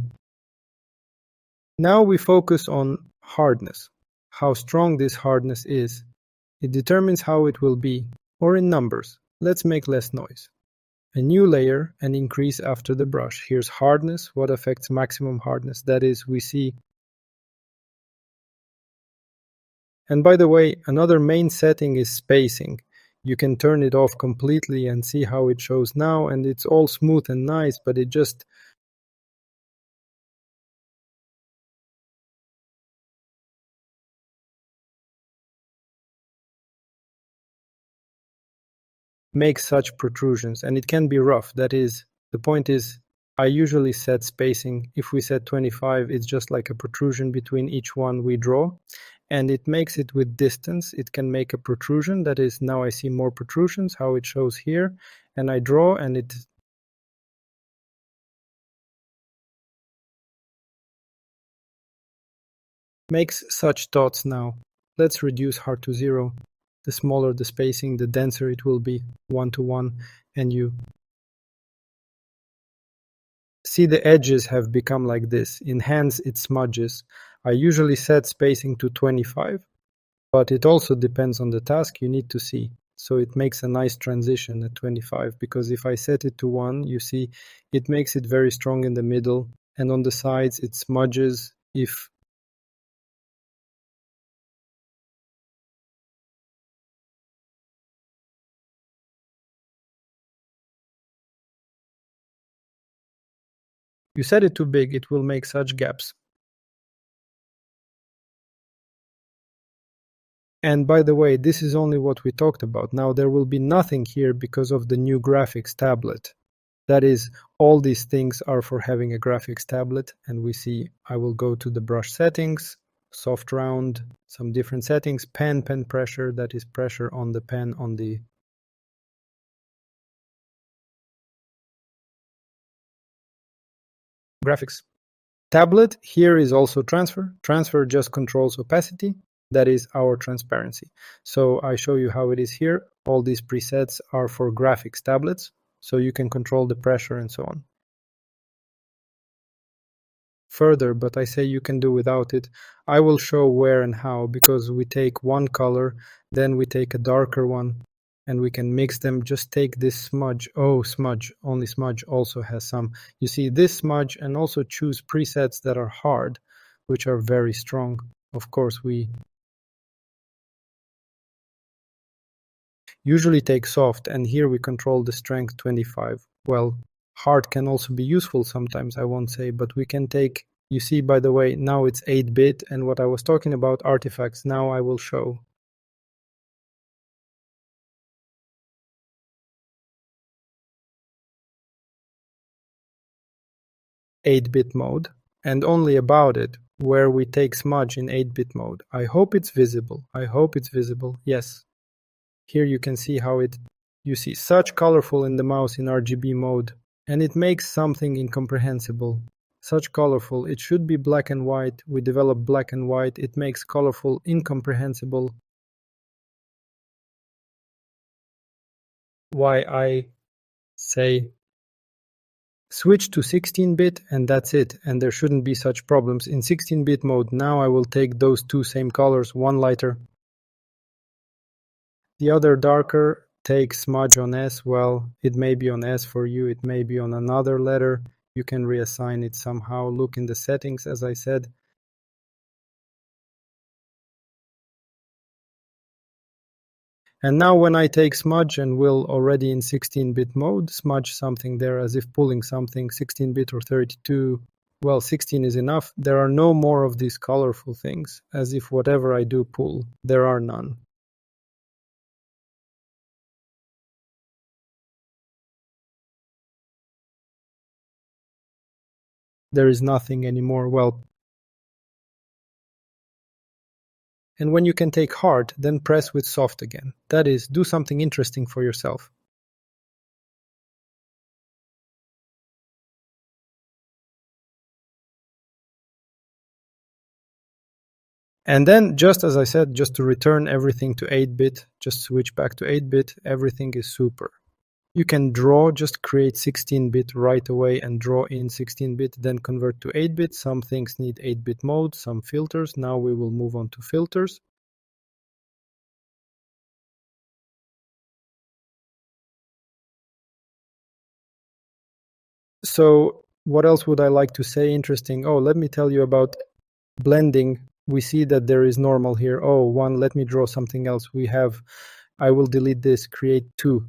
now we focus on hardness, how strong this hardness is. It determines how it will be, or in numbers. Let's make less noise. A new layer and increase after the brush. Here's hardness, what affects maximum hardness. That is, we see. And by the way, another main setting is spacing. You can turn it off completely and see how it shows now, and it's all smooth and nice, but it just makes such protrusions, and it can be rough. That is, the point is, I usually set spacing. If we set 25, it's just like a protrusion between each one we draw. And it makes it with distance. It can make a protrusion. That is, now I see more protrusions, how it shows here. And I draw, and it makes such dots now. Let's reduce hard to 0. The smaller the spacing, the denser it will be, 1 to 1. And you see the edges have become like this. In hands, it smudges. I usually set spacing to 25, but it also depends on the task you need to see. So it makes a nice transition at 25, because if I set it to 1, you see it makes it very strong in the middle, and on the sides it smudges if you set it too big, it will make such gaps. And by the way, this is only what we talked about. Now there will be nothing here because of the new graphics tablet. That is, all these things are for having a graphics tablet, and we see I will go to the brush settings, soft round, some different settings, pen pressure, that is pressure on the pen on the graphics. Tablet, here is also transfer. Transfer just controls opacity, that is our transparency. So I show you how it is here. All these presets are for graphics tablets, so you can control the pressure and so on. Further, but I say you can do without it. I will show where and how, because we take one color, then we take a darker one, and we can mix them. Just take this smudge. Oh, smudge. Only smudge also has some. You see this smudge, and also choose presets that are hard, which are very strong. Of course, we usually take soft, and here we control the strength 25. Well, hard can also be useful sometimes, I won't say, but we can take, you see, by the way, now it's 8-bit, and what I was talking about artifacts, now I will show. Eight-bit mode, and only about it, where we take smudge in 8-bit mode. I hope it's visible. I hope it's visible. Yes. Here you can see how you see such colorful in the mouse in RGB mode, and it makes something incomprehensible. Such colorful. It should be black and white. We develop black and white. It makes colorful, incomprehensible. Why I say switch to 16-bit and that's it, and there shouldn't be such problems. In 16-bit mode, now I will take those two same colors, one lighter, the other darker, take smudge on S. Well, it may be on S for you, it may be on another letter. You can reassign it somehow. Look in the settings, as I said. And now when I take smudge and will already in 16-bit mode, smudge something there as if pulling something, 16-bit or 32, well, 16 is enough. There are no more of these colorful things, as if whatever I do pull, there are none. There is nothing anymore. Well, and when you can take hard, then press with soft again. That is, do something interesting for yourself. And then, just as I said, just to return everything to 8-bit, just switch back to 8-bit, everything is super. You can draw, just create 16-bit right away and draw in 16-bit, then convert to 8-bit. Some things need 8-bit mode, some filters. Now we will move on to filters. So what else would I like to say interesting? Oh, let me tell you about blending. We see that there is normal here. Oh, one, let me draw something else. We have, I will delete this, create 2.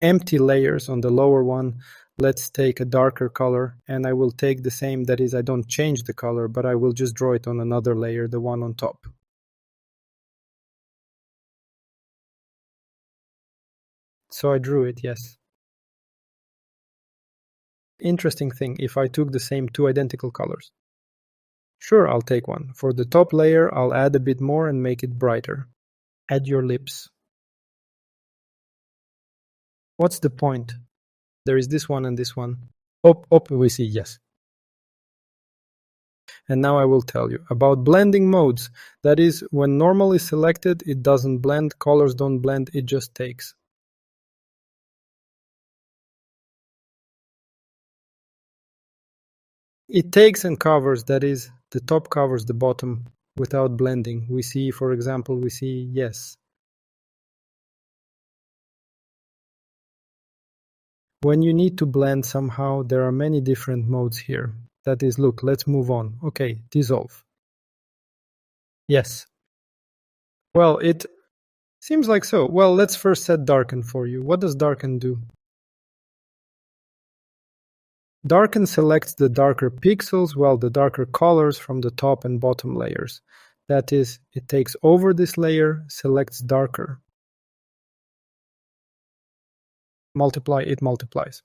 Empty layers on the lower one. Let's take a darker color, and I will take the same, that is, I don't change the color, but I will just draw it on another layer, the one on top. So I drew it, yes. Interesting thing, if I took the same two identical colors. Sure, I'll take one. For the top layer, I'll add a bit more and make it brighter. Add your lips. What's the point? There is this one and this one. Up, we see, yes. And now I will tell you about blending modes. That is, when normal is selected, it doesn't blend, colors don't blend, it just takes. It takes and covers, that is, the top covers the bottom without blending. We see, for example, yes. When you need to blend somehow, there are many different modes here. That is, look, let's move on. Okay, dissolve. Yes. Well, it seems like so. Well, let's first set darken for you. What does darken do? Darken selects the darker pixels, while the darker colors from the top and bottom layers. That is, it takes over this layer, selects darker. Multiply, it multiplies.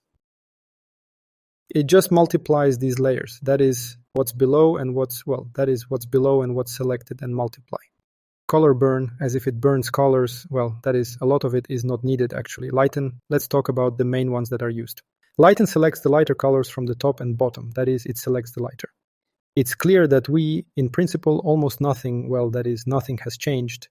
It just multiplies these layers. That is what's below and what's below and what's selected, and multiply. Color burn, as if it burns colors. Well, that is, a lot of it is not needed actually. Lighten, let's talk about the main ones that are used. Lighten selects the lighter colors from the top and bottom. That is, it selects the lighter. It's clear that in principle, almost nothing, that is, nothing has changed.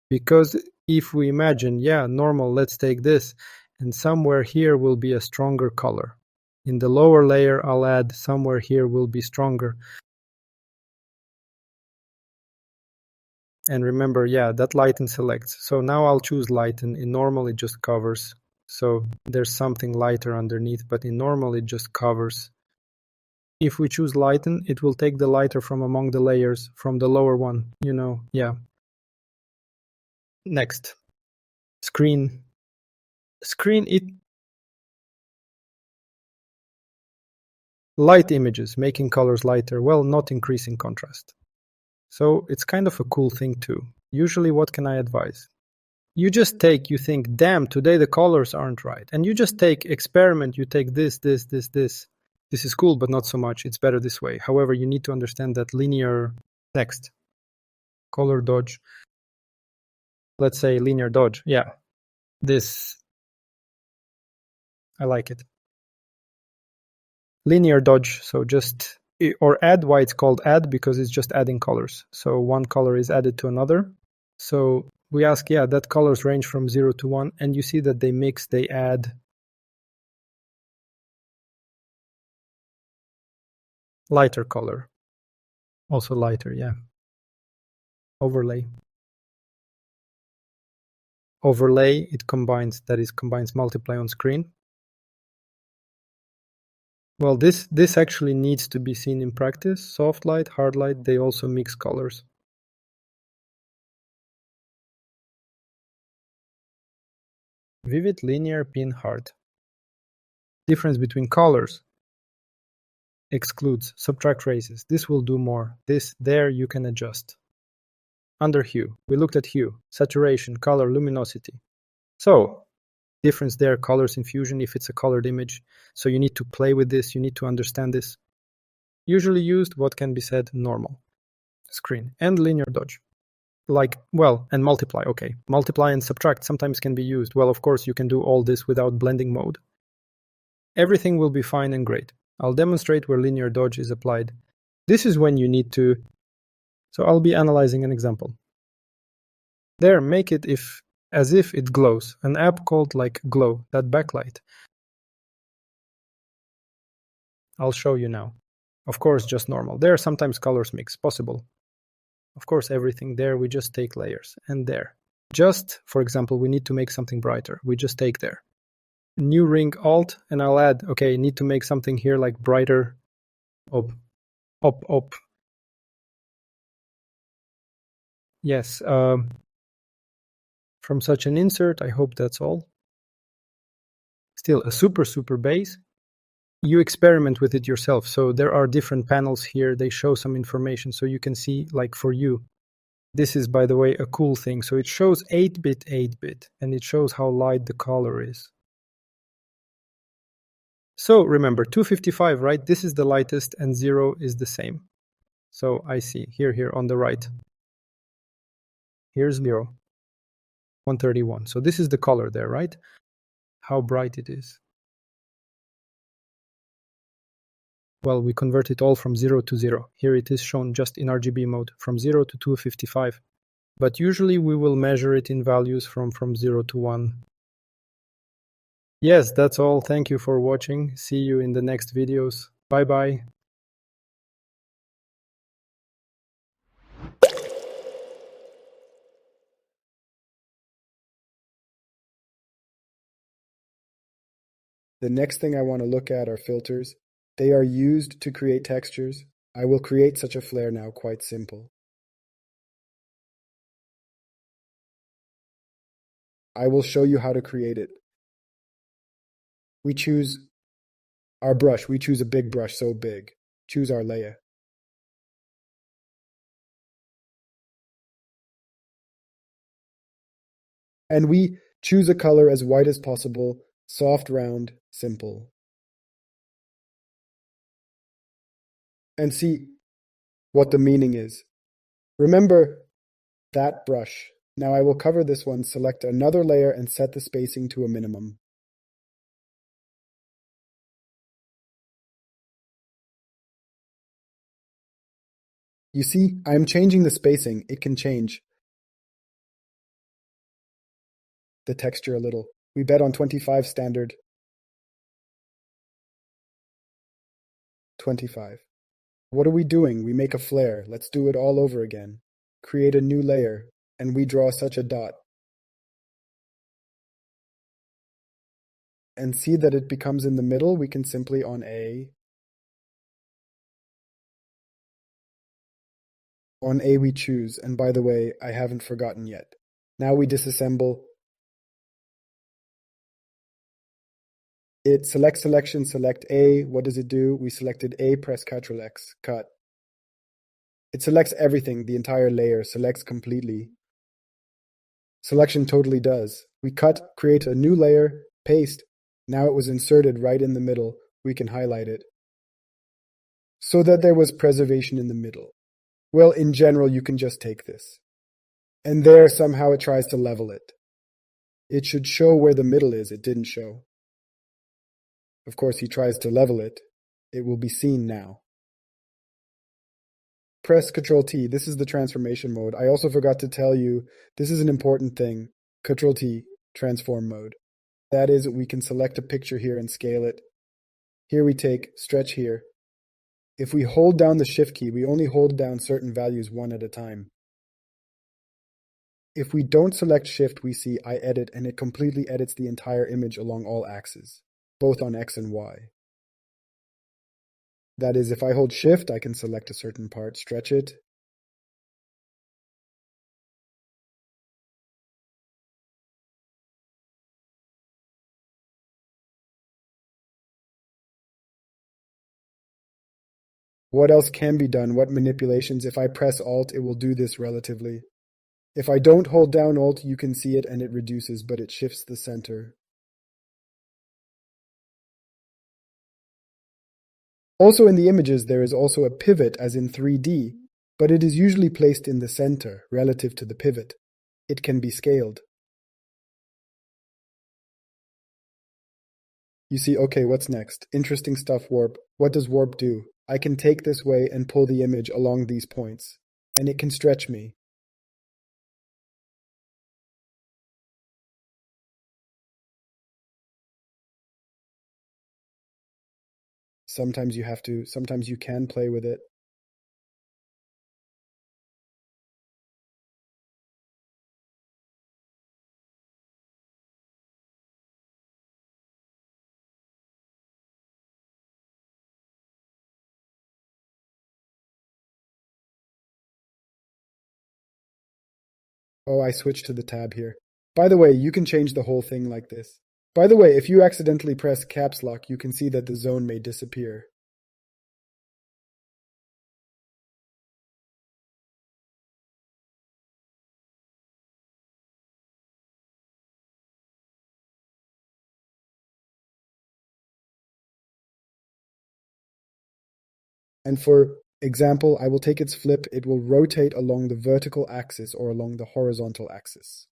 Because if we imagine, normal, let's take this, and somewhere here will be a stronger color. In the lower layer, I'll add somewhere here will be stronger. And remember, that lighten selects. So now I'll choose lighten. In normal, it just covers. So there's something lighter underneath, but in normal, it just covers. If we choose lighten, it will take the lighter from among the layers, from the lower one, Next. Screen, light images, making colors lighter, not increasing contrast. So it's kind of a cool thing too. Usually, what can I advise? You just you think, damn, today the colors aren't right. And you just experiment, you take this. This is cool, but not so much. It's better this way. However, you need to understand that linear. Next. Color dodge. Let's say linear dodge. Yeah. This. I like it. Linear dodge. So just, or add, why it's called add, because it's just adding colors. So one color is added to another. So we ask, that colors range from 0 to 1, and you see that they mix, they add. Lighter color. Also lighter, Overlay. Overlay, it combines multiply on screen. Well, this actually needs to be seen in practice. Soft light, hard light, they also mix colors. Vivid, linear, pin, hard. Difference between colors. Excludes, subtract traces. This will do more. There you can adjust. Under hue, we looked at hue, saturation, color, luminosity. So, difference there, colors infusion if it's a colored image. So you need to play with this, you need to understand this. Usually used, what can be said, normal. Screen, and linear dodge. And multiply, okay. Multiply and subtract sometimes can be used. Well, of course, you can do all this without blending mode. Everything will be fine and great. I'll demonstrate where linear dodge is applied. This is when you need to. So I'll be analyzing an example. There, make it as if it glows. An app called Glow, that backlight. I'll show you now. Of course, just normal. There, sometimes colors mix, possible. Of course, everything there, we just take layers. And there. Just, for example, we need to make something brighter. We just take there. New ring alt, and I'll add, okay, need to make something here brighter. Up. Yes. From such an insert, I hope that's all. Still, a super base. You experiment with it yourself. So there are different panels here. They show some information. So you can see, for you, This is, by the way, a cool thing. So it shows 8-bit, 8-bit, and it shows how light the color is. So remember, 255, right? This is the lightest and 0 is the same. So I see here on the right. Here's 0, 131. So this is the color there, right? How bright it is. Well, we convert it all from 0 to 0. Here it is shown just in RGB mode, from 0 to 255. But usually we will measure it in values from 0 to 1. Yes, that's all. Thank you for watching. See you in the next videos. Bye-bye. The next thing I want to look at are filters. They are used to create textures. I will create such a flare now, quite simple. I will show you how to create it. We choose our brush. We choose a big brush, so big. Choose our layer. And we choose a color as white as possible, soft, round, simple. And see what the meaning is. Remember that brush. Now I will cover this one, select another layer and set the spacing to a minimum. You see, I am changing the spacing. It can change the texture a little. We bet on 25 standard. 25. What are we doing? We make a flare. Let's do it all over again. Create a new layer, and we draw such a dot. And see that it becomes in the middle. We can simply on A. On A we choose, and by the way, I haven't forgotten yet. Now we disassemble. It select selection, select A. What does it do? We selected A, press Ctrl X, cut. It selects everything, the entire layer, selects completely. Selection totally does. We cut, create a new layer, paste. Now it was inserted right in the middle. We can highlight it. So that there was preservation in the middle. Well, in general, you can just take this. And there, somehow it tries to level it. It should show where the middle is. It didn't show. Of course, he tries to level it. It will be seen now. Press Ctrl T. This is the transformation mode. I also forgot to tell you, this is an important thing. Ctrl T, transform mode. That is, we can select a picture here and scale it. Here we take stretch here. If we hold down the Shift key, we only hold down certain values one at a time. If we don't select Shift, we see I edit, and it completely edits the entire image along all axes, both on X and Y. That is, if I hold Shift, I can select a certain part, stretch it. What else can be done? What manipulations? If I press Alt, it will do this relatively. If I don't hold down Alt, you can see it and it reduces, but it shifts the center. Also in the images, there is also a pivot, as in 3D, but it is usually placed in the center, relative to the pivot. It can be scaled. You see, okay, what's next? Interesting stuff, warp. What does warp do? I can take this way and pull the image along these points, and it can stretch me. Sometimes you can play with it. Oh, I switched to the tab here. By the way, you can change the whole thing like this. By the way, if you accidentally press caps lock, you can see that the zone may disappear. And for example, I will take its flip. It will rotate along the vertical axis or along the horizontal axis.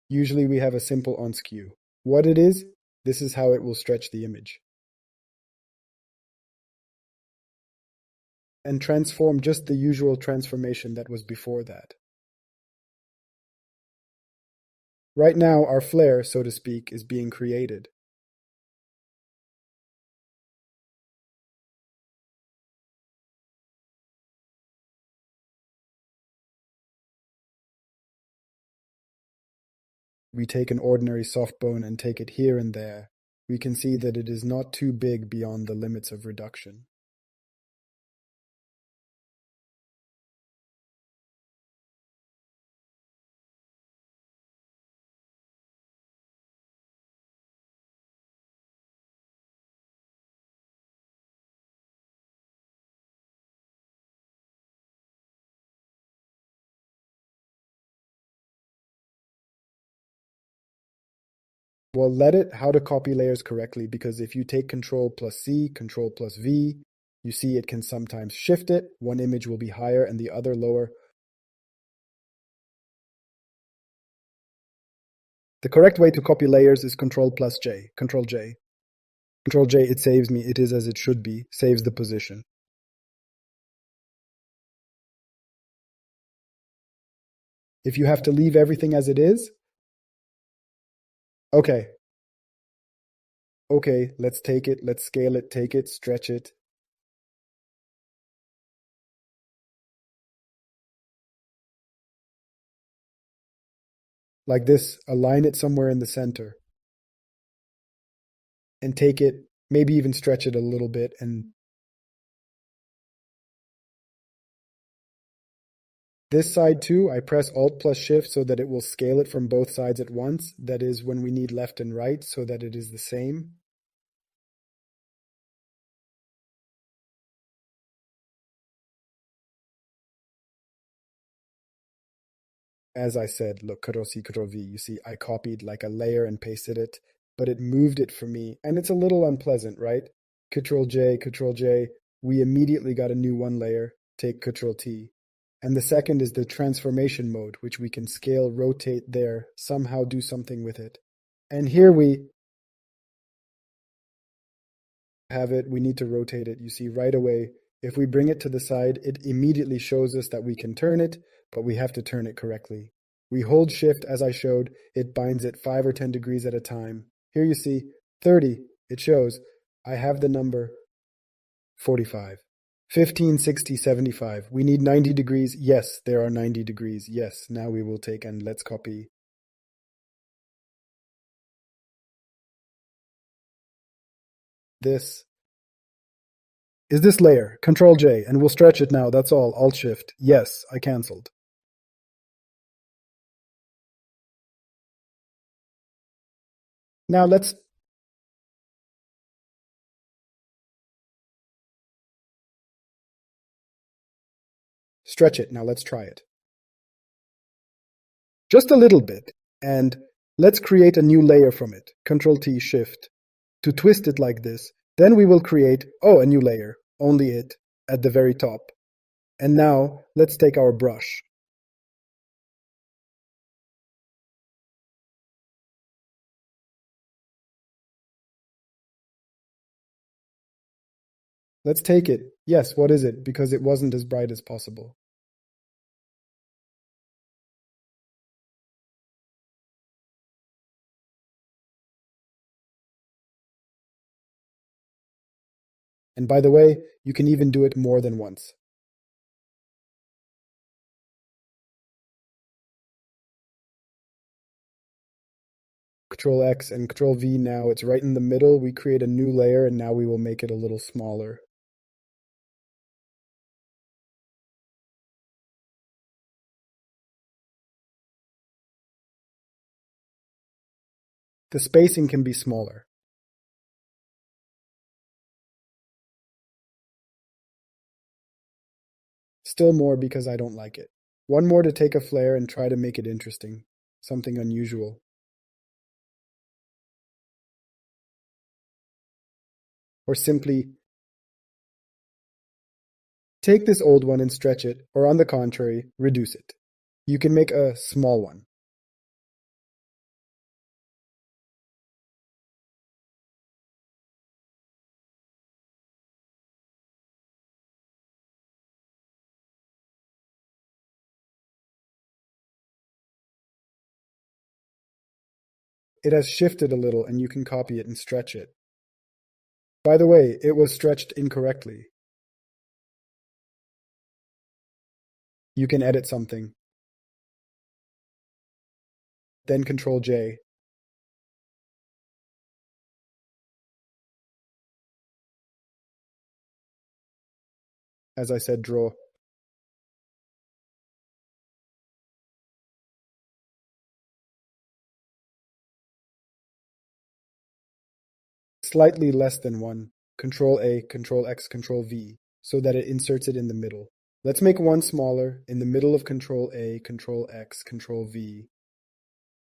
Usually we have a simple on skew. What it is, this is how it will stretch the image. And transform just the usual transformation that was before that. Right now, our flare, so to speak, is being created. We take an ordinary soft bone and take it here and there. We can see that it is not too big beyond the limits of reduction. Well, let it how to copy layers correctly, because if you take Control plus C, Control plus V, you see it can sometimes shift it. One image will be higher and the other lower. The correct way to copy layers is Control plus J. Control J. Control J, it saves me. It is as it should be. Saves the position. If you have to leave everything as it is, okay. Okay, let's take it, let's scale it, take it, stretch it. Like this, align it somewhere in the center. And take it, maybe even stretch it a little bit. And this side too, I press Alt plus Shift so that it will scale it from both sides at once. That is when we need left and right so that it is the same. As I said, look, Ctrl-C, Ctrl-V, you see I copied like a layer and pasted it, but it moved it for me. And it's a little unpleasant, right? Ctrl-J, Ctrl-J, we immediately got a new one layer. Take Ctrl-T. And the second is the transformation mode, which we can scale, rotate there, somehow do something with it. And here we have it, we need to rotate it. You see right away, if we bring it to the side, it immediately shows us that we can turn it, but we have to turn it correctly. We hold Shift as I showed, it binds it 5 or 10 degrees at a time. Here you see 30, it shows I have the number 45. 15, 60, 75. We need 90 degrees. Yes, there are 90 degrees. Yes, now we will take and let's copy this. Is this layer? Control J, and we'll stretch it now. That's all. Alt Shift. Yes, I canceled. Now let's stretch it. Now let's try it. Just a little bit. And let's create a new layer from it. Control T, Shift. To twist it like this. Then we will create, a new layer. Only it at the very top. And now let's take our brush. Let's take it. Yes, what is it? Because it wasn't as bright as possible. And by the way, you can even do it more than once. Control X and Control V now, it's right in the middle. We create a new layer and now we will make it a little smaller. The spacing can be smaller. Still more because I don't like it. One more to take a flare and try to make it interesting. Something unusual. Or simply take this old one and stretch it, or on the contrary, reduce it. You can make a small one. It has shifted a little and you can copy it and stretch it. By the way, it was stretched incorrectly. You can edit something. Then Control J. As I said, draw. Slightly less than 1. Control A, Control X, Control V, so that it inserts it in the middle. Let's make one smaller, in the middle of Control A, Control X, Control V.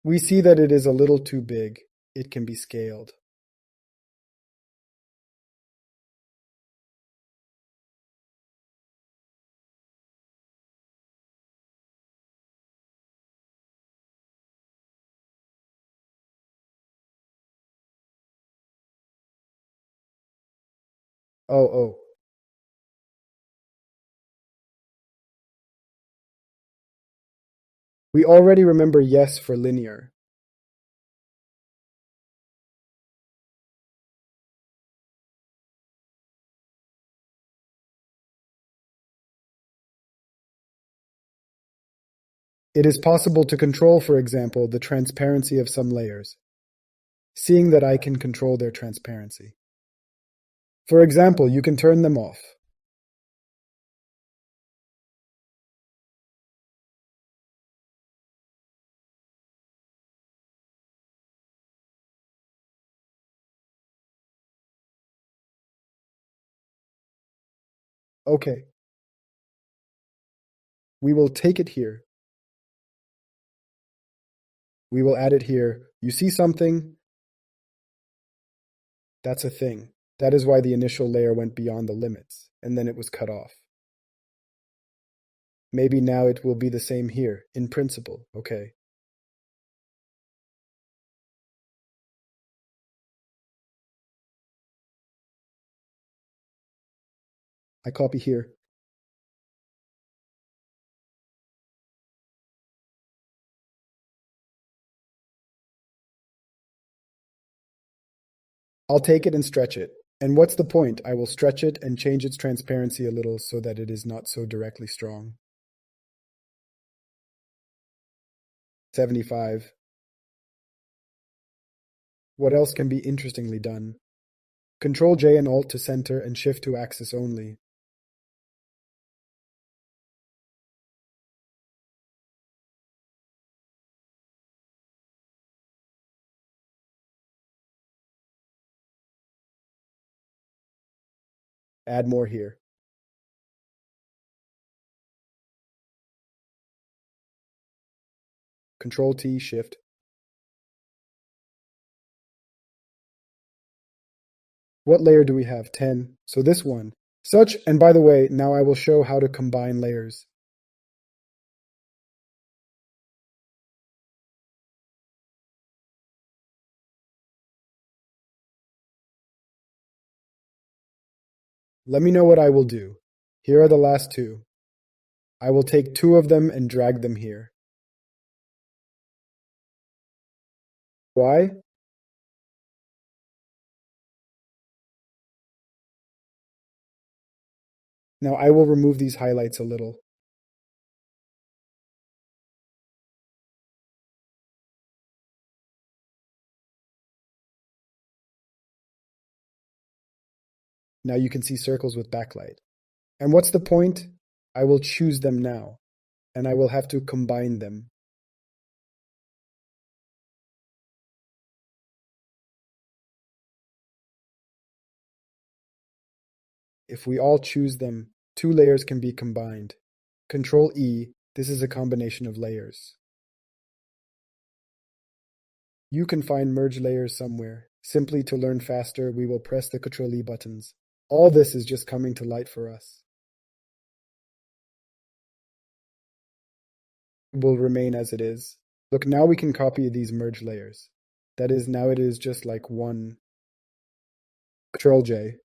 We see that it is a little too big. It can be scaled. Oh. We already remember yes for linear. It is possible to control, for example, the transparency of some layers, seeing that I can control their transparency. For example, you can turn them off. Okay. We will take it here. We will add it here. You see something? That's a thing. That is why the initial layer went beyond the limits, and then it was cut off. Maybe now it will be the same here, in principle, okay. I copy here. I'll take it and stretch it. And what's the point? I will stretch it and change its transparency a little so that it is not so directly strong. 75. What else can be interestingly done? Control J and Alt to center and Shift to axis only. Add more here. Control T, Shift. What layer do we have? 10. So this one. Such, and by the way, now I will show how to combine layers. Let me know what I will do. Here are the last two. I will take 2 of them and drag them here. Why? Now I will remove these highlights a little. Now you can see circles with backlight. And what's the point? I will choose them now, and I will have to combine them. If we all choose them, 2 layers can be combined. Control E, This is a combination of layers. You can find merge layers somewhere. Simply to learn faster, we will press the Ctrl-E buttons. All this is just coming to light for us. It will remain as it is. Look, now we can copy these merge layers. That is, now it is just like one. Ctrl-J.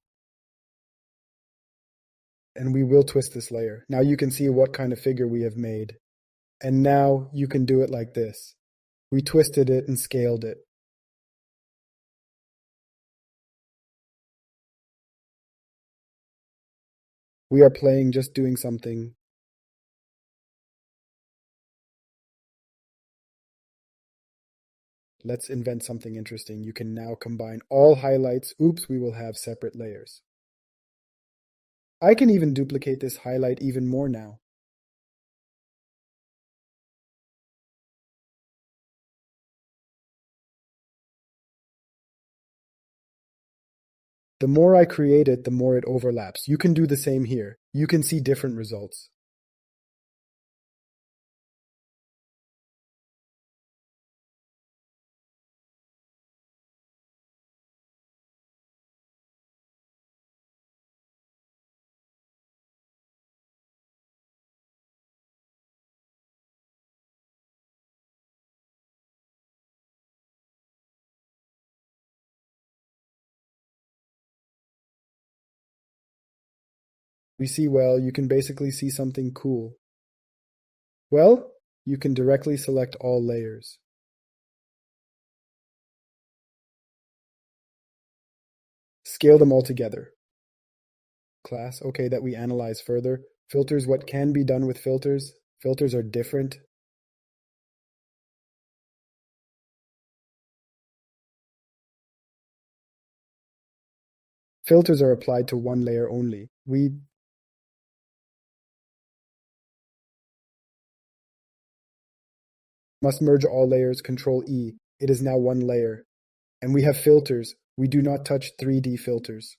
And we will twist this layer. Now you can see what kind of figure we have made. And now you can do it like this. We twisted it and scaled it. We are playing, just doing something. Let's invent something interesting. You can now combine all highlights. Oops, we will have separate layers. I can even duplicate this highlight even more now. The more I create it, the more it overlaps. You can do the same here. You can see different results. We see, well, you can basically see something cool. Well, you can directly select all layers. Scale them all together. Class, okay, that we analyze further. Filters, what can be done with filters? Filters are different. Filters are applied to one layer only. We must merge all layers, Ctrl-E. It is now one layer. And we have filters. We do not touch 3D filters.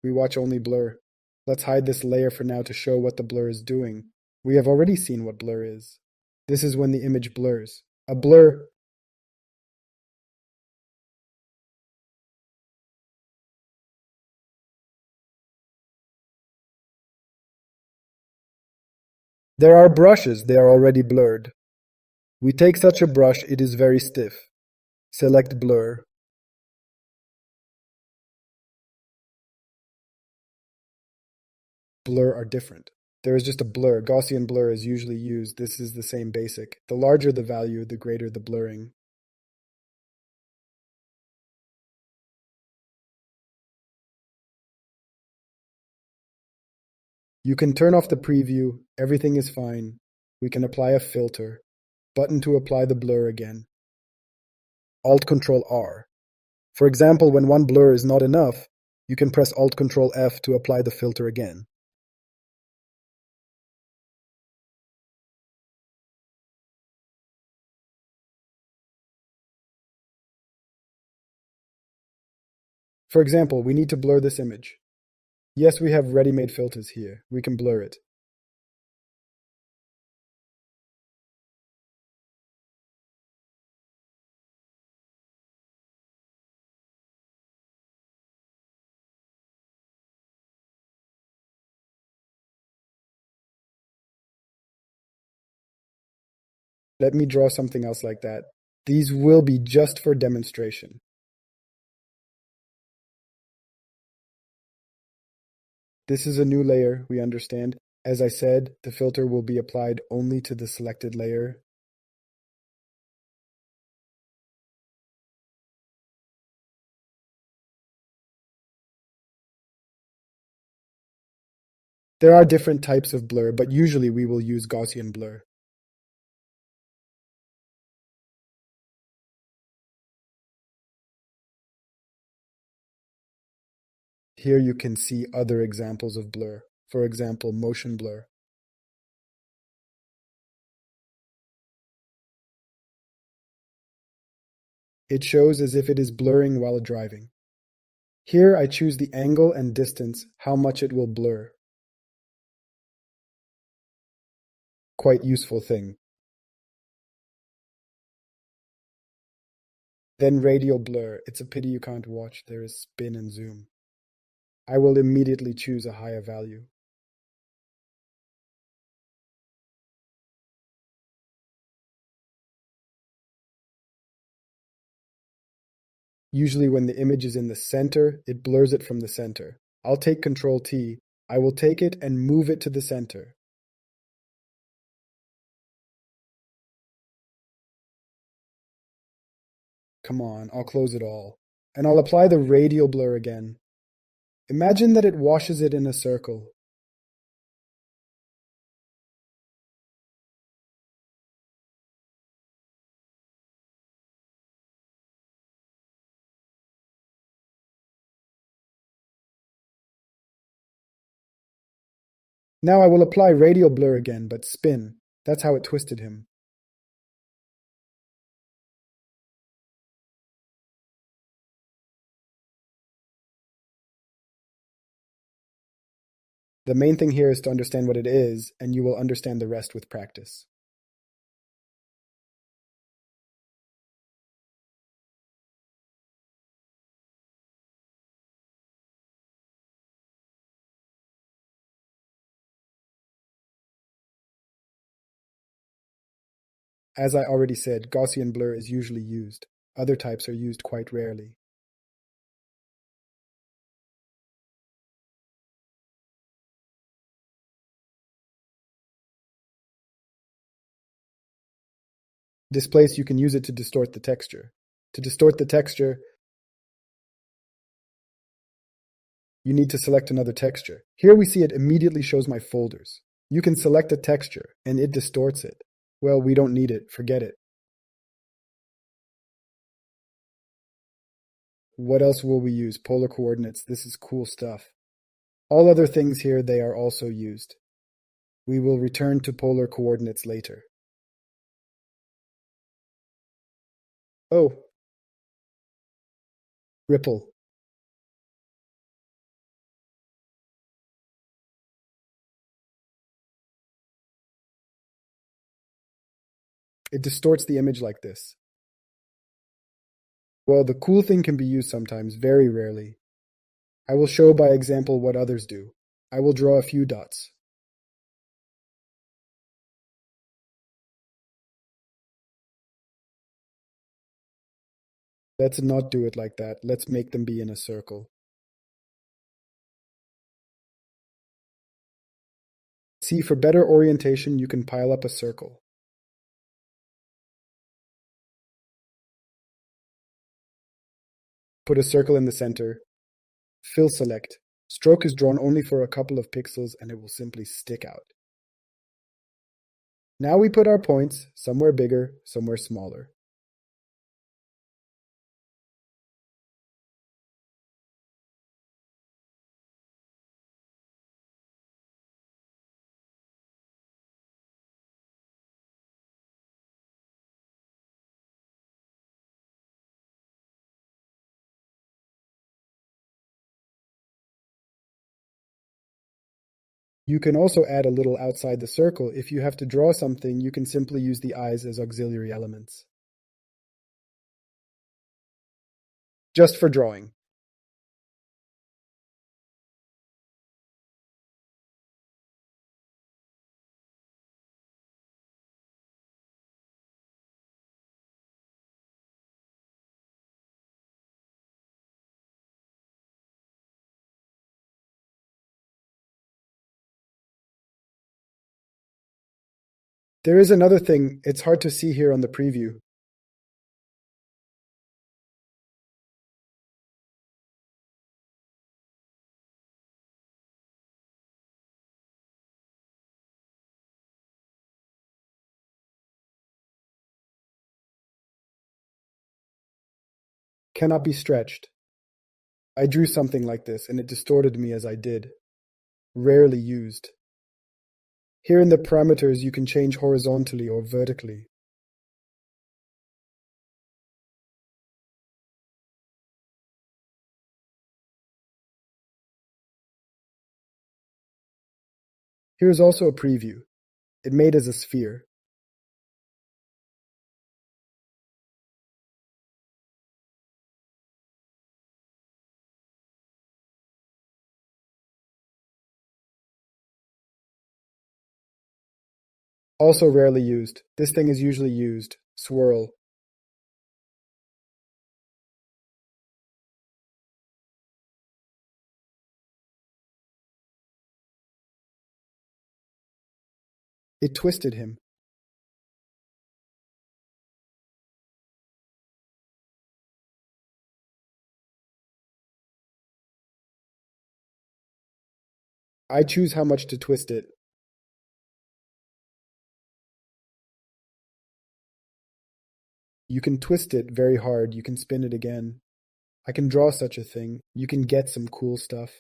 We watch only blur. Let's hide this layer for now to show what the blur is doing. We have already seen what blur is. This is when the image blurs. A blur. There are brushes, they are already blurred. We take such a brush, it is very stiff. Select blur. Blur are different. There is just a blur. Gaussian blur is usually used. This is the same basic. The larger the value, the greater the blurring. You can turn off the preview. Everything is fine. We can apply a filter. Button to apply the blur again. Alt-Control-R. For example, when one blur is not enough, you can press Alt-Control-F to apply the filter again. For example, we need to blur this image. Yes, we have ready-made filters here. We can blur it. Let me draw something else like that. These will be just for demonstration. This is a new layer, we understand. As I said, the filter will be applied only to the selected layer. There are different types of blur, but usually we will use Gaussian blur. Here you can see other examples of blur. For example, motion blur. It shows as if it is blurring while driving. Here I choose the angle and distance, how much it will blur. quite useful thing. Then radial blur. It's a pity you can't watch. There is spin and zoom. I will immediately choose a higher value. Usually when the image is in the center, it blurs it from the center. I'll take Control T. I will take it and move it to the center. Come on, I'll close it all. And I'll apply the radial blur again. Imagine that it washes it in a circle. Now I will apply radial blur again, but spin. That's how it twisted him. The main thing here is to understand what it is, and you will understand the rest with practice. As I already said, Gaussian blur is usually used. Other types are used quite rarely. Displace, you can use it to distort the texture. To distort the texture, you need to select another texture. Here we see it immediately shows my folders. You can select a texture, and it distorts it. Well, we don't need it. Forget it. What else will we use? Polar coordinates. This is cool stuff. All other things here, they are also used. We will return to polar coordinates later. Oh. Ripple. It distorts the image like this. Well, the cool thing can be used sometimes, very rarely. I will show by example what others do. I will draw a few dots. Let's not do it like that. Let's make them be in a circle. See, for better orientation, you can pile up a circle. Put a circle in the center. Fill select. Stroke is drawn only for a couple of pixels and it will simply stick out. Now we put our points, somewhere bigger, somewhere smaller. You can also add a little outside the circle. If you have to draw something, you can simply use the eyes as auxiliary elements. Just for drawing. There is another thing, it's hard to see here on the preview. Cannot be stretched. I drew something like this and it distorted me as I did. Rarely used. Here in the parameters you can change horizontally or vertically. Here's also a preview. It made as a sphere. Also rarely used. This thing is usually used. Swirl. It twisted him. I choose how much to twist it. You can twist it very hard. You can spin it again. I can draw such a thing. You can get some cool stuff.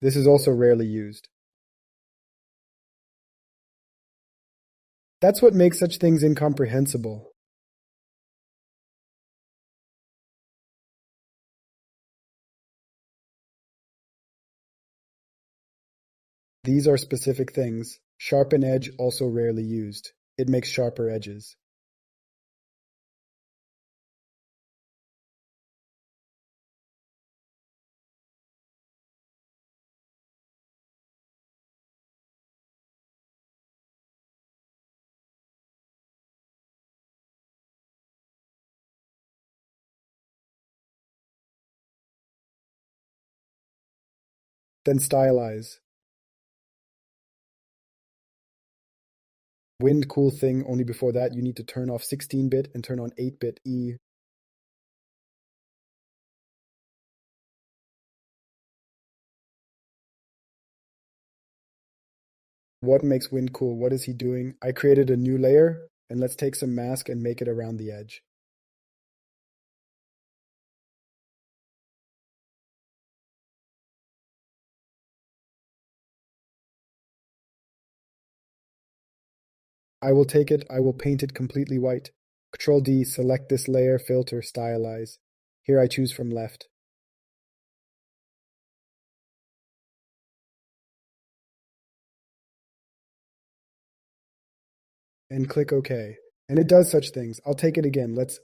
This is also rarely used. That's what makes such things incomprehensible. These are specific things. Sharpen edge also rarely used. It makes sharper edges. Then stylize. Wind cool thing, only before that you need to turn off 16-bit and turn on 8-bit E. What makes wind cool? What is he doing? I created a new layer, and let's take some mask and make it around the edge. I will take it, I will paint it completely white. Control D, select this layer, filter, stylize. Here I choose from left. And click OK. And it does such things. I'll take it again. Let's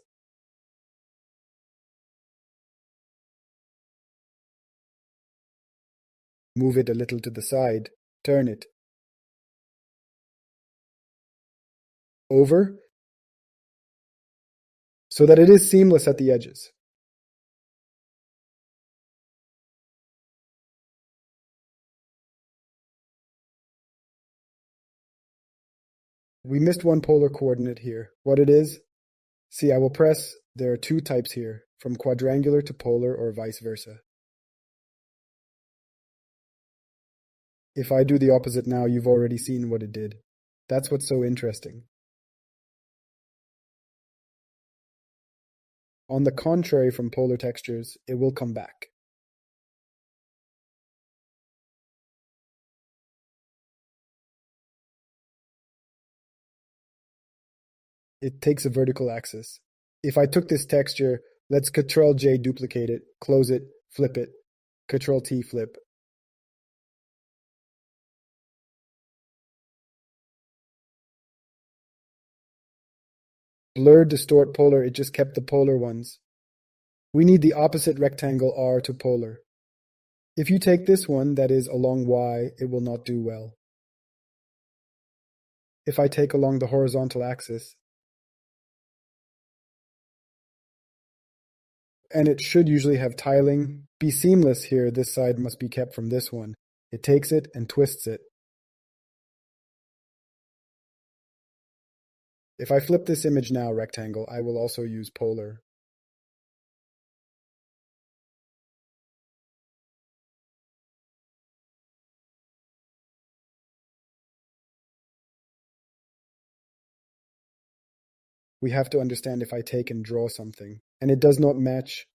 move it a little to the side. Turn it. Over. So that it is seamless at the edges. We missed one polar coordinate here. What it is? See, I will press. There are two types here, from quadrangular to polar or vice versa. If I do the opposite now, you've already seen what it did. That's what's so interesting. On the contrary from polar textures, it will come back. It takes a vertical axis. If I took this texture, let's Ctrl J duplicate it, close it, flip it, Ctrl T flip. Blur, distort, polar, it just kept the polar ones. We need the opposite rectangle R to polar. If you take this one, that is along Y, it will not do well. If I take along the horizontal axis, and it should usually have tiling, be seamless here, this side must be kept from this one. It takes it and twists it. If I flip this image now, rectangle, I will also use polar. We have to understand if I take and draw something, and it does not match.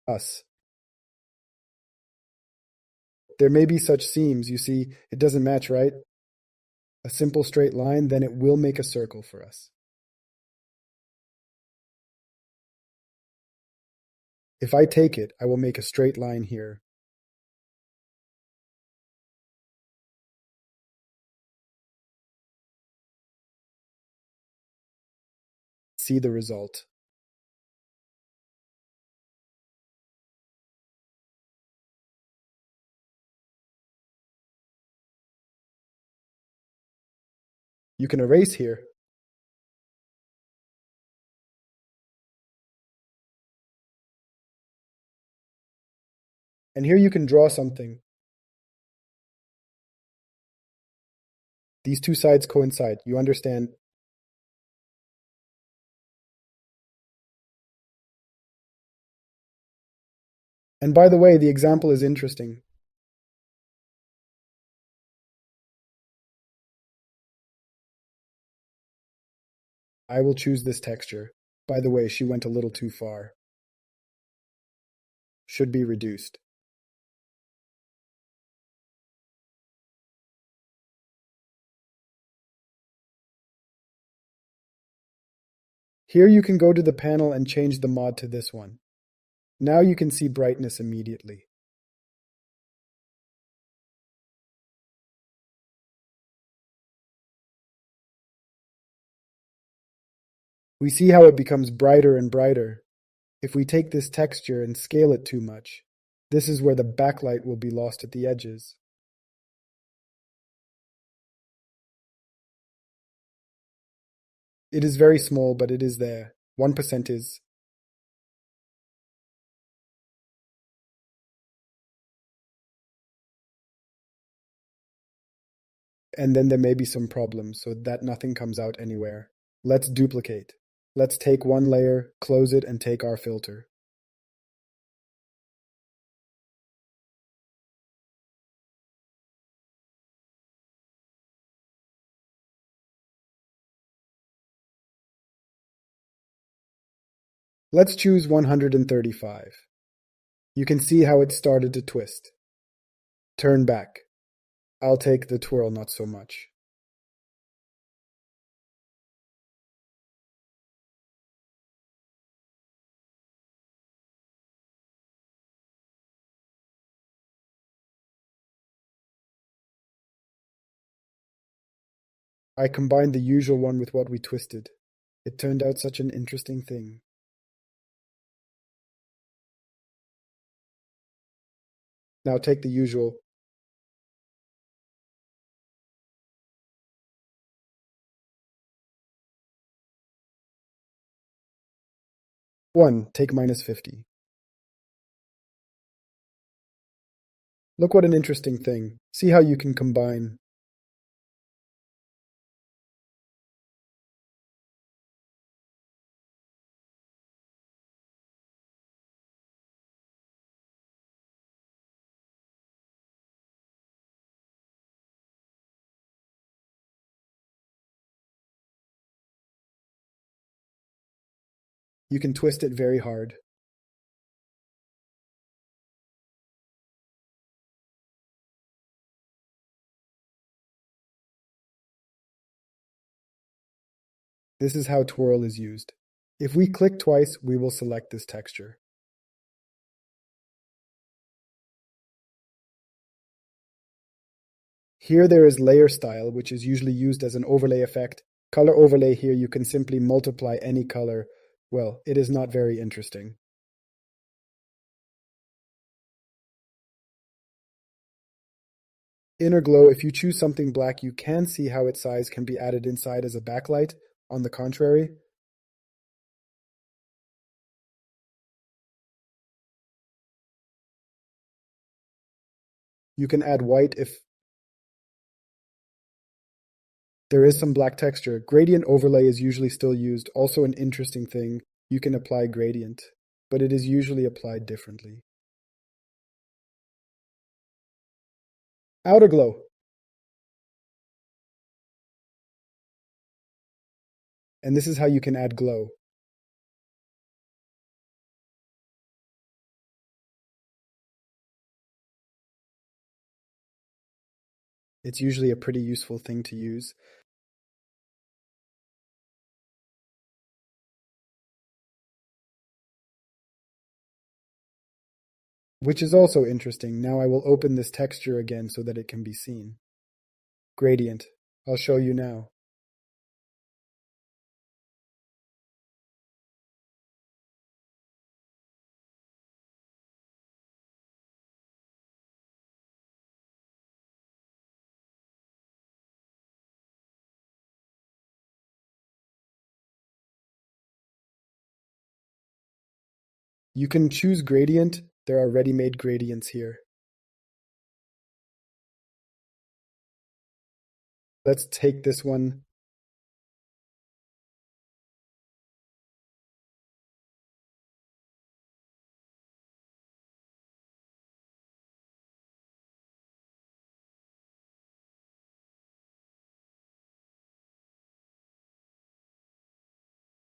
Us. There may be such seams, you see, it doesn't match, right? A simple straight line, then it will make a circle for us. If I take it, I will make a straight line here. See the result. You can erase here. And here you can draw something. These two sides coincide, you understand? And by the way, the example is interesting. I will choose this texture. By the way, she went a little too far. Should be reduced. Here you can go to the panel and change the mod to this one. Now you can see brightness immediately. We see how it becomes brighter and brighter. If we take this texture and scale it too much, this is where the backlight will be lost at the edges. It is very small, but it is there. 1% is. And then there may be some problems, so that nothing comes out anywhere. Let's duplicate. Let's take one layer, close it, and take our filter. Let's choose 135. You can see how it started to twist. Turn back. I'll take the twirl not so much. I combined the usual one with what we twisted. It turned out such an interesting thing. Now take the usual. One, take -50. Look what an interesting thing. See how you can combine. You can twist it very hard. This is how twirl is used. If we click twice, we will select this texture. Here there is layer style, which is usually used as an overlay effect. Color overlay here, you can simply multiply any color. Well, it is not very interesting. Inner glow, if you choose something black, you can see how its size can be added inside as a backlight. On the contrary, you can add white if there is some black texture. Gradient overlay is usually still used. Also an interesting thing, you can apply gradient, but it is usually applied differently. Outer glow. And this is how you can add glow. It's usually a pretty useful thing to use. Which is also interesting. Now I will open this texture again so that it can be seen. Gradient. I'll show you now. You can choose gradient. There are ready-made gradients here. Let's take this one.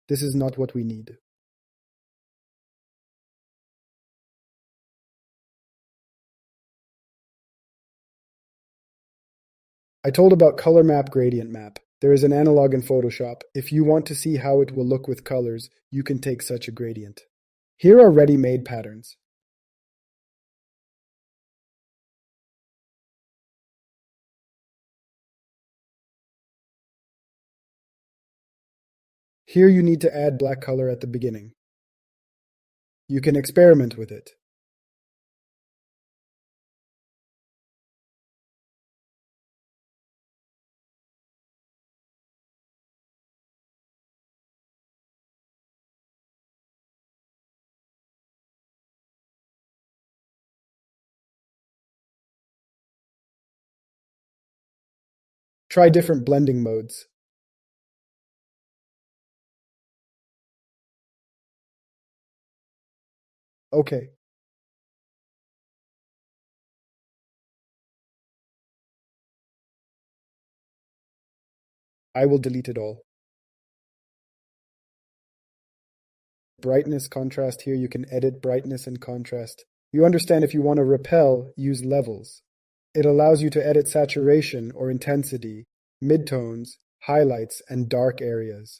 This is not what we need. I told about color map, gradient map. There is an analog in Photoshop. If you want to see how it will look with colors, you can take such a gradient. Here are ready-made patterns. Here you need to add black color at the beginning. You can experiment with it. Try different blending modes. Okay. I will delete it all. Brightness, contrast. Here you can edit brightness and contrast. You understand if you want to repel, use levels. It allows you to edit saturation or intensity, midtones, highlights, and dark areas.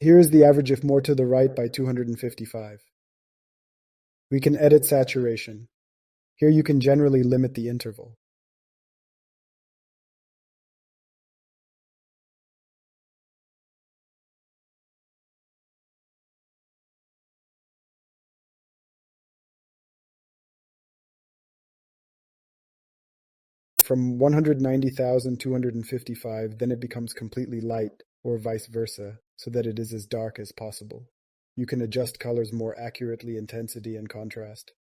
Here is the average if more to the right by 255. We can edit saturation. Here you can generally limit the interval. From 190,255, then it becomes completely light, or vice versa, so that it is as dark as possible. You can adjust colors more accurately, intensity and contrast.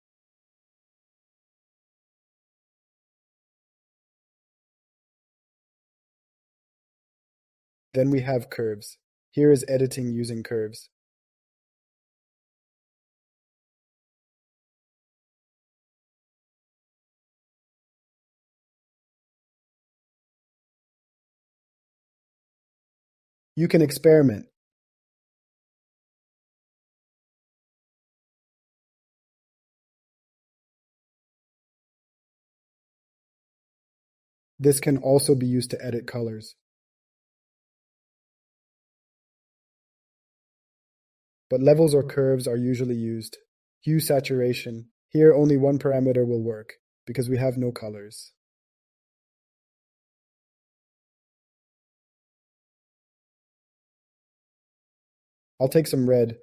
Then we have curves. Here is editing using curves. You can experiment. This can also be used to edit colors. But levels or curves are usually used. Hue, saturation. Here only one parameter will work, because we have no colors. I'll take some red.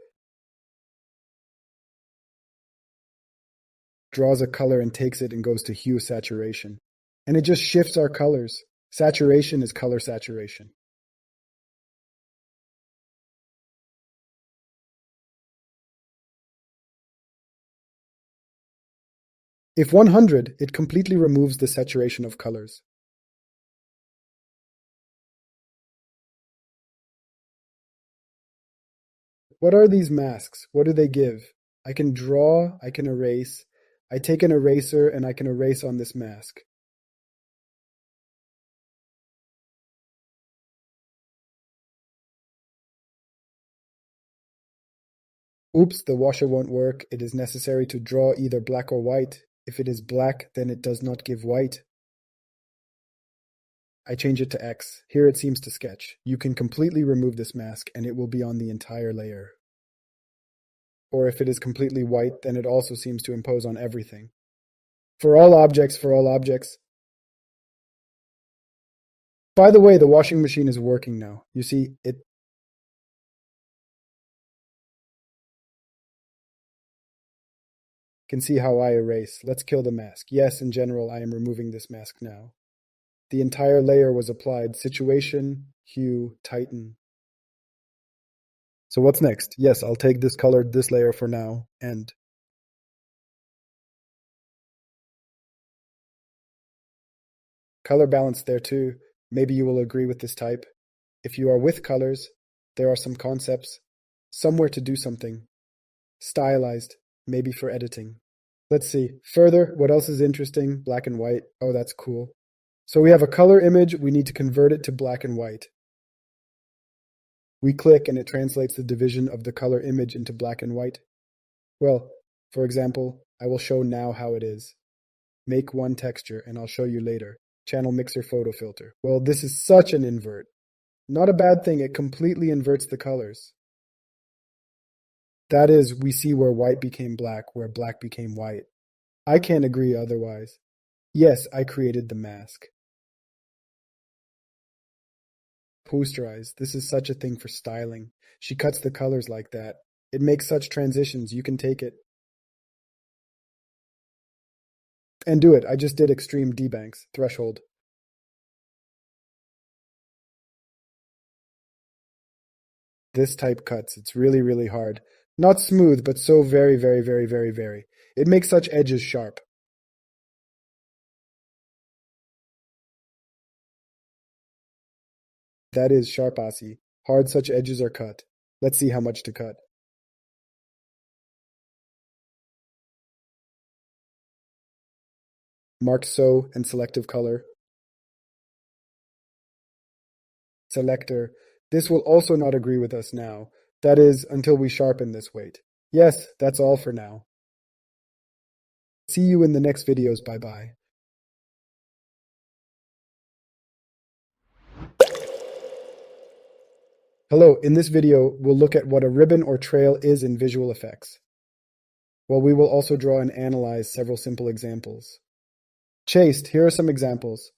Draws a color and takes it and goes to hue, saturation. And it just shifts our colors. Saturation is color saturation. If 100, it completely removes the saturation of colors. What are these masks? What do they give? I can draw, I can erase. I take an eraser and I can erase on this mask. Oops, the washer won't work. It is necessary to draw either black or white. If it is black, then it does not give white. I change it to X. Here it seems to sketch. You can completely remove this mask and it will be on the entire layer. Or if it is completely white, then it also seems to impose on everything. For all objects. By the way, the washing machine is working now. You see, it can see how I erase. Let's kill the mask. Yes, in general, I am removing this mask now. The entire layer was applied. Situation, hue, tighten. So what's next? Yes, I'll take this layer for now, and color balance there too. Maybe you will agree with this type. If you are with colors, there are some concepts. Somewhere to do something. Stylized, maybe for editing. Let's see. Further, what else is interesting? Black and white. Oh, that's cool. So we have a color image. We need to convert it to black and white. We click and it translates the division of the color image into black and white. Well, for example, I will show now how it is. Make one texture and I'll show you later. Channel mixer photo filter. Well, this is such an invert. Not a bad thing. It completely inverts the colors. That is, we see where white became black, where black became white. I can't agree otherwise. Yes, I created the mask. Posterize. This is such a thing for styling. She cuts the colors like that. It makes such transitions. You can take it. And do it. I just did extreme debanks. Threshold. This type cuts. It's really, really hard. Not smooth, but so very, very, very, very, very. It makes such edges sharp. That is sharp-assy. Hard such edges are cut. Let's see how much to cut. Marked so and selective color. Selector. This will also not agree with us now. That is, until we sharpen this weight. Yes, that's all for now. See you in the next videos. Bye bye. Hello, in this video, we'll look at what a ribbon or trail is in visual effects. Well, we will also draw and analyze several simple examples. Chased, here are some examples.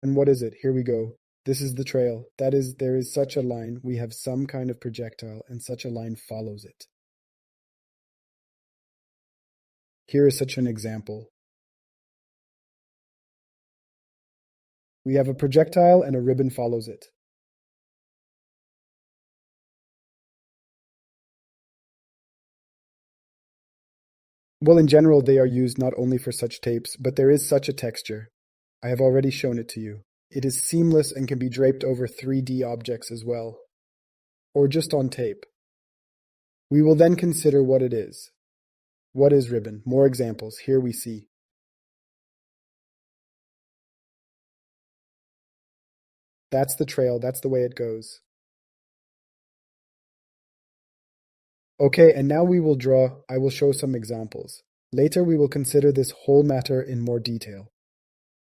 And what is it? Here we go. This is the trail. That is, there is such a line. We have some kind of projectile, and such a line follows it. Here is such an example. We have a projectile and a ribbon follows it. Well, in general, they are used not only for such tapes, but there is such a texture. I have already shown it to you. It is seamless and can be draped over 3D objects as well, or just on tape. We will then consider what it is. What is ribbon? More examples. Here we see. That's the trail. That's the way it goes. Okay, and now we will draw. I will show some examples. Later we will consider this whole matter in more detail.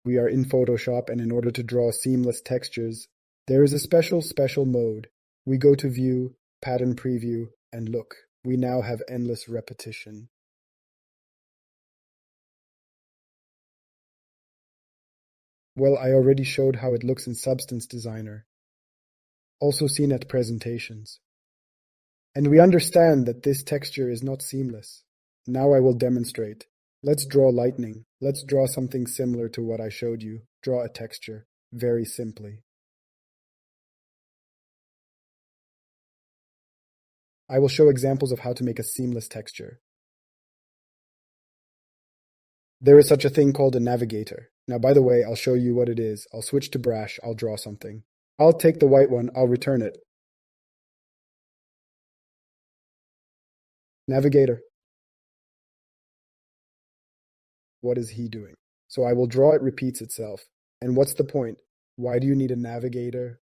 We are in Photoshop, and in order to draw seamless textures, there is a special mode. We go to View, Pattern Preview, and look. We now have endless repetition. Well, I already showed how it looks in Substance Designer, also seen at presentations. And we understand that this texture is not seamless. Now I will demonstrate. Let's draw lightning. Let's draw something similar to what I showed you. Draw a texture, very simply. I will show examples of how to make a seamless texture. There is such a thing called a navigator. Now, by the way, I'll show you what it is. I'll switch to brush. I'll draw something. I'll take the white one. I'll return it. Navigator. What is he doing? So I will draw it repeats itself. And what's the point? Why do you need a navigator?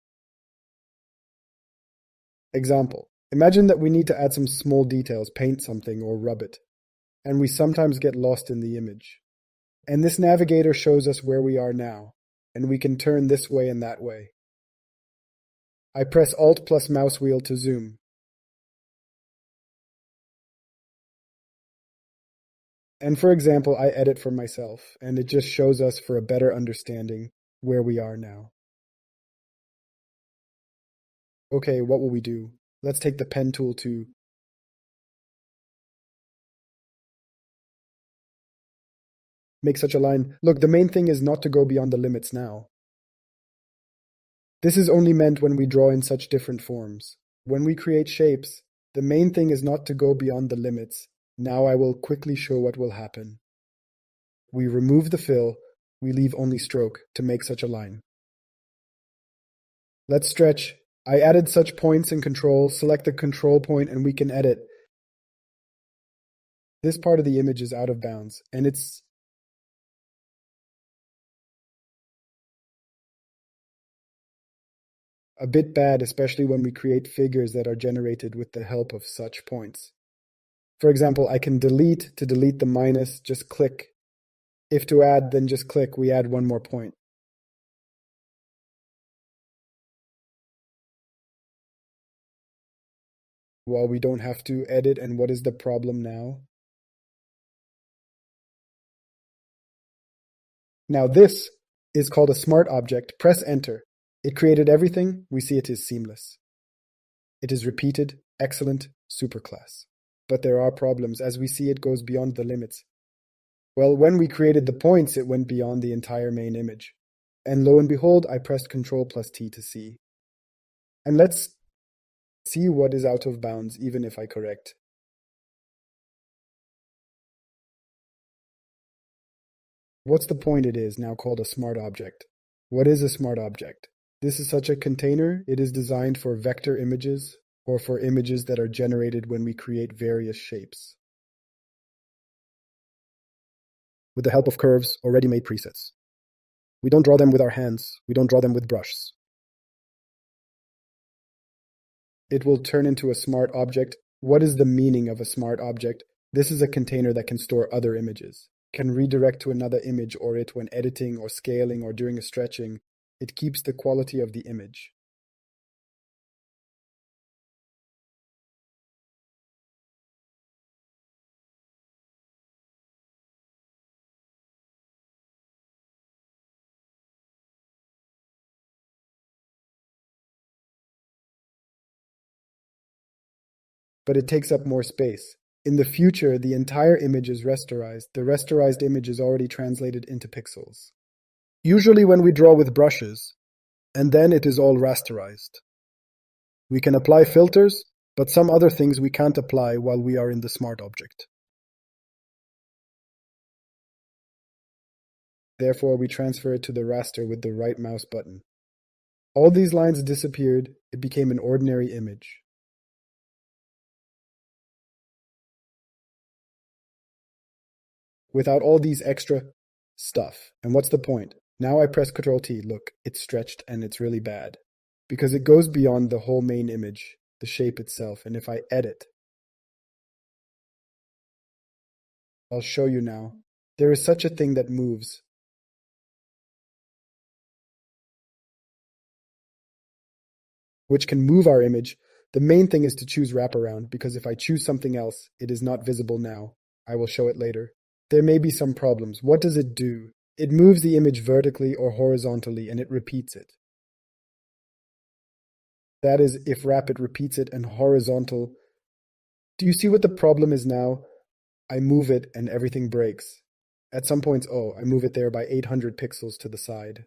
Example. Imagine that we need to add some small details, paint something or rub it. And we sometimes get lost in the image. And this navigator shows us where we are now. And we can turn this way and that way. I press Alt plus mouse wheel to zoom. And for example, I edit for myself, and it just shows us for a better understanding where we are now. Okay, what will we do? Let's take the pen tool to make such a line. Look, the main thing is not to go beyond the limits now. This is only meant when we draw in such different forms. When we create shapes, the main thing is not to go beyond the limits. Now I will quickly show what will happen. We remove the fill, we leave only stroke to make such a line. Let's stretch. I added such points in control, select the control point and we can edit. This part of the image is out of bounds, and it's a bit bad, especially when we create figures that are generated with the help of such points. For example, I can delete to delete the minus, just click. If to add, then just click, we add one more point. Well, we don't have to edit, and what is the problem now? Now this is called a smart object. Press enter. It created everything. We see it is seamless. It is repeated, excellent, superclass. But there are problems. As we see, it goes beyond the limits. Well, when we created the points, it went beyond the entire main image. And lo and behold, I pressed Ctrl plus T to see. And let's see what is out of bounds, even if I correct. What's the point? It is now called a smart object. What is a smart object? This is such a container. It is designed for vector images or for images that are generated when we create various shapes with the help of curves or ready-made presets. We don't draw them with our hands. We don't draw them with brushes. It will turn into a smart object. What is the meaning of a smart object? This is a container that can store other images, can redirect to another image or it when editing or scaling or doing a stretching. It keeps the quality of the image. But it takes up more space. In the future, the entire image is rasterized. The rasterized image is already translated into pixels. Usually when we draw with brushes, and then it is all rasterized. We can apply filters, but some other things we can't apply while we are in the smart object. Therefore, we transfer it to the raster with the right mouse button. All these lines disappeared. It became an ordinary image. Without all these extra stuff. And what's the point? Now I press Ctrl T. Look, it's stretched and it's really bad. Because it goes beyond the whole main image, the shape itself. And if I edit, I'll show you now. There is such a thing that moves. Which can move our image. The main thing is to choose wraparound, because if I choose something else, it is not visible now. I will show it later. There may be some problems. What does it do? It moves the image vertically or horizontally, and it repeats it. That is, if wrap, it repeats it, and horizontal. Do you see what the problem is now? I move it, and everything breaks. At some points, I move it there by 800 pixels to the side.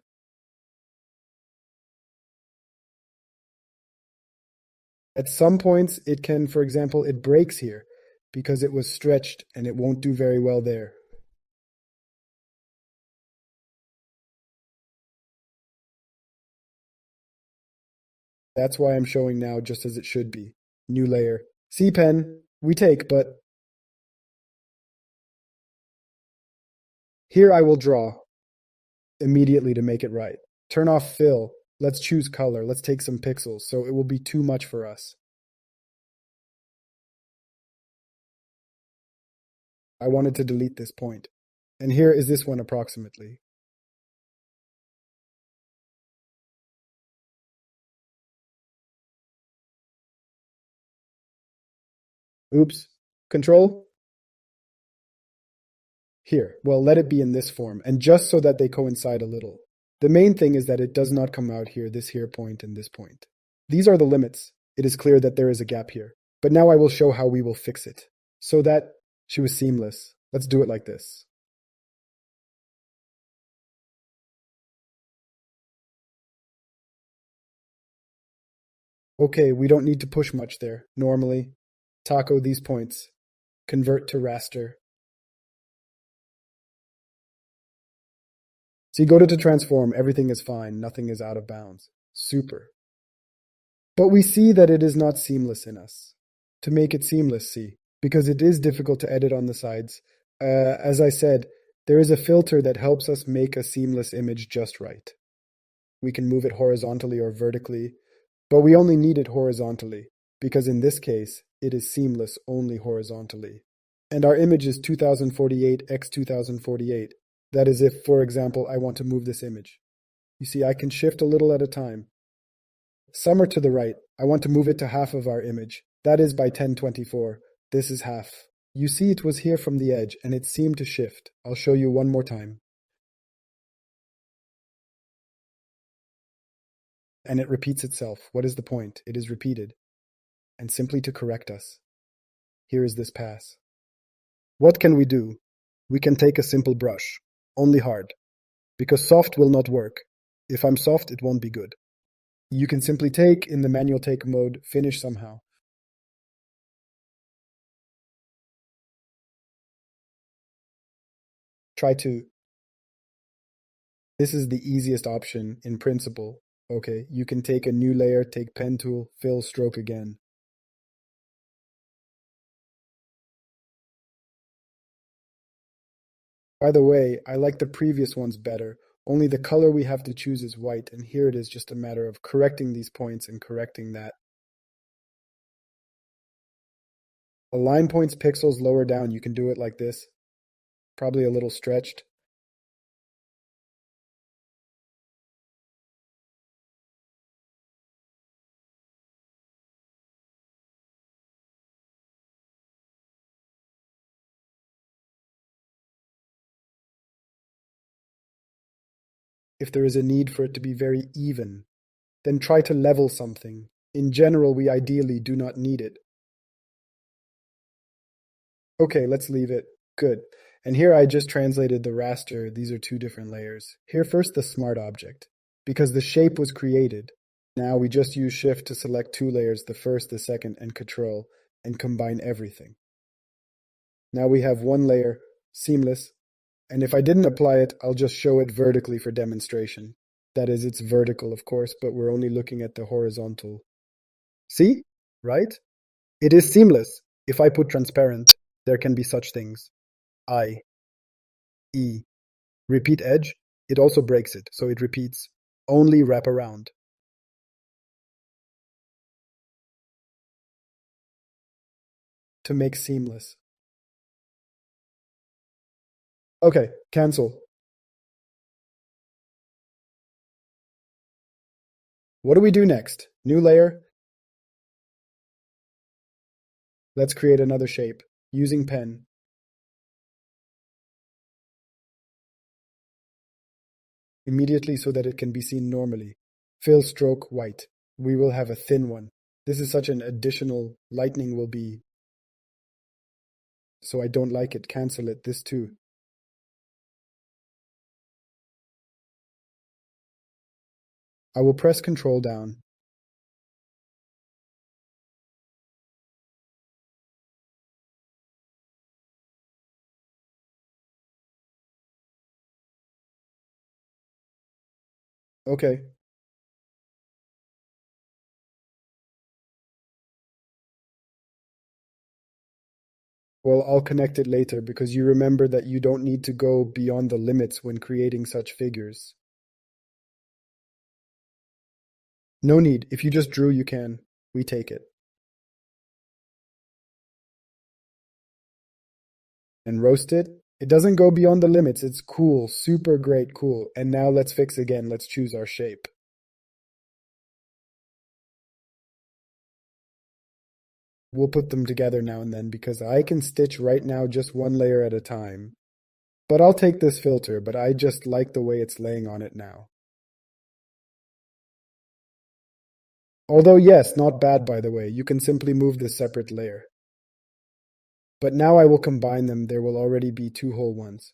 At some points, it can, for example, it breaks here because it was stretched and it won't do very well there. That's why I'm showing now just as it should be. New layer. See, pen, we take, but here I will draw immediately to make it right. Turn off fill. Let's choose color. Let's take some pixels, so it will be too much for us. I wanted to delete this point. And here is this one approximately. Oops. Control? Here. Well, let it be in this form, and just so that they coincide a little. The main thing is that it does not come out here, this here point and this point. These are the limits. It is clear that there is a gap here. But now I will show how we will fix it. So that she was seamless. Let's do it like this. Okay, we don't need to push much there. Normally, taco these points. Convert to raster. See, go to transform. Everything is fine. Nothing is out of bounds. Super. But we see that it is not seamless in us. To make it seamless, see, because it is difficult to edit on the sides. As I said, there is a filter that helps us make a seamless image just right. We can move it horizontally or vertically, but we only need it horizontally, because in this case, it is seamless only horizontally. And our image is 2048 x 2048. That is if, for example, I want to move this image. You see, I can shift a little at a time. Some are to the right. I want to move it to half of our image. That is by 1024. This is half. You see it was here from the edge, and it seemed to shift. I'll show you one more time. And it repeats itself. What is the point? It is repeated. And simply to correct us. Here is this pass. What can we do? We can take a simple brush. Only hard. Because soft will not work. If I'm soft, it won't be good. You can simply take, in the manual take mode, finish somehow. Try to. This is the easiest option in principle. Okay, you can take a new layer, take pen tool, fill, stroke again. By the way, I like the previous ones better. Only the color we have to choose is white, and here it is just a matter of correcting these points and correcting that. Align points pixels lower down, you can do it like this. Probably a little stretched. If there is a need for it to be very even, then try to level something. In general, we ideally do not need it. Okay, let's leave it. Good. And here I just translated the raster. These are two different layers. Here first the smart object, because the shape was created. Now we just use shift to select two layers, the first, the second, and control, and combine everything. Now we have one layer, seamless, and if I didn't apply it, I'll just show it vertically for demonstration. That is, it's vertical, of course, but we're only looking at the horizontal. See? Right? It is seamless. If I put transparent, there can be such things. I, E. Repeat edge, it also breaks it, so it repeats. Only wrap around. To make seamless. Okay, cancel. What do we do next? New layer. Let's create another shape, using pen. Immediately so that it can be seen normally. Fill stroke white. We will have a thin one. This is such an additional lightning will be. So I don't like it. Cancel it. This too. I will press Control down. Okay. Well, I'll connect it later because you remember that you don't need to go beyond the limits when creating such figures. No need. If you just drew, you can. We take it. And roast it. It doesn't go beyond the limits. It's cool. Super great cool. And now let's fix again. Let's choose our shape. We'll put them together now and then because I can stitch right now just one layer at a time. But I'll take this filter, but I just like the way it's laying on it now. Although yes, not bad by the way, you can simply move this separate layer. But now I will combine them, there will already be two whole ones.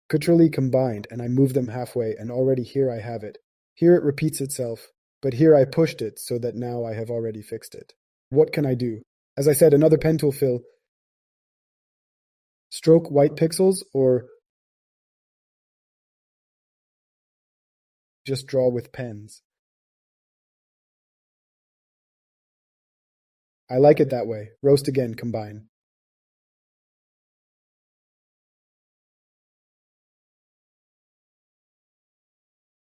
Control-E combined, and I move them halfway, and already here I have it. Here it repeats itself, but here I pushed it so that now I have already fixed it. What can I do? As I said, another pen tool fill. Stroke white pixels or just draw with pens. I like it that way. Roast again, combine.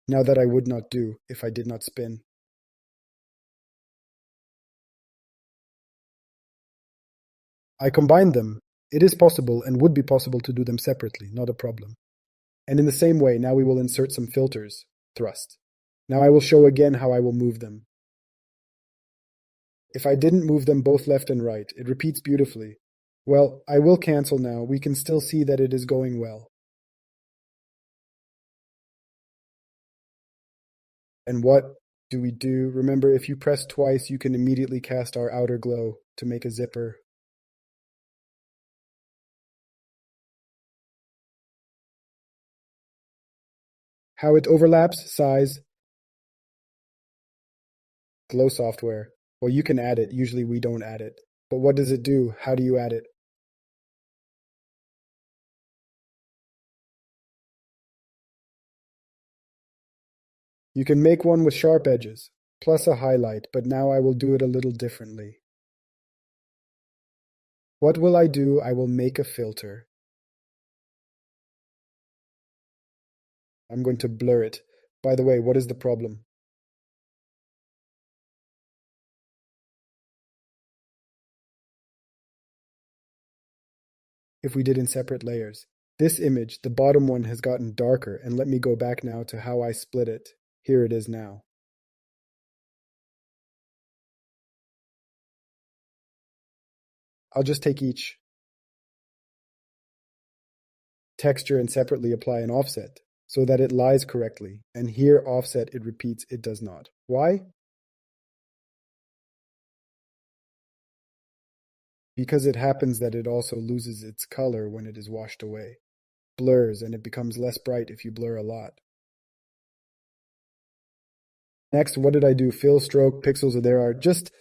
Now that I would not do if I did not spin. I combined them. It is possible and would be possible to do them separately, not a problem. And in the same way, now we will insert some filters. Thrust. Now I will show again how I will move them. If I didn't move them both left and right, it repeats beautifully. Well, I will cancel now. We can still see that it is going well. And what do we do? Remember, if you press twice, you can immediately cast our outer glow to make a zipper. How it overlaps, size, glow software. Well, you can add it. Usually we don't add it. But what does it do? How do you add it? You can make one with sharp edges, plus a highlight, but now I will do it a little differently. What will I do? I will make a filter. I'm going to blur it. By the way, what is the problem? If we did in separate layers. This image, the bottom one, has gotten darker, and let me go back now to how I split it. Here it is now. I'll just take each texture and separately apply an offset so that it lies correctly. And here offset, it repeats, it does not. Why? Because it happens that it also loses its color when it is washed away. Blurs, and it becomes less bright if you blur a lot. Next, what did I do? Fill, stroke, pixels, there are just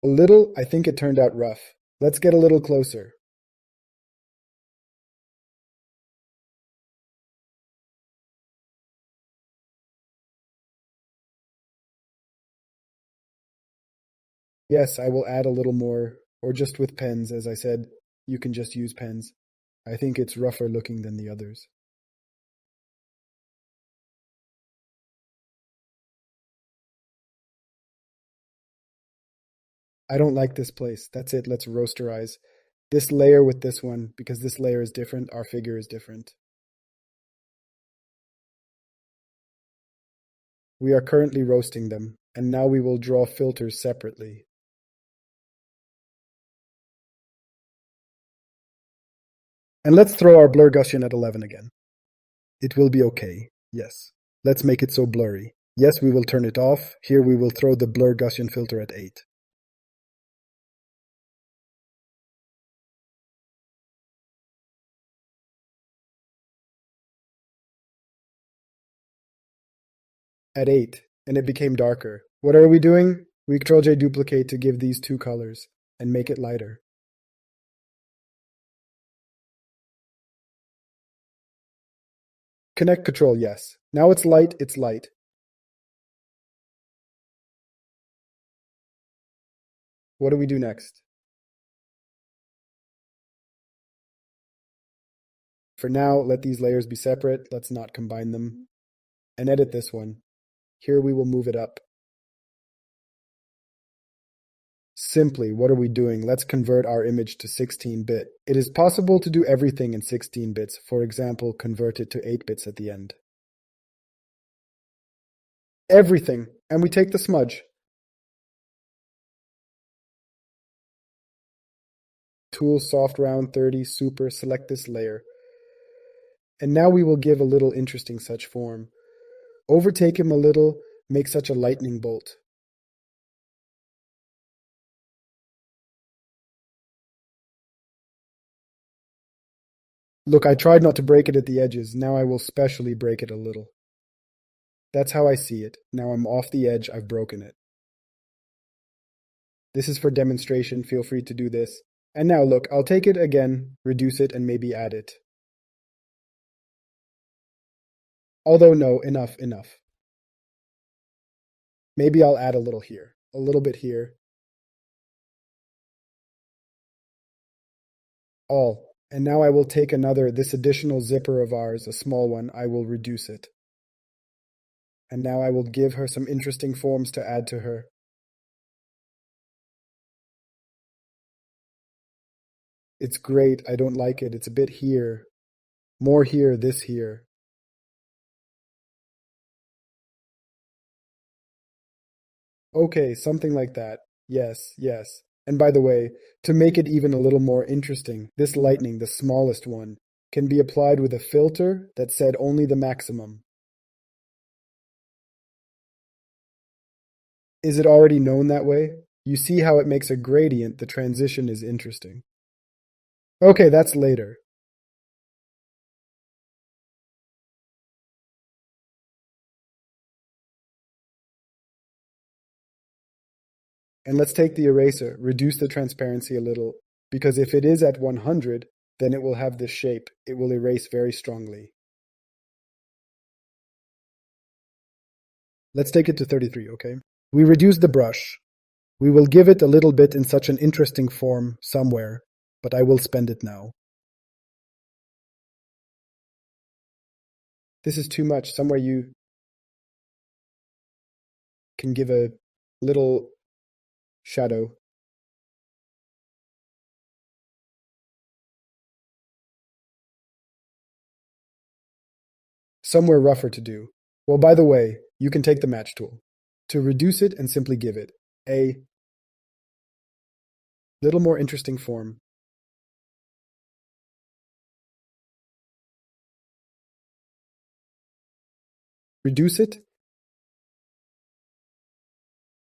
a little. I think it turned out rough. Let's get a little closer. Yes, I will add a little more, or just with pens, as I said, you can just use pens. I think it's rougher looking than the others. I don't like this place. That's it, let's roasterize. This layer with this one, because this layer is different, our figure is different. We are currently roasting them, and now we will draw filters separately. And let's throw our blur Gaussian at 11 again. It will be okay, yes. Let's make it so blurry. Yes, we will turn it off. Here we will throw the blur Gaussian filter at 8. At 8, and it became darker. What are we doing? We Ctrl-J duplicate to give these two colors and make it lighter. Connect Control, yes. Now it's light, it's light. What do we do next? For now, let these layers be separate. Let's not combine them. And edit this one. Here we will move it up. Simply, what are we doing? Let's convert our image to 16-bit. It is possible to do everything in 16 bits. For example, convert it to 8 bits at the end. Everything. And we take the smudge. Tool, soft, round, 30, super, select this layer. And now we will give a little interesting such form. Overtake him a little, make such a lightning bolt. Look, I tried not to break it at the edges. Now I will specially break it a little. That's how I see it. Now I'm off the edge, I've broken it. This is for demonstration, feel free to do this. And now look, I'll take it again, reduce it, and maybe add it. Although no, enough. Maybe I'll add a little here, a little bit here. All. And now I will take this additional zipper of ours, a small one, I will reduce it. And now I will give her some interesting forms to add to her. It's great, I don't like it, it's a bit here. More here, this here. Okay, something like that. Yes. And by the way, to make it even a little more interesting, this lightning, the smallest one, can be applied with a filter that said only the maximum. Is it already known that way? You see how it makes a gradient, the transition is interesting. Okay, that's later. And let's take the eraser, reduce the transparency a little, because if it is at 100, then it will have this shape. It will erase very strongly. Let's take it to 33, okay? We reduce the brush. We will give it a little bit in such an interesting form somewhere, but I will spend it now. This is too much. Somewhere you can give a little shadow. Somewhere rougher to do. Well, by the way, you can take the match tool to reduce it and simply give it a little more interesting form. Reduce it.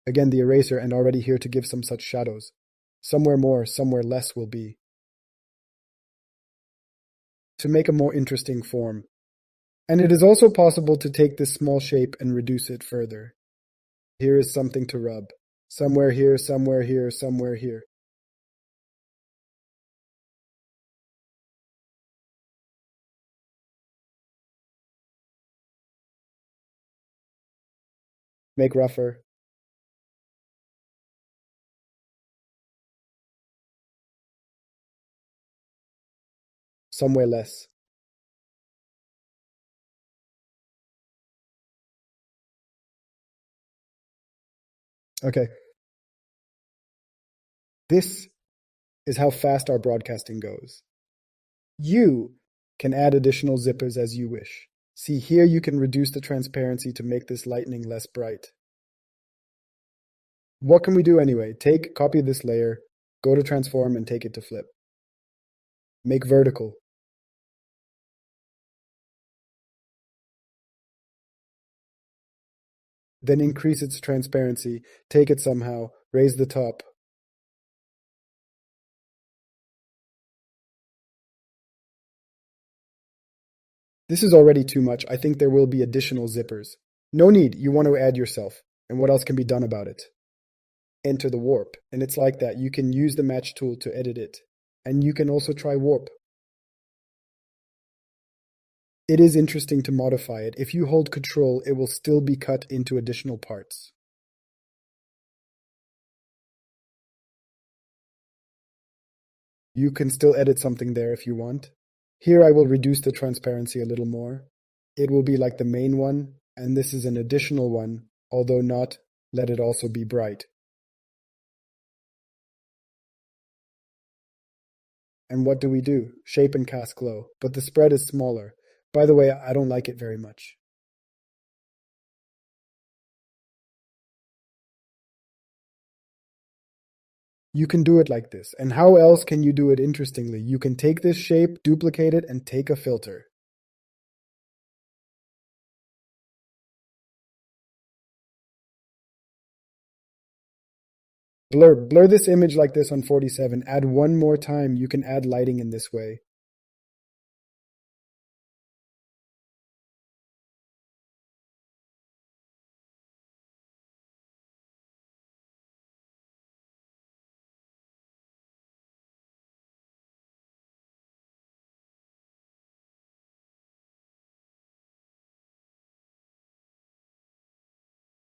Again, the eraser, and already here to give some such shadows. Somewhere more, somewhere less will be. To make a more interesting form. And it is also possible to take this small shape and reduce it further. Here is something to rub. Somewhere here, somewhere here, somewhere here. Make rougher. Somewhere less. Okay. This is how fast our broadcasting goes. You can add additional zippers as you wish. See, here you can reduce the transparency to make this lightning less bright. What can we do anyway? Copy this layer, go to transform and take it to flip. Make vertical. Then increase its transparency, take it somehow, raise the top. This is already too much. I think there will be additional zippers. No need, you want to add yourself. And what else can be done about it? Enter the warp. And it's like that. You can use the match tool to edit it. And you can also try warp. It is interesting to modify it. If you hold Control, it will still be cut into additional parts. You can still edit something there if you want. Here I will reduce the transparency a little more. It will be like the main one, and this is an additional one, although not let it also be bright. And what do? Shape and cast glow, but the spread is smaller. By the way, I don't like it very much. You can do it like this. And how else can you do it interestingly? You can take this shape, duplicate it, and take a filter. Blur this image like this on 47. Add one more time. You can add lighting in this way.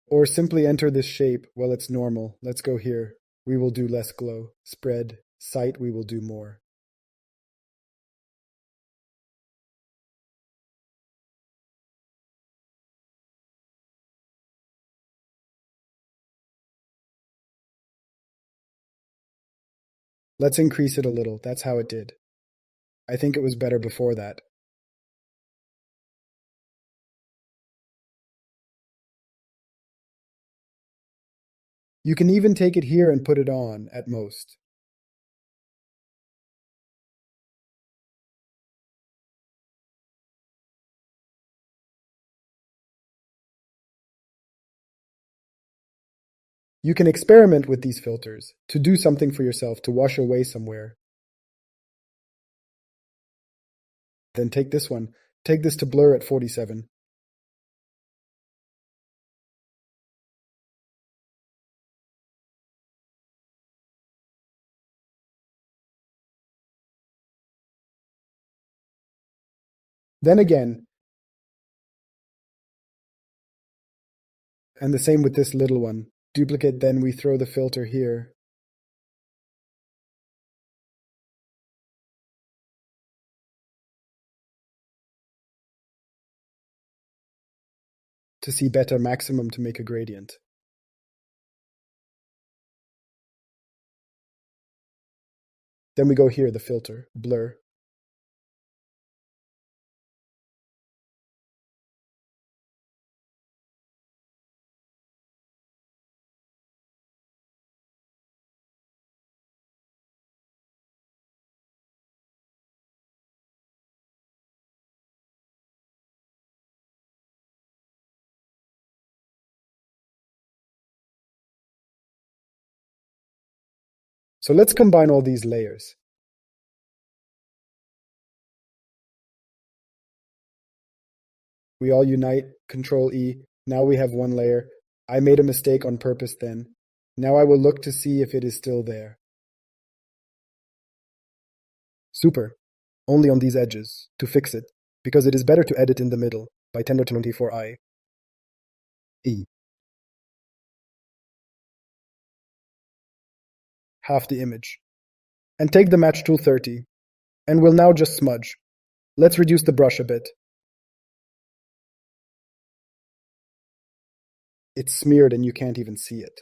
Or simply enter this shape. Well, it's normal. Let's go here. We will do less glow. Spread. Sight, we will do more. Let's increase it a little. That's how it did. I think it was better before that. You can even take it here and put it on, at most. You can experiment with these filters, to do something for yourself, to wash away somewhere. Then take this one. Take this to blur at 47. Then again, and the same with this little one. Duplicate, then we throw the filter here. To see better maximum to make a gradient. Then we go here, the filter, blur. So let's combine all these layers. We all unite, Control E. Now we have one layer. I made a mistake on purpose then. Now I will look to see if it is still there. Super. Only on these edges, to fix it, because it is better to edit in the middle, by 1024i. E. Half the image. And take the match tool 30. And we'll now just smudge. Let's reduce the brush a bit. It's smeared and you can't even see it.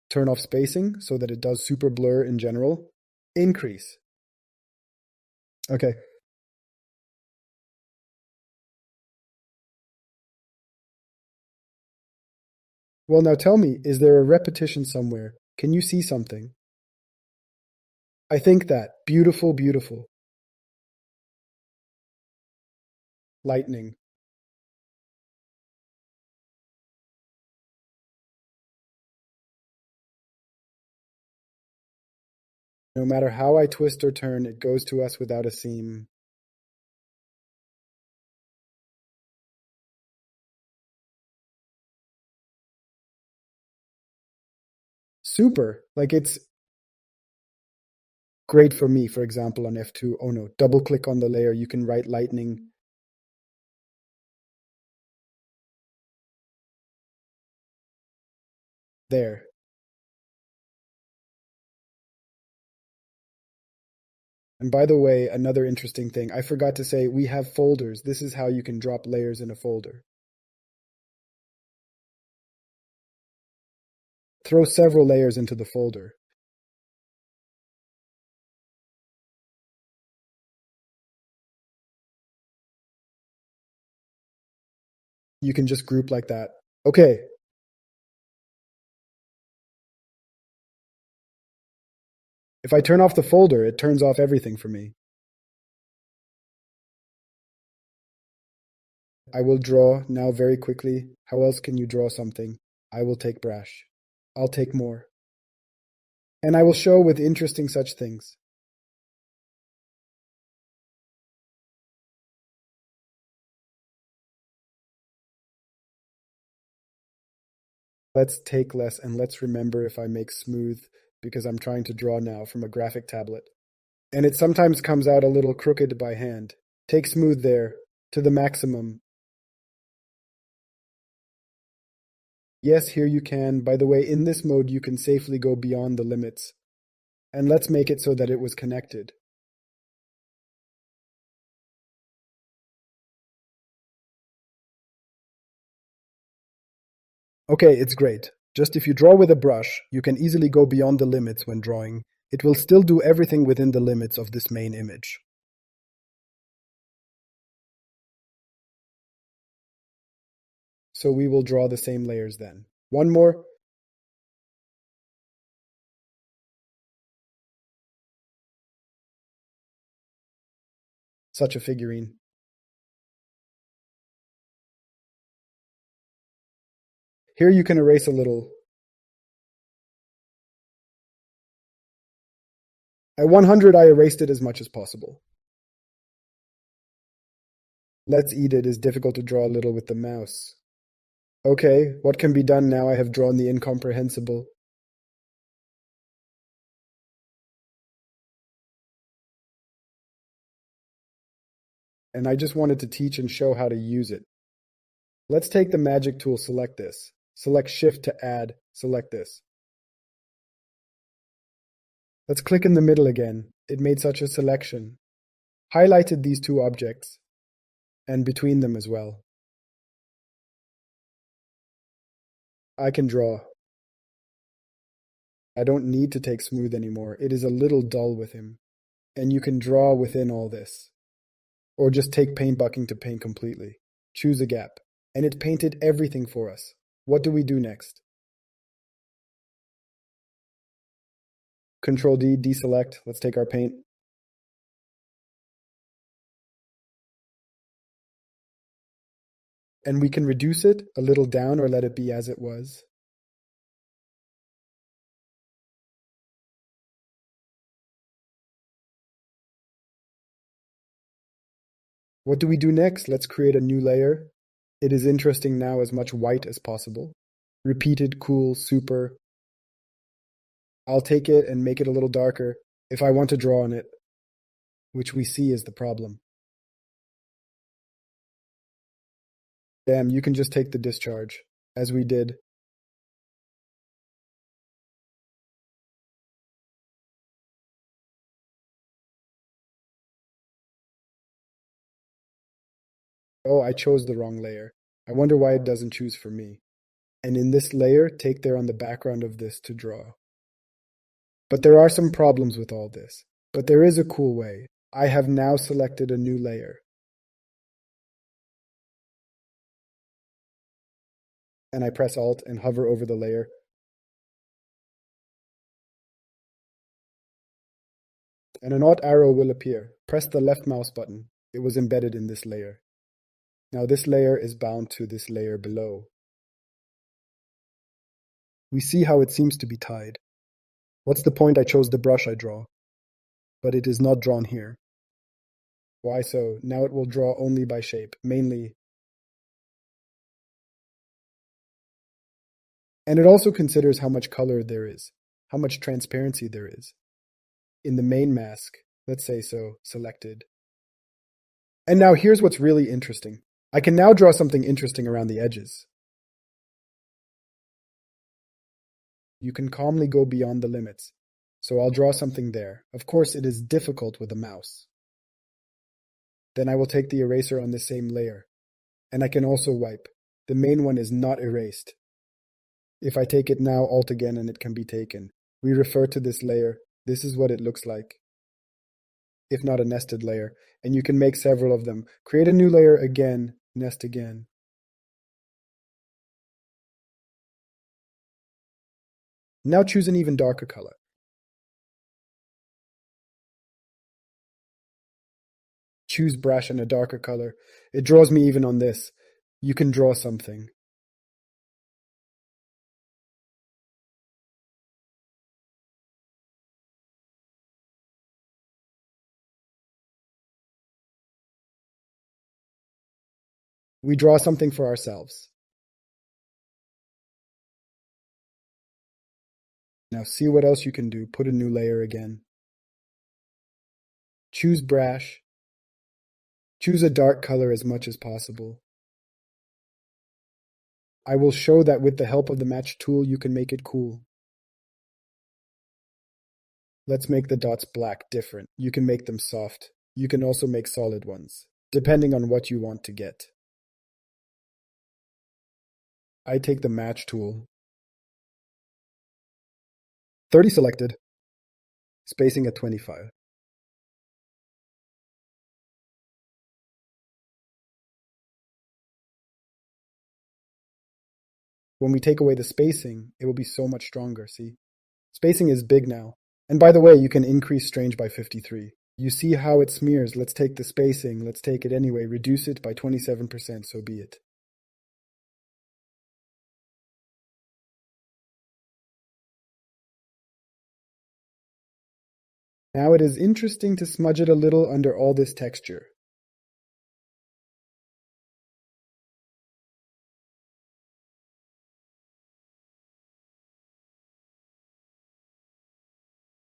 Turn off spacing so that it does super blur in general. Increase. Okay. Well, now tell me, is there a repetition somewhere? Can you see something? I think that. Beautiful, beautiful. Lightning. No matter how I twist or turn, it goes to us without a seam. Super. Like it's great for me, for example, on F2. Oh no, double click on the layer. You can write lightning There. And by the way, another interesting thing, I forgot to say, we have folders. This is how you can drop layers in a folder. Throw several layers into the folder. You can just group like that. Okay. If I turn off the folder, it turns off everything for me. I will draw now very quickly. How else can you draw something? I will take brush. I'll take more. And I will show with interesting such things. Let's take less and let's remember if I make smooth because I'm trying to draw now from a graphic tablet. And it sometimes comes out a little crooked by hand. Take smooth there, to the maximum. Yes, here you can. By the way, in this mode you can safely go beyond the limits. And let's make it so that it was connected. Okay, it's great. Just if you draw with a brush, you can easily go beyond the limits when drawing. It will still do everything within the limits of this main image. So we will draw the same layers then. One more. Such a figurine. Here you can erase a little. At 100 I erased it as much as possible. Let's eat it is difficult to draw a little with the mouse. Okay, what can be done now I have drawn the incomprehensible? And I just wanted to teach and show how to use it. Let's take the magic tool, select this. Select Shift to add, select this. Let's click in the middle again. It made such a selection. Highlighted these two objects, and between them as well. I can draw. I don't need to take smooth anymore. It is a little dull with him. And you can draw within all this. Or just take paint bucking to paint completely. Choose a gap. And it painted everything for us. What do we do next? Control D, deselect. Let's take our paint. And we can reduce it a little down or let it be as it was. What do we do next? Let's create a new layer. It is interesting now as much white as possible. Repeated, cool, super. I'll take it and make it a little darker if I want to draw on it, which we see is the problem. Damn, you can just take the discharge, as we did. Oh, I chose the wrong layer. I wonder why it doesn't choose for me. And in this layer, take there on the background of this to draw. But there are some problems with all this. But there is a cool way. I have now selected a new layer. And I press Alt and hover over the layer. And an Alt arrow will appear. Press the left mouse button. It was embedded in this layer. Now this layer is bound to this layer below. We see how it seems to be tied. What's the point? I chose the brush I draw. But it is not drawn here. Why so? Now it will draw only by shape, mainly. And it also considers how much color there is, how much transparency there is. In the main mask, let's say so, selected. And now here's what's really interesting. I can now draw something interesting around the edges. You can calmly go beyond the limits. So I'll draw something there. Of course, it is difficult with a mouse. Then I will take the eraser on the same layer. And I can also wipe. The main one is not erased. If I take it now, Alt again, and it can be taken. We refer to this layer. This is what it looks like, if not a nested layer. And you can make several of them. Create a new layer again, nest again. Now choose an even darker color. Choose brush and a darker color. It draws me even on this. You can draw something. We draw something for ourselves. Now see what else you can do. Put a new layer again. Choose brush. Choose a dark color as much as possible. I will show that with the help of the match tool you can make it cool. Let's make the dots black different. You can make them soft. You can also make solid ones, depending on what you want to get. I take the match tool. 30 selected. Spacing at 25. When we take away the spacing, it will be so much stronger, see? Spacing is big now. And by the way, you can increase strange by 53. You see how it smears. Let's take the spacing. Let's take it anyway. Reduce it by 27%, so be it. Now it is interesting to smudge it a little under all this texture.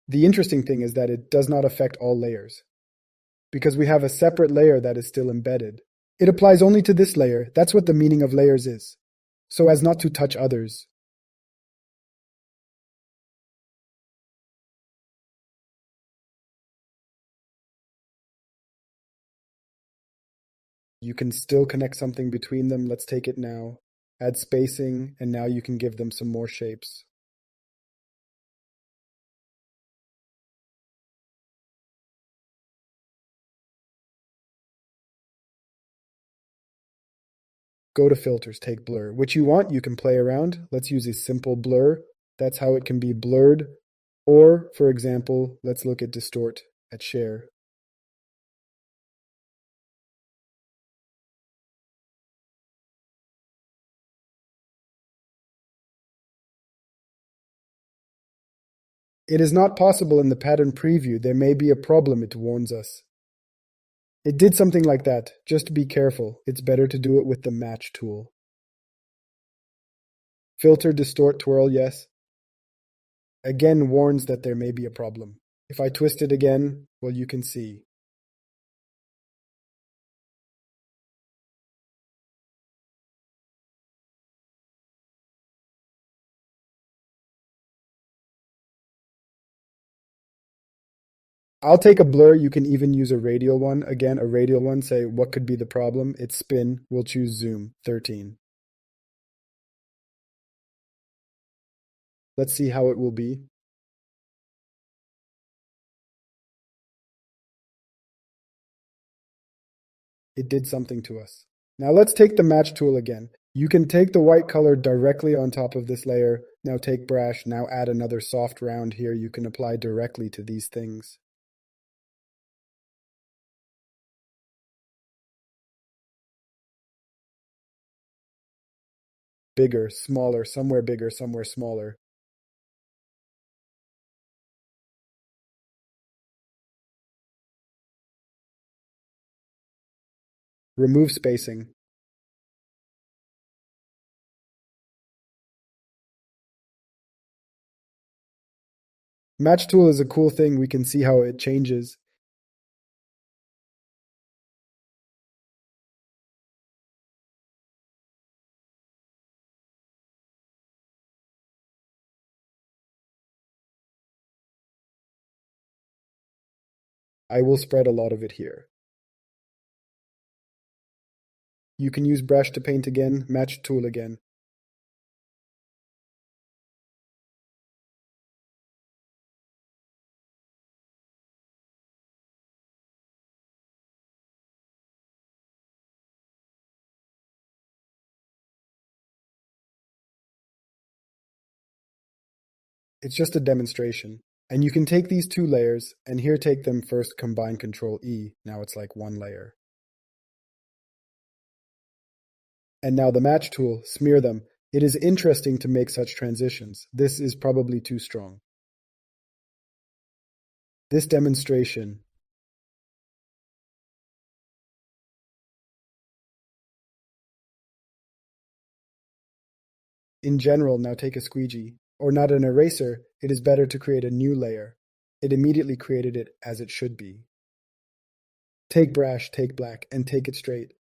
The interesting thing is that it does not affect all layers, because we have a separate layer that is still embedded. It applies only to this layer. That's what the meaning of layers is, so as not to touch others. You can still connect something between them. Let's take it now. Add spacing, and now you can give them some more shapes. Go to filters, take blur. Which you want, you can play around. Let's use a simple blur. That's how it can be blurred. Or, for example, let's look at distort, at share. It is not possible in the pattern preview. There may be a problem, it warns us. It did something like that. Just be careful. It's better to do it with the match tool. Filter, distort, twirl, yes. Again warns that there may be a problem. If I twist it again, well, you can see. I'll take a blur. You can even use a radial one. Again, a radial one. Say, what could be the problem? It's spin. We'll choose zoom, 13. Let's see how it will be. It did something to us. Now let's take the match tool again. You can take the white color directly on top of this layer. Now take brush. Now add another soft round here. You can apply directly to these things. Bigger, smaller, somewhere bigger, somewhere smaller. Remove spacing. Match tool is a cool thing. We can see how it changes. I will spread a lot of it here. You can use brush to paint again, match tool again. It's just a demonstration. And you can take these two layers, and here take them first, combine Control E. Now it's like one layer. And now the match tool, smear them. It is interesting to make such transitions. This is probably too strong. This demonstration. In general, now take a squeegee, or not an eraser, it is better to create a new layer. It immediately created it as it should be. Take brush, take black, and take it straight.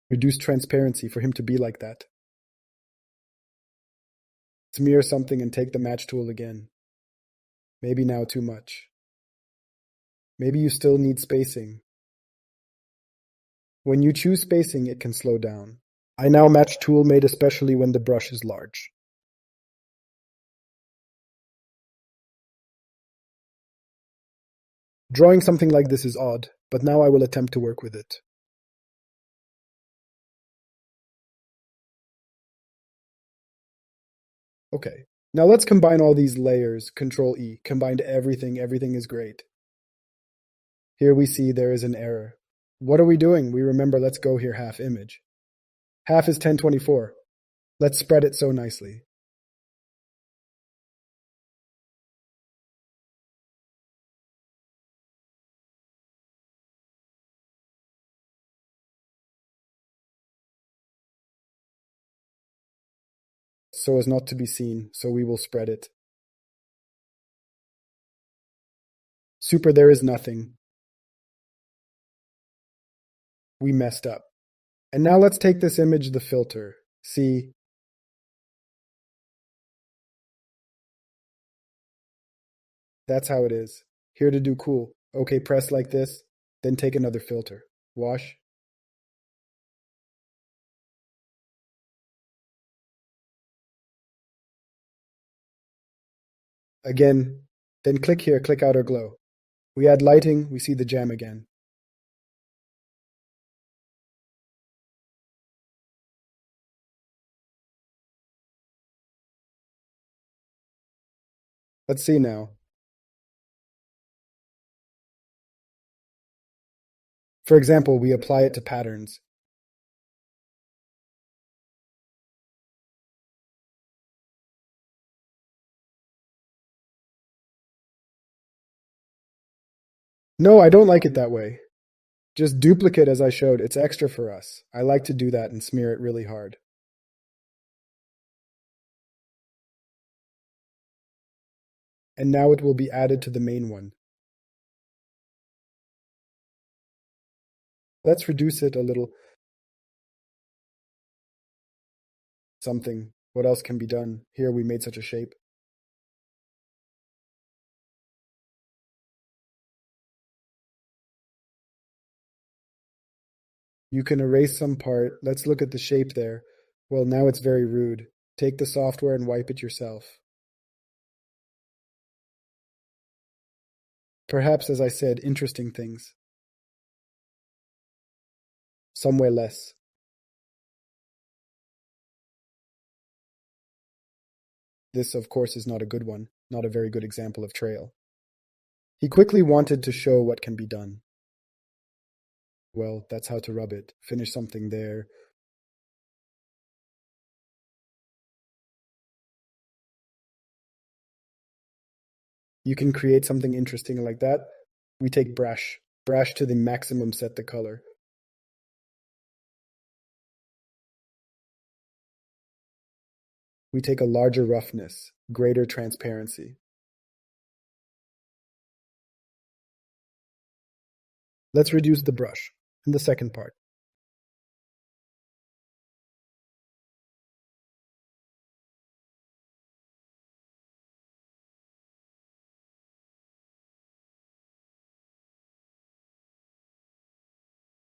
Reduce transparency for him to be like that. Smear something and take the match tool again. Maybe now too much. Maybe you still need spacing. When you choose spacing, it can slow down. I now match tool made especially when the brush is large. Drawing something like this is odd, but now I will attempt to work with it. Okay, now let's combine all these layers. Control E, combined everything, everything is great. Here we see there is an error. What are we doing? We remember, let's go here, half image. Half is 1024. Let's spread it so nicely. So as not to be seen, so we will spread it. Super, there is nothing. We messed up. And now let's take this image, the filter. See? That's how it is. Here to do cool. Okay, press like this, then take another filter. Wash. Again, then click here, click outer glow. We add lighting, we see the gem again. Let's see now. For example, we apply it to patterns. No, I don't like it that way. Just duplicate as I showed, it's extra for us. I like to do that and smear it really hard. And now it will be added to the main one. Let's reduce it a little. Something. What else can be done? Here we made such a shape. You can erase some part. Let's look at the shape there. Well, now it's very rude. Take the software and wipe it yourself. Perhaps, as I said, interesting things. Some way less. This, of course, is not a good one, not a very good example of trail. He quickly wanted to show what can be done. Well, that's how to rub it. Finish something there. You can create something interesting like that. We take brush. Brush to the maximum, set the color. We take a larger roughness, greater transparency. Let's reduce the brush in the second part.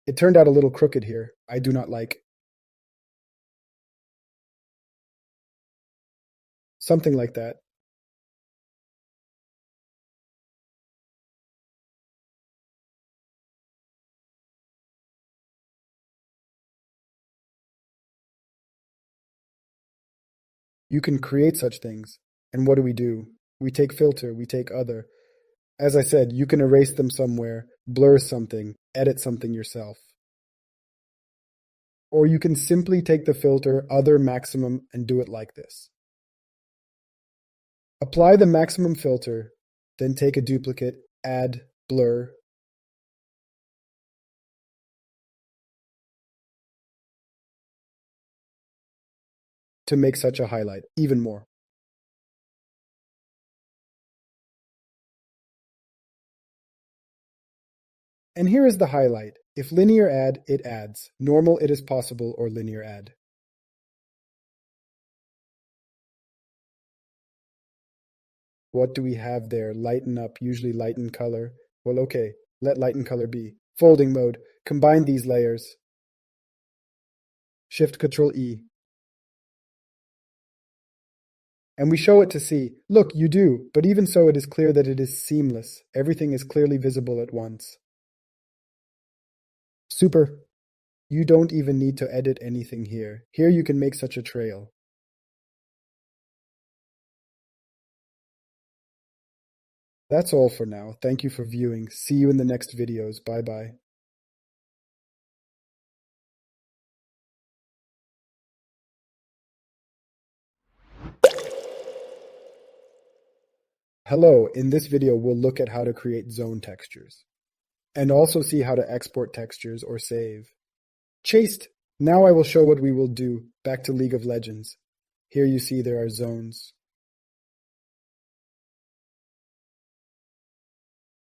It turned out a little crooked here. I do not like. Something like that. You can create such things. And what do? We take filter, we take other. As I said, you can erase them somewhere, blur something, edit something yourself. Or you can simply take the filter other maximum and do it like this. Apply the maximum filter, then take a duplicate, add, blur, to make such a highlight, even more. And here is the highlight. If linear add, it adds. Normal, it is possible, or linear add. What do we have there? Lighten up, usually lighten color. Well, okay, let lighten color be. Folding mode. Combine these layers. Shift Control E. And we show it to see. Look, you do, but even so it is clear that it is seamless. Everything is clearly visible at once. Super. You don't even need to edit anything here. Here you can make such a trail. That's all for now. Thank you for viewing. See you in the next videos. Bye bye. Hello, in this video we'll look at how to create zone textures. And also see how to export textures or save. Chased! Now I will show what we will do. Back to League of Legends. Here you see there are zones.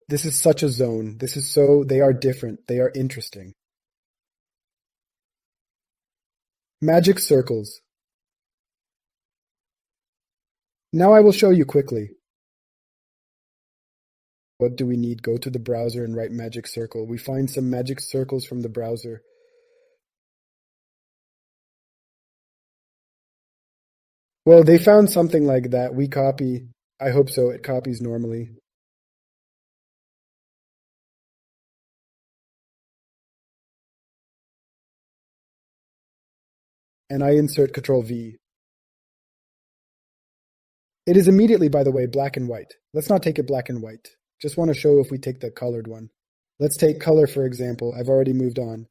This is such a zone. They are different. They are interesting. Magic circles. Now I will show you quickly. What do we need? Go to the browser and write magic circle. We find some magic circles from the browser. Well, they found something like that. We copy. I hope so. It copies normally. And I insert Control V. It is immediately, by the way, black and white. Let's not take it black and white. Just want to show if we take the colored one. Let's take color, for example. I've already moved on.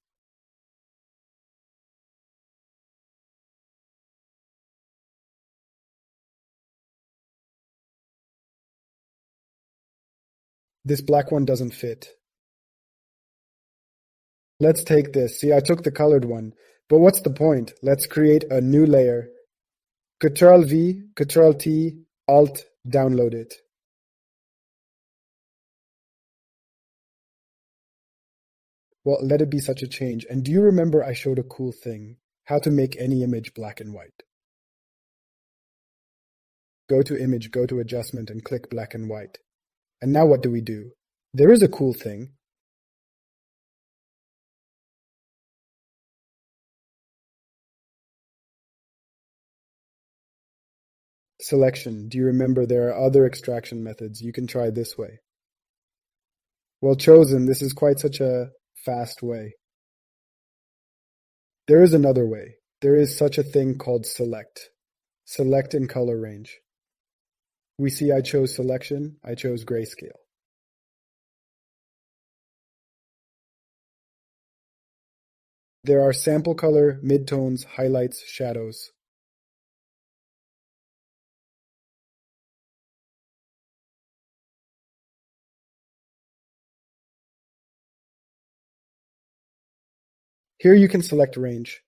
This black one doesn't fit. Let's take this. See, I took the colored one. But what's the point? Let's create a new layer. Control V, Control T, Alt, download it. Well, let it be such a change. And do you remember I showed a cool thing? How to make any image black and white. Go to Image, go to Adjustment, and click Black and White. And now what do? There is a cool thing. Selection. Do you remember there are other extraction methods? You can try this way. Well chosen, this is quite such a fast way. There is another way. There is such a thing called select. Select in color range. We see I chose selection, I chose grayscale. There are sample color, midtones, highlights, shadows. Here you can select range.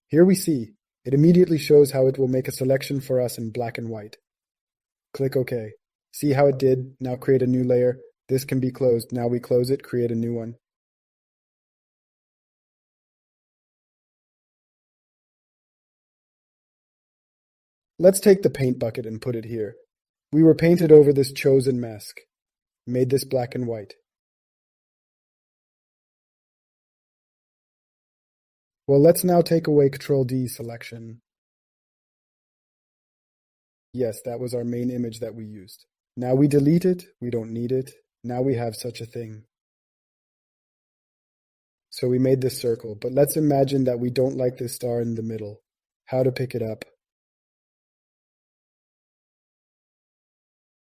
Here we see, it immediately shows how it will make a selection for us in black and white. Click OK. See how it did? Now create a new layer. This can be closed. Now we close it, create a new one. Let's take the paint bucket and put it here. We were painted over this chosen mask. Made this black and white. Well, let's now take away Ctrl-D selection. Yes, that was our main image that we used. Now we delete it, we don't need it. Now we have such a thing. So we made this circle, but let's imagine that we don't like this star in the middle. How to pick it up?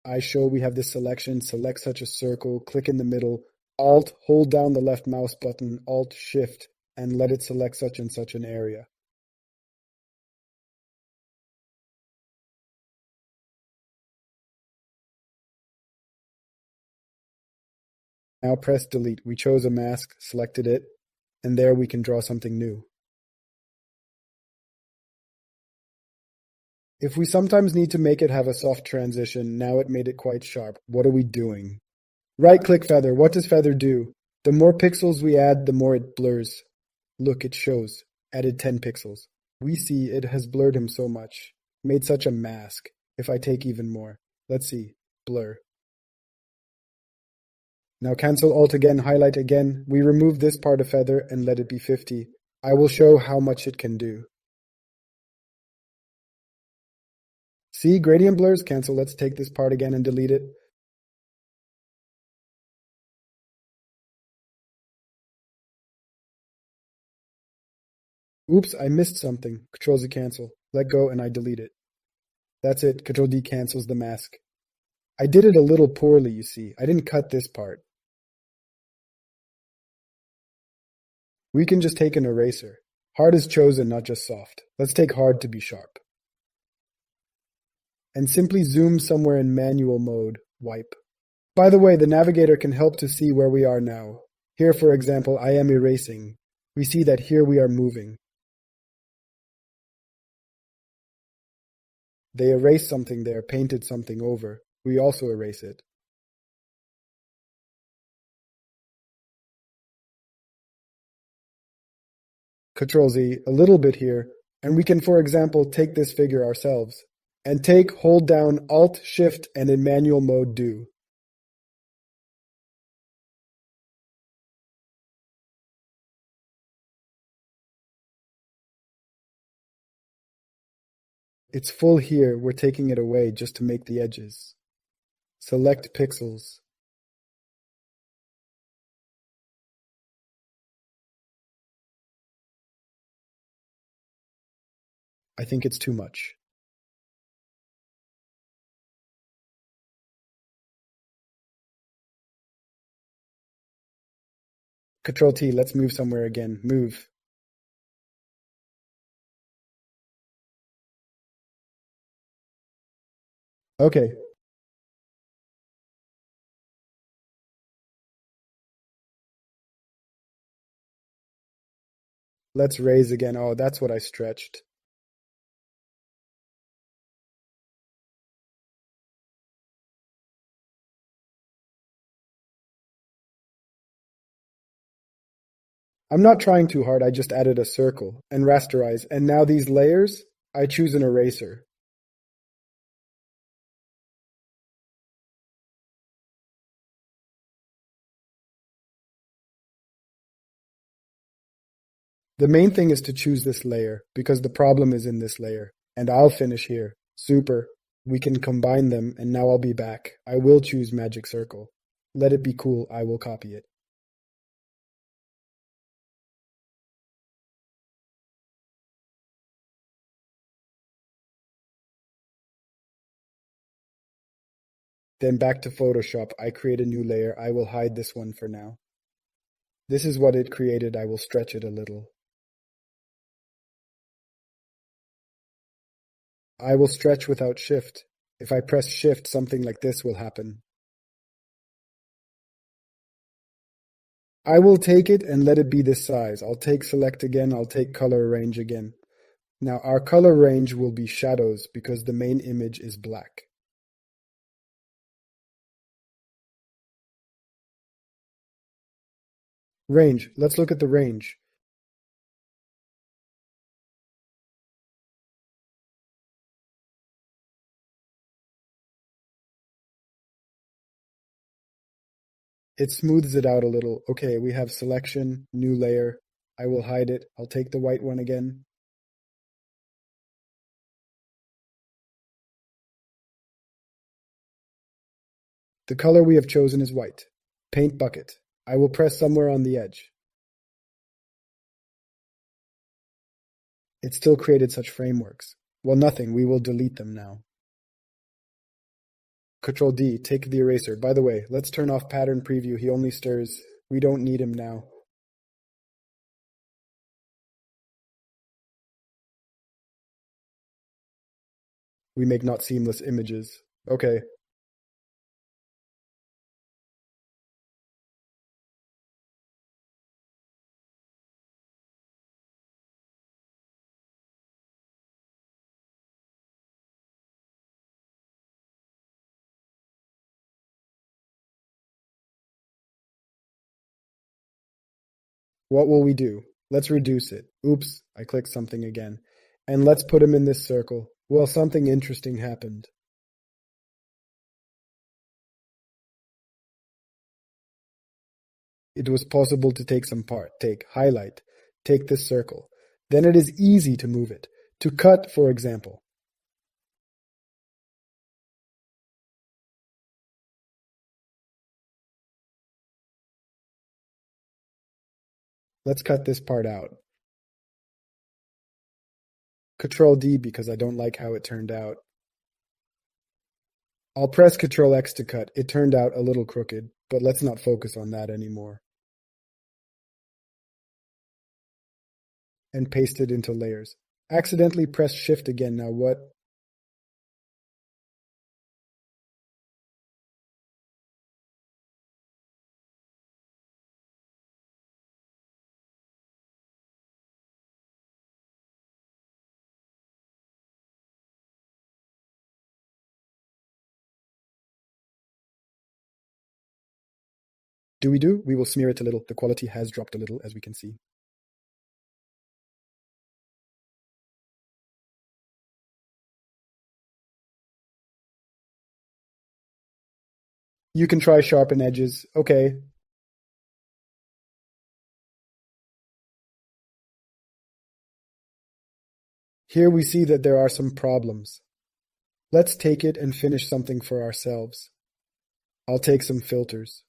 I show we have this selection, select such a circle, click in the middle, Alt, hold down the left mouse button, Alt, Shift, and let it select such and such an area. Now press delete. We chose a mask, selected it, and there we can draw something new. If we sometimes need to make it have a soft transition, now it made it quite sharp. What are we doing? Right-click feather. What does feather do? The more pixels we add, the more it blurs. Look, it shows. Added 10 pixels. We see it has blurred him so much. Made such a mask. If I take even more. Let's see. Blur. Now cancel Alt again, highlight again. We remove this part of feather and let it be 50. I will show how much it can do. See, gradient blurs, cancel. Let's take this part again and delete it. Oops, I missed something. Control-Z cancel. Let go and I delete it. That's it. Control-D cancels the mask. I did it a little poorly, you see. I didn't cut this part. We can just take an eraser. Hard is chosen, not just soft. Let's take hard to be sharp. And simply zoom somewhere in manual mode. Wipe. By the way, the navigator can help to see where we are now. Here, for example, I am erasing. We see that here we are moving. They erased something there, painted something over. We also erase it. Control-Z, a little bit here, and we can, for example, take this figure ourselves. And take, hold down, Alt, Shift, and in manual mode do. It's full here, we're taking it away just to make the edges. Select pixels. I think it's too much. Control-T, let's move somewhere again. Move. Okay. Let's raise again. Oh, that's what I stretched. I'm not trying too hard, I just added a circle and rasterize, and now these layers, I choose an eraser. The main thing is to choose this layer, because the problem is in this layer. And I'll finish here. Super. We can combine them, and now I'll be back. I will choose Magic Circle. Let it be cool, I will copy it. Then back to Photoshop, I create a new layer. I will hide this one for now. This is what it created. I will stretch it a little. I will stretch without Shift. If I press Shift, something like this will happen. I will take it and let it be this size. I'll take Select again. I'll take Color Range again. Now our color range will be shadows because the main image is black. Range. Let's look at the range. It smooths it out a little. Okay, we have selection, new layer. I will hide it. I'll take the white one again. The color we have chosen is white. Paint bucket. I will press somewhere on the edge. It still created such frameworks. Well, nothing. We will delete them now. Control D, take the eraser. By the way, let's turn off pattern preview. He only stirs. We don't need him now. We make not seamless images. Okay. What will we do? Let's reduce it. Oops, I clicked something again. And let's put him in this circle. Well, something interesting happened. It was possible to take some part. Take highlight. Take this circle. Then it is easy to move it. To cut, for example. Let's cut this part out. Control D because I don't like how it turned out. I'll press Control X to cut. It turned out a little crooked, but let's not focus on that anymore. And paste it into layers. Accidentally press Shift again. Now what? We will smear it a little. The quality has dropped a little, as we can see. You can try sharpen edges. Okay. Here we see that there are some problems. Let's take it and finish something for ourselves. I'll take some filters.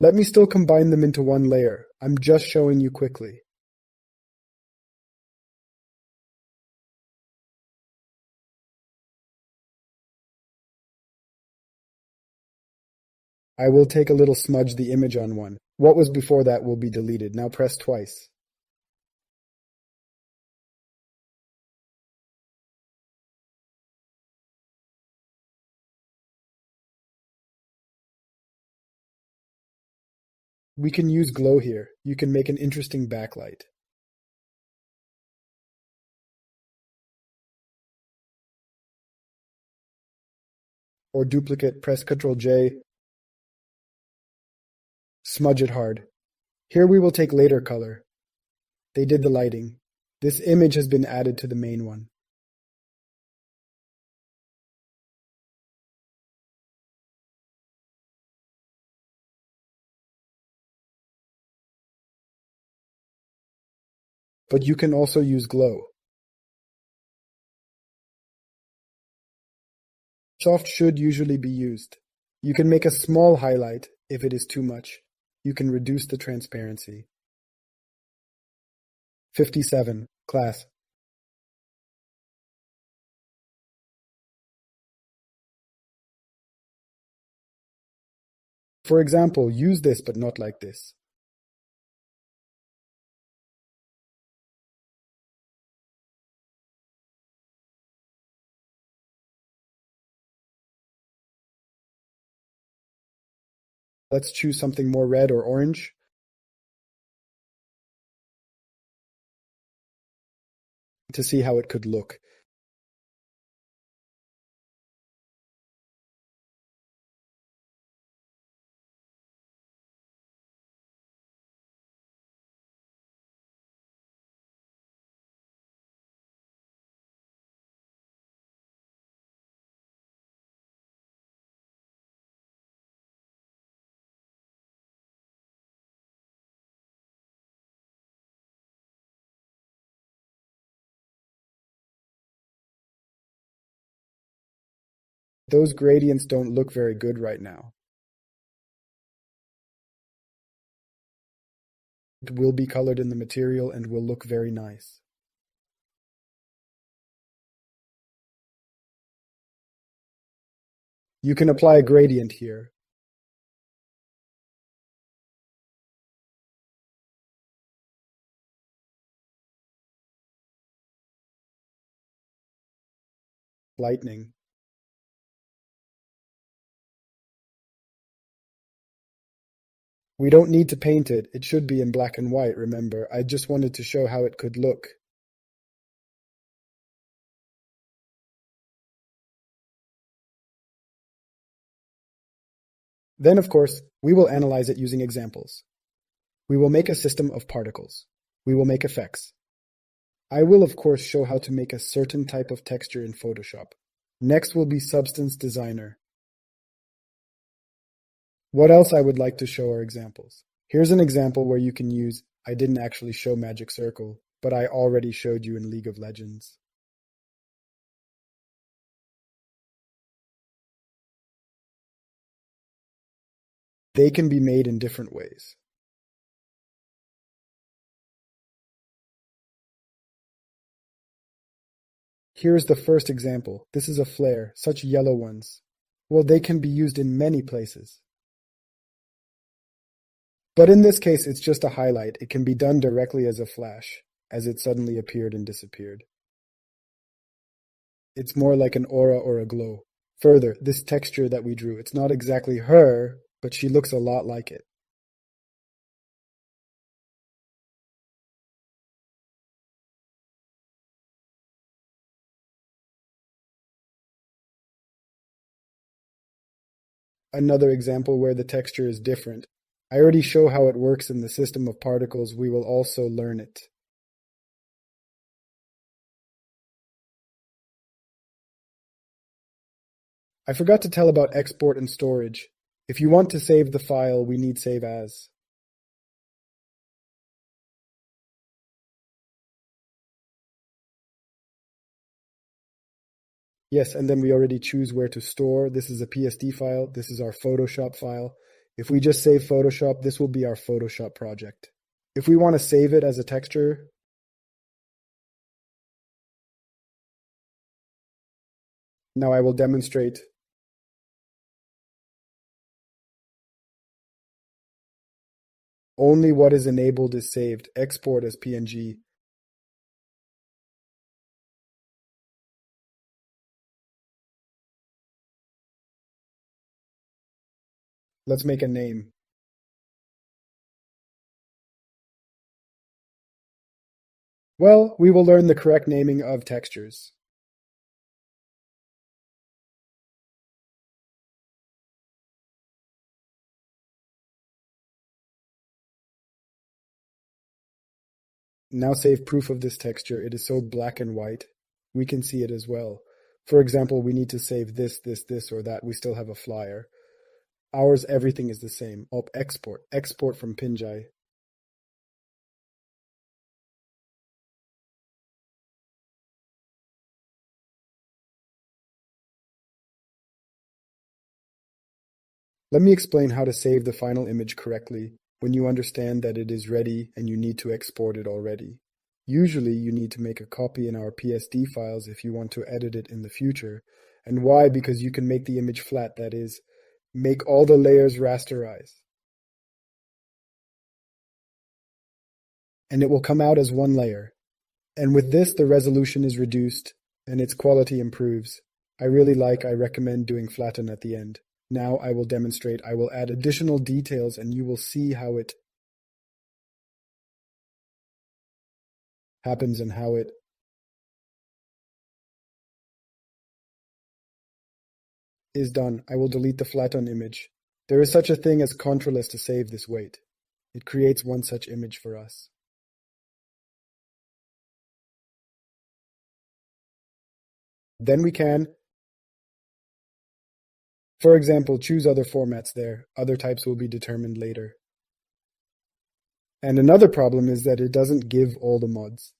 Let me still combine them into one layer. I'm just showing you quickly. I will take a little smudge the image on one. What was before that will be deleted. Now press twice. We can use glow here. You can make an interesting backlight. Or duplicate, press Ctrl J. Smudge it hard. Here we will take later color. They did the lighting. This image has been added to the main one. But you can also use glow. Soft should usually be used. You can make a small highlight if it is too much. You can reduce the transparency. 57. Class. For example, use this but not like this. Let's choose something more red or orange. To see how it could look. those gradients don't look very good right now. It will be colored in the material and will look very nice. You can apply a gradient here. Lightning. We don't need to paint it. It should be in black and white, remember. I just wanted to show how it could look. Then, of course, we will analyze it using examples. We will make a system of particles. We will make effects. I will, of course, show how to make a certain type of texture in Photoshop. Next will be Substance Designer. What else I would like to show are examples. Here's an example where you can use, I didn't actually show Magic Circle, but I already showed you in League of Legends. They can be made in different ways. Here's the first example. This is a flare, such yellow ones. Well, they can be used in many places. But in this case, it's just a highlight. It can be done directly as a flash, as it suddenly appeared and disappeared. It's more like an aura or a glow. Further, this texture that we drew, it's not exactly her, but she looks a lot like it. Another example where the texture is different. I already show how it works in the system of particles. We will also learn it. I forgot to tell about export and storage. If you want to save the file, we need save as. Yes, and then we already choose where to store. This is a PSD file. This is our Photoshop file. If we just save Photoshop, this will be our Photoshop project. If we want to save it as a texture, now I will demonstrate. Only what is enabled is saved. Export as PNG. Let's make a name. Well, we will learn the correct naming of textures. Now save proof of this texture. It is so black and white. We can see it as well. For example, we need to save this, or that. We still have a flyer. Ours, everything is the same. Op export. Export from Pinjai. Let me explain how to save the final image correctly when you understand that it is ready and you need to export it already. Usually you need to make a copy in our PSD files if you want to edit it in the future. And why? Because you can make the image flat, that is, make all the layers rasterize. And it will come out as one layer. And with this, the resolution is reduced and its quality improves. I recommend doing flatten at the end. Now I will demonstrate. I will add additional details and you will see how it happens and how it is done. I will delete the flatten image. There is such a thing as Ctrl-S to save this weight. It creates one such image for us. Then we can, for example, choose other formats there. Other types will be determined later. And another problem is that it doesn't give all the mods,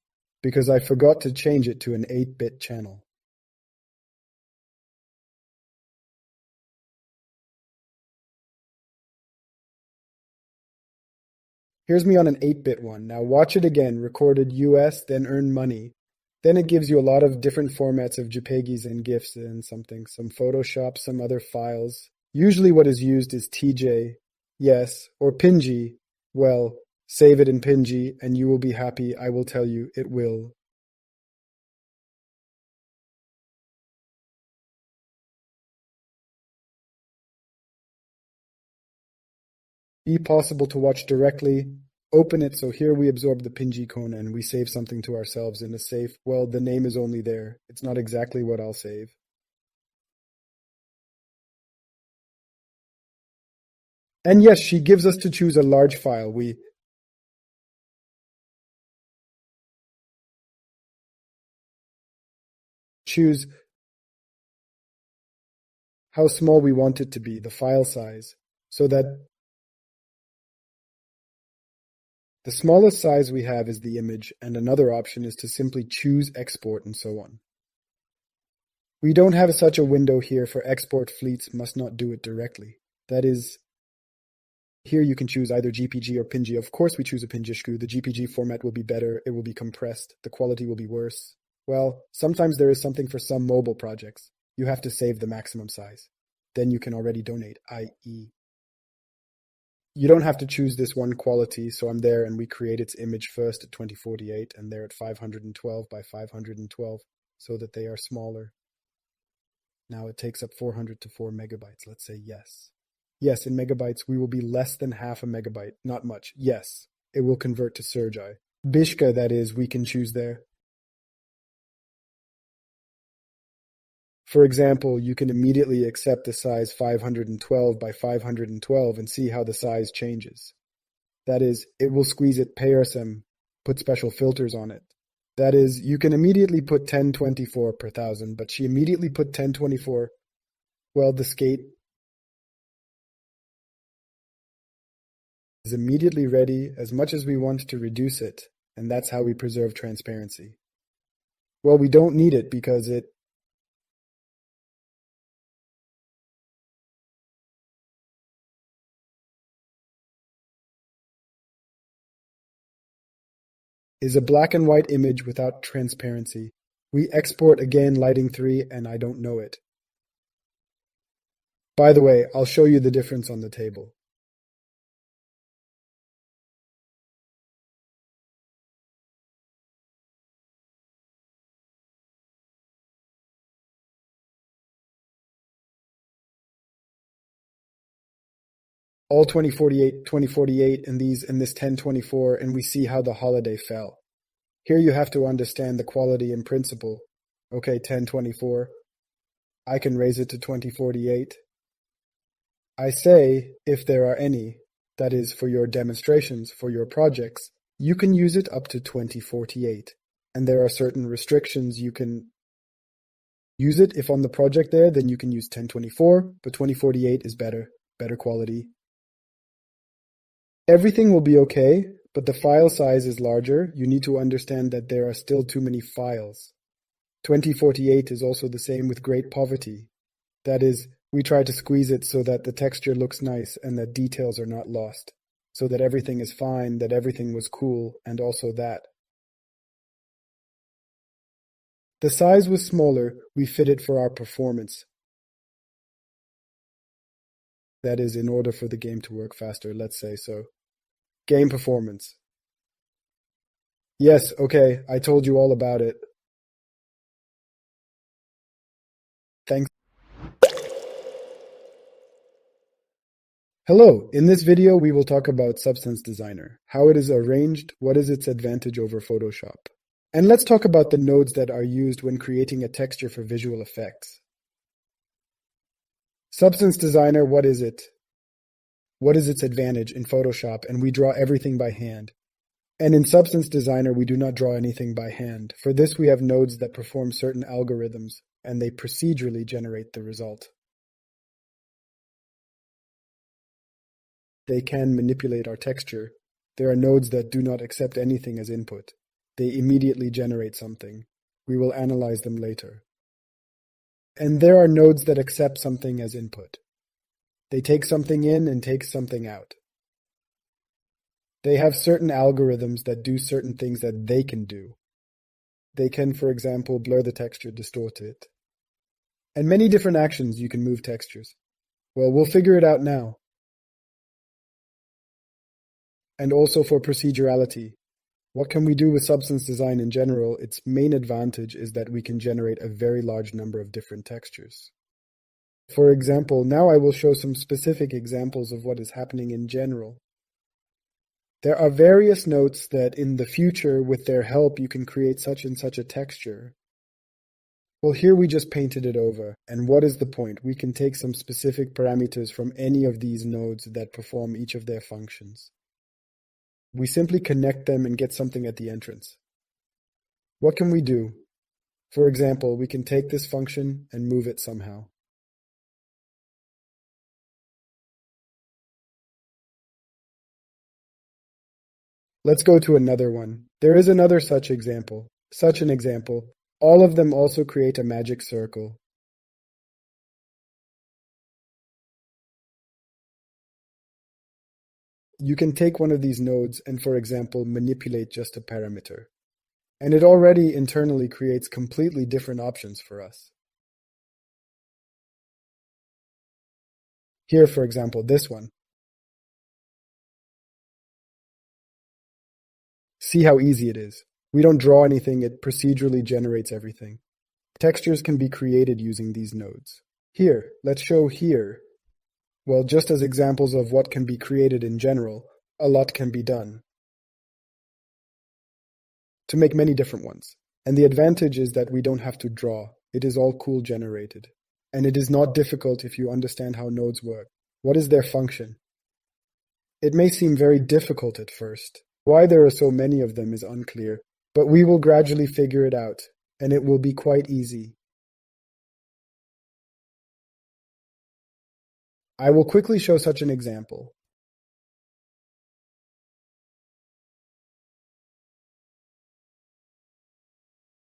because I forgot to change it to an 8-bit channel. Here's me on an 8-bit one. Now watch it again, recorded US, then earn money. Then it gives you a lot of different formats of JPEGs and GIFs and something, some Photoshop, some other files. Usually what is used is TJ, yes, or PNG. Well, save it in PNG and you will be happy. I will tell you, it will. Be possible to watch directly. Open it, so here we absorb the PNG cone and we save something to ourselves in a safe. Well, the name is only there. It's not exactly what I'll save. And yes, she gives us to choose a large file. We choose how small we want it to be, the file size, so that the smallest size we have is the image, and another option is to simply choose export and so on. We don't have such a window here for export. Fleets must not do it directly. That is, here you can choose either GPG or PNG. Of course we choose a PNG. The GPG format will be better, it will be compressed, the quality will be worse. Well, sometimes there is something for some mobile projects. You have to save the maximum size. Then you can already donate, i.e. You don't have to choose this one quality, so I'm there and we create its image first at 2048 and they're at 512 by 512 so that they are smaller. Now it takes up 400 to 4 megabytes. Let's say yes. Yes, in megabytes we will be less than half a megabyte. Not much. Yes, it will convert to Sergei. Bishka, that is, we can choose there. For example, you can immediately accept the size 512 by 512 and see how the size changes. That is, it will squeeze it PRSM, put special filters on it. That is, you can immediately put 1024 per thousand, but she immediately put 1024. Well, the skate is immediately ready as much as we want to reduce it, and that's how we preserve transparency. Well, we don't need it because it is a black and white image without transparency. We export again lighting 3 and I don't know it. By the way, I'll show you the difference on the table. All 2048, and this 1024, and we see how the holiday fell. Here you have to understand the quality in principle. Okay, 1024. I can raise it to 2048. I say, if there are any, that is, for your demonstrations, for your projects, you can use it up to 2048. And there are certain restrictions. You can use it if on the project there, then you can use 1024, but 2048 is better quality. Everything will be okay, but the file size is larger. You need to understand that there are still too many files. 2048 is also the same with Great Poverty. That is, we try to squeeze it so that the texture looks nice and that details are not lost, so that everything is fine, that everything was cool, and also that. The size was smaller, we fit it for our performance. That is, in order for the game to work faster, let's say so. Game performance. Yes, okay, I told you all about it. Thanks. Hello, in this video we will talk about Substance Designer, how it is arranged, what is its advantage over Photoshop. And let's talk about the nodes that are used when creating a texture for visual effects. Substance Designer, what is it? What is its advantage in Photoshop? And we draw everything by hand. And in Substance Designer, we do not draw anything by hand. For this, we have nodes that perform certain algorithms, and they procedurally generate the result. They can manipulate our texture. There are nodes that do not accept anything as input. They immediately generate something. We will analyze them later. And there are nodes that accept something as input. They take something in and take something out. They have certain algorithms that do certain things that they can do. They can, for example, blur the texture, distort it. And many different actions you can move textures. Well, we'll figure it out now. And also for procedurality. What can we do with substance design in general? Its main advantage is that we can generate a very large number of different textures. For example, now I will show some specific examples of what is happening in general. There are various notes that in the future, with their help, you can create such and such a texture. Well, here we just painted it over. And what is the point? We can take some specific parameters from any of these nodes that perform each of their functions. We simply connect them and get something at the entrance. What can we do? For example, we can take this function and move it somehow. Let's go to another one. There is another such an example. All of them also create a magic circle. You can take one of these nodes and, for example, manipulate just a parameter. And it already internally creates completely different options for us. Here, for example, this one. See how easy it is. We don't draw anything, it procedurally generates everything. Textures can be created using these nodes. Here, let's show here. Well, just as examples of what can be created in general, a lot can be done to make many different ones. And the advantage is that we don't have to draw. It is all cool generated. And it is not difficult if you understand how nodes work. What is their function? It may seem very difficult at first. Why there are so many of them is unclear, but we will gradually figure it out, and it will be quite easy. I will quickly show such an example.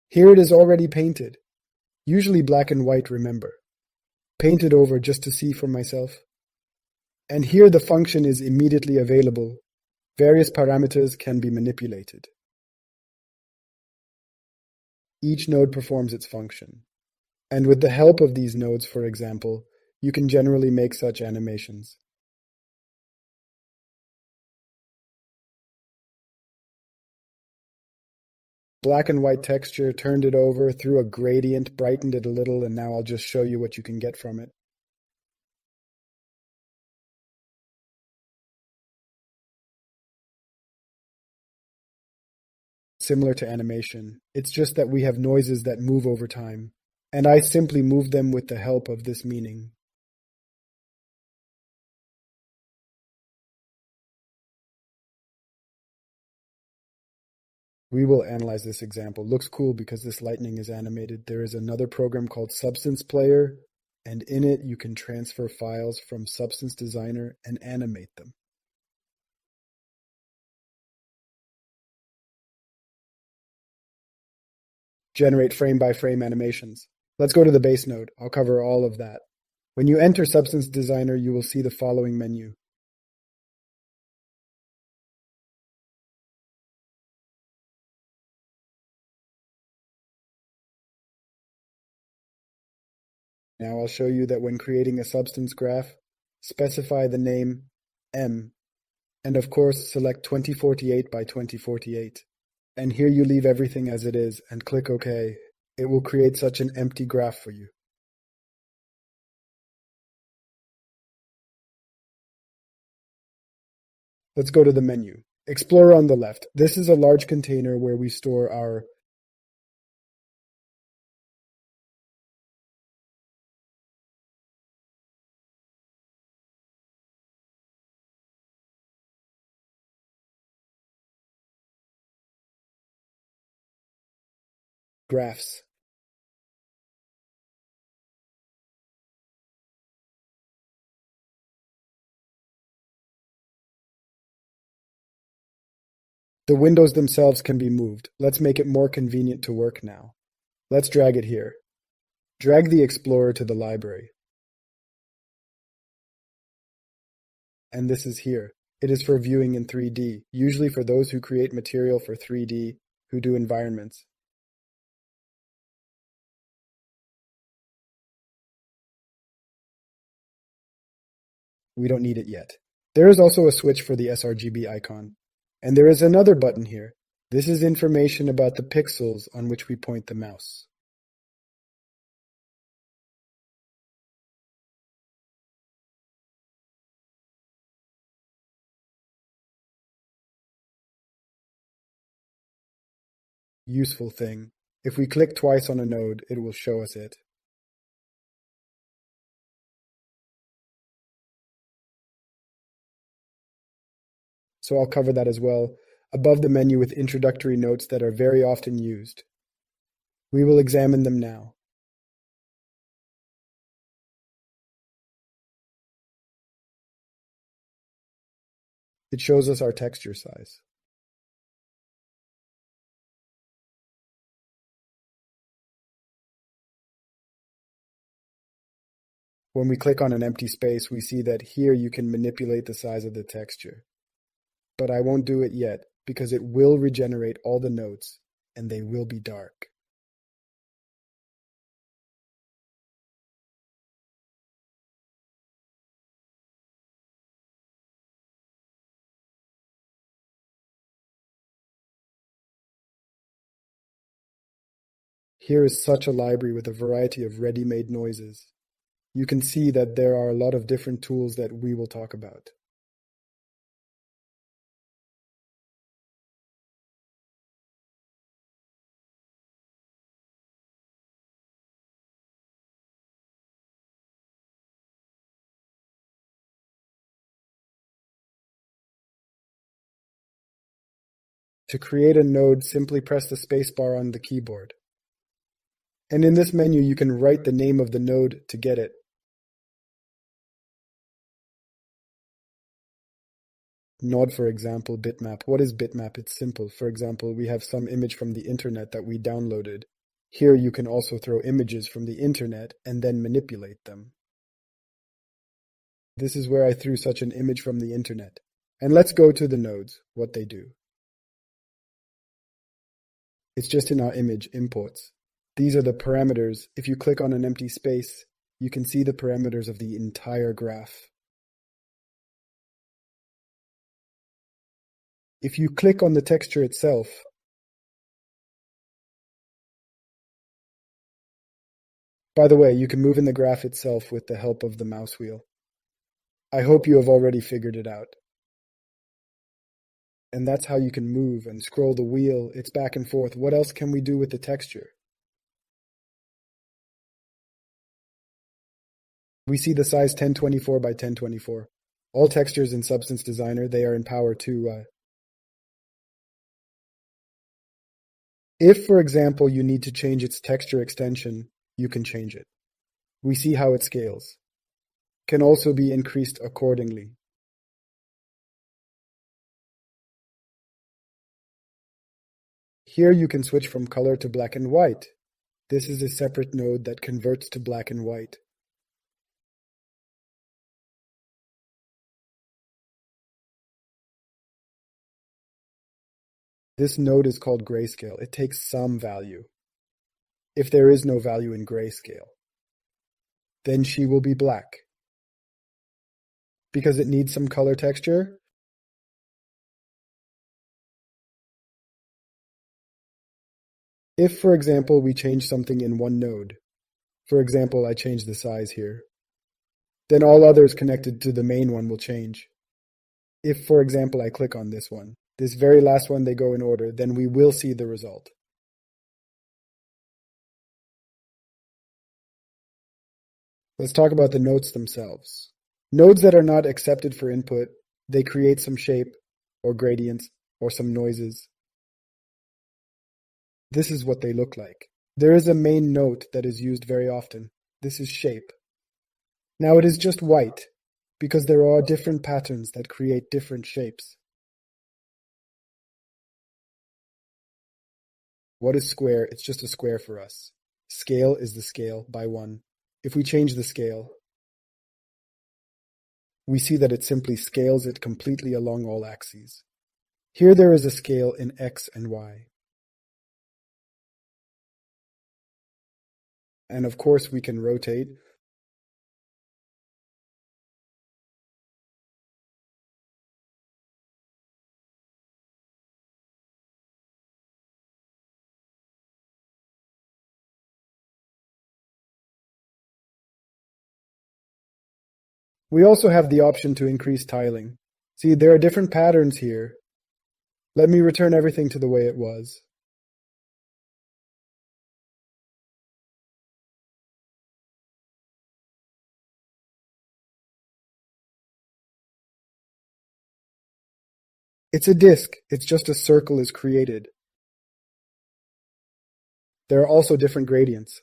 Here it is already painted, usually black and white, remember. Painted over just to see for myself. And here the function is immediately available. Various parameters can be manipulated. Each node performs its function. And with the help of these nodes, for example, you can generally make such animations. Black and white texture, turned it over, threw a gradient, brightened it a little, and now I'll just show you what you can get from it. Similar to animation. It's just that we have noises that move over time, and I simply move them with the help of this meaning. We will analyze this example. Looks cool because this lightning is animated. There is another program called Substance Player, and in it you can transfer files from Substance Designer and animate them. Generate frame-by-frame animations. Let's go to the base node. I'll cover all of that. When you enter Substance Designer, you will see the following menu. Now I'll show you that when creating a substance graph, specify the name M, and of course select 2048 by 2048. And here you leave everything as it is and click OK. It will create such an empty graph for you. Let's go to the menu. Explorer on the left. This is a large container where we store our graphs. The windows themselves can be moved. Let's make it more convenient to work now. Let's drag it here. Drag the Explorer to the library. And this is here. It is for viewing in 3D, usually for those who create material for 3D, who do environments. We don't need it yet. There is also a switch for the sRGB icon. And there is another button here. This is information about the pixels on which we point the mouse. Useful thing. If we click twice on a node, it will show us it. So I'll cover that as well, above the menu with introductory notes that are very often used. We will examine them now. It shows us our texture size. When we click on an empty space, we see that here you can manipulate the size of the texture. But I won't do it yet, because it will regenerate all the notes, and they will be dark. Here is such a library with a variety of ready-made noises. You can see that there are a lot of different tools that we will talk about. To create a node, simply press the spacebar on the keyboard. And in this menu, you can write the name of the node to get it. Node, for example, bitmap. What is bitmap? It's simple. For example, we have some image from the internet that we downloaded. Here you can also throw images from the internet and then manipulate them. This is where I threw such an image from the internet. And let's go to the nodes, what they do. It's just in our image imports. These are the parameters. If you click on an empty space, you can see the parameters of the entire graph. If you click on the texture itself, by the way, you can move in the graph itself with the help of the mouse wheel. I hope you have already figured it out. And that's how you can move and scroll the wheel. It's back and forth. What else can we do with the texture? We see the size 1024 by 1024. All textures in Substance Designer, they are in power to if, for example, you need to change its texture extension, you can change it. We see how it scales. Can also be increased accordingly. Here you can switch from color to black and white. This is a separate node that converts to black and white. This node is called grayscale. It takes some value. If there is no value in grayscale, then she will be black. Because it needs some color texture, if, for example, we change something in one node, for example, I change the size here, then all others connected to the main one will change. If, for example, I click on this one, this very last one, they go in order, then we will see the result. Let's talk about the nodes themselves. Nodes that are not accepted for input, they create some shape, or gradients, or some noises. This is what they look like. There is a main node that is used very often. This is shape. Now it is just white, because there are different patterns that create different shapes. What is square? It's just a square for us. Scale is the scale by 1. If we change the scale, we see that it simply scales it completely along all axes. Here there is a scale in x and y. And of course we can rotate. We also have the option to increase tiling. See, there are different patterns here. Let me return everything to the way it was. It's a disk, it's just a circle is created. There are also different gradients.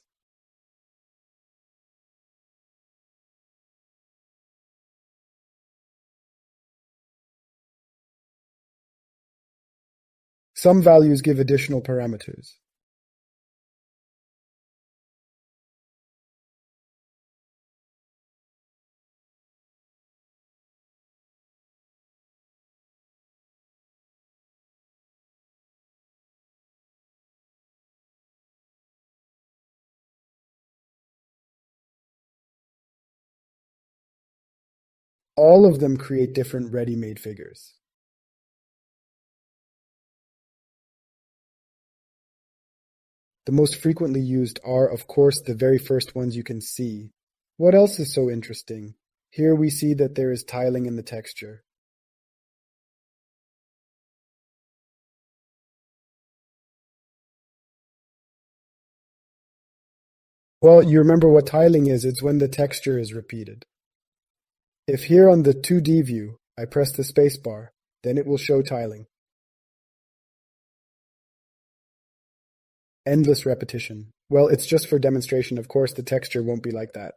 Some values give additional parameters. All of them create different ready-made figures. The most frequently used are, of course, the very first ones you can see. What else is so interesting? Here we see that there is tiling in the texture. Well, you remember what tiling is, it's when the texture is repeated. If here on the 2D view, I press the spacebar, then it will show tiling. Endless repetition. Well, it's just for demonstration, of course the texture won't be like that.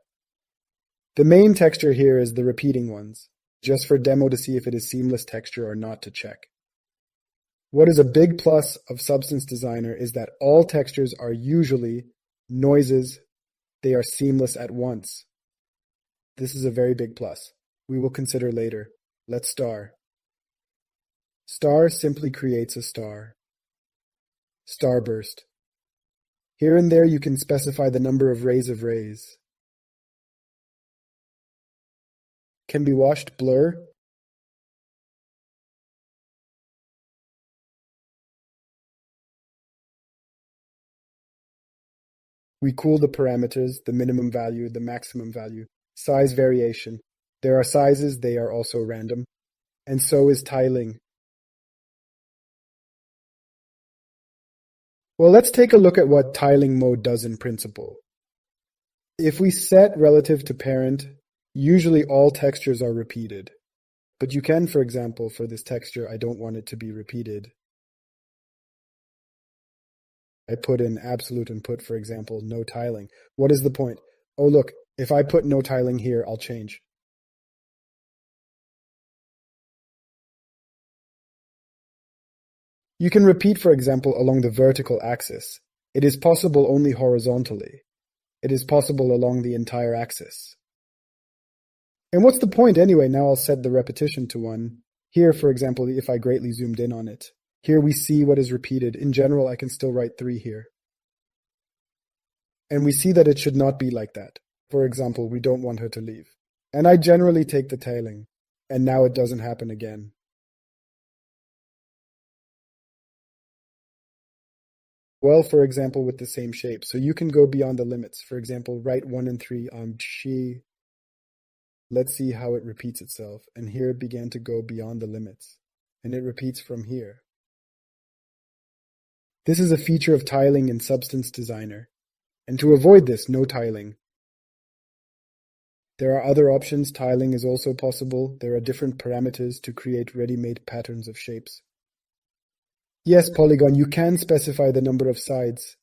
The main texture here is the repeating ones, just for demo to see if it is seamless texture or not to check. What is a big plus of Substance Designer is that all textures are usually noises, they are seamless at once. This is a very big plus. We will consider later. Let's star. Star simply creates a star. Starburst. Here and there you can specify the number of rays. Can be washed blur. We cool the parameters, the minimum value, the maximum value. Size variation. There are sizes, they are also random. And so is tiling. Well, let's take a look at what tiling mode does in principle. If we set relative to parent, usually all textures are repeated. But you can, for example, for this texture, I don't want it to be repeated. I put in absolute and put, for example, no tiling. What is the point? Oh, look, if I put no tiling here, I'll change. You can repeat, for example, along the vertical axis. It is possible only horizontally. It is possible along the entire axis. And what's the point anyway? Now I'll set the repetition to 1. Here, for example, if I greatly zoomed in on it, here we see what is repeated. In general, I can still write 3 here. And we see that it should not be like that. For example, we don't want her to leave. And I generally take the tailing. And now it doesn't happen again. Well, for example, with the same shape. So you can go beyond the limits. For example, write 1 and 3 on she. Let's see how it repeats itself. And here it began to go beyond the limits. And it repeats from here. This is a feature of tiling in Substance Designer. And to avoid this, no tiling. There are other options. Tiling is also possible. There are different parameters to create ready-made patterns of shapes. Yes, Polygon, you can specify the number of sides.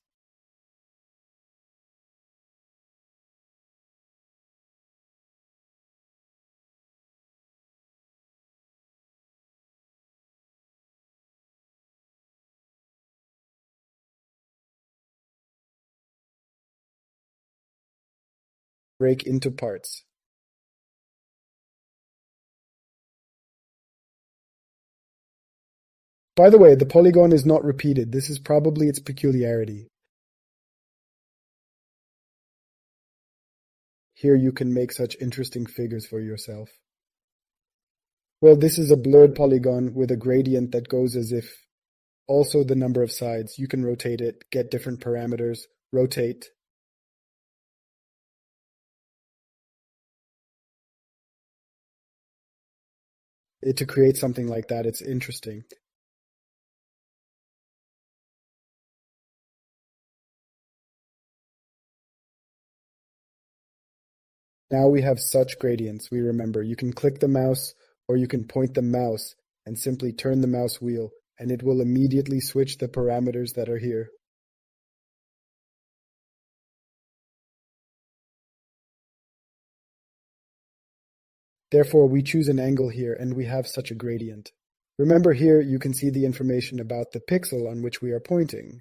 Break into parts. By the way, the polygon is not repeated. This is probably its peculiarity. Here you can make such interesting figures for yourself. Well, this is a blurred polygon with a gradient that goes as if. Also the number of sides. You can rotate it, get different parameters, rotate. To create something like that, it's interesting. Now we have such gradients. We remember you can click the mouse or you can point the mouse and simply turn the mouse wheel and it will immediately switch the parameters that are here. Therefore, we choose an angle here and we have such a gradient. Remember here you can see the information about the pixel on which we are pointing.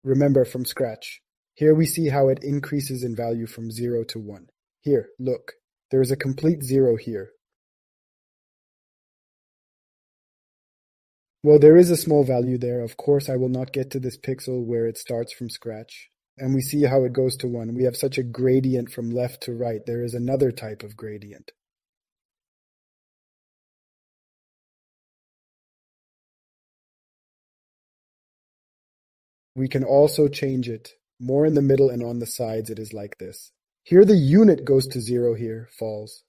Remember from scratch. Here we see how it increases in value from 0 to 1. Here, look. There is a complete 0 here. Well, there is a small value there. Of course, I will not get to this pixel where it starts from scratch. And we see how it goes to 1. We have such a gradient from left to right. There is another type of gradient. We can also change it. More in the middle and on the sides it is like this. Here the unit goes to 0 here, falls.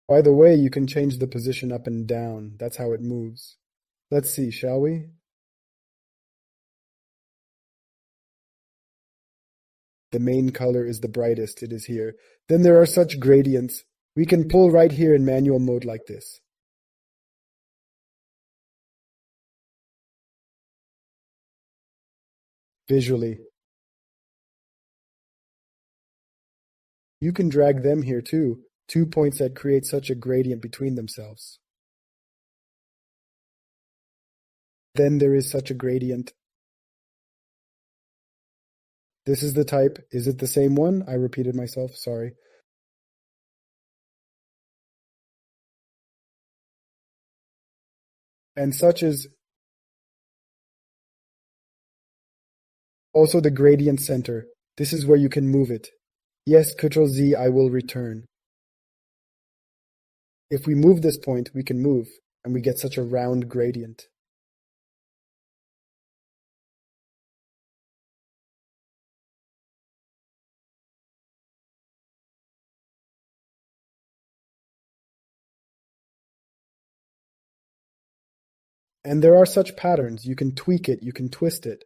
By the way, you can change the position up and down. That's how it moves. Let's see, shall we? The main color is the brightest. It is here. Then there are such gradients. We can pull right here in manual mode like this. Visually. You can drag them here too. 2 points that create such a gradient between themselves. Then there is such a gradient. This is the type. Is it the same one? I repeated myself, sorry. And such is also the gradient center. This is where you can move it. Yes, Ctrl-Z, I will return. If we move this point, we can move, and we get such a round gradient. And there are such patterns. You can tweak it, you can twist it.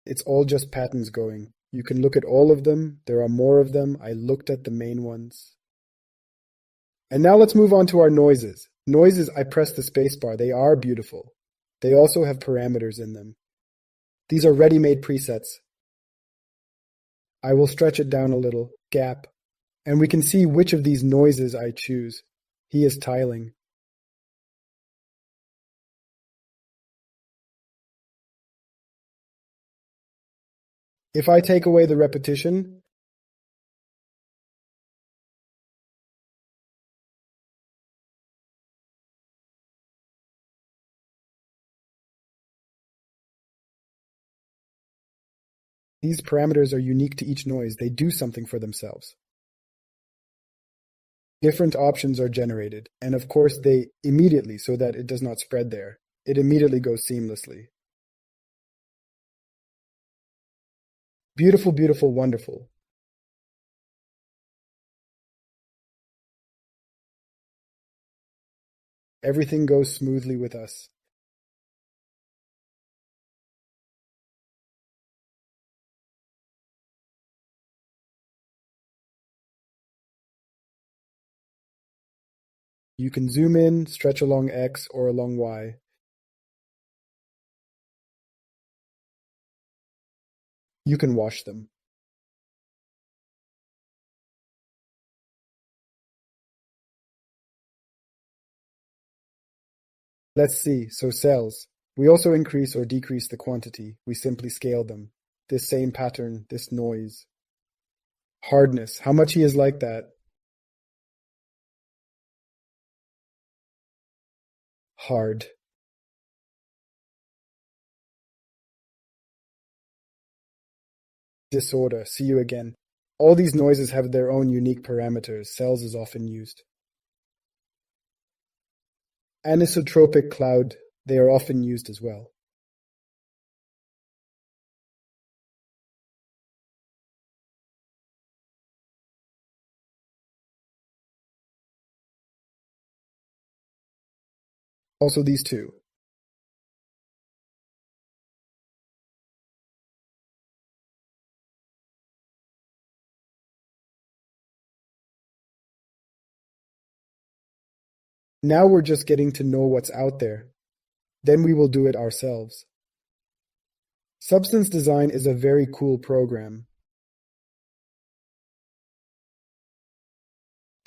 It's all just patterns going. You can look at all of them. There are more of them. I looked at the main ones. And now let's move on to our noises. Noises, I press the spacebar. They are beautiful. They also have parameters in them. These are ready-made presets. I will stretch it down a little. Gap. And we can see which of these noises I choose. He is tiling. If I take away the repetition, these parameters are unique to each noise. They do something for themselves. Different options are generated, and of course they immediately, so that it does not spread there. It immediately goes seamlessly. Beautiful, beautiful, wonderful. Everything goes smoothly with us. You can zoom in, stretch along X or along Y. You can wash them. Let's see, so cells. We also increase or decrease the quantity. We simply scale them. This same pattern, this noise. Hardness, how much he is like that. Hard. Disorder, see you again. All these noises have their own unique parameters. Cells is often used. Anisotropic cloud, they are often used as well. Also these two. Now we're just getting to know what's out there. Then we will do it ourselves. Substance design is a very cool program.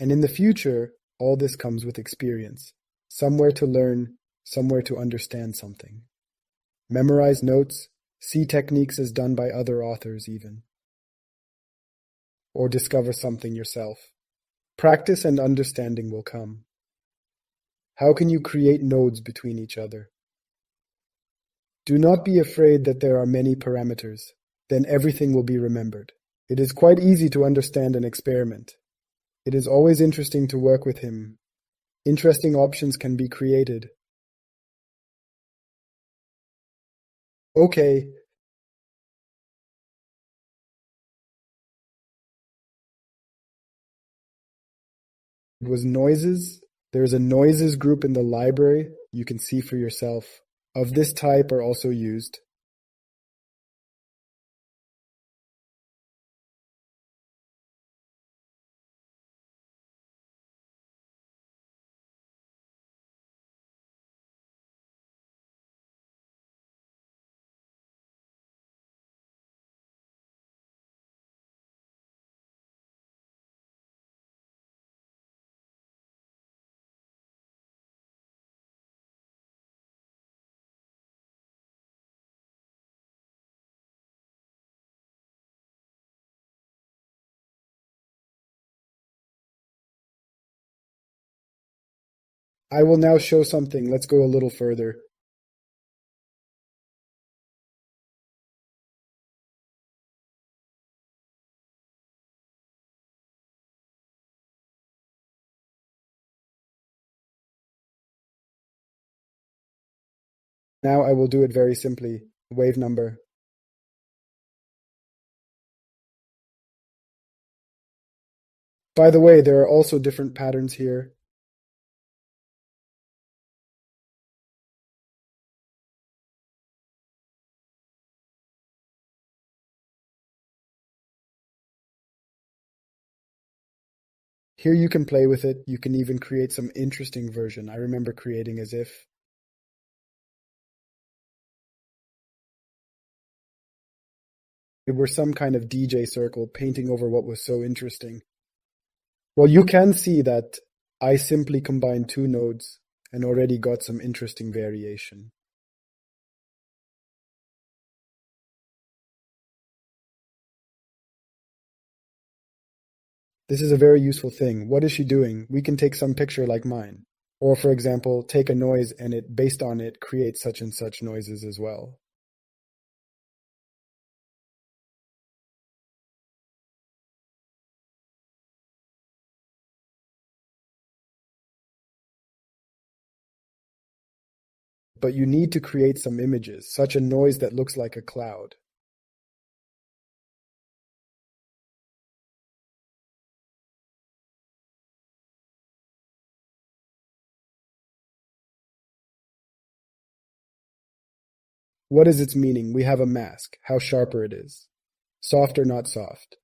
And in the future, all this comes with experience. Somewhere to learn, somewhere to understand something. Memorize notes, see techniques as done by other authors even. Or discover something yourself. Practice and understanding will come. How can you create nodes between each other? Do not be afraid that there are many parameters. Then everything will be remembered. It is quite easy to understand an experiment. It is always interesting to work with him. Interesting options can be created. Okay. It was noises. There is a noises group in the library. You can see for yourself. Of this type are also used. I will now show something. Let's go a little further. Now I will do it very simply. Wave number. By the way, there are also different patterns here. Here you can play with it. You can even create some interesting version. I remember creating as if. It were some kind of DJ circle painting over what was so interesting. Well, you can see that I simply combined two nodes and already got some interesting variation. This is a very useful thing. What is she doing? We can take some picture like mine. Or, for example, take a noise and it, based on it, create such and such noises as well. But you need to create some images, such a noise that looks like a cloud. What is its meaning? We have a mask. How sharper it is. Soft or not soft?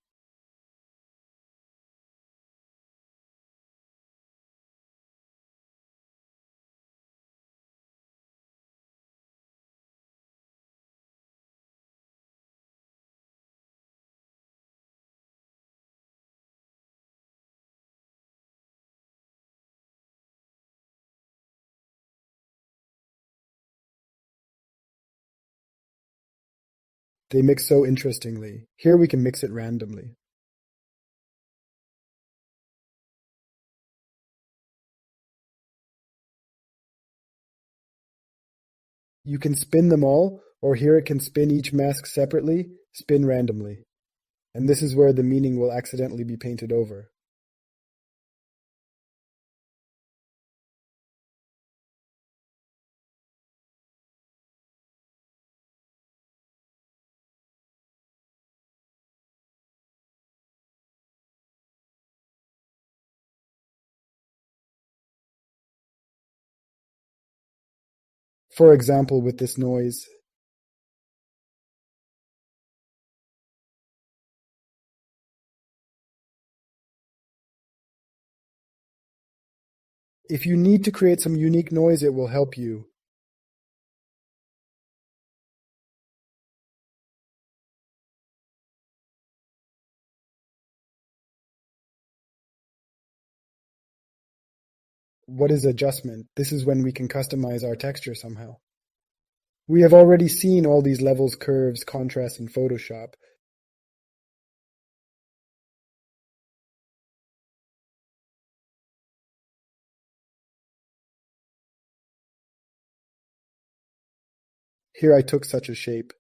They mix so interestingly. Here we can mix it randomly. You can spin them all, or here it can spin each mask separately, spin randomly. And this is where the meaning will accidentally be painted over. For example, with this noise, if you need to create some unique noise, it will help you. What is adjustment? This is when we can customize our texture somehow. We have already seen all these levels, curves, contrast in Photoshop. Here I took such a shape.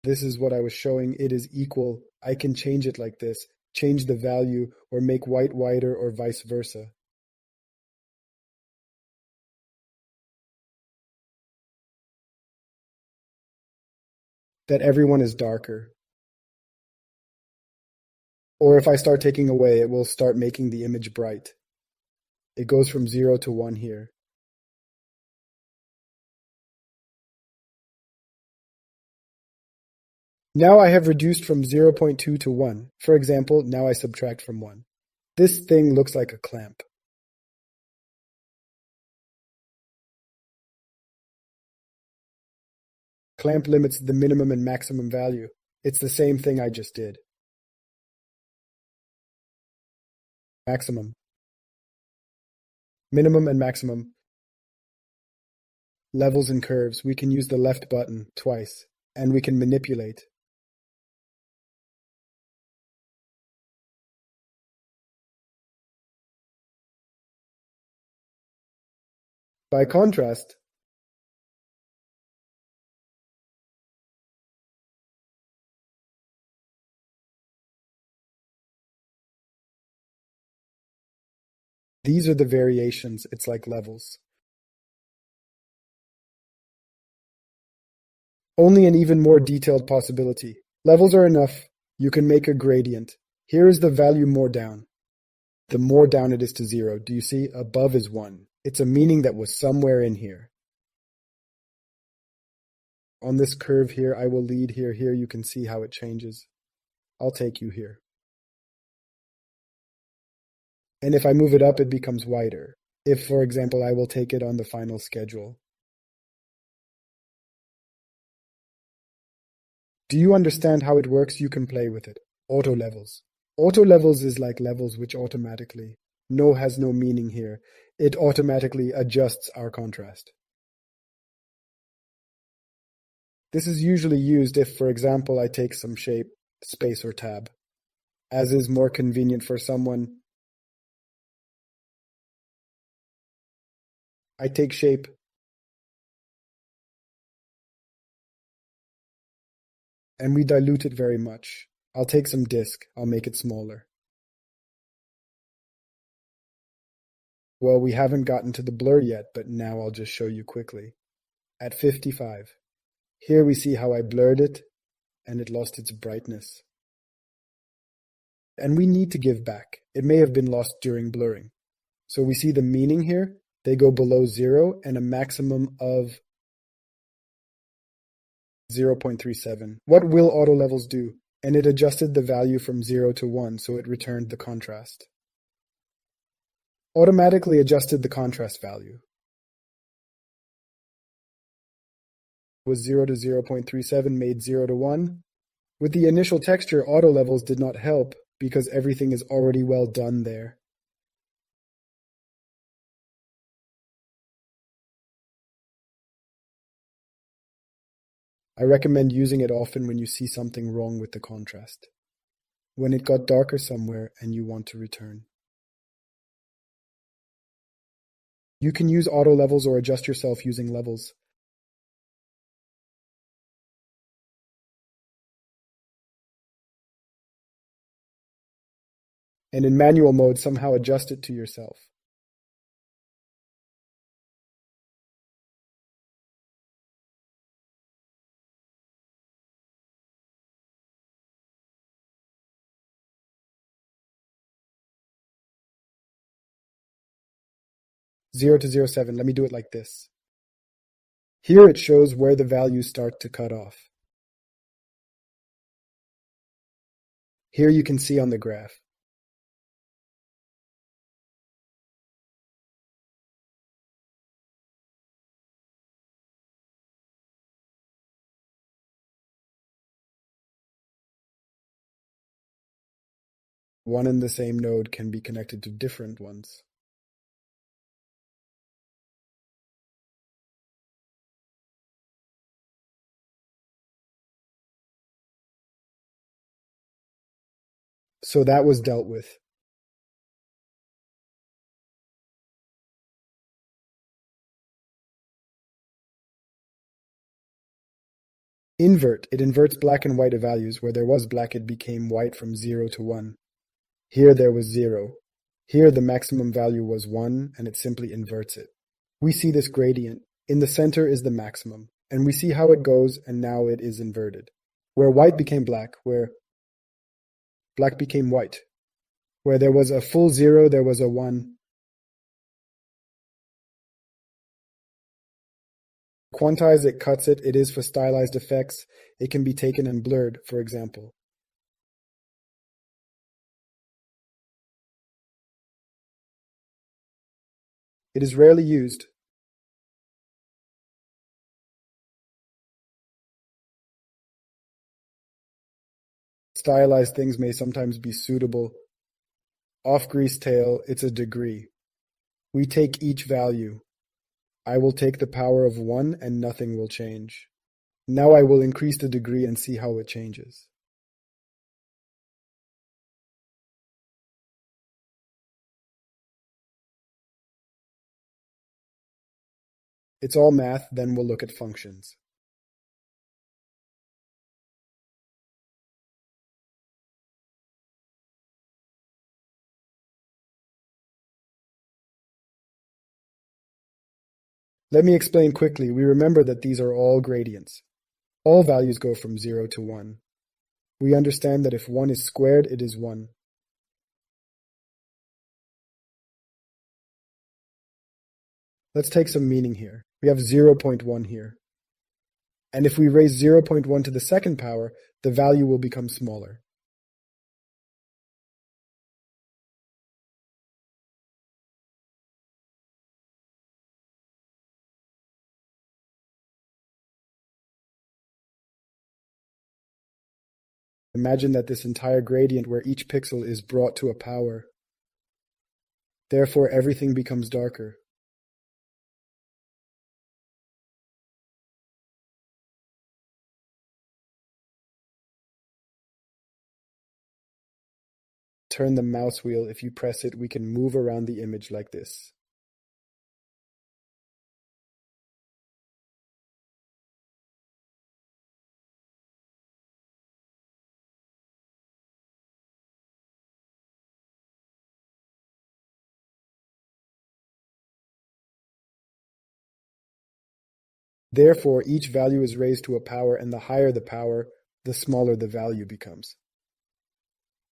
This is what I was showing. It is equal. I can change it like this, change the value, or make white whiter, or vice versa. That everyone is darker. Or if I start taking away, it will start making the image bright. It goes from 0 to 1 here. Now I have reduced from 0.2 to 1. For example, now I subtract from 1. This thing looks like a clamp. Clamp limits the minimum and maximum value. It's the same thing I just did. Maximum. Minimum and maximum. Levels and curves. We can use the left button twice, and we can manipulate. By contrast, these are the variations. It's like levels. Only an even more detailed possibility. Levels are enough. You can make a gradient. Here is the value more down. The more down it is to 0. Do you see? Above is 1. It's a meaning that was somewhere in here. On this curve here, I will lead here. Here you can see how it changes. I'll take you here. And if I move it up, it becomes wider. If, for example, I will take it on the final schedule. Do you understand how it works? You can play with it. Auto levels. Auto levels is like levels which automatically. No has no meaning here. It automatically adjusts our contrast. This is usually used if, for example, I take some shape, space or tab, as is more convenient for someone. I take shape, and we dilute it very much. I'll take some disk, I'll make it smaller. Well, we haven't gotten to the blur yet, but now I'll just show you quickly. At 55. Here we see how I blurred it, and it lost its brightness. And we need to give back. It may have been lost during blurring. So we see the meaning here. They go below 0 and a maximum of 0.37. What will auto levels do? And it adjusted the value from 0 to 1, so it returned the contrast. Automatically adjusted the contrast value. Was 0 to 0.37 made 0 to 1. With the initial texture, auto levels did not help because everything is already well done there. I recommend using it often when you see something wrong with the contrast. When it got darker somewhere and you want to return. You can use auto levels or adjust yourself using levels. And in manual mode, somehow adjust it to yourself. Zero to 07. Let me do it like this. Here it shows where the values start to cut off. Here you can see on the graph. One and the same node can be connected to different ones. So that was dealt with. Invert. It inverts black and white values. Where there was black, it became white from 0 to 1. Here there was 0. Here the maximum value was 1, and it simply inverts it. We see this gradient. In the center is the maximum, and we see how it goes, and now it is inverted. Where white became black, where black became white. Where there was a full 0, there was a 1. Quantize, it cuts it. It is for stylized effects. It can be taken and blurred, for example. It is rarely used. Stylized things may sometimes be suitable. Off grease tail, it's a degree. We take each value. I will take the power of 1 and nothing will change. Now I will increase the degree and see how it changes. It's all math, then we'll look at functions. Let me explain quickly. We remember that these are all gradients. All values go from 0 to 1. We understand that if 1 is squared, it is 1. Let's take some meaning here. We have 0.1 here. And if we raise 0.1 to the second power, the value will become smaller. Imagine that this entire gradient where each pixel is brought to a power. Therefore, everything becomes darker. Turn the mouse wheel. If you press it, we can move around the image like this. Therefore, each value is raised to a power, and the higher the power, the smaller the value becomes.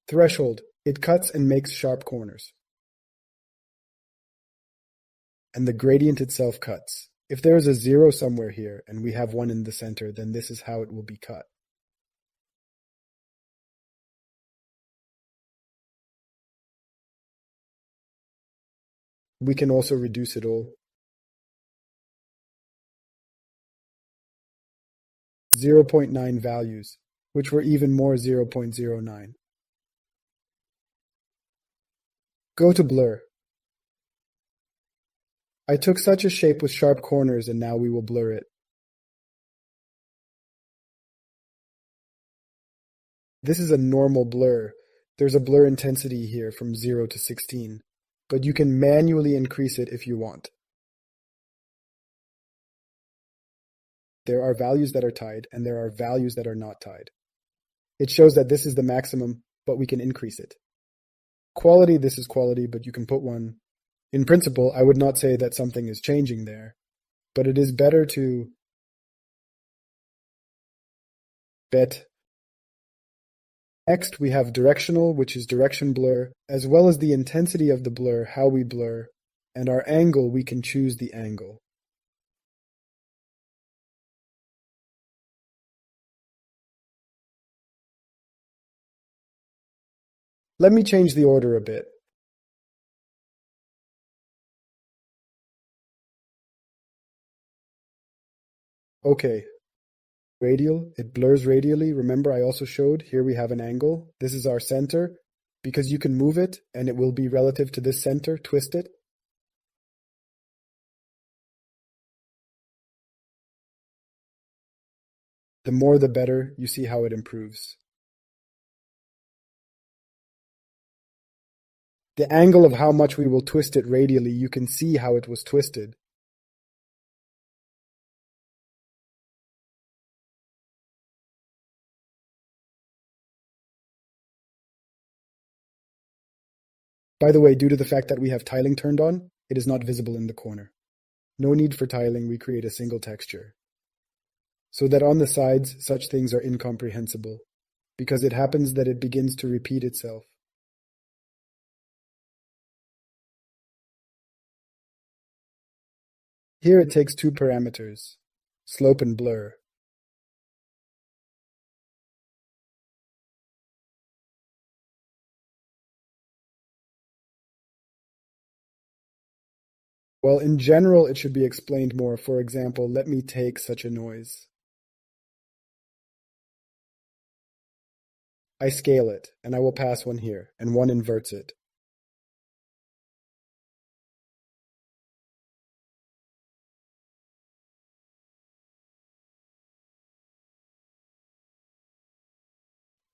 Threshold. It cuts and makes sharp corners. And the gradient itself cuts. If there is a 0 somewhere here, and we have 1 in the center, then this is how it will be cut. We can also reduce it all. 0.9 values, which were even more 0.09. Go to blur. I took such a shape with sharp corners and now we will blur it. This is a normal blur. There's a blur intensity here from 0 to 16, but you can manually increase it if you want. There are values that are tied, and there are values that are not tied. It shows that this is the maximum, but we can increase it. Quality, this is quality, but you can put one. In principle, I would not say that something is changing there, but it is better to bet. Next, we have directional, which is direction blur, as well as the intensity of the blur, how we blur, and our angle, we can choose the angle. Let me change the order a bit. Okay. Radial, it blurs radially. Remember, I also showed here we have an angle. This is our center, because you can move it and it will be relative to this center, twist it. The more the better, you see how it improves. The angle of how much we will twist it radially, you can see how it was twisted. By the way, due to the fact that we have tiling turned on, it is not visible in the corner. No need for tiling, we create a single texture. So that on the sides, such things are incomprehensible, because it happens that it begins to repeat itself. Here it takes two parameters, slope and blur. Well, in general, it should be explained more. For example, let me take such a noise. I scale it, and I will pass one here, and one inverts it.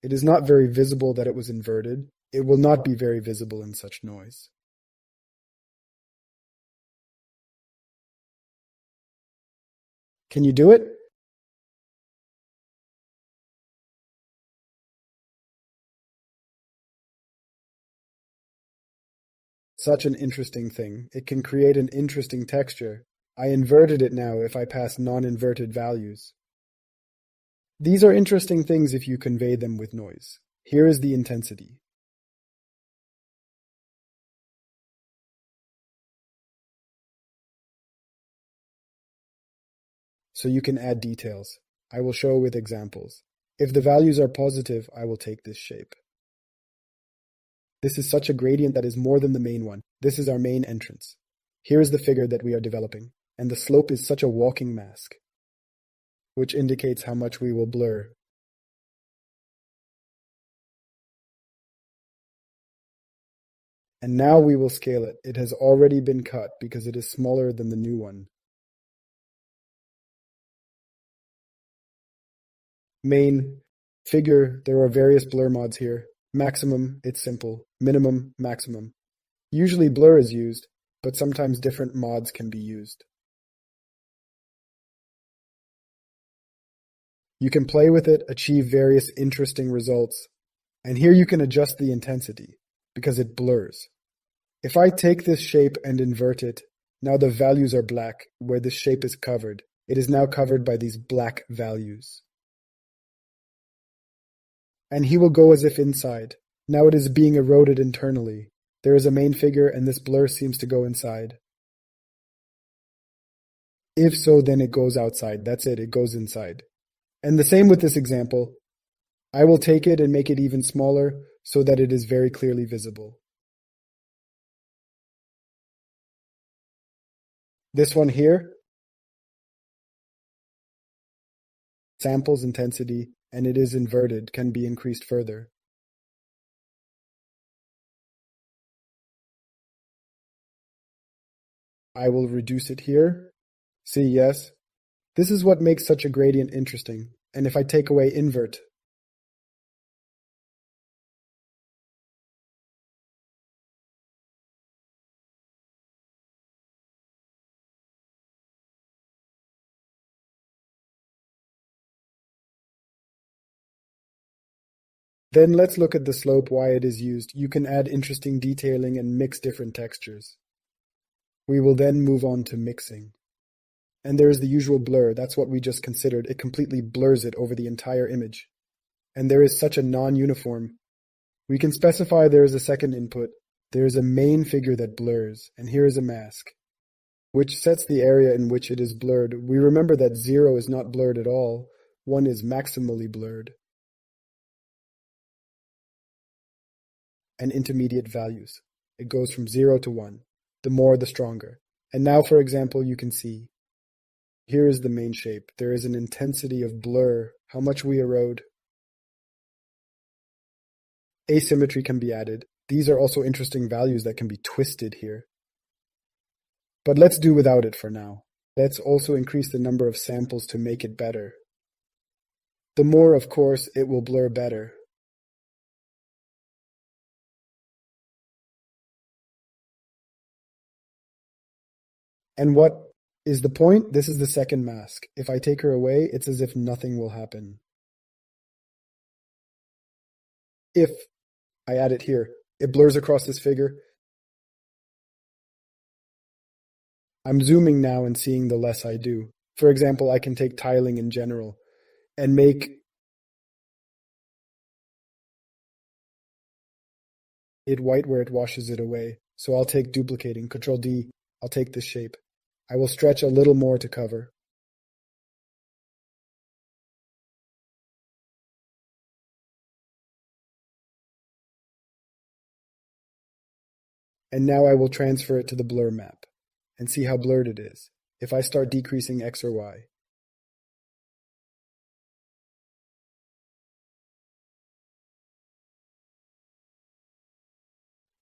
It is not very visible that it was inverted. It will not be very visible in such noise. Can you do it? Such an interesting thing. It can create an interesting texture. I inverted it now if I pass non-inverted values. These are interesting things if you convey them with noise. Here is the intensity. So you can add details. I will show with examples. If the values are positive, I will take this shape. This is such a gradient that is more than the main one. This is our main entrance. Here is the figure that we are developing, and the slope is such a walking mask, which indicates how much we will blur. And now we will scale it. It has already been cut because it is smaller than the new one. Main, figure, there are various blur mods here. Maximum, it's simple. Minimum, maximum. Usually blur is used, but sometimes different mods can be used. You can play with it, achieve various interesting results, and here you can adjust the intensity, because it blurs. If I take this shape and invert it, now the values are black, where this shape is covered. It is now covered by these black values. And he will go as if inside. Now it is being eroded internally. There is a main figure and this blur seems to go inside. If so, then it goes outside. That's it, it goes inside. And the same with this example. I will take it and make it even smaller so that it is very clearly visible. This one here, samples intensity, and it is inverted, can be increased further. I will reduce it here. See, yes. This is what makes such a gradient interesting. And if I take away invert, Then let's look at the slope, why it is used. You can add interesting detailing and mix different textures. We will then move on to mixing. And there is the usual blur, that's what we just considered. It completely blurs it over the entire image. And there is such a non-uniform. We can specify there is a second input. There is a main figure that blurs, and here is a mask, which sets the area in which it is blurred. We remember that 0 is not blurred at all. 1 is maximally blurred. And intermediate values. It goes from 0 to 1. The more, the stronger. And now, for example, you can see. Here is the main shape. There is an intensity of blur, how much we erode. Asymmetry can be added. These are also interesting values that can be twisted here. But let's do without it for now. Let's also increase the number of samples to make it better. The more, of course, it will blur better. And what is the point? This is the second mask. If I take her away, it's as if nothing will happen. If I add it here, it blurs across this figure. I'm zooming now and seeing the less I do. For example, I can take tiling in general and make it white where it washes it away. So I'll take duplicating, Control D, I'll take this shape. I will stretch a little more to cover. And now I will transfer it to the blur map and see how blurred it is if I start decreasing X or Y.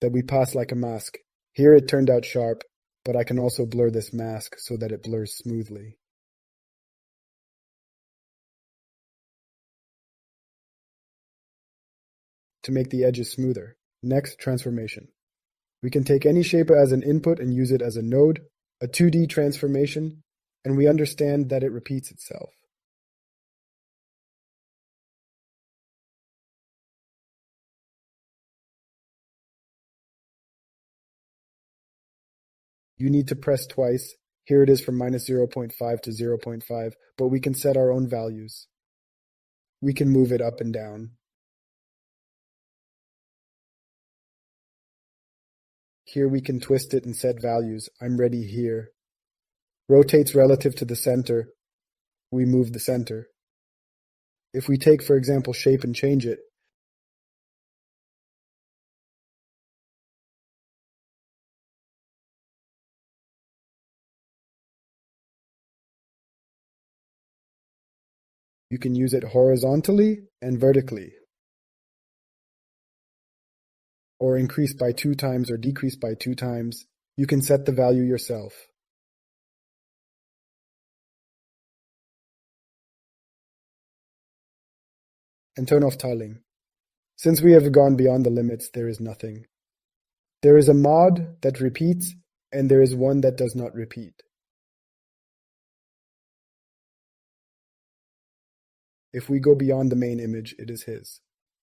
That we pass like a mask. Here it turned out sharp, but I can also blur this mask so that it blurs smoothly. To make the edges smoother. Next, transformation. We can take any shape as an input and use it as a node, a 2D transformation, and we understand that it repeats itself. You need to press twice. Here it is from -0.5 to 0.5, but we can set our own values. We can move it up and down. Here we can twist it and set values. I'm ready here. Rotates relative to the center. We move the center. If we take, for example, shape and change it, you can use it horizontally and vertically, or increase by 2 times or decrease by 2 times. You can set the value yourself. And turn off tiling. Since we have gone beyond the limits, there is nothing. There is a mod that repeats, and there is one that does not repeat. If we go beyond the main image, it is his.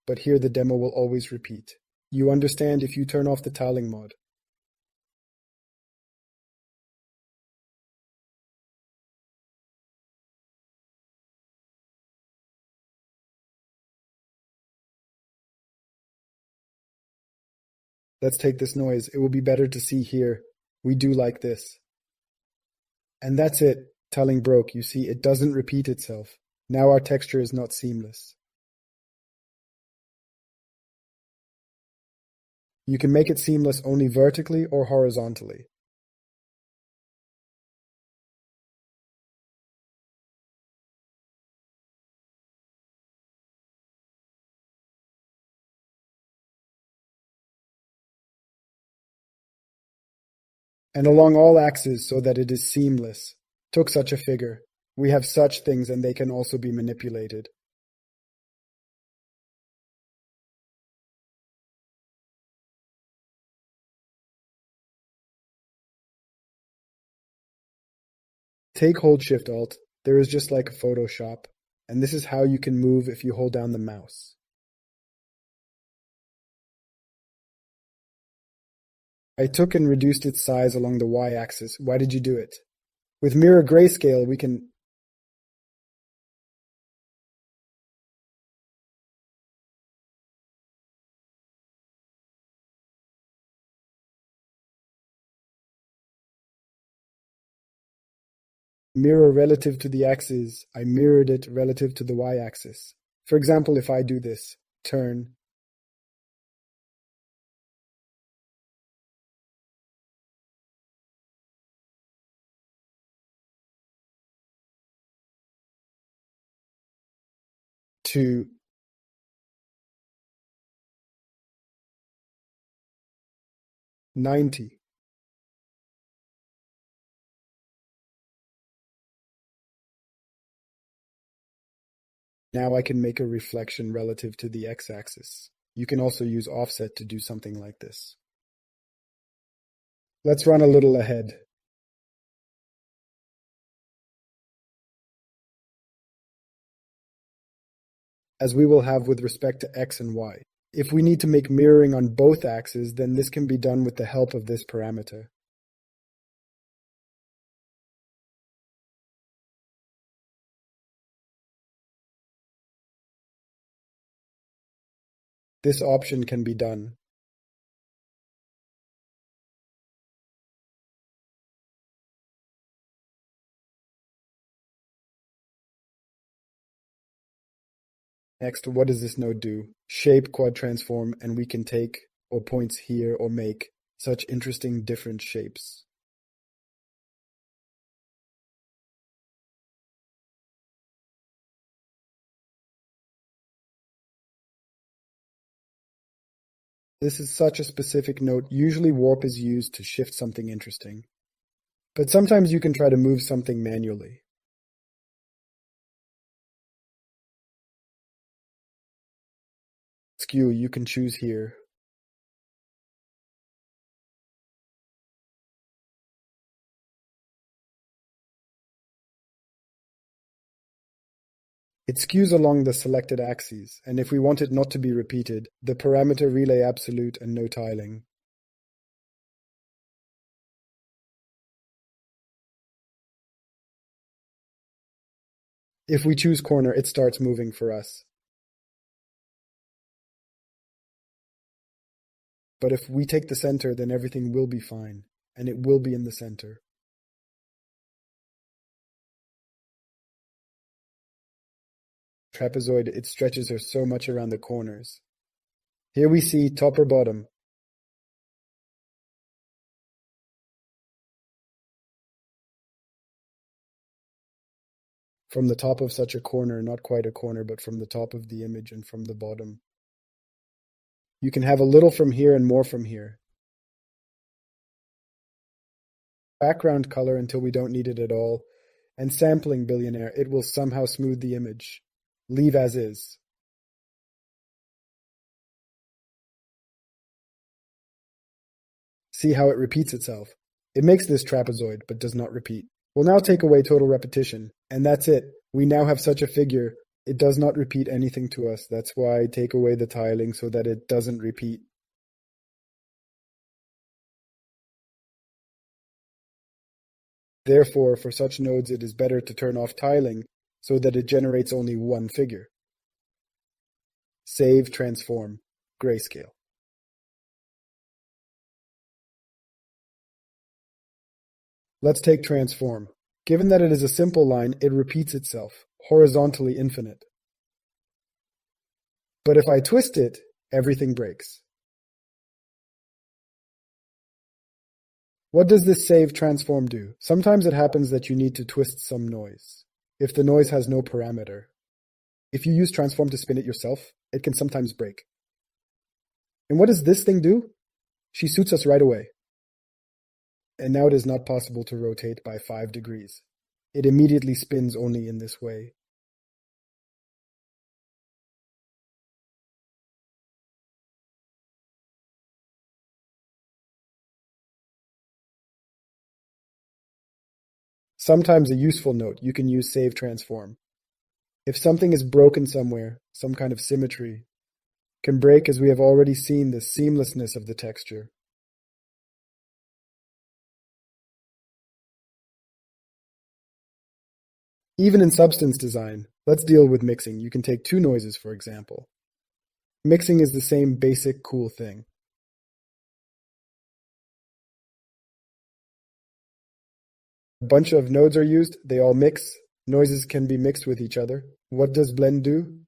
But here the demo will always repeat. You understand if you turn off the tiling mod. Let's take this noise. It will be better to see here. We do like this. And that's it. Tiling broke. You see, it doesn't repeat itself. Now our texture is not seamless. You can make it seamless only vertically or horizontally. And along all axes so that it is seamless. Took such a figure. We have such things and they can also be manipulated. Take Hold Shift Alt. There is just like a Photoshop. And this is how you can move if you hold down the mouse. I took and reduced its size along the y-axis. Why did you do it? With mirror grayscale, we can... mirror relative to the axis, I mirrored it relative to the y-axis. For example, if I do this, turn, to 90. Now I can make a reflection relative to the x-axis. You can also use offset to do something like this. Let's run a little ahead. As we will have with respect to x and y. If we need to make mirroring on both axes, then this can be done with the help of this parameter. This option can be done. Next, what does this node do? Shape quad transform, and we can take, or points here, or make such interesting different shapes. This is such a specific note. Usually warp is used to shift something interesting. But sometimes you can try to move something manually. Skew, you can choose here. It skews along the selected axes, and if we want it not to be repeated, the parameter relay absolute and no tiling. If we choose corner, it starts moving for us. But if we take the center, then everything will be fine, and it will be in the center. Trapezoid, it stretches her so much around the corners. Here we see top or bottom. From the top of such a corner, not quite a corner, but from the top of the image and from the bottom. You can have a little from here and more from here. Background color until we don't need it at all, and sampling billionaire, it will somehow smooth the image. Leave as is. See how it repeats itself. It makes this trapezoid, but does not repeat. We'll now take away total repetition, and that's it. We now have such a figure. It does not repeat anything to us. That's why I take away the tiling so that it doesn't repeat. Therefore, for such nodes, it is better to turn off tiling so that it generates only one figure. Save, transform, grayscale. Let's take transform. Given that it is a simple line, it repeats itself, horizontally infinite. But if I twist it, everything breaks. What does this save transform do? Sometimes it happens that you need to twist some noise, if the noise has no parameter. If you use transform to spin it yourself, it can sometimes break. And what does this thing do? She suits us right away. And now it is not possible to rotate by 5 degrees. It immediately spins only in this way. Sometimes a useful note, you can use save transform. If something is broken somewhere, some kind of symmetry can break, as we have already seen the seamlessness of the texture. Even in substance design, let's deal with mixing. You can take two noises, for example. Mixing is the same basic cool thing. A bunch of nodes are used, they all mix. Noises can be mixed with each other. What does blend do?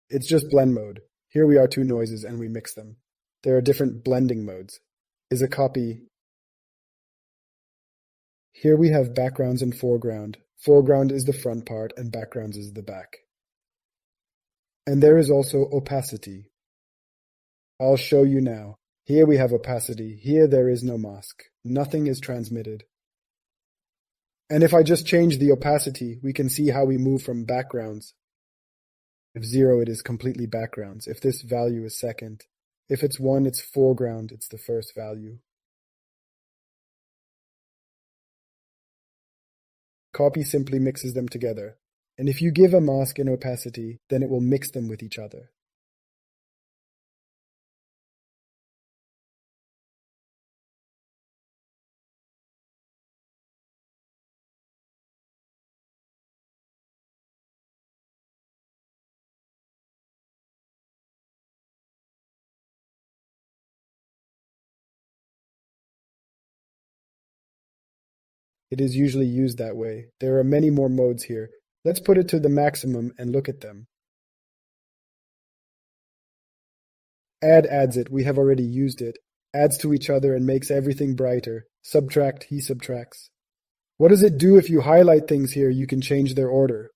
It's just blend mode. Here we are two noises and we mix them. There are different blending modes. Is a copy. Here we have backgrounds and foreground. Foreground is the front part and backgrounds is the back. And there is also opacity. I'll show you now. Here we have opacity. Here there is no mask. Nothing is transmitted. And if I just change the opacity, we can see how we move from backgrounds. If 0, it is completely backgrounds. If this value is second. If it's 1, it's foreground. It's the first value. Copy simply mixes them together. And if you give a mask an opacity, then it will mix them with each other. It is usually used that way. There are many more modes here. Let's put it to the maximum and look at them. Add adds it. We have already used it. Adds to each other and makes everything brighter. Subtract, he subtracts. What does it do if you highlight things here? You can change their order.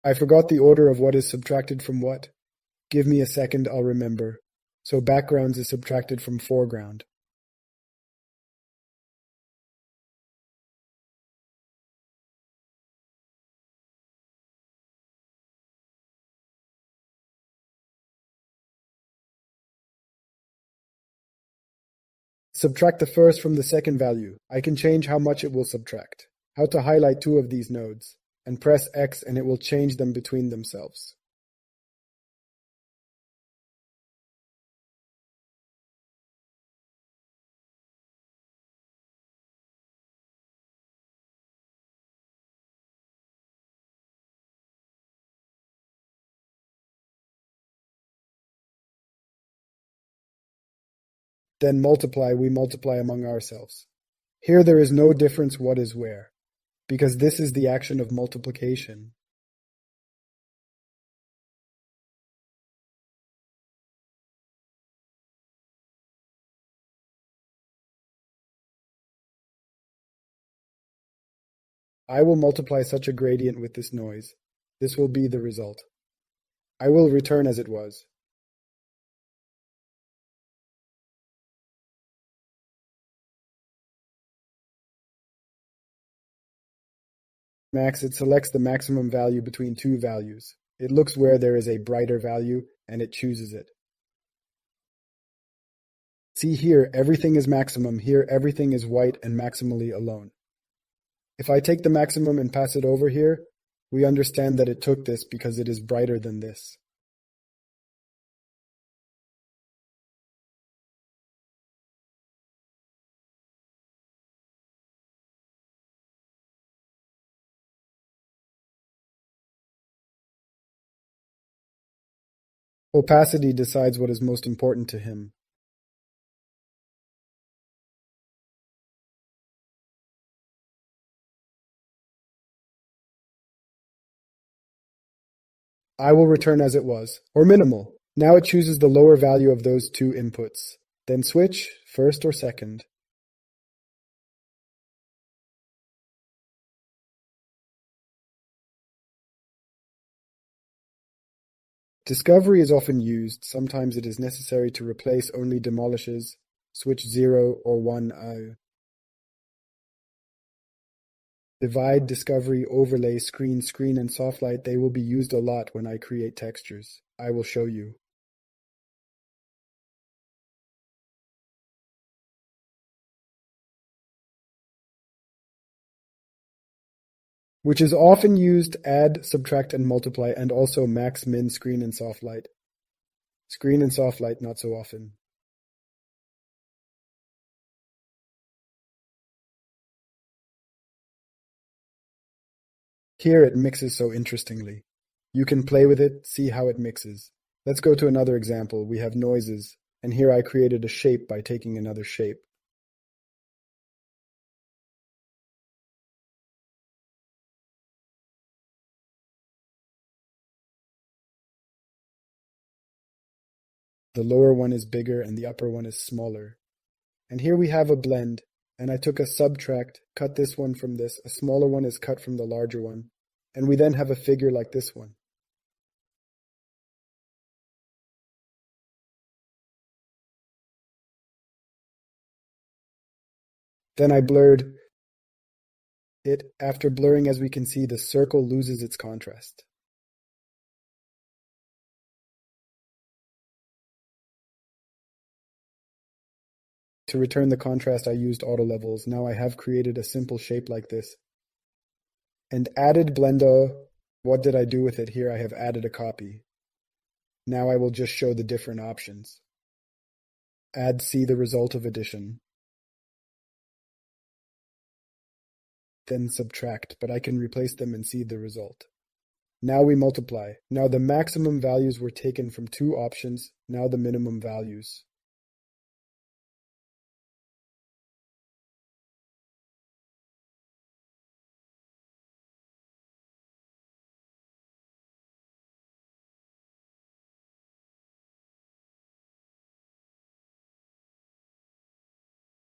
I forgot the order of what is subtracted from what. Give me a second, I'll remember. So backgrounds is subtracted from foreground. Subtract the first from the second value. I can change how much it will subtract. How to highlight two of these nodes. And press X and it will change them between themselves. Then multiply, we multiply among ourselves. Here there is no difference what is where, because this is the action of multiplication. I will multiply such a gradient with this noise. This will be the result. I will return as it was. Max, it selects the maximum value between two values. It looks where there is a brighter value, and it chooses it. See here, everything is maximum. Here, everything is white and maximally alone. If I take the maximum and pass it over here, we understand that it took this because it is brighter than this. Opacity decides what is most important to him. I will return as it was, or minimal. Now it chooses the lower value of those two inputs. Then switch, first or second. Discovery is often used. Sometimes it is necessary to replace only demolishes, switch 0 or 1 O. Divide, discovery, overlay, screen, and softlight, they will be used a lot when I create textures. I will show you. which is often used add, subtract, and multiply, and also max, min, screen, and soft light. Screen and soft light not so often. Here it mixes so interestingly. You can play with it, see how it mixes. Let's go to another example. We have noises, and here I created a shape by taking another shape. The lower one is bigger and the upper one is smaller. And here we have a blend, and I took a subtract, cut this one from this, a smaller one is cut from the larger one, and we then have a figure like this one. Then I blurred it. After blurring, as we can see, the circle loses its contrast. To return the contrast, I used auto levels. Now I have created a simple shape like this. And added Blender. What did I do with it? Here I have added a copy. Now I will just show the different options. Add, see the result of addition. Then subtract, but I can replace them and see the result. Now we multiply. Now the maximum values were taken from two options, now the minimum values.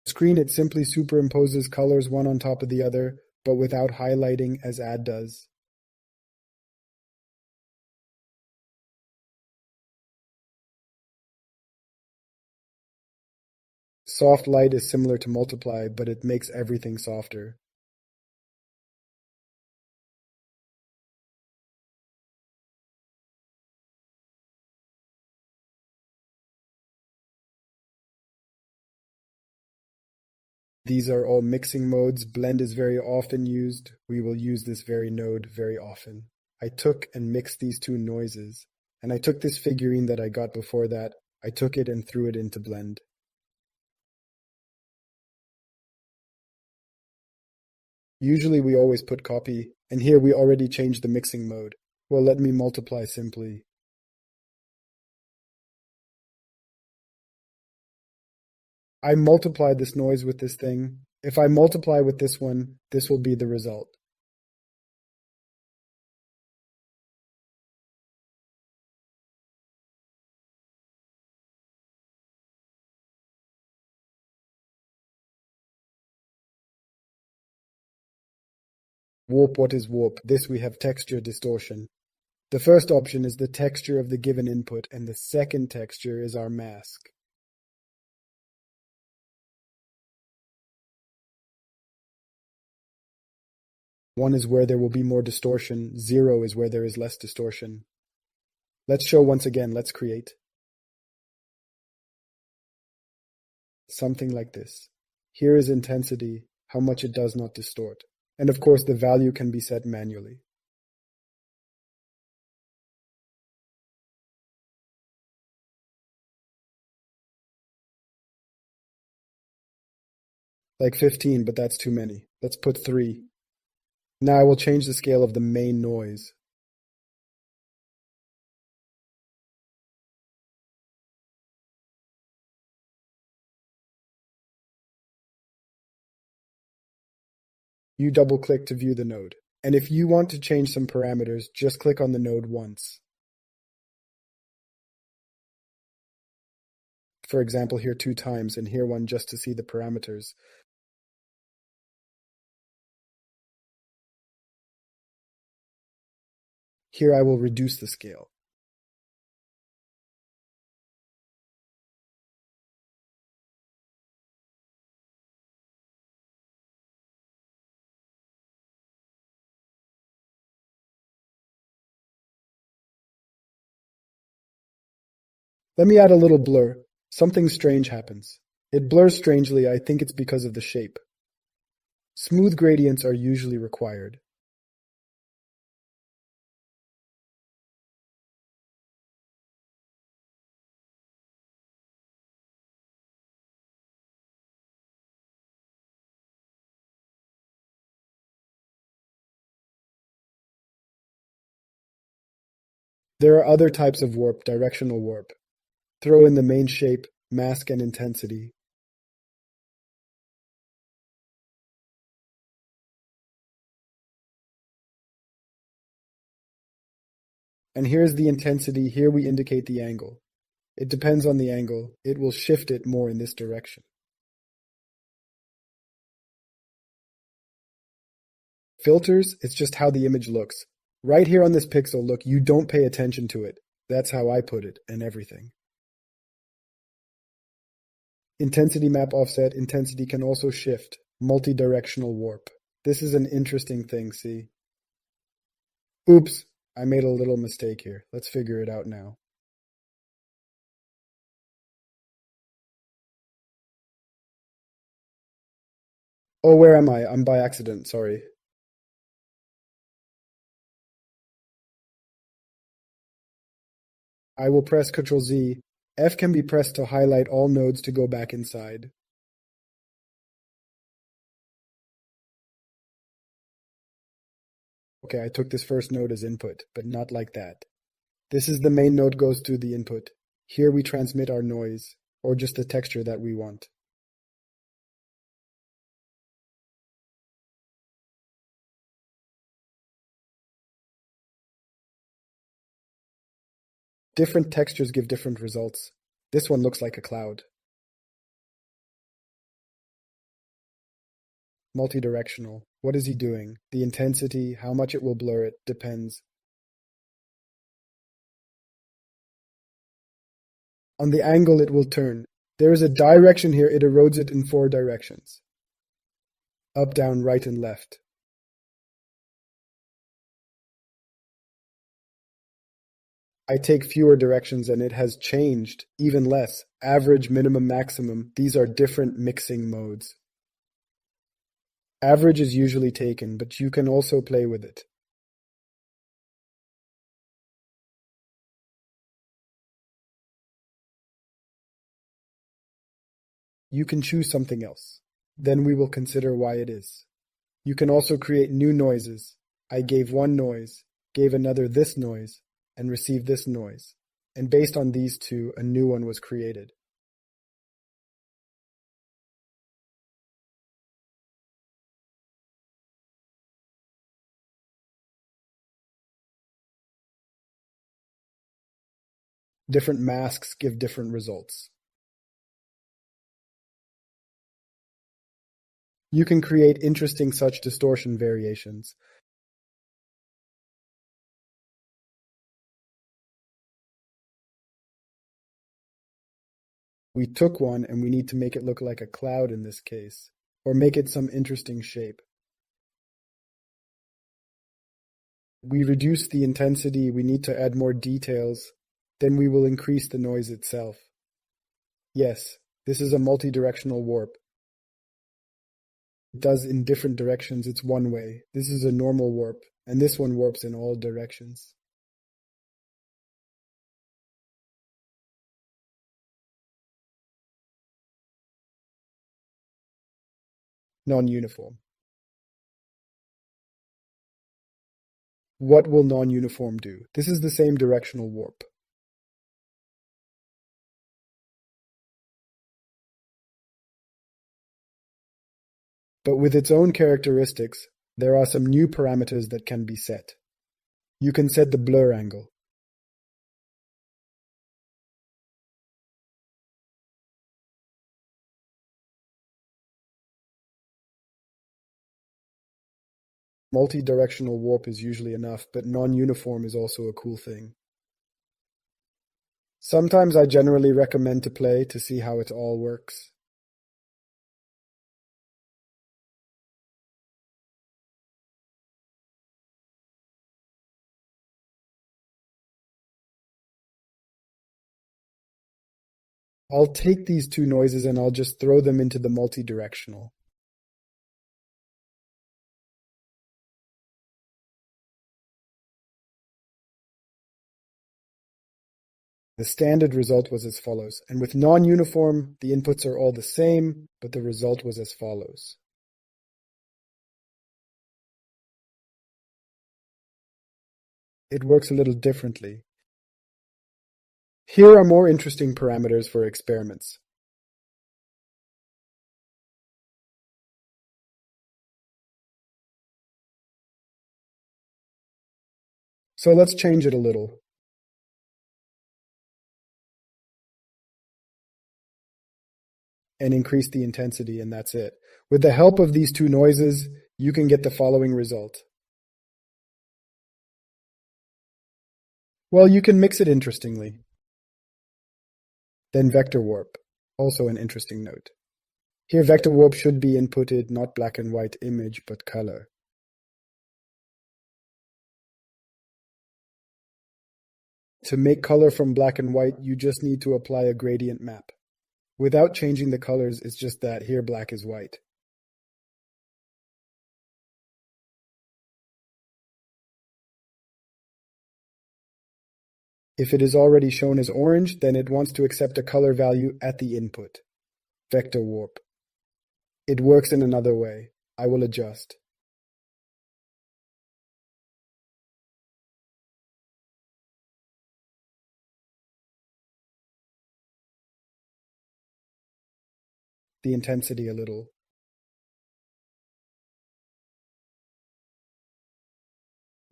Screen, it simply superimposes colors one on top of the other, but without highlighting as add does. Soft light is similar to multiply, but it makes everything softer. These are all mixing modes. Blend is very often used. We will use this very node very often. I took and mixed these two noises, and I took this figurine that I got before that, I took it and threw it into Blend. Usually we always put copy, and here we already changed the mixing mode. Well, let me multiply simply. I multiply this noise with this thing. If I multiply with this one, this will be the result. Warp, what is warp? This we have texture distortion. The first option is the texture of the given input, and the second texture is our mask. One is where there will be more distortion, 0 is where there is less distortion. Let's show once again, let's create something like this. Here is intensity, how much it does not distort. And of course the value can be set manually. Like 15, but that's too many. Let's put 3. Now I will change the scale of the main noise. You double-click to view the node. And if you want to change some parameters, just click on the node once. For example, here 2 times, and here 1 just to see the parameters. Here I will reduce the scale. Let me add a little blur. Something strange happens. It blurs strangely. I think it's because of the shape. Smooth gradients are usually required. There are other types of warp, directional warp. Throw in the main shape, mask, and intensity. And here's the intensity. Here we indicate the angle. It depends on the angle. It will shift it more in this direction. Filters, it's just how the image looks. Right here on this pixel, look, you don't pay attention to it. That's how I put it, and everything. Intensity map offset, intensity can also shift. Multi-directional warp. This is an interesting thing, see? Oops, I made a little mistake here. Let's figure it out now. Oh, where am I? I'm by accident, sorry. I will press Ctrl Z. F can be pressed to highlight all nodes to go back inside. Okay, I took this first node as input, but not like that. This is the main node goes to the input. Here we transmit our noise, or just the texture that we want. Different textures give different results. This one looks like a cloud. Multidirectional. What is he doing? The intensity, how much it will blur it, depends. On the angle it will turn. There is a direction here, it erodes it in 4 directions. Up, down, right, and left. I take fewer directions and it has changed, even less. Average, minimum, maximum, these are different mixing modes. Average is usually taken, but you can also play with it. You can choose something else. Then we will consider why it is. You can also create new noises. I gave one noise, gave another this noise, and received this noise. And based on these two, a new one was created. Different masks give different results. You can create interesting such distortion variations. We took one and we need to make it look like a cloud in this case, or make it some interesting shape. We reduce the intensity, we need to add more details, then we will increase the noise itself. Yes, this is a multi-directional warp. It does in different directions, it's one way. This is a normal warp, and this one warps in all directions. Non-uniform. What will non-uniform do? This is the same directional warp. But with its own characteristics, there are some new parameters that can be set. You can set the blur angle. Multi-directional warp is usually enough, but non-uniform is also a cool thing. Sometimes I generally recommend to play to see how it all works. I'll take these two noises and I'll just throw them into the multi-directional. The standard result was as follows, and with non-uniform, the inputs are all the same, but the result was as follows. It works a little differently. Here are more interesting parameters for experiments. So let's change it a little. And increase the intensity, and that's it. With the help of these two noises, you can get the following result. Well, you can mix it interestingly. Then vector warp, also an interesting note. Here vector warp should be inputted not black and white image, but color. To make color from black and white, you just need to apply a gradient map. Without changing the colors, it's just that here black is white. If it is already shown as orange, then it wants to accept a color value at the input. Vector warp. It works in another way. I will adjust. The intensity a little.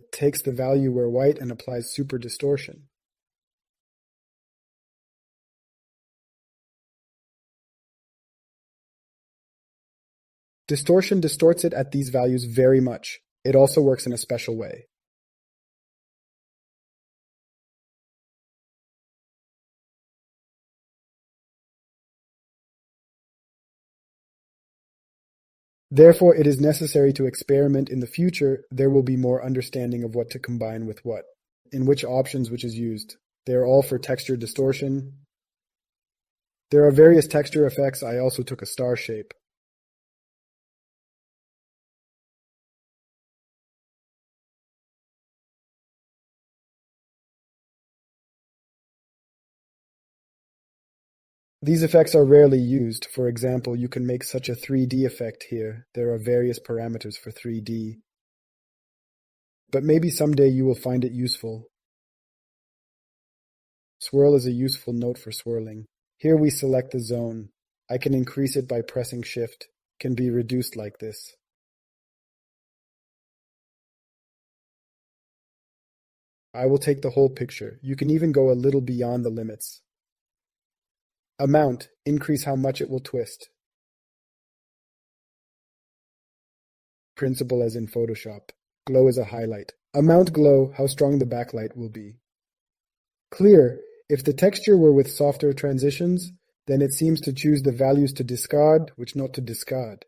It takes the value where white and applies super distortion. Distortion distorts it at these values very much. It also works in a special way. Therefore, it is necessary to experiment in the future. There will be more understanding of what to combine with what, in which options which is used. They are all for texture distortion. There are various texture effects. I also took a star shape. These effects are rarely used. For example, you can make such a 3D effect here. There are various parameters for 3D. But maybe someday you will find it useful. Swirl is a useful note for swirling. Here we select the zone. I can increase it by pressing Shift. Can be reduced like this. I will take the whole picture. You can even go a little beyond the limits. Amount, increase how much it will twist. Principle as in Photoshop. Glow is a highlight. Amount glow, how strong the backlight will be. Clear, if the texture were with softer transitions, then it seems to choose the values to discard, which not to discard.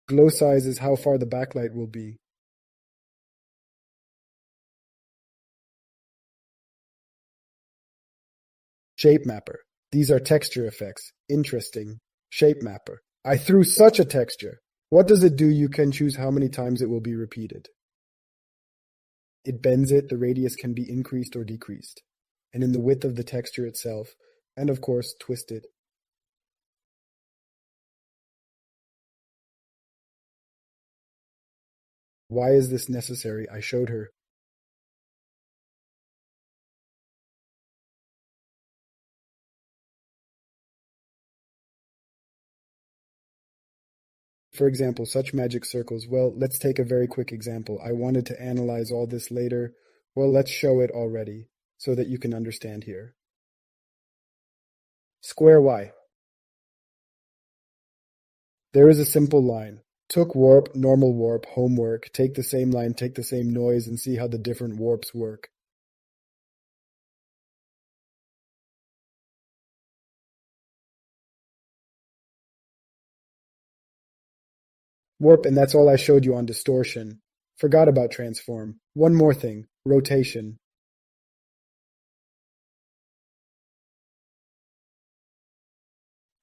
Glow size is how far the backlight will be. Shape mapper. These are texture effects. Interesting. Shape mapper. I threw such a texture. What does it do? You can choose how many times it will be repeated. It bends it. The radius can be increased or decreased. And in the width of the texture itself. And of course, twisted. Why is this necessary? I showed her. For example, such magic circles. Well, let's take a very quick example. I wanted to analyze all this later. Well, let's show it already so that you can understand here. Square Y. There is a simple line. Took warp, normal warp, homework. Take the same line, take the same noise, and see how the different warps work. Warp, and that's all I showed you on distortion. Forgot about transform. One more thing, rotation.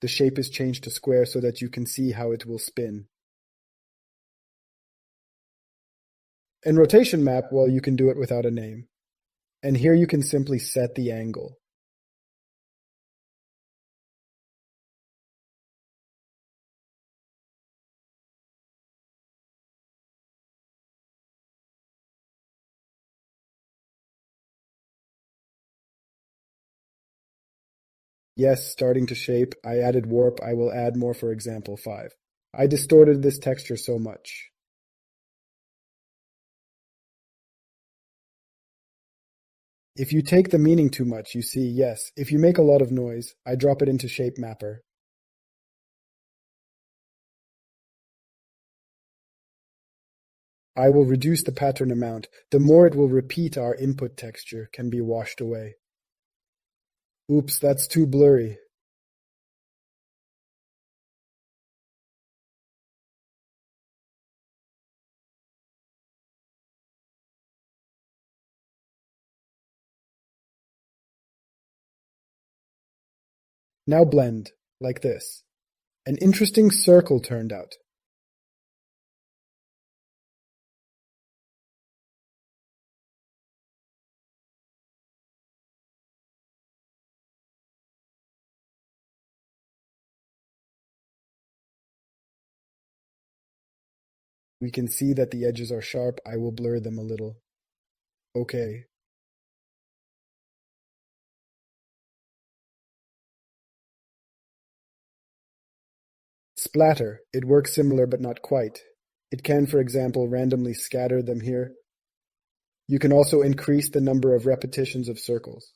The shape is changed to square so that you can see how it will spin. And rotation map, well, you can do it without a name. And here you can simply set the angle. Yes, starting to shape. I added warp. I will add more, for example, 5. I distorted this texture so much. If you take the meaning too much, you see, yes. If you make a lot of noise, I drop it into Shape Mapper. I will reduce the pattern amount. The more it will repeat our input texture can be washed away. Oops, that's too blurry. Now blend, like this. An interesting circle turned out. We can see that the edges are sharp. I will blur them a little. Okay. Splatter. It works similar but not quite. It can, for example, randomly scatter them here. You can also increase the number of repetitions of circles.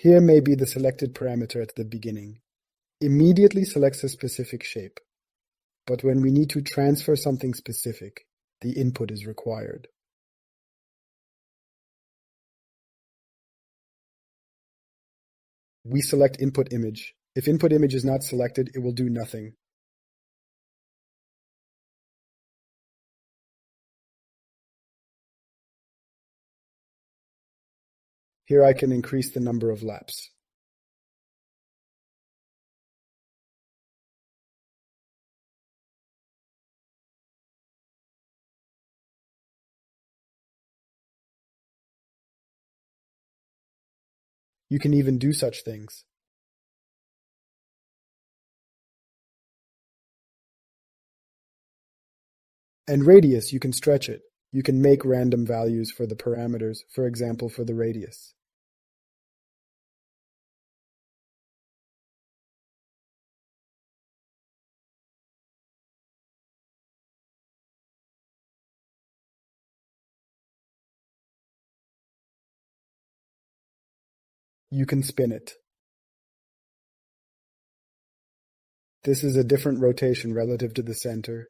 Here may be the selected parameter at the beginning. Immediately selects a specific shape. But when we need to transfer something specific, the input is required. We select input image. If input image is not selected, it will do nothing. Here I can increase the number of laps. You can even do such things. And radius, you can stretch it. You can make random values for the parameters, for example, for the radius. You can spin it. This is a different rotation relative to the center.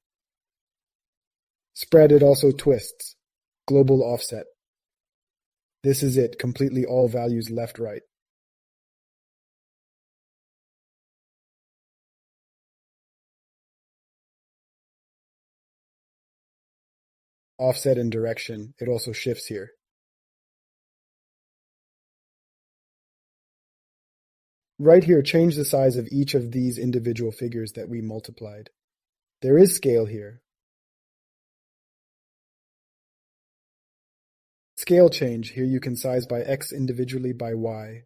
Spread, it also twists. Global offset. This is it, completely all values left-right. Offset and direction, it also shifts here. Right here, change the size of each of these individual figures that we multiplied. There is scale here. Scale change, here you can size by X individually by Y.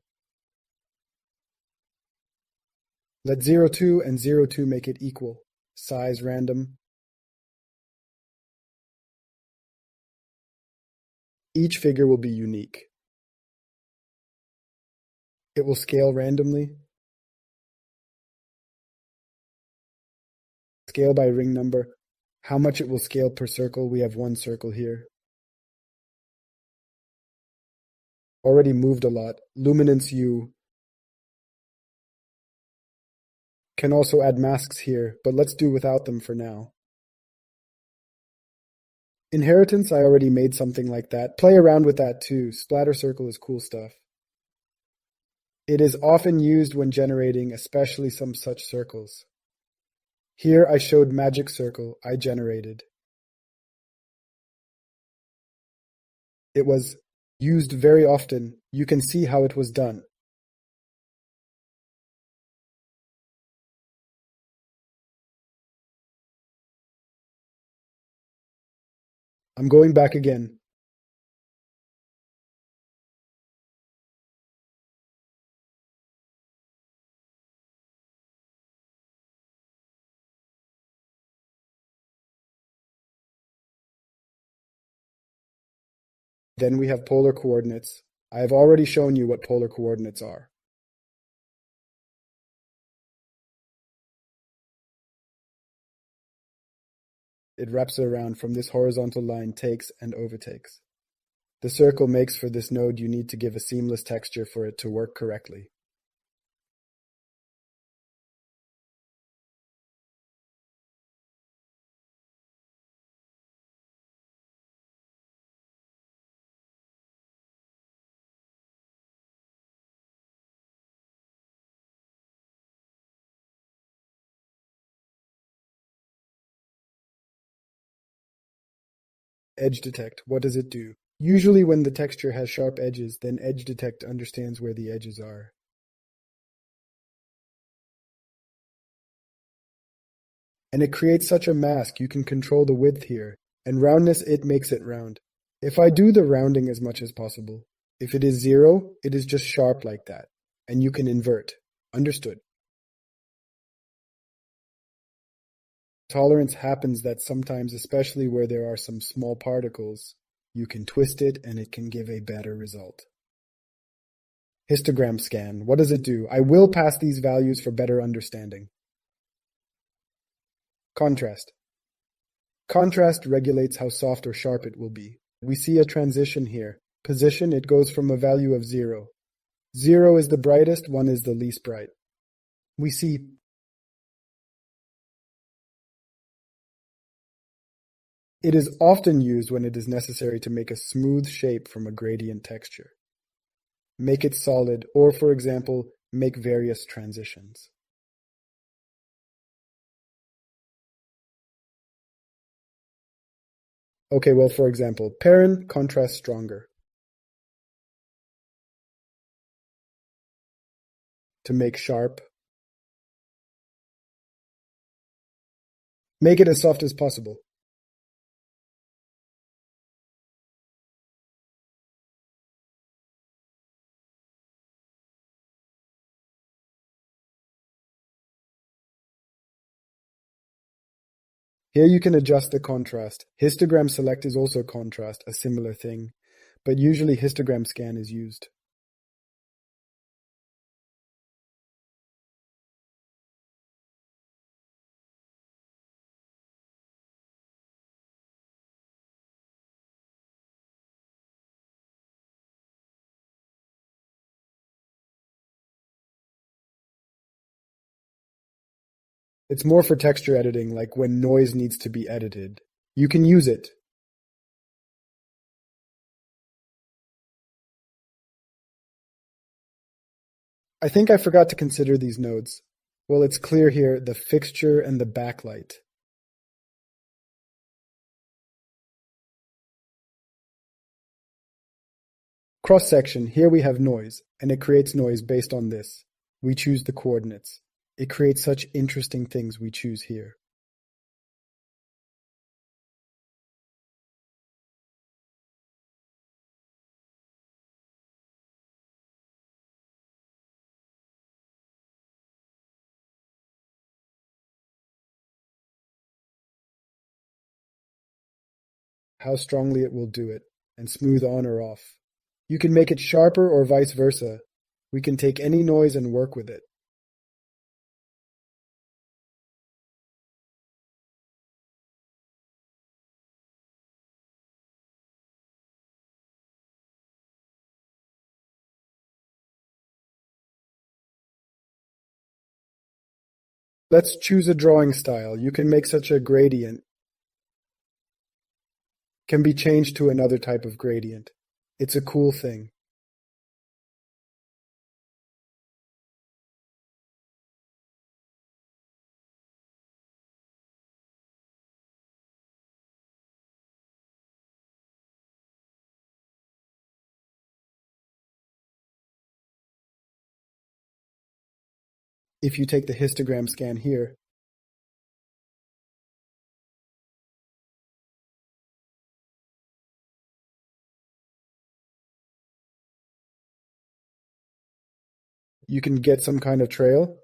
Let 0,2 and 0,2 make it equal. Size random. Each figure will be unique. It will scale randomly. Scale by ring number. How much it will scale per circle? We have one circle here. Already moved a lot. Luminance U. Can also add masks here, but let's do without them for now. Inheritance, I already made something like that. Play around with that too. Splatter circle is cool stuff. It is often used when generating, especially some such circles. Here I showed magic circle I generated. It was used very often. You can see how it was done. I'm going back again. Then we have polar coordinates. I have already shown you what polar coordinates are. It wraps around from this horizontal line, takes and overtakes. The circle makes for this node you need to give a seamless texture for it to work correctly. Edge detect, what does it do? Usually when the texture has sharp edges, then edge detect understands where the edges are. And it creates such a mask you can control the width here, and roundness it makes it round. If I do the rounding as much as possible, if it is 0, it is just sharp like that, and you can invert. Understood. Tolerance happens that sometimes, especially where there are some small particles, you can twist it and it can give a better result. Histogram scan, what does it do? I will pass these values for better understanding. Contrast. Contrast regulates how soft or sharp it will be. We see a transition here. Position, it goes from a value of 0. 0 is the brightest, 1 is the least bright. We see it is often used when it is necessary to make a smooth shape from a gradient texture. Make it solid, or for example, make various transitions. Okay, well, for example, parent contrast stronger. To make sharp. Make it as soft as possible. Here you can adjust the contrast. Histogram select is also contrast, a similar thing, but usually histogram scan is used. It's more for texture editing, like when noise needs to be edited. You can use it. I think I forgot to consider these nodes. Well, it's clear here, the fixture and the backlight. Cross-section, here we have noise, and it creates noise based on this. We choose the coordinates. It creates such interesting things we choose here. How strongly it will do it, and smooth on or off. You can make it sharper or vice versa. We can take any noise and work with it. Let's choose a drawing style. You can make such a gradient. Can be changed to another type of gradient. It's a cool thing. If you take the histogram scan here, you can get some kind of trail.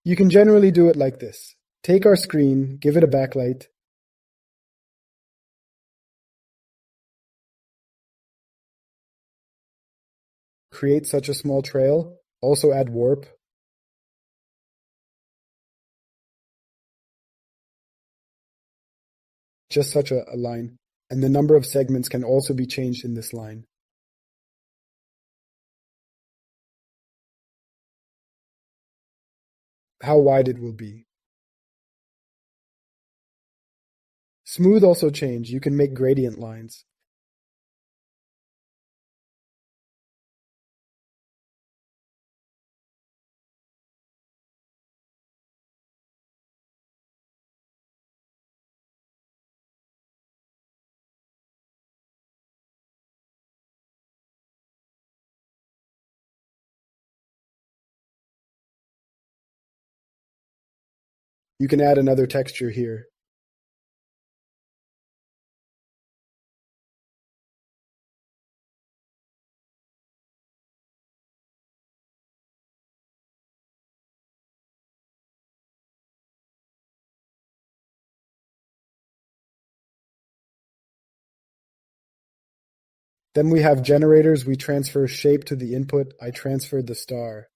You can generally do it like this. Take our screen, give it a backlight, create such a small trail, also add warp, just such a line, and the number of segments can also be changed in this line. How wide it will be. Smooth also change, you can make gradient lines. You can add another texture here. Then we have generators, we transfer shape to the input, I transferred the star.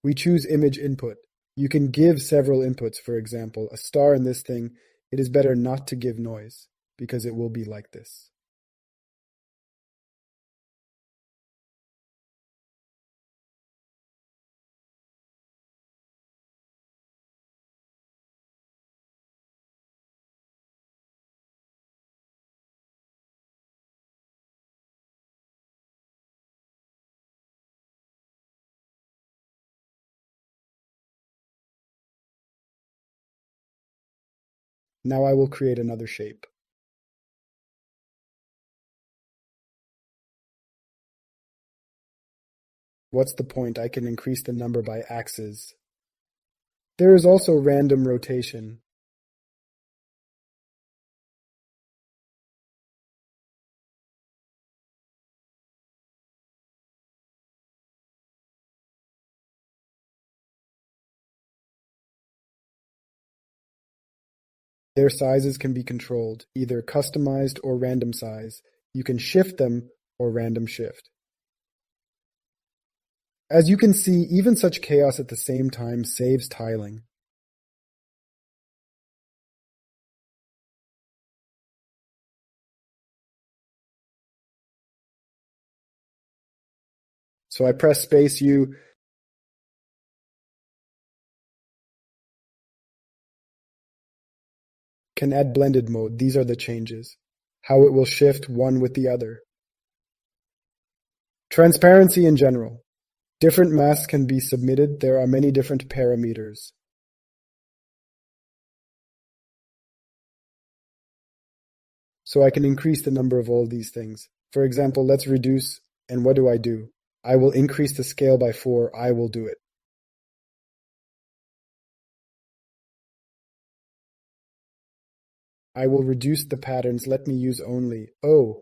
We choose image input. You can give several inputs, for example, a star in this thing, it is better not to give noise, because it will be like this. Now I will create another shape. What's the point? I can increase the number by axes. There is also random rotation. Their sizes can be controlled, either customized or random size. You can shift them or random shift. As you can see, even such chaos at the same time saves tiling. So I press space U. Can add blended mode. These are the changes. How it will shift one with the other. Transparency in general. Different masks can be submitted. There are many different parameters. So I can increase the number of all these things. For example, let's reduce, and what do? I will increase the scale by 4, I will do it. I will reduce the patterns, let me use only, oh.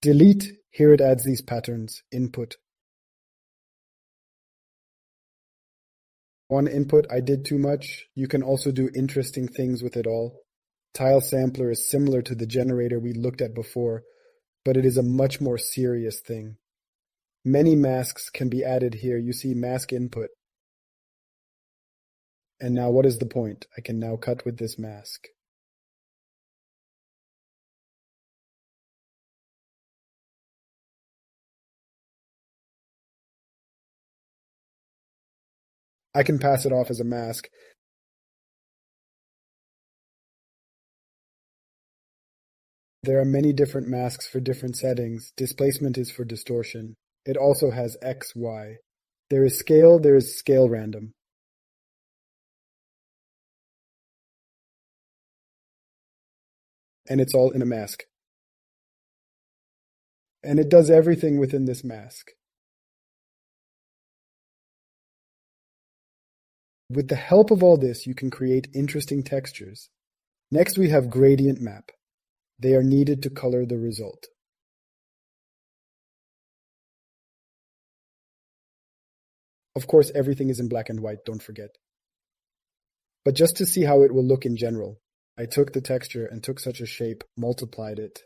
Delete, here it adds these patterns, input. One input, I did too much. You can also do interesting things with it all. Tile sampler is similar to the generator we looked at before, but it is a much more serious thing. Many masks can be added here. You see mask input. And now what is the point? I can now cut with this mask. I can pass it off as a mask. There are many different masks for different settings. Displacement is for distortion. It also has X, Y. There is scale random. And it's all in a mask. And it does everything within this mask. With the help of all this, you can create interesting textures. Next we have gradient map. They are needed to color the result. Of course, everything is in black and white, don't forget. But just to see how it will look in general, I took the texture and took such a shape, multiplied it.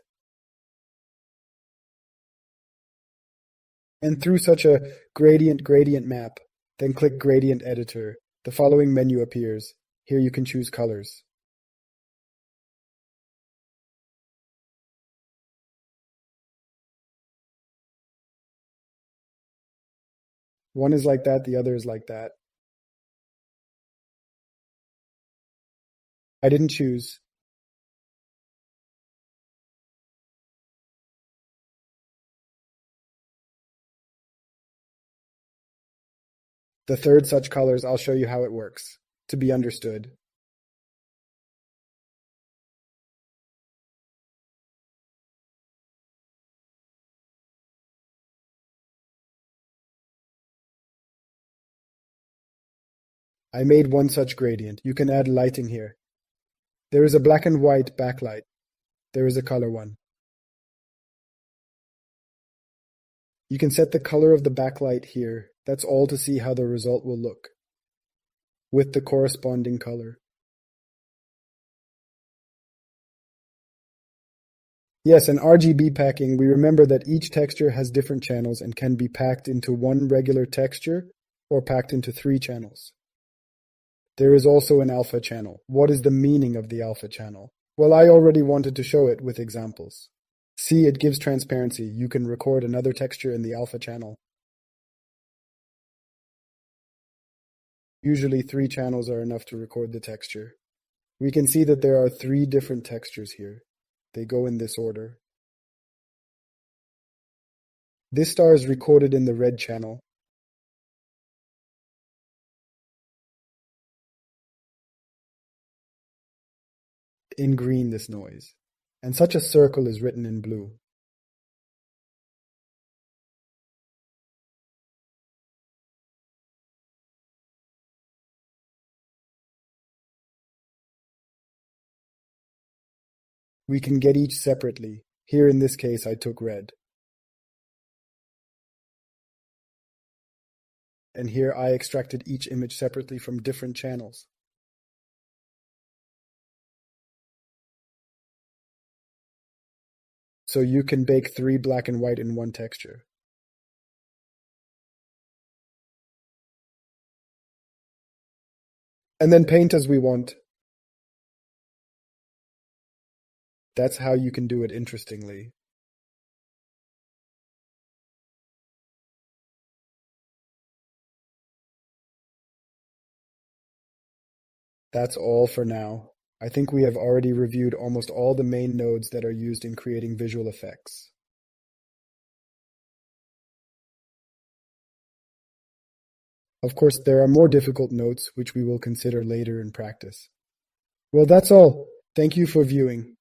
And through such a gradient map, then click Gradient Editor. The following menu appears. Here you can choose colors. One is like that, the other is like that. I didn't choose. The third such colors, I'll show you how it works, to be understood. I made one such gradient. You can add lighting here. There is a black and white backlight. There is a color one. You can set the color of the backlight here. That's all to see how the result will look, with the corresponding color. Yes, in RGB packing, we remember that each texture has different channels and can be packed into one regular texture or packed into 3 channels. There is also an alpha channel. What is the meaning of the alpha channel? Well, I already wanted to show it with examples. See, it gives transparency. You can record another texture in the alpha channel. Usually 3 channels are enough to record the texture. We can see that there are 3 different textures here. They go in this order. This star is recorded in the red channel. In green, this noise. And such a circle is written in blue. We can get each separately. Here in this case I took red. And here I extracted each image separately from different channels. So you can bake 3 black and white in one texture. And then paint as we want. That's how you can do it interestingly. That's all for now. I think we have already reviewed almost all the main nodes that are used in creating visual effects. Of course, there are more difficult notes which we will consider later in practice. Well, that's all. Thank you for viewing.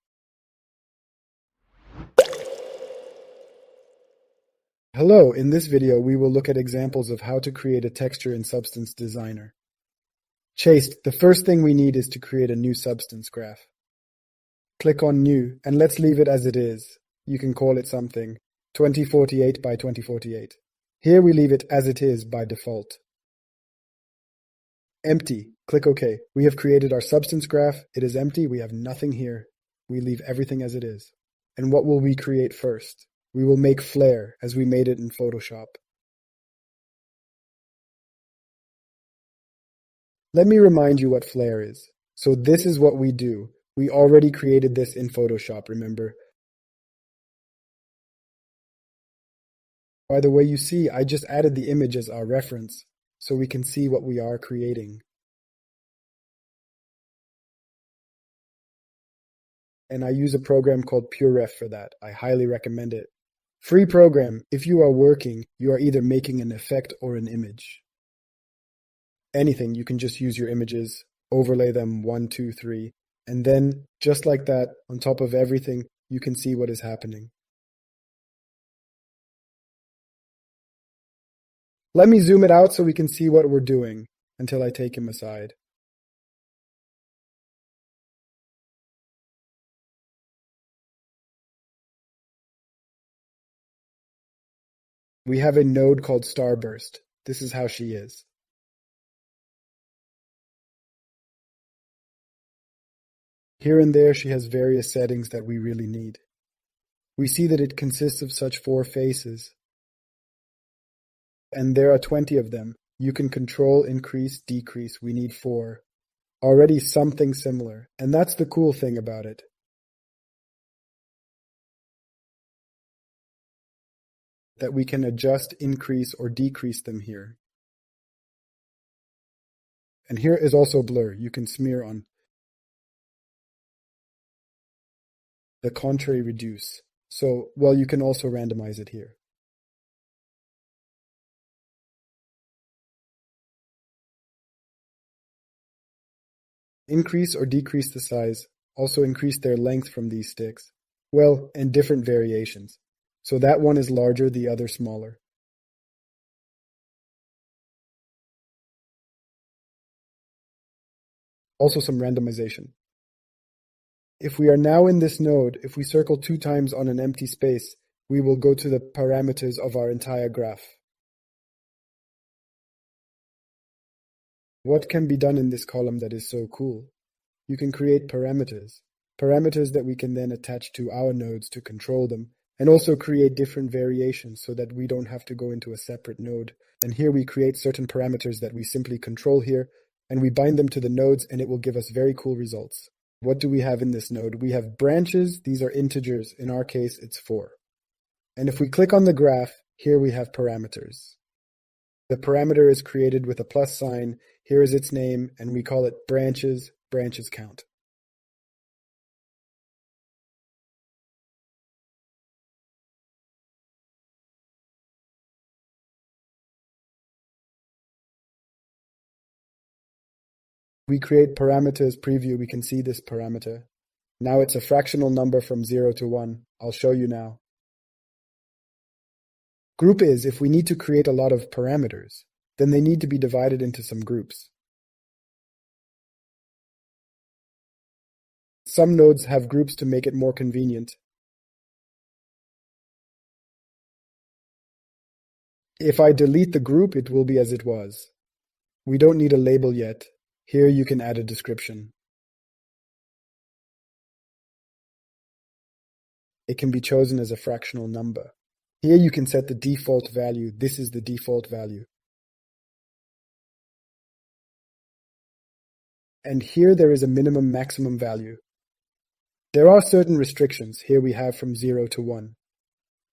Hello, in this video we will look at examples of how to create a texture in Substance Designer. Chase, the first thing we need is to create a new substance graph. Click on New, and let's leave it as it is. You can call it something, 2048 by 2048. Here we leave it as it is by default. Empty. Click OK. We have created our substance graph. It is empty. We have nothing here. We leave everything as it is. And what will we create first? We will make flare as we made it in Photoshop. Let me remind you what flare is. So this is what we do. We already created this in Photoshop, remember? By the way, you see, I just added the image as our reference, so we can see what we are creating. And I use a program called PureRef for that. I highly recommend it. Free program. If you are working, you are either making an effect or an image. Anything, you can just use your images, overlay them 1, 2, 3, and then, just like that, on top of everything, you can see what is happening. Let me zoom it out so we can see what we're doing, until I take him aside. We have a node called Starburst. This is how she is. Here and there she has various settings that we really need. We see that it consists of such 4 faces. And there are 20 of them. You can control, increase, decrease. We need 4. Already something similar. And that's the cool thing about it. That we can adjust, increase, or decrease them here. And here is also blur. You can smear on. The contrary reduce. So, well, you can also randomize it here. Increase or decrease the size. Also increase their length from these sticks. Well, and different variations. So that one is larger, the other smaller. Also some randomization. If we are now in this node, if we circle 2 times on an empty space, we will go to the parameters of our entire graph. What can be done in this column that is so cool? You can create parameters that we can then attach to our nodes to control them, and also create different variations so that we don't have to go into a separate node. And here we create certain parameters that we simply control here, and we bind them to the nodes, and it will give us very cool results. What do we have in this node? We have branches. These are integers. In our case, it's 4. And if we click on the graph, here we have parameters. The parameter is created with a plus sign. Here is its name, and we call it branches count. We create parameters preview. We can see this parameter. Now it's a fractional number from 0 to 1. I'll show you now. Group is if we need to create a lot of parameters, then they need to be divided into some groups. Some nodes have groups to make it more convenient. If I delete the group, it will be as it was. We don't need a label yet. Here you can add a description. It can be chosen as a fractional number. Here you can set the default value. This is the default value. And here there is a minimum maximum value. There are certain restrictions. Here we have from 0 to 1.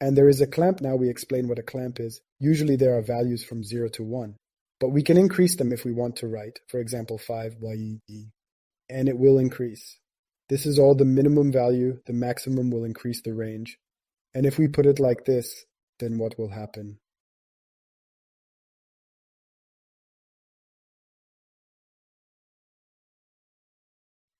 And there is a clamp. Now we explain what a clamp is. Usually there are values from 0 to 1. But we can increase them if we want to write. For example, 5 YED. And it will increase. This is all the minimum value. The maximum will increase the range. And if we put it like this, then what will happen?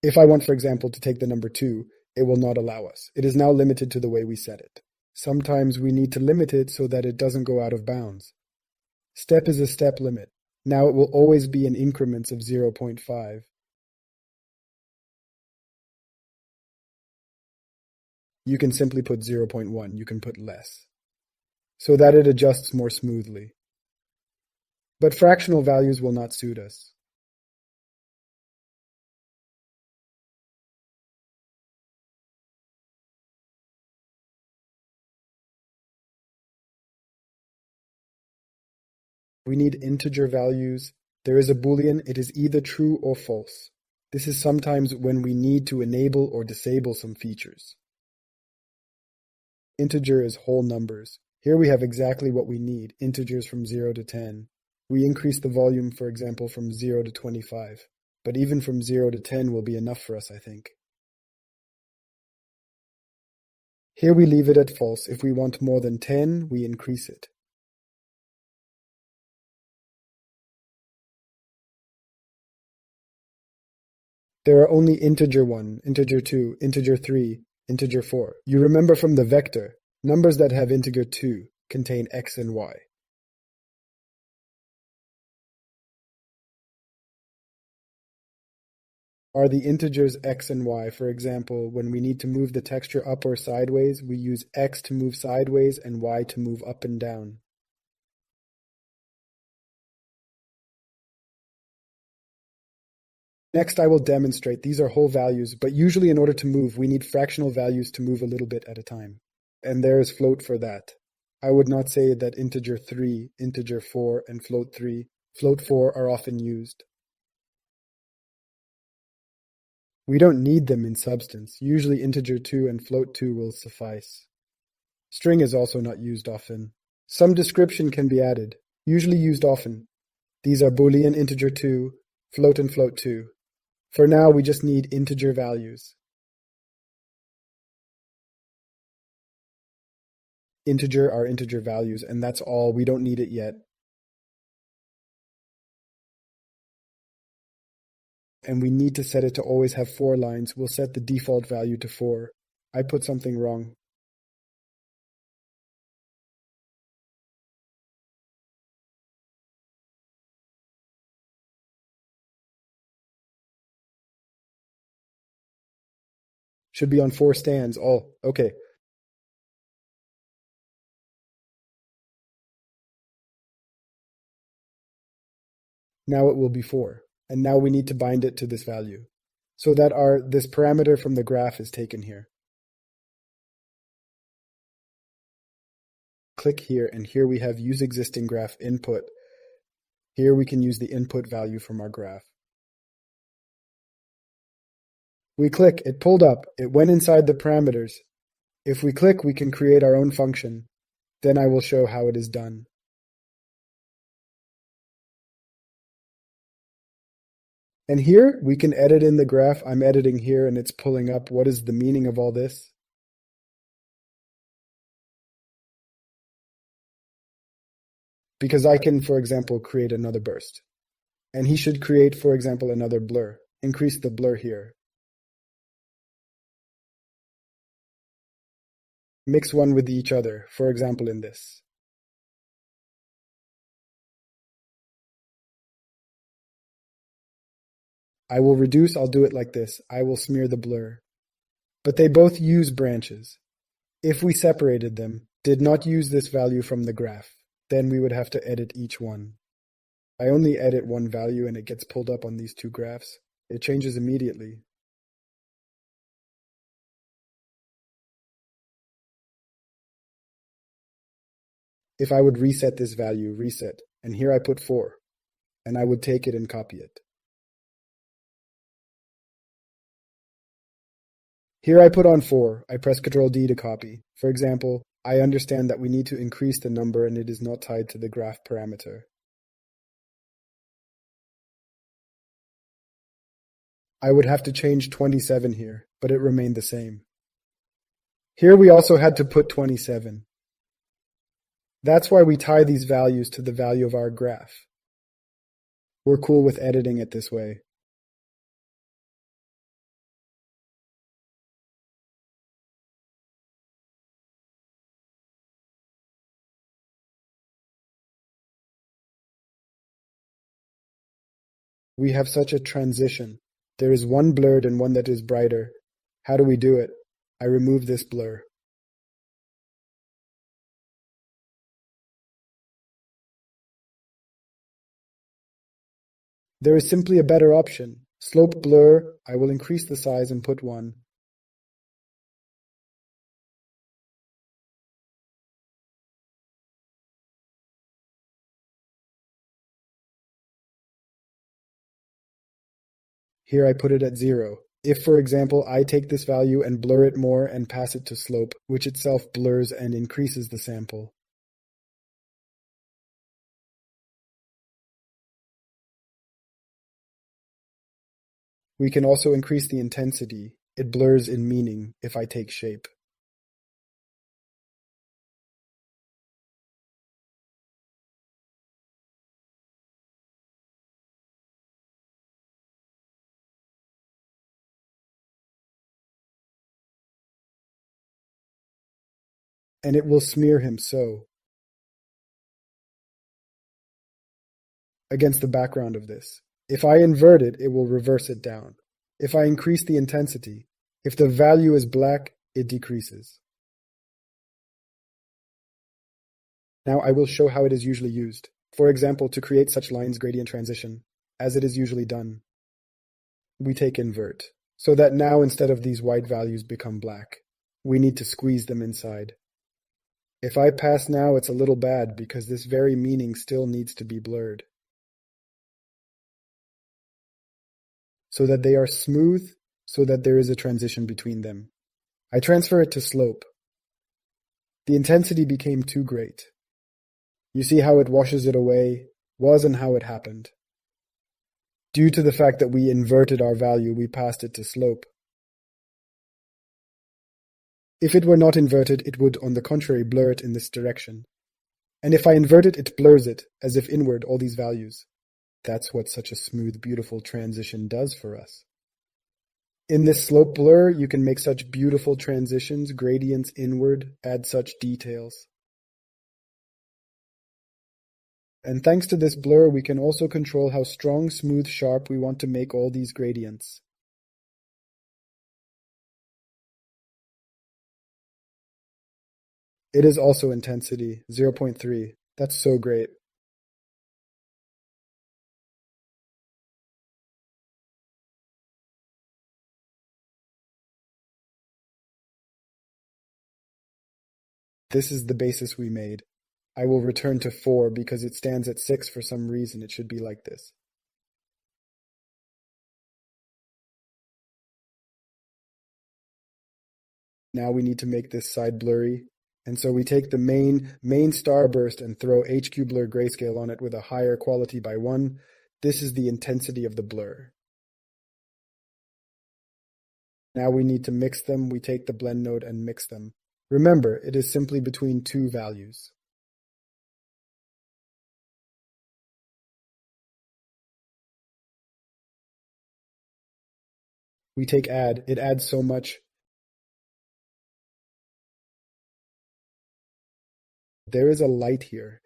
If I want, for example, to take the number 2, it will not allow us. It is now limited to the way we set it. Sometimes we need to limit it so that it doesn't go out of bounds. Step is a step limit. Now it will always be in increments of 0.5. You can simply put 0.1. You can put less, so that it adjusts more smoothly. But fractional values will not suit us. We need integer values. There is a Boolean. It is either true or false. This is sometimes when we need to enable or disable some features. Integer is whole numbers. Here we have exactly what we need, integers from 0 to 10. We increase the volume, for example, from 0 to 25. But even from 0 to 10 will be enough for us, I think. Here we leave it at false. If we want more than 10, we increase it. There are only integer 1, integer 2, integer 3, integer 4. You remember from the vector, numbers that have integer 2 contain x and y. Are the integers x and y? For example, when we need to move the texture up or sideways, we use x to move sideways and y to move up and down. Next, I will demonstrate these are whole values, but usually in order to move, we need fractional values to move a little bit at a time. And there is float for that. I would not say that integer 3, integer 4, and float 3, float 4 are often used. We don't need them in substance. Usually integer 2 and float 2 will suffice. String is also not used often. Some description can be added, usually used often. These are Boolean integer 2, float and float 2. For now, we just need integer values. Integer are integer values, and that's all. We don't need it yet. And we need to set it to always have 4 lines. We'll set the default value to 4. I put something wrong. Should be on 4 stands. Oh, okay. Now it will be 4. And now we need to bind it to this value so that this parameter from the graph is taken here. Click here, and here we have use existing graph input. Here we can use the input value from our graph. We click, it pulled up, it went inside the parameters. If we click, we can create our own function. Then I will show how it is done. And here we can edit in the graph. I'm editing here and it's pulling up. What is the meaning of all this? Because I can, for example, create another burst. And he should create, for example, another blur. Increase the blur here. Mix one with each other, for example, in this. I will reduce, I'll do it like this. I will smear the blur. But they both use branches. If we separated them, did not use this value from the graph, then we would have to edit each one. I only edit one value and it gets pulled up on these 2 graphs. It changes immediately. If I would reset this value, reset, and here I put 4, and I would take it and copy it. Here I put on 4, I press Ctrl D to copy. For example, I understand that we need to increase the number and it is not tied to the graph parameter. I would have to change 27 here, but it remained the same. Here we also had to put 27. That's why we tie these values to the value of our graph. We're cool with editing it this way. We have such a transition. There is one blurred and one that is brighter. How do we do it? I remove this blur. There is simply a better option. Slope blur, I will increase the size and put 1. Here I put it at 0. If, for example, I take this value and blur it more and pass it to slope, which itself blurs and increases the sample. We can also increase the intensity. It blurs in meaning if I take shape. And it will smear him so. Against the background of this. If I invert it, it will reverse it down. If I increase the intensity, if the value is black, it decreases. Now I will show how it is usually used. For example, to create such lines gradient transition, as it is usually done. we take invert, so that now instead of these white values become black. We need to squeeze them inside. If I pass now, it's a little bad because this very meaning still needs to be blurred. So that they are smooth, so that there is a transition between them. I transfer it to slope. The intensity became too great. You see how it washes it away, was and how it happened. Due to the fact that we inverted our value, we passed it to slope. If it were not inverted, it would, on the contrary, blur it in this direction. And if I invert it, it blurs it, as if inward, all these values. That's what such a smooth, beautiful transition does for us. In this slope blur, you can make such beautiful transitions, gradients inward, add such details. And thanks to this blur, we can also control how strong, smooth, sharp we want to make all these gradients. It is also intensity, 0.3. That's so great. This is the basis we made. I will return to 4 because it stands at 6 for some reason. It should be like this. Now we need to make this side blurry. And so we take the main starburst and throw HQ blur grayscale on it with a higher quality by 1. This is the intensity of the blur. Now we need to mix them. We take the blend node and mix them. Remember, it is simply between two values. We take add. It adds so much. There is a light here.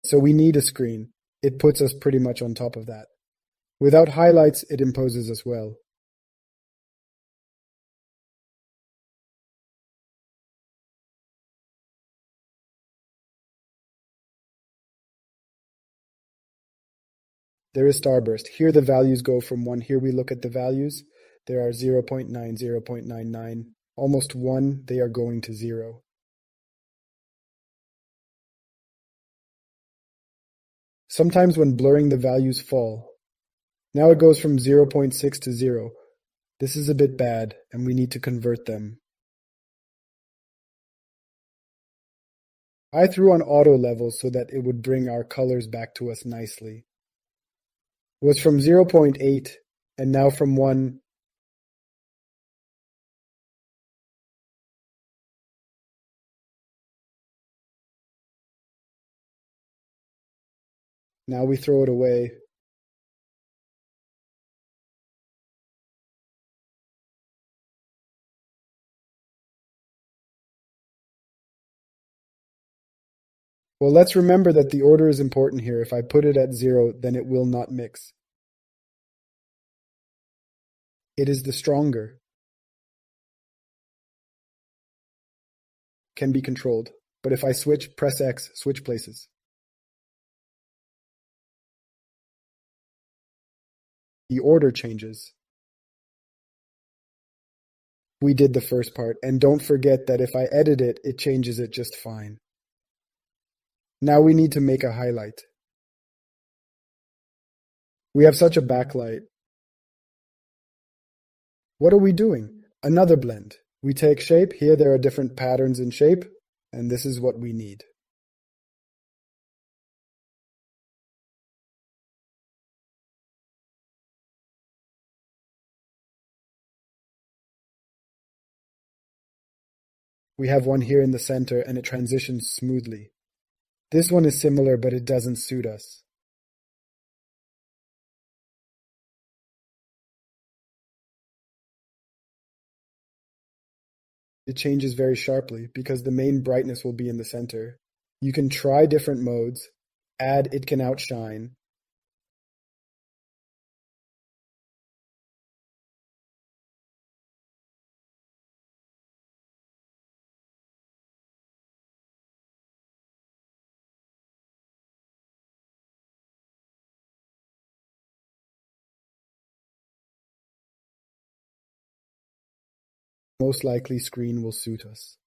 So we need a screen. It puts us pretty much on top of that. Without highlights, it imposes as well. There is starburst. Here the values go from 1. Here we look at the values. There are 0.9, 0.99, almost 1. They are going to 0. Sometimes when blurring, the values fall. Now it goes from 0.6 to 0. This is a bit bad, and we need to convert them. I threw on auto levels so that it would bring our colors back to us nicely. It was from 0.8, and now from 1. Now we throw it away. Well, let's remember that the order is important here. If I put it at 0, then it will not mix. It is the stronger. Can be controlled. But if I switch, press X, switch places. The order changes. We did the first part, and don't forget that if I edit it, it changes it just fine. Now we need to make a highlight. We have such a backlight. What are we doing? Another blend. We take shape. Here there are different patterns in shape, and this is what we need. We have one here in the center, and it transitions smoothly. This one is similar, but it doesn't suit us. It changes very sharply because the main brightness will be in the center. You can try different modes. Add it can outshine. Most likely screen will suit us.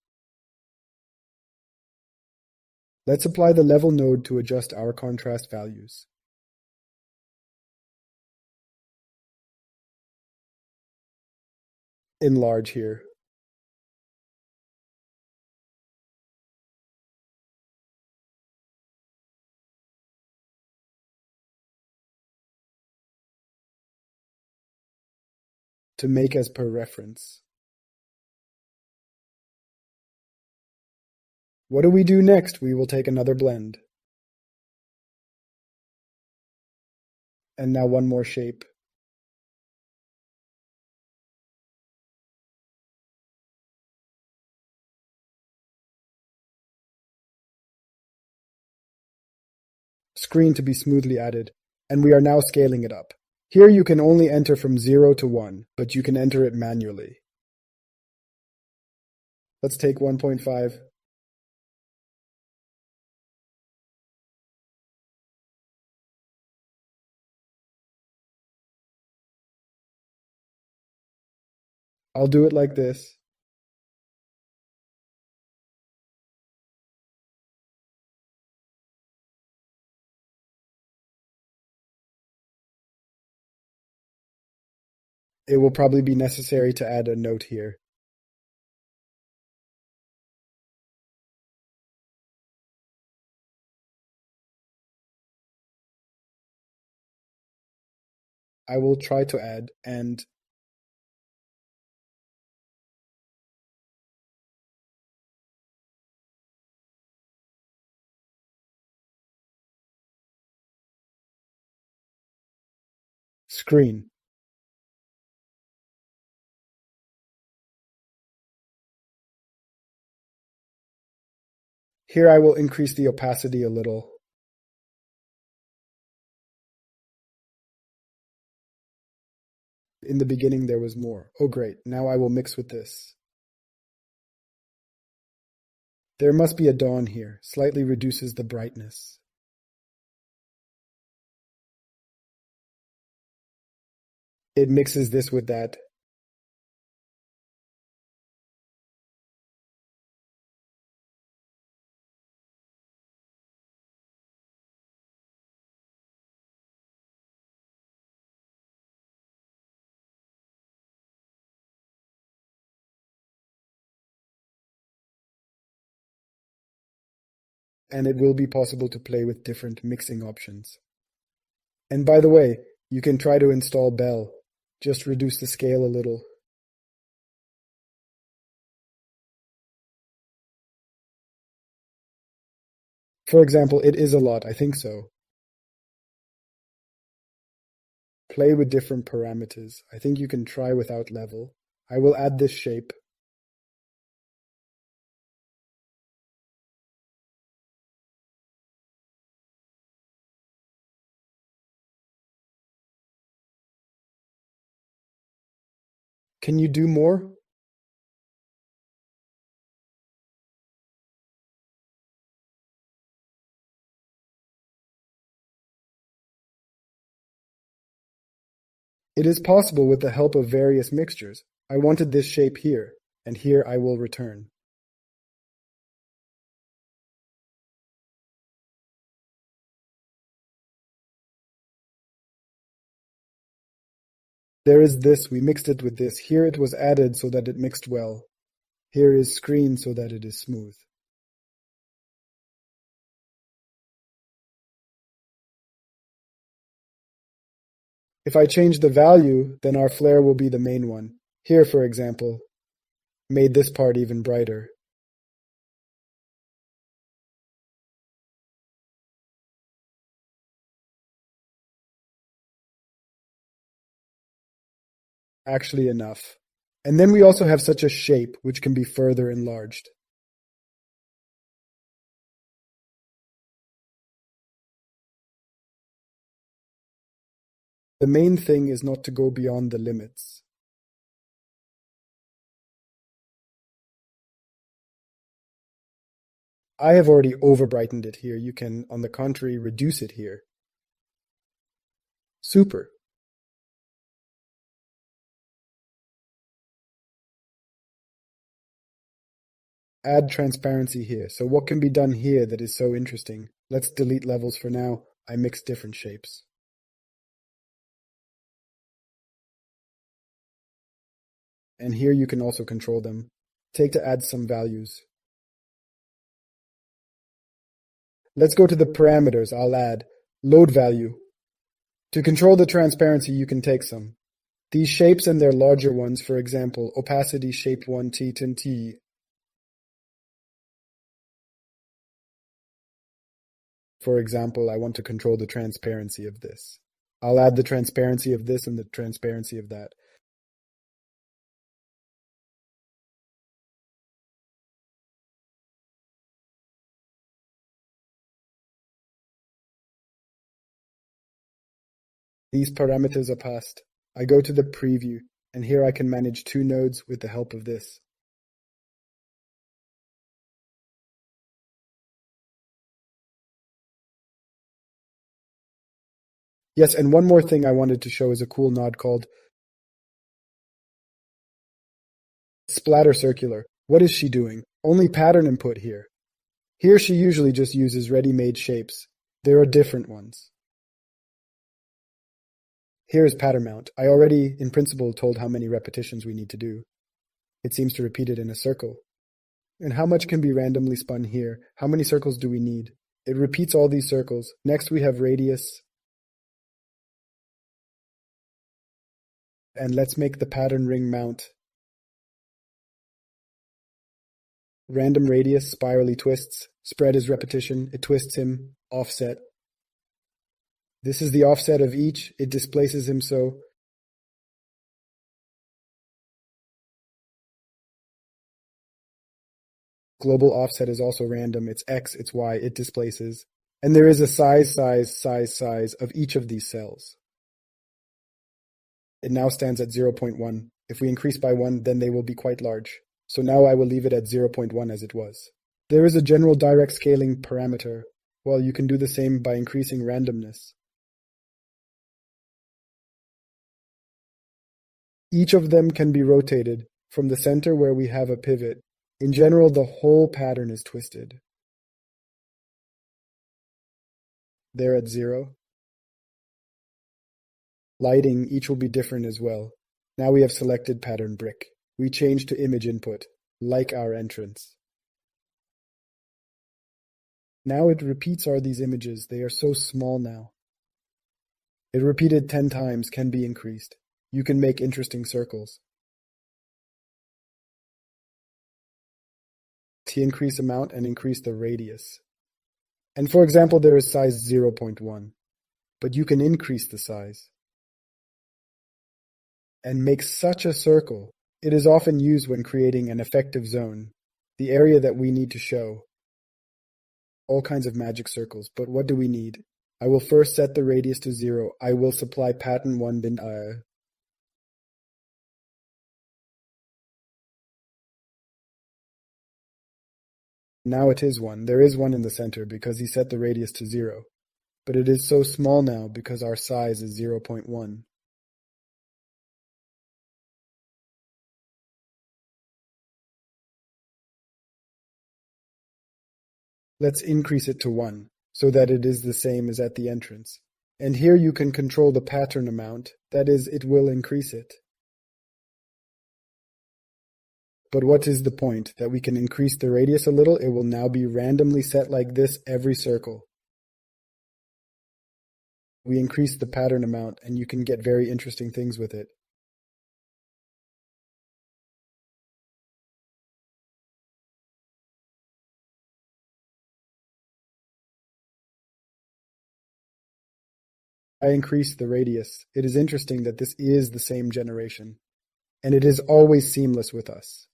Let's apply the level node to adjust our contrast values. Enlarge here. To make as per reference. What do we do next? We will take another blend. And now one more shape. Screen to be smoothly added, and we are now scaling it up. Here you can only enter from 0 to 1, but you can enter it manually. Let's take 1.5. I'll do it like this. It will probably be necessary to add a note here. I will try to add and screen. Here I will increase the opacity a little. In the beginning there was more. Oh great, now I will mix with this. There must be a dawn here, slightly reduces the brightness. It mixes this with that. And it will be possible to play with different mixing options. And by the way, you can try to install Bell. Just reduce the scale a little. For example, it is a lot, I think so. Play with different parameters. I think you can try without level. I will add this shape. Can you do more? It is possible with the help of various mixtures. I wanted this shape here, and here I will return. There is this, we mixed it with this. Here it was added so that it mixed well. Here is screen so that it is smooth. If I change the value, then our flare will be the main one. Here, for example, made this part even brighter. Actually enough. And then we also have such a shape which can be further enlarged. The main thing is not to go beyond the limits. I have already over-brightened it here. You can, on the contrary, reduce it here. Super. add transparency here. So what can be done here that is so interesting? Let's delete levels for now. I mix different shapes. And here you can also control them. Take to add some values. Let's go to the parameters. I'll add load value. To control the transparency, you can take some. These shapes and their larger ones, for example, opacity shape 1 T to T. For example, I want to control the transparency of this. I'll add the transparency of this and the transparency of that. These parameters are passed. I go to the preview, and here I can manage 2 nodes with the help of this. Yes, and one more thing I wanted to show is a cool node called Splatter Circular. What is she doing? Only pattern input here. Here she usually just uses ready-made shapes. There are different ones. Here is pattern mount. I already, in principle, told how many repetitions we need to do. It seems to repeat it in a circle. And how much can be randomly spun here? How many circles do we need? It repeats all these circles. Next we have radius. And let's make the pattern ring mount. Random radius, spirally twists. Spread is repetition. It twists him. Offset. This is the offset of each. It displaces him so. Global offset is also random. It's X, it's Y, it displaces. And there is a size of each of these cells. It now stands at 0.1. If we increase by 1, then they will be quite large. So now I will leave it at 0.1 as it was. There is a general direct scaling parameter. Well, you can do the same by increasing randomness. Each of them can be rotated from the center where we have a pivot. In general, the whole pattern is twisted. There at 0. Lighting, each will be different as well. Now we have selected pattern brick. We change to image input, like our entrance. Now it repeats all these images. They are so small now. It repeated 10 times, can be increased. You can make interesting circles. To increase amount and increase the radius. And for example, there is size 0.1, but you can increase the size and make such a circle. It is often used when creating an effective zone, the area that we need to show. All kinds of magic circles, but what do we need? I will first set the radius to 0. I will supply pattern 1 bin Now it is 1. There is 1 in the center because he set the radius to 0. But it is so small now because our size is 0.1. Let's increase it to 1 so that it is the same as at the entrance. And here you can control the pattern amount. That is, it will increase it. But what is the point? That we can increase the radius a little, it will now be randomly set like this every circle. We increase the pattern amount and you can get very interesting things with it. I increase the radius. It is interesting that this is the same generation. And it is always seamless with us.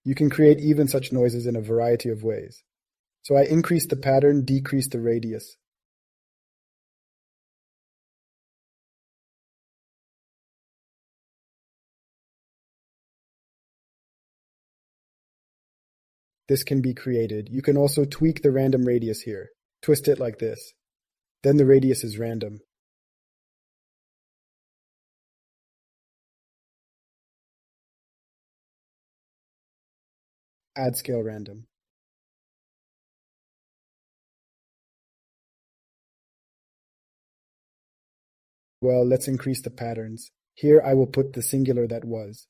You can create even such noises in a variety of ways. So I increase the pattern, decrease the radius. This can be created. You can also tweak the random radius here. Twist it like this. Then the radius is random. Add scale random. Well, let's increase the patterns. Here I will put the singular that was.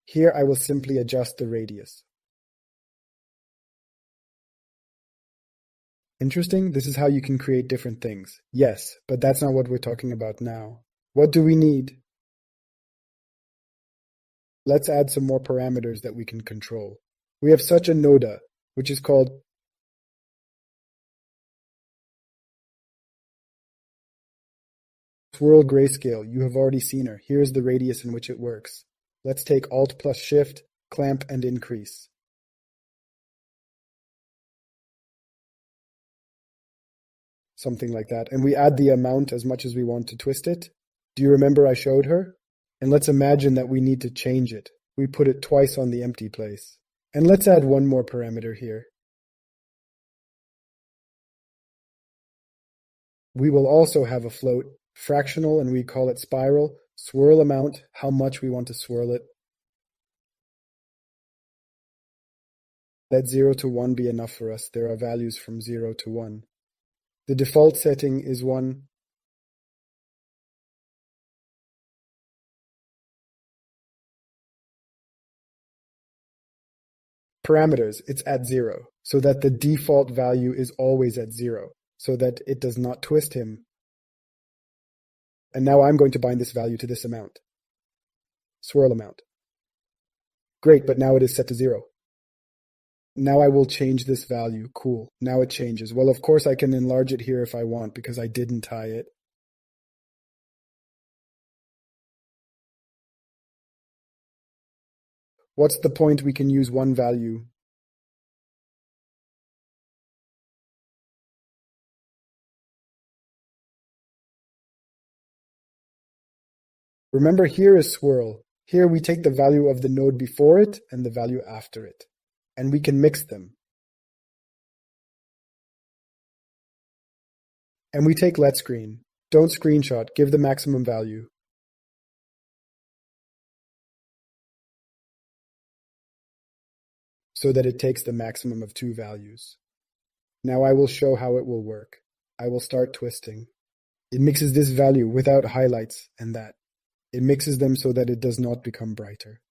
Here I will simply adjust the radius. Interesting, this is how you can create different things. Yes, but that's not what we're talking about now. What do we need? Let's add some more parameters that we can control. We have such a noda, which is called swirl grayscale. You have already seen her. Here is the radius in which it works. Let's take Alt plus Shift, clamp, and increase. Something like that. And we add the amount as much as we want to twist it. Do you remember I showed her? And let's imagine that we need to change it. We put it twice on the empty place. And let's add one more parameter here. We will also have a float, fractional, and we call it spiral, swirl amount, how much we want to swirl it. Let 0 to 1 be enough for us. There are values from 0 to 1. The default setting is 1. Parameters, it's at 0, so that the default value is always at 0, so that it does not twist him. And now I'm going to bind this value to this amount. Swirl amount. Great, but now it is set to 0. Now I will change this value. Cool. Now it changes. Well, of course I can enlarge it here if I want because I didn't tie it. What's the point? We can use one value. Remember, here is swirl. Here we take the value of the node before it and the value after it, and we can mix them. And we take let screen. Don't screenshot, give the maximum value. So that it takes the maximum of 2 values. Now I will show how it will work. I will start twisting. It mixes this value without highlights and that. It mixes them so that it does not become brighter.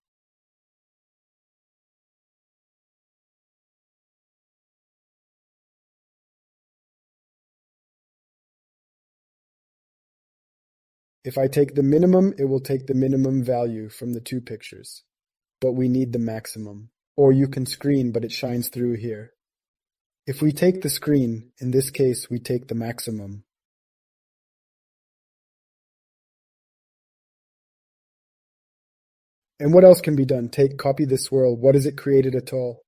If I take the minimum, it will take the minimum value from the 2 pictures. But we need the maximum. Or you can screen, but it shines through here. If we take the screen, in this case we take the maximum. And what else can be done? Copy this swirl. What is it created at all?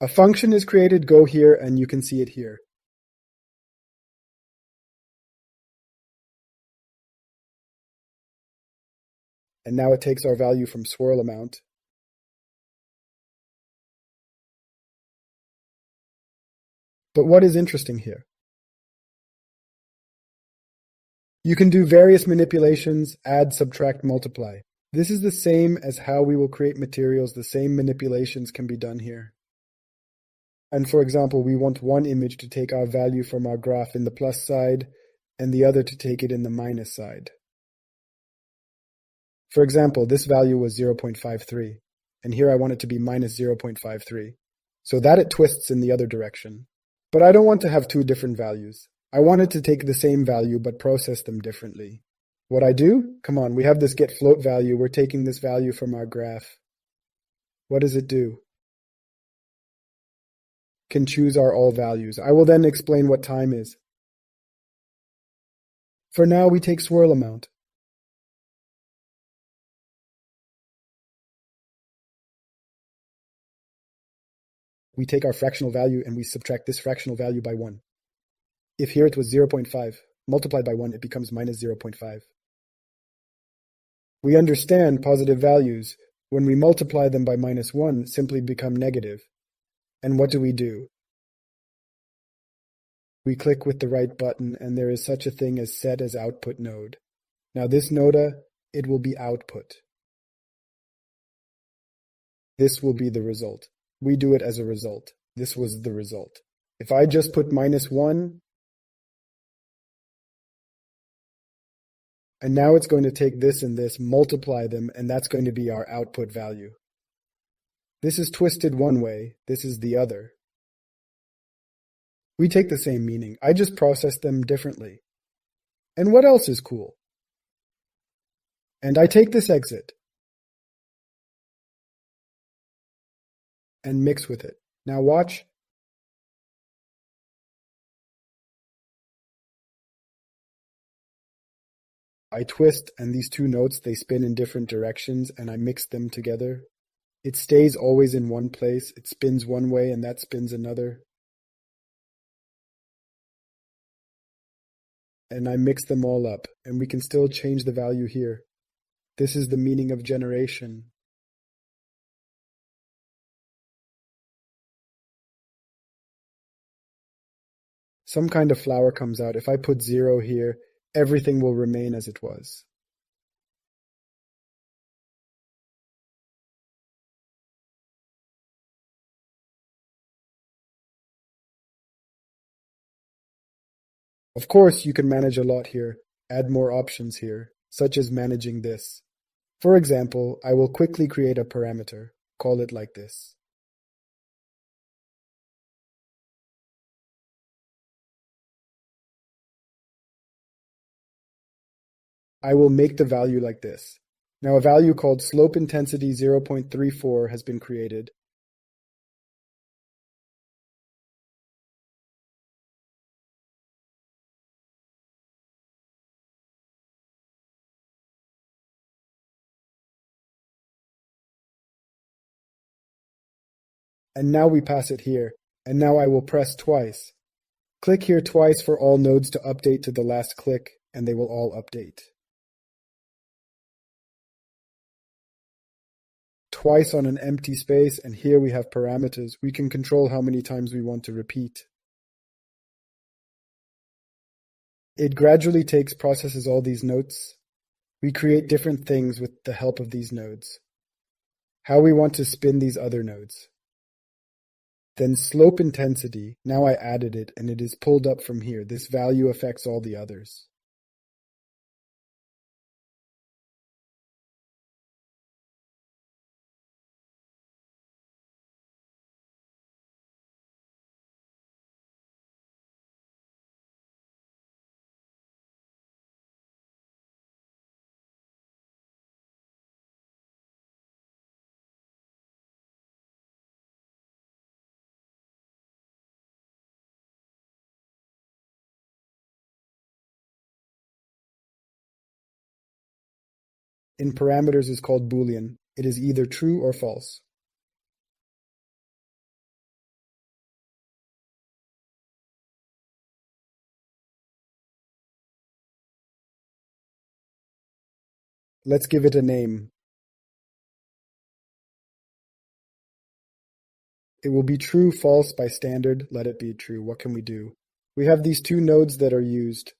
A function is created, go here, and you can see it here. And now it takes our value from swirl amount. But what is interesting here? You can do various manipulations, add, subtract, multiply. This is the same as how we will create materials. The same manipulations can be done here. And for example, we want one image to take our value from our graph in the plus side and the other to take it in the minus side. For example, this value was 0.53, and here I want it to be minus 0.53, so that it twists in the other direction. But I don't want to have 2 different values. I want it to take the same value but process them differently. What I do? Come on, we have this get float value. We're taking this value from our graph. What does it do? Can choose our all values. I will then explain what time is. For now, we take swirl amount. We take our fractional value and we subtract this fractional value by 1. If here it was 0.5, multiplied by 1, it becomes minus 0.5. We understand positive values, when we multiply them by minus 1, simply become negative. And what do? We click with the right button and there is such a thing as set as output node. Now this noda, it will be output. this will be the result. We do it as a result. This was the result. If I just put -1, and now it's going to take this and this, multiply them, and that's going to be our output value. This is twisted one way, this is the other. We take the same meaning, I just process them differently. And what else is cool? And I take this exit and mix with it. Now watch. I twist, and these two notes, they spin in different directions, and I mix them together. It stays always in one place. It spins one way, and that spins another. And I mix them all up, and we can still change the value here. This is the meaning of generation. Some kind of flower comes out. If I put 0 here, everything will remain as it was. Of course, you can manage a lot here, add more options here, such as managing this. For example, I will quickly create a parameter, call it like this. I will make the value like this. Now a value called slope intensity 0.34 has been created. And now we pass it here, and now I will press twice. Click here twice for all nodes to update to the last click, and they will all update. Twice on an empty space, and here we have parameters. We can control how many times we want to repeat. It gradually processes all these notes. We create different things with the help of these nodes. How we want to spin these other nodes. Then slope intensity, now I added it and it is pulled up from here. This value affects all the others. In parameters is called Boolean. It is either true or false. Let's give it a name. It will be true, false by standard. Let it be true. What can we do? We have these two nodes that are used.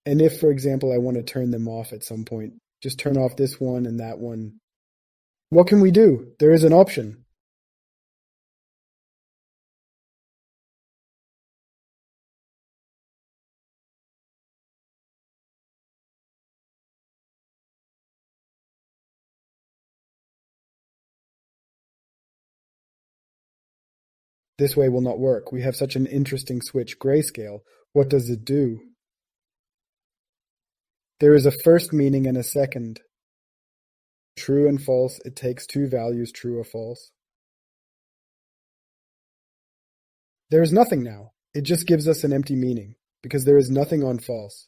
And if, for example, I want to turn them off at some point, just turn off this one and that one. What can we do? There is an option. This way will not work. We have such an interesting switch, grayscale. What does it do? There is a first meaning and a second. True and false, it takes two values, true or false. There is nothing now. It just gives us an empty meaning, because there is nothing on false.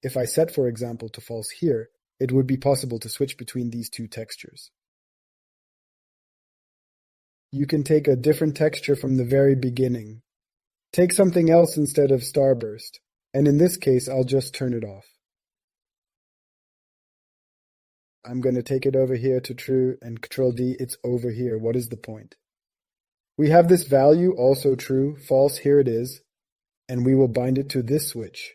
If I set, for example, to false here, it would be possible to switch between these two textures. You can take a different texture from the very beginning. Take something else instead of starburst, and in this case I'll just turn it off. I'm going to take it over here to true, and Control D, it's over here. What is the point? We have this value, also true, false, here it is, and we will bind it to this switch.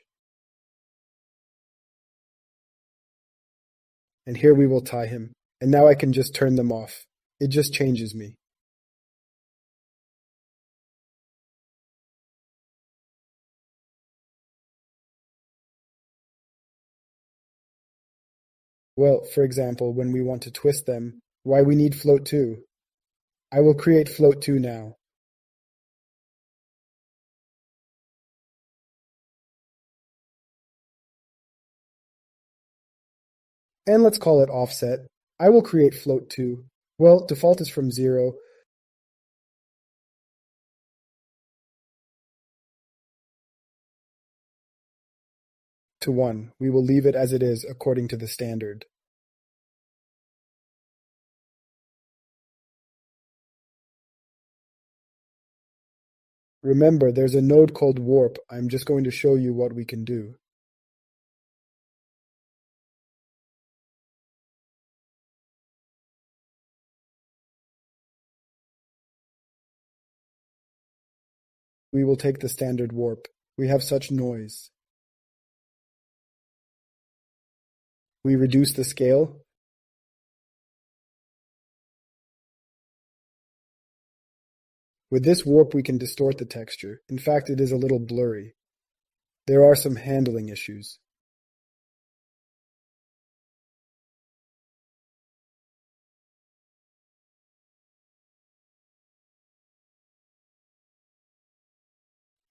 And here we will tie him. And now I can just turn them off. It just changes me. Well, for example, when we want to twist them, why we need float 2. I will create float 2 now. And let's call it offset. I will create float 2. Well, default is from 0. To 1. We will leave it as it is according to the standard. Remember, there's a node called warp. I'm just going to show you what we can do. We will take the standard warp. We have such noise. We reduce the scale. With this warp we can distort the texture. In fact, it is a little blurry. There are some handling issues.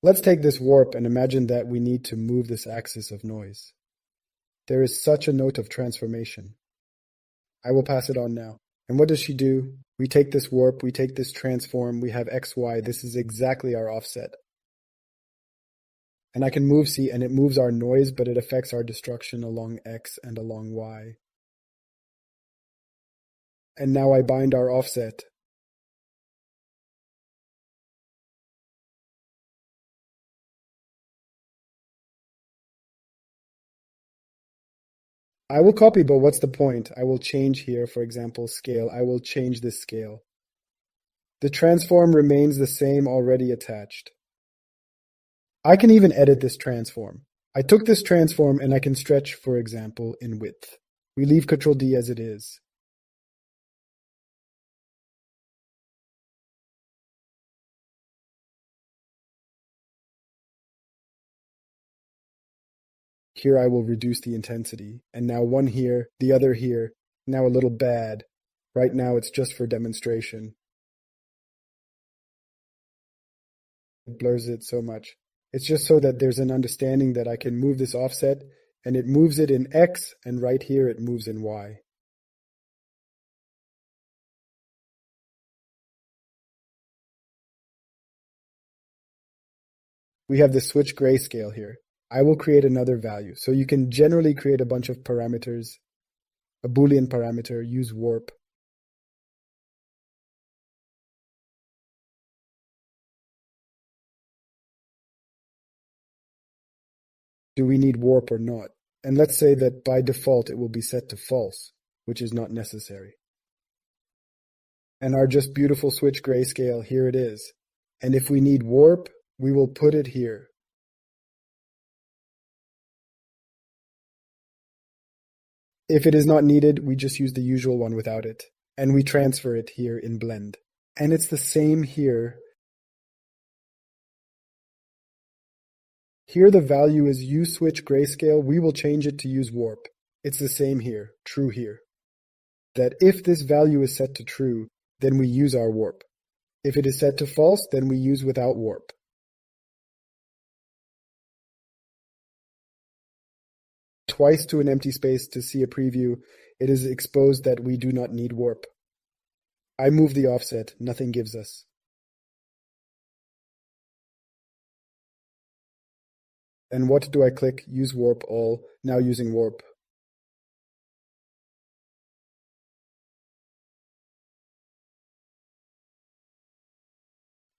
Let's take this warp and imagine that we need to move this axis of noise. There is such a note of transformation. I will pass it on now. And what does she do? We take this warp, we take this transform, we have XY. This is exactly our offset. And I can move C, and it moves our noise, but it affects our destruction along X and along Y. And now I bind our offset. I will copy, but what's the point? I will change here, for example, scale. I will change this scale. The transform remains the same already attached. I can even edit this transform. I took this transform and I can stretch, for example, in width. We leave Ctrl D as it is. Here I will reduce the intensity. And now one here, the other here. Now a little bad. Right now it's just for demonstration. It blurs it so much. It's just so that there's an understanding that I can move this offset, and it moves it in X, and right here it moves in Y. We have the switch grayscale here. I will create another value. So you can generally create a bunch of parameters. A Boolean parameter, use warp. Do we need warp or not? And let's say that by default it will be set to false, which is not necessary. And our just beautiful switch grayscale, here it is. And if we need warp, we will put it here. If it is not needed, we just use the usual one without it. And we transfer it here in blend. And it's the same here. Here the value is use switch grayscale. We will change it to use warp. It's the same here, true here. That if this value is set to true, then we use our warp. If it is set to false, then we use without warp. Twice to an empty space to see a preview, it is exposed that we do not need warp. I move the offset, nothing gives us. And what do I click? Use warp all, now using warp.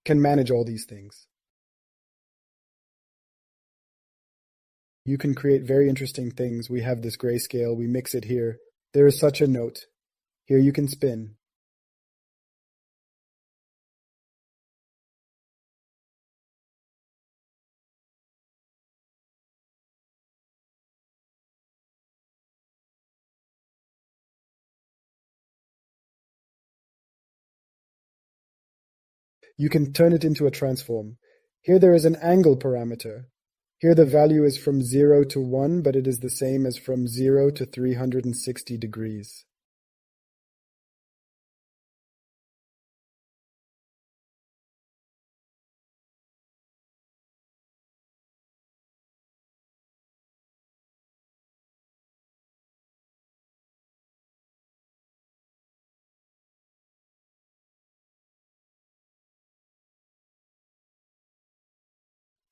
Can manage all these things. You can create very interesting things. We have this grayscale, we mix it here. There is such a note. Here you can spin. You can turn it into a transform. Here there is an angle parameter. Here the value is from 0 to 1, but it is the same as from 0 to 360 degrees.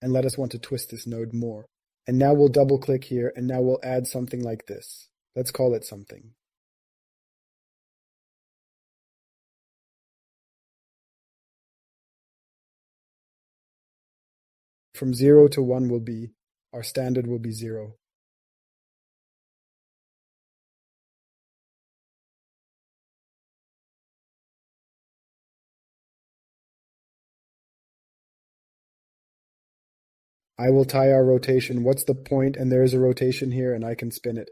And let us want to twist this node more. And now we'll double click here, and now we'll add something like this. Let's call it something. From 0 to 1 will be, our standard will be 0. I will tie our rotation. What's the point? And there is a rotation here, and I can spin it.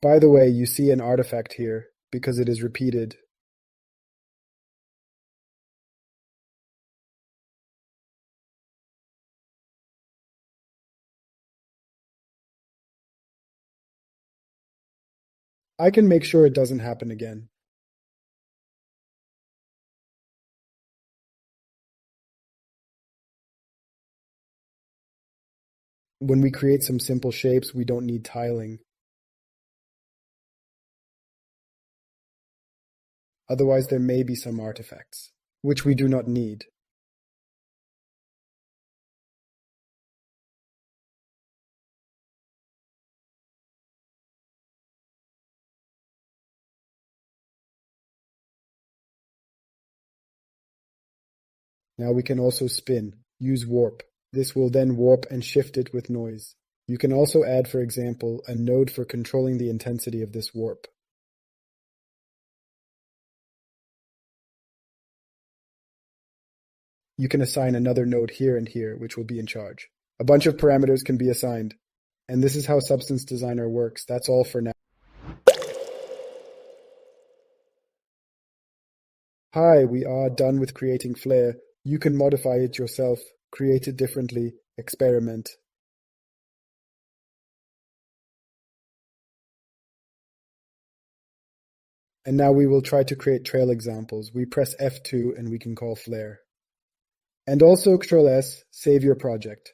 By the way, you see an artifact here, because it is repeated. I can make sure it doesn't happen again. When we create some simple shapes, we don't need tiling. Otherwise, there may be some artifacts, which we do not need. Now we can also spin, use warp. This will then warp and shift it with noise. You can also add, for example, a node for controlling the intensity of this warp. You can assign another node here and here, which will be in charge. A bunch of parameters can be assigned. And this is how Substance Designer works. That's all for now. Hi, we are done with creating Flare. You can modify it yourself, create it differently, experiment. And now we will try to create trail examples. We press F2 and we can call Flare. And also Ctrl-S, save your project.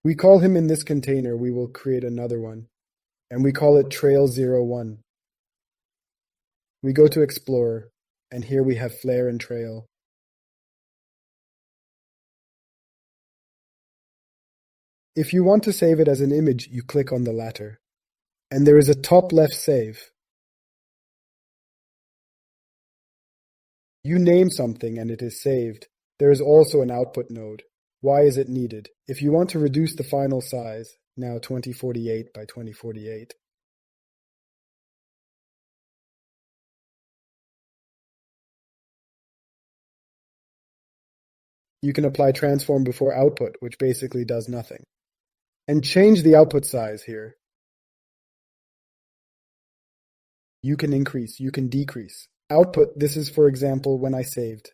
We call him in this container. We will create another one. And we call it Trail01. We go to Explorer, and here we have Flare and Trail. If you want to save it as an image, you click on the latter. And there is a top left save. You name something and it is saved. There is also an output node. Why is it needed? If you want to reduce the final size, now 2048 by 2048, you can apply transform before output, which basically does nothing. And change the output size here. You can increase, you can decrease. Output, this is for example when I saved.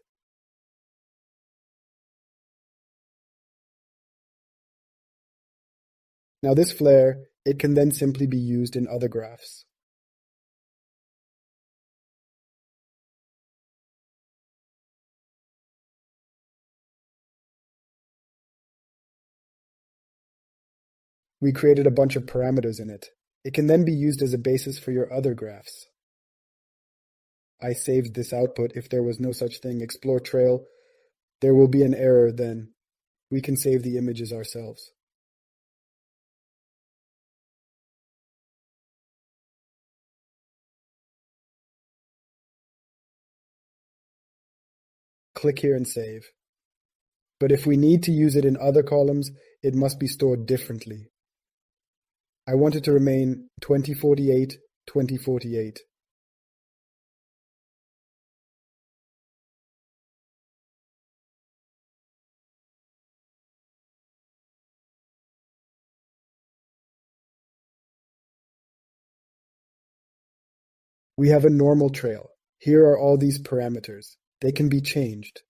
Now this flare, it can then simply be used in other graphs. We created a bunch of parameters in it. It can then be used as a basis for your other graphs. I saved this output. If there was no such thing, explore trail, there will be an error then. We can save the images ourselves. click here and save. But if we need to use it in other columns, it must be stored differently. I want it to remain 2048, 2048. We have a normal trail. Here are all these parameters. They can be changed.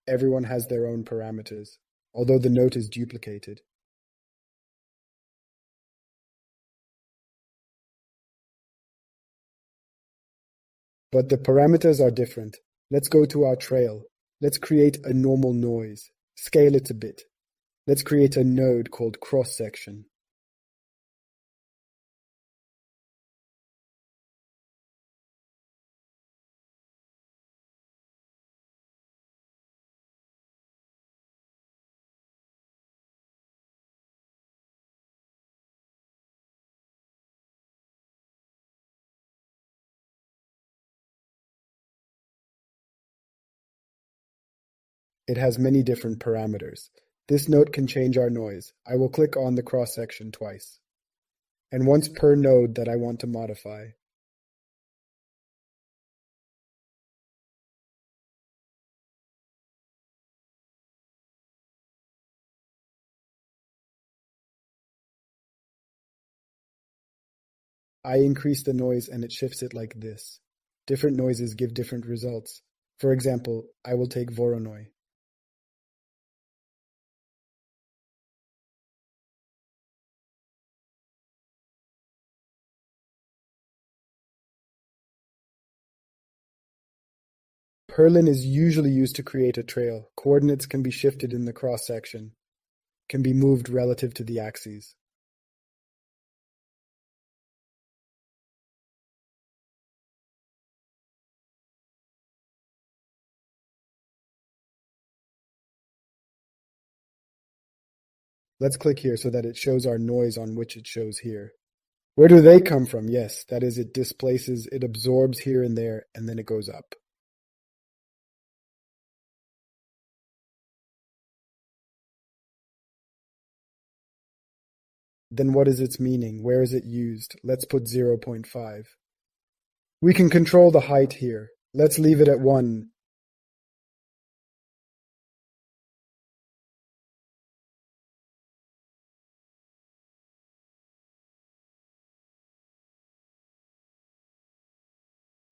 Everyone has their own parameters, although the note is duplicated. But the parameters are different. Let's go to our trail. Let's create a normal noise. Scale it a bit. Let's create a node called cross-section. It has many different parameters. This node can change our noise. I will click on the cross-section twice, and once per node that I want to modify. I increase the noise and it shifts it like this. Different noises give different results. For example, I will take Voronoi. Perlin is usually used to create a trail. Coordinates can be shifted in the cross-section, can be moved relative to the axes. Let's click here so that it shows our noise on which it shows here. Where do they come from? Yes, that is, it displaces, it absorbs here and there, and then it goes up. Then what is its meaning? Where is it used? Let's put 0.5. We can control the height here. Let's leave it at 1.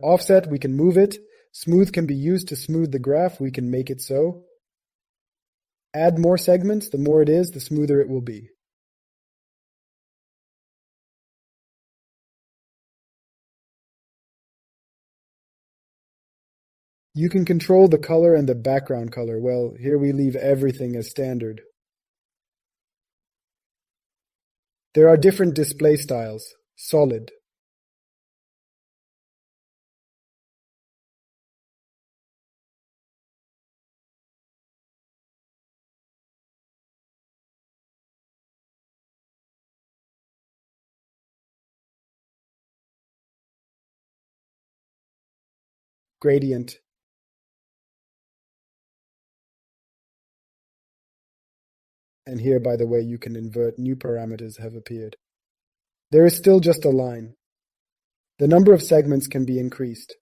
Offset, we can move it. Smooth can be used to smooth the graph. We can make it so. Add more segments. The more it is, the smoother it will be. You can control the color and the background color. Well, here we leave everything as standard. There are different display styles. Solid. Gradient. And here, by the way, you can invert. New parameters have appeared. There is still just a line. The number of segments can be increased.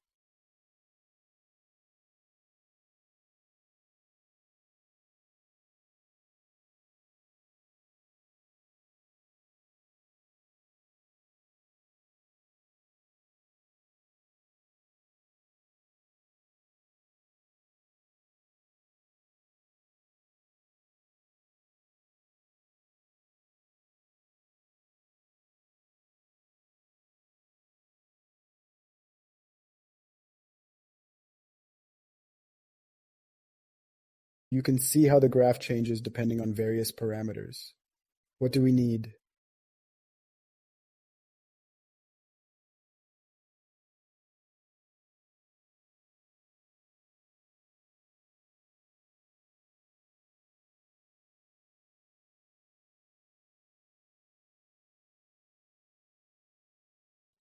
You can see how the graph changes depending on various parameters. What do we need?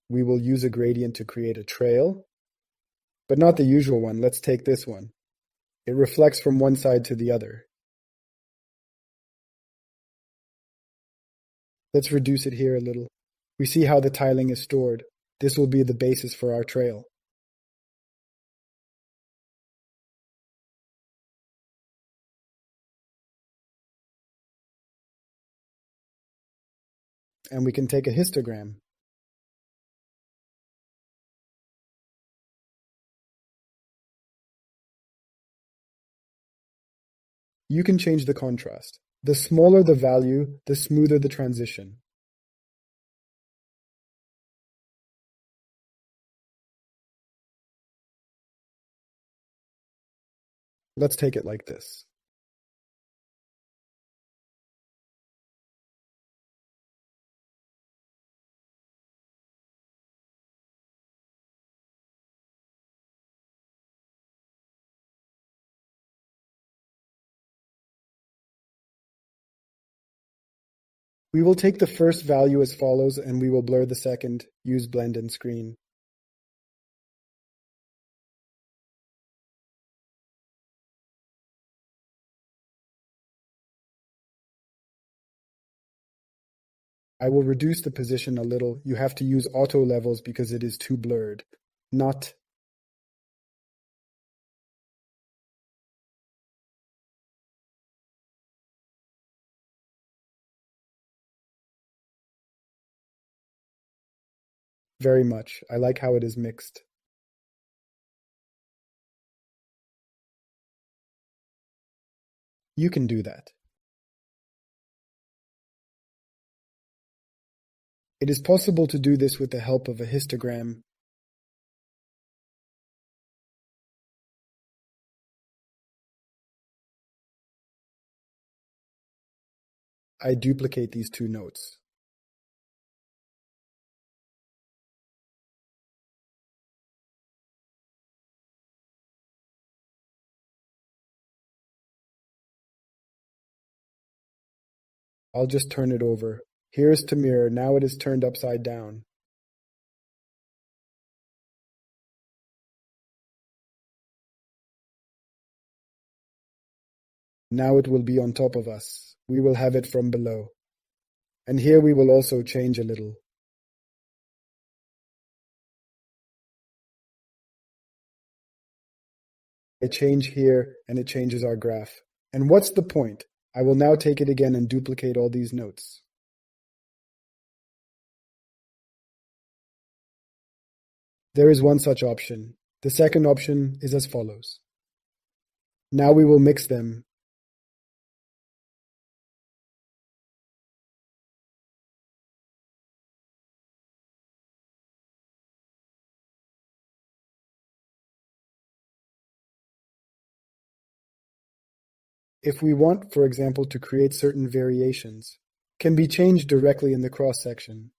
We will use a gradient to create a trail, but not the usual one. Let's take this one. It reflects from one side to the other. Let's reduce it here a little. We see how the tiling is stored. This will be the basis for our trail. And we can take a histogram. You can change the contrast. The smaller the value, the smoother the transition. Let's take it like this. We will take the first value as follows and we will blur the second. Use blend and screen. I will reduce the position a little. You have to use auto levels because it is too blurred. Not. Very much. I like how it is mixed. You can do that. It is possible to do this with the help of a histogram. I duplicate these two notes. I'll just turn it over. Here is to mirror. Now it is turned upside down. Now it will be on top of us. We will have it from below. And here we will also change a little. I change here and it changes our graph. And what's the point? I will now take it again and duplicate all these notes. There is one such option. The second option is as follows. Now we will mix them. If we want, for example, to create certain variations, can be changed directly in the cross-section.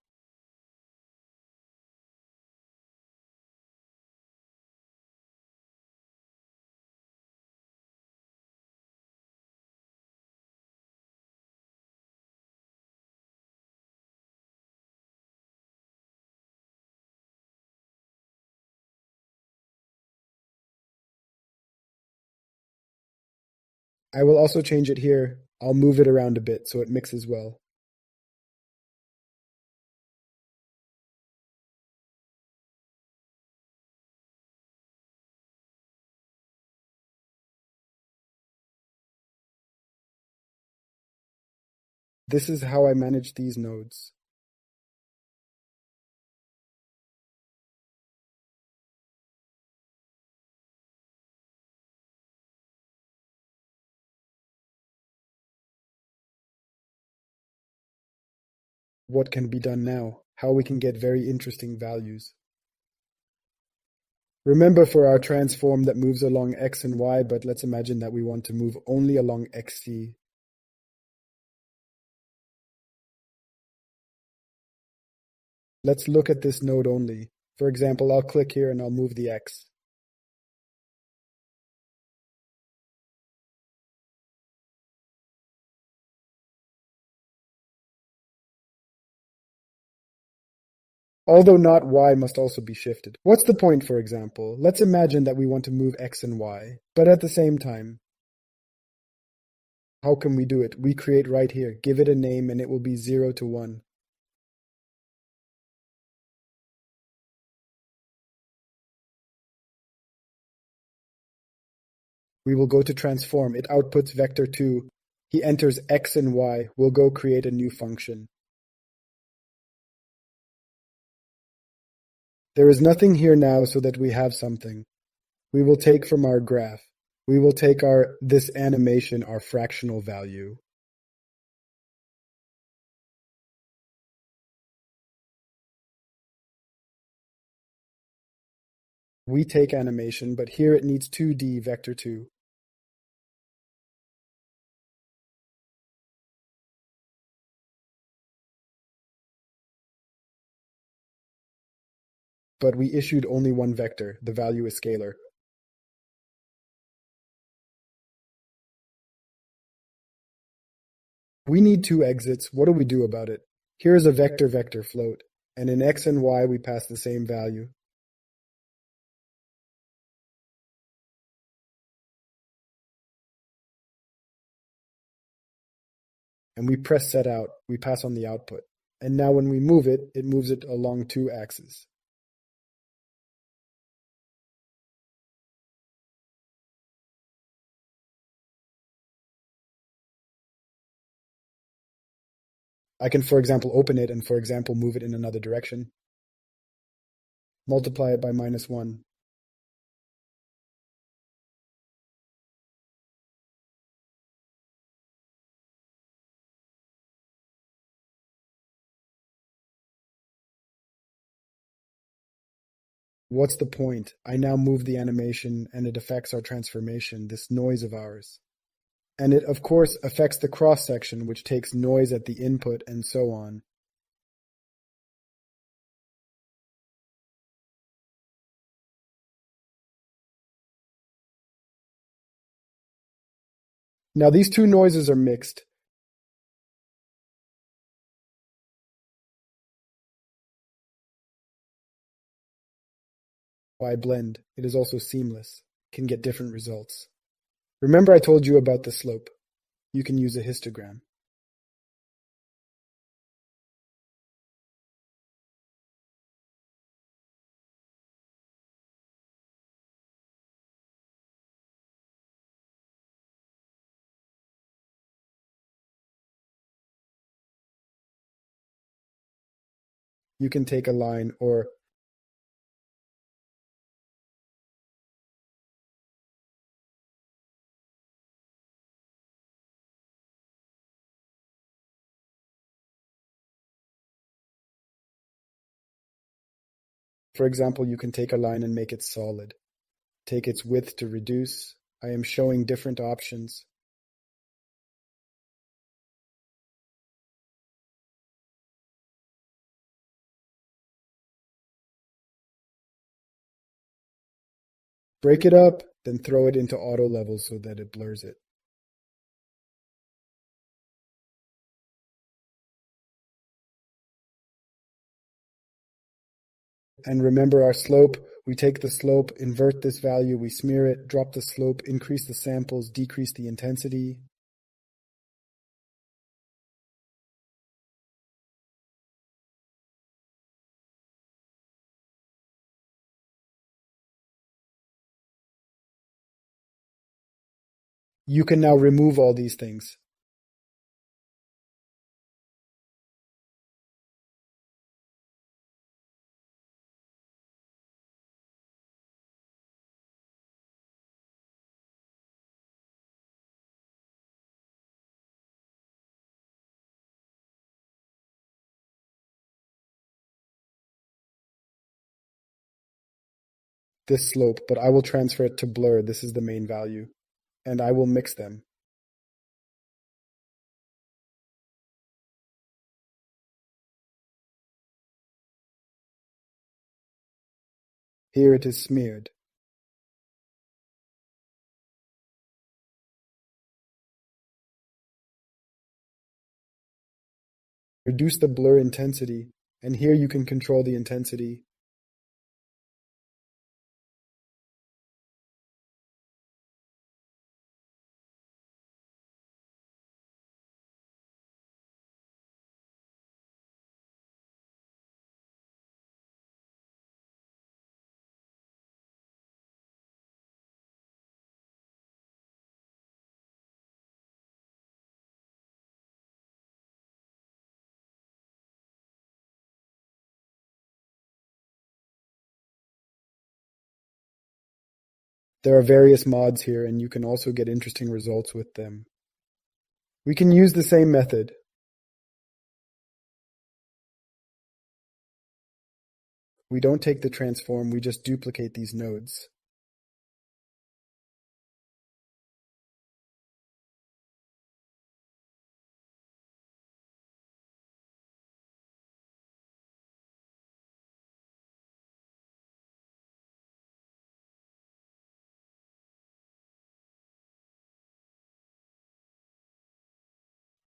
I will also change it here. I'll move it around a bit so it mixes well. This is how I manage these nodes. What can be done now? How we can get very interesting values. Remember for our transform that moves along x and y, but let's imagine that we want to move only along xc. Let's look at this node only. For example, I'll click here and I'll move the x. although not y must also be shifted. What's the point, for example? Let's imagine that we want to move x and y, but at the same time, how can we do it? We create right here, give it a name, and it will be 0 to 1. We will go to transform. It outputs vector 2. He enters x and y. We'll go create a new function. There is nothing here now so that we have something. We will take from our graph. We will take this animation, our fractional value. We take animation, but here it needs 2D vector 2. But we issued only one vector. The value is scalar. We need two exits. What do we do about it? Here is a vector-vector float, and in x and y we pass the same value. And we press set out. We pass on the output. And now when we move it, it moves it along two axes. I can, for example, open it and, for example, move it in another direction. Multiply it by -1. What's the point? I now move the animation and it affects our transformation, this noise of ours. And it, of course, affects the cross-section, which takes noise at the input and so on. Now these two noises are mixed. By blend, it is also seamless, can get different results. Remember I told you about the slope. You can use a histogram. You can take a line or for example, you can take a line and make it solid. Take its width to reduce. I am showing different options. Break it up, then throw it into auto level so that it blurs it. And remember our slope. We take the slope, invert this value, we smear it, drop the slope, increase the samples, decrease the intensity. You can now remove all these things. This slope, but I will transfer it to blur. This is the main value. And I will mix them. Here it is smeared. Reduce the blur intensity, And here you can control the intensity. There are various mods here, and you can also get interesting results with them. We can use the same method. We don't take the transform, we just duplicate these nodes.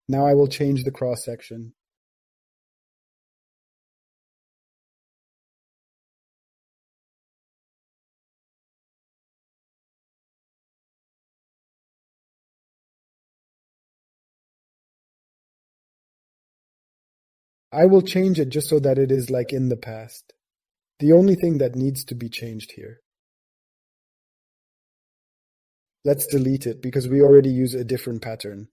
Now I will change the cross-section. I will change it just so that it is like in the past. The only thing that needs to be changed here. Let's delete it because we already use a different pattern.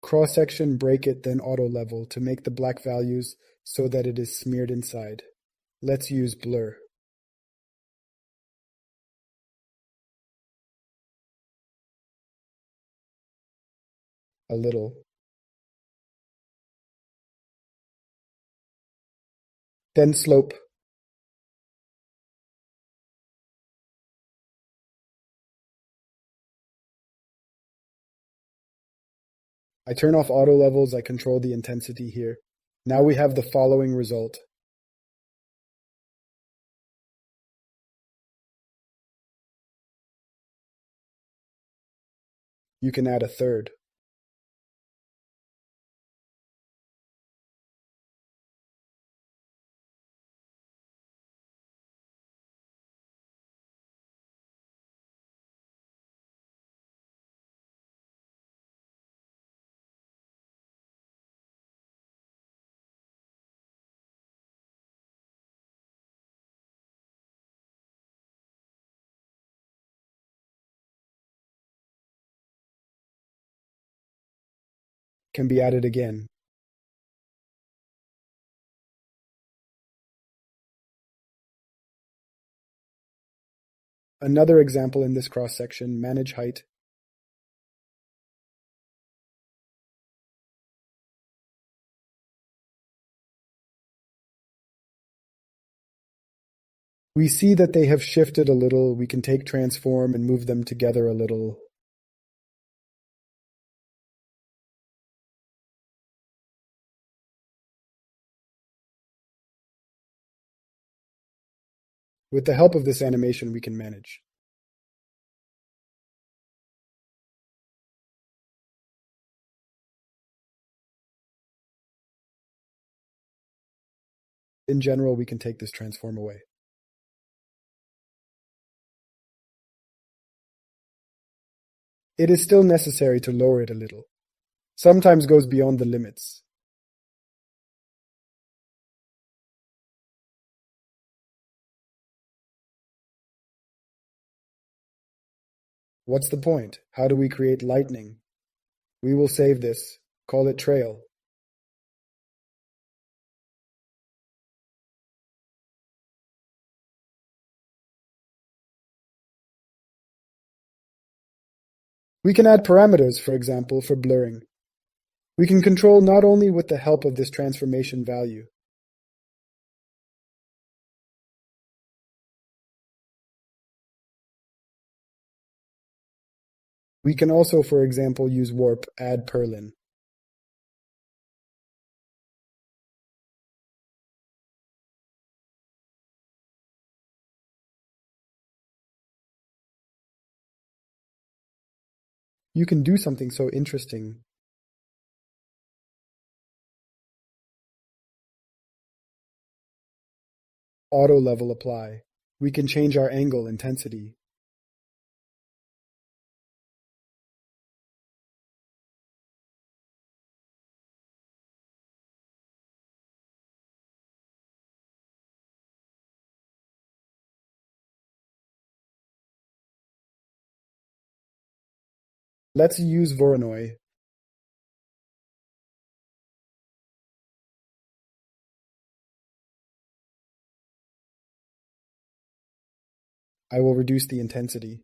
Cross-section, break it, then auto-level to make the black values so that it is smeared inside. Let's use blur. A little. Then slope. I turn off auto levels, I control the intensity here. Now we have the following result. You can add a third. Can be added again. Another example in this cross-section, manage height. We see that they have shifted a little. We can take transform and move them together a little. With the help of this animation, we can manage. In general, we can take this transform away. It is still necessary to lower it a little. Sometimes goes beyond the limits. What's the point? How do we create lightning? We will save this. Call it trail. We can add parameters, for example, for blurring. We can control not only with the help of this transformation value. We can also, for example, use warp, add purlin. You can do something so interesting. Auto level apply. We can change our angle intensity. Let's use Voronoi. I will reduce the intensity.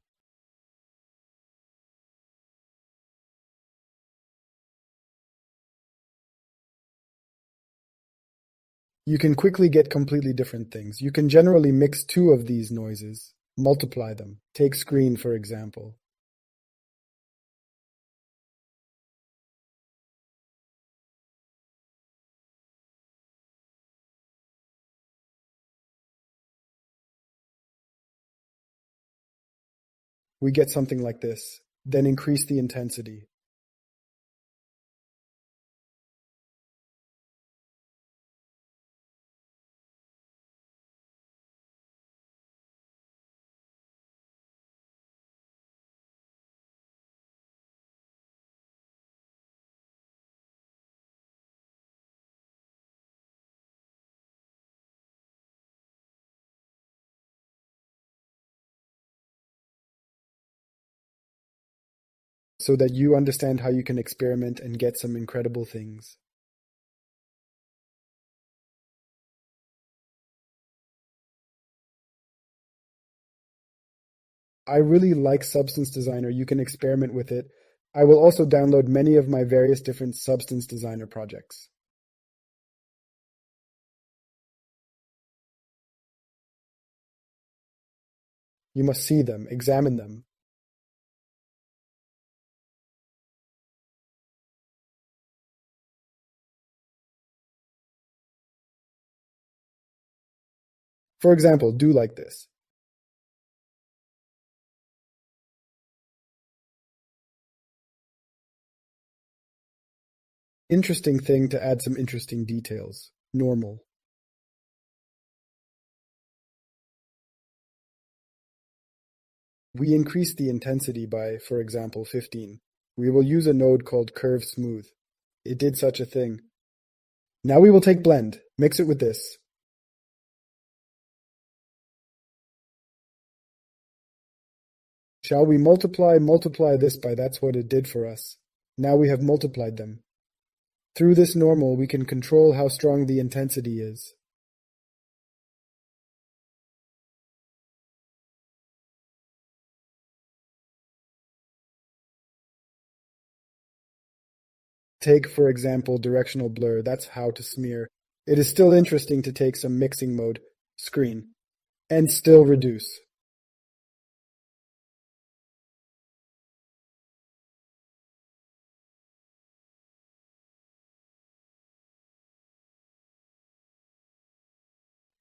You can quickly get completely different things. You can generally mix two of these noises, multiply them. Take screen, for example. We get something like this. Then increase the intensity. So that you understand how you can experiment and get some incredible things. I really like Substance Designer. You can experiment with it. I will also download many of my various different Substance Designer projects. You must see them, examine them. For example, do like this. Interesting thing to add some interesting details. Normal. We increase the intensity by, for example, 15. We will use a node called Curve Smooth. It did such a thing. Now we will take Blend. Mix it with this. Shall we multiply this by that's what it did for us. Now we have multiplied them. Through this normal, we can control how strong the intensity is. Take, for example, directional blur. That's how to smear. It is still interesting to take some mixing mode, screen, and still reduce.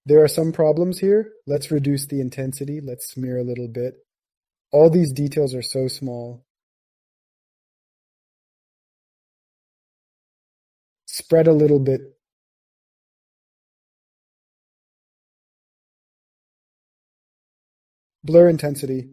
There are some problems here. Let's reduce the intensity. Let's smear a little bit. All these details are so small. Spread a little bit. Blur intensity.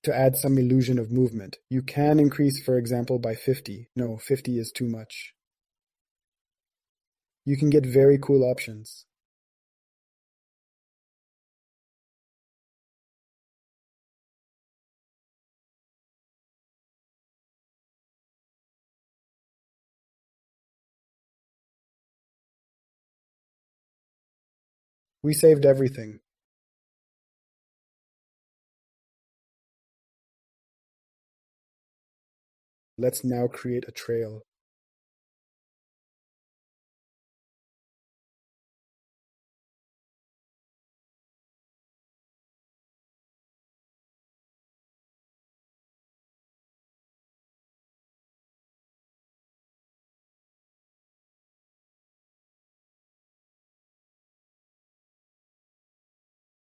To add some illusion of movement. You can increase, for example, by 50. No, 50 is too much. You can get very cool options. We saved everything. Let's now create a trail.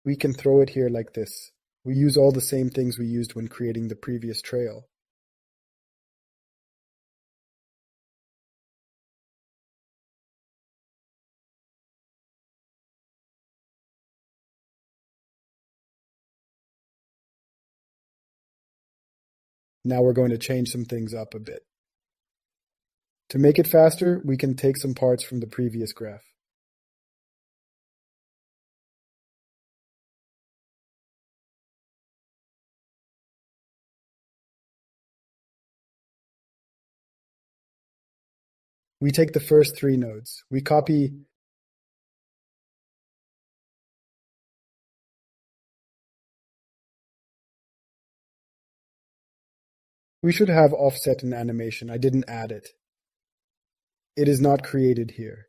We can throw it here like this. We use all the same things we used when creating the previous trail. Now we're going to change some things up a bit. To make it faster, we can take some parts from the previous graph. We take the first 3 nodes. We copy We should have offset in animation. I didn't add it. It is not created here.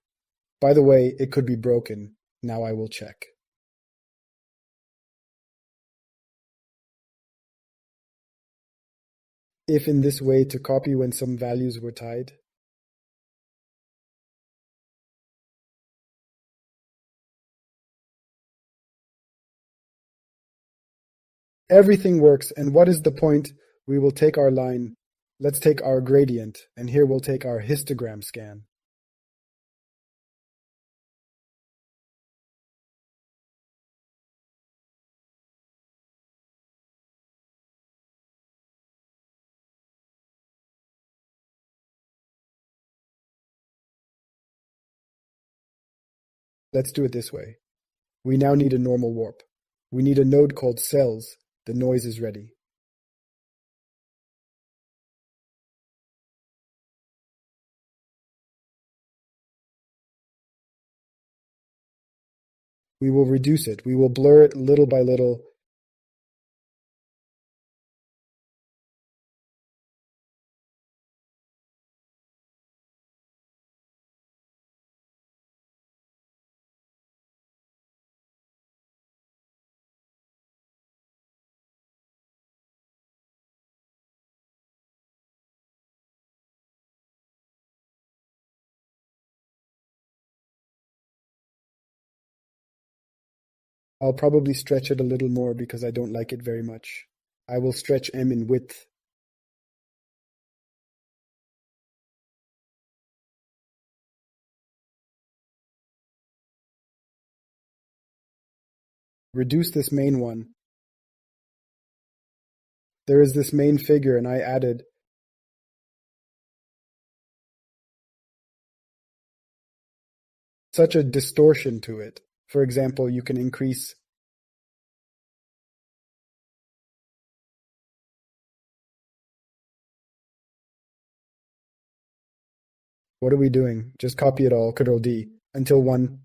By the way, it could be broken. Now I will check. If in this way to copy when some values were tied. Everything works, and what is the point? We will take our line. Let's take our gradient, and here we'll take our histogram scan. Let's do it this way. We now need a normal warp. We need a node called cells. The noise is ready. We will reduce it. We will blur it little by little. I'll probably stretch it a little more because I don't like it very much. I will stretch M in width. Reduce this main one. There is this main figure and I added such a distortion to it. For example, you can increase What are we doing? Just copy it all, Ctrl D, until one.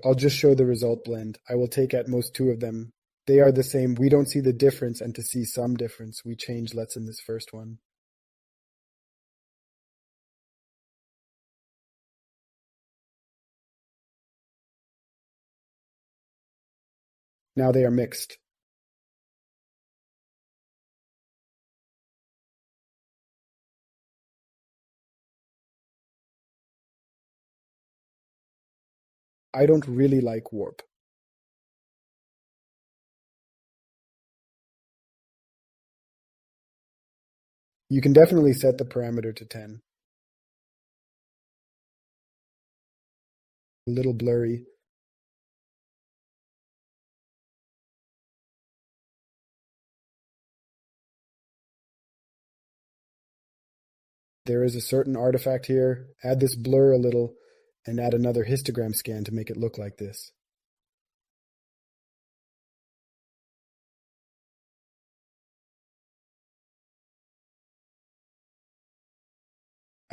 I'll just show the result blend. I will take at most 2 of them. They are the same. We don't see the difference, and to see some difference, we change let's in this first one. Now they are mixed. I don't really like warp. You can definitely set the parameter to 10. A little blurry. There is a certain artifact here. Add this blur a little, and add another histogram scan to make it look like this.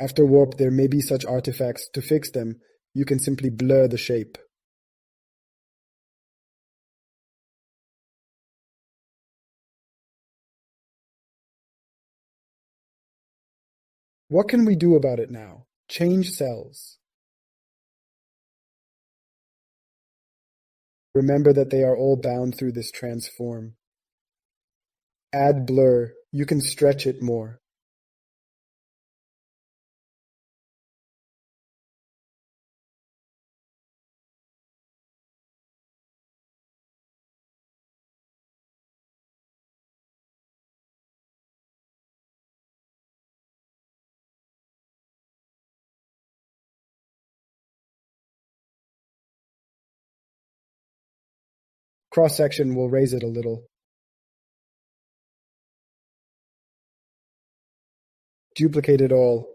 After warp, there may be such artifacts. To fix them, you can simply blur the shape. What can we do about it now? Change cells. Remember that they are all bound through this transform. Add blur. You can stretch it more. Cross-section will raise it a little. Duplicate it all.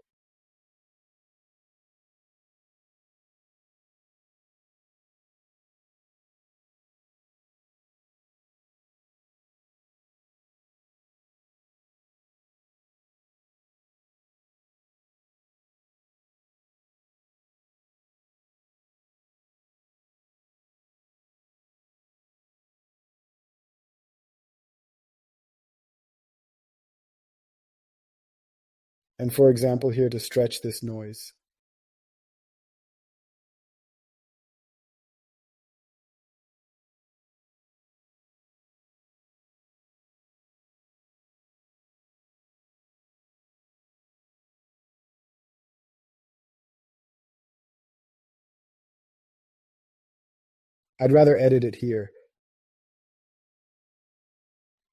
And for example here to stretch this noise. I'd rather edit it here.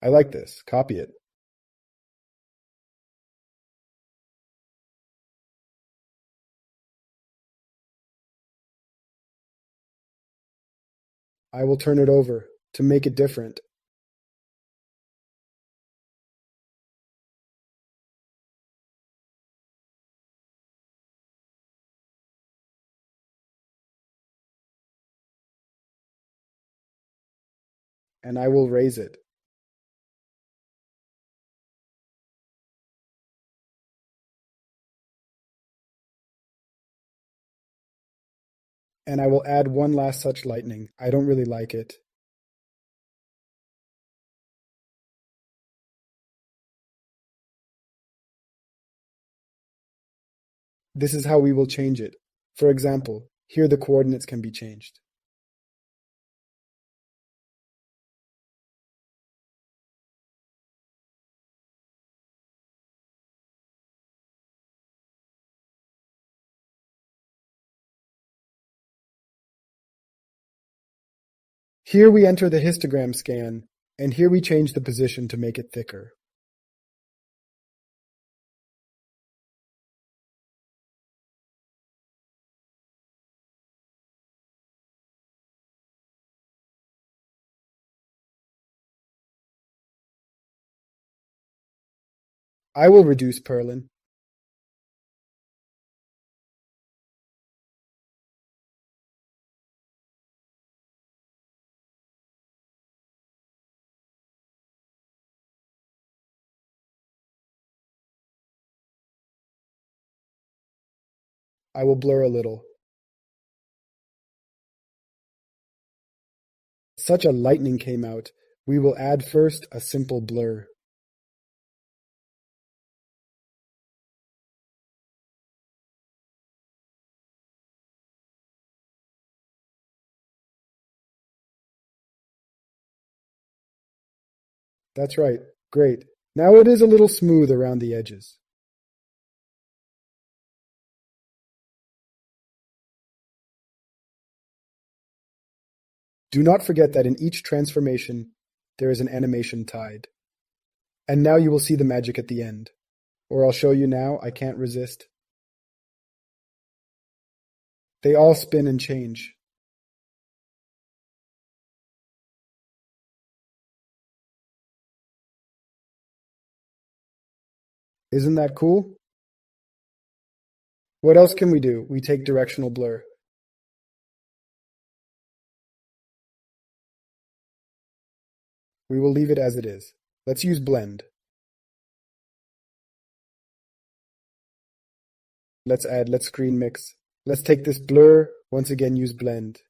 I like this. Copy it. I will turn it over to make it different. And I will raise it. And I will add one last such lightning. I don't really like it. This is how we will change it. For example, here the coordinates can be changed. Here we enter the histogram scan, and here we change the position to make it thicker. I will reduce Perlin. I will blur a little. Such a lightning came out. We will add first a simple blur. That's right. Great. Now it is a little smooth around the edges. Do not forget that in each transformation, there is an animation tied. And now you will see the magic at the end. Or I'll show you now, I can't resist. They all spin and change. Isn't that cool? What else can we do? We take directional blur. We will leave it as it is. Let's use blend. Let's screen mix. Let's take this blur, once again use blend.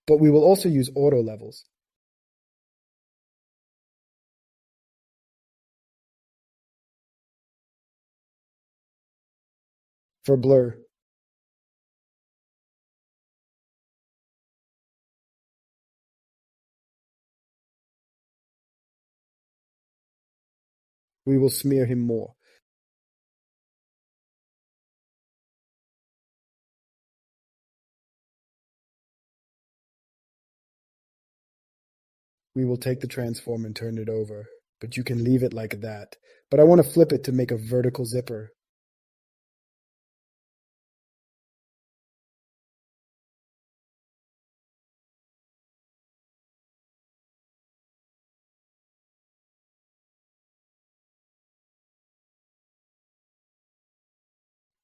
But we will also use auto levels. For blur. We will smear him more. We will take the transform and turn it over, but you can leave it like that. But I want to flip it to make a vertical zipper.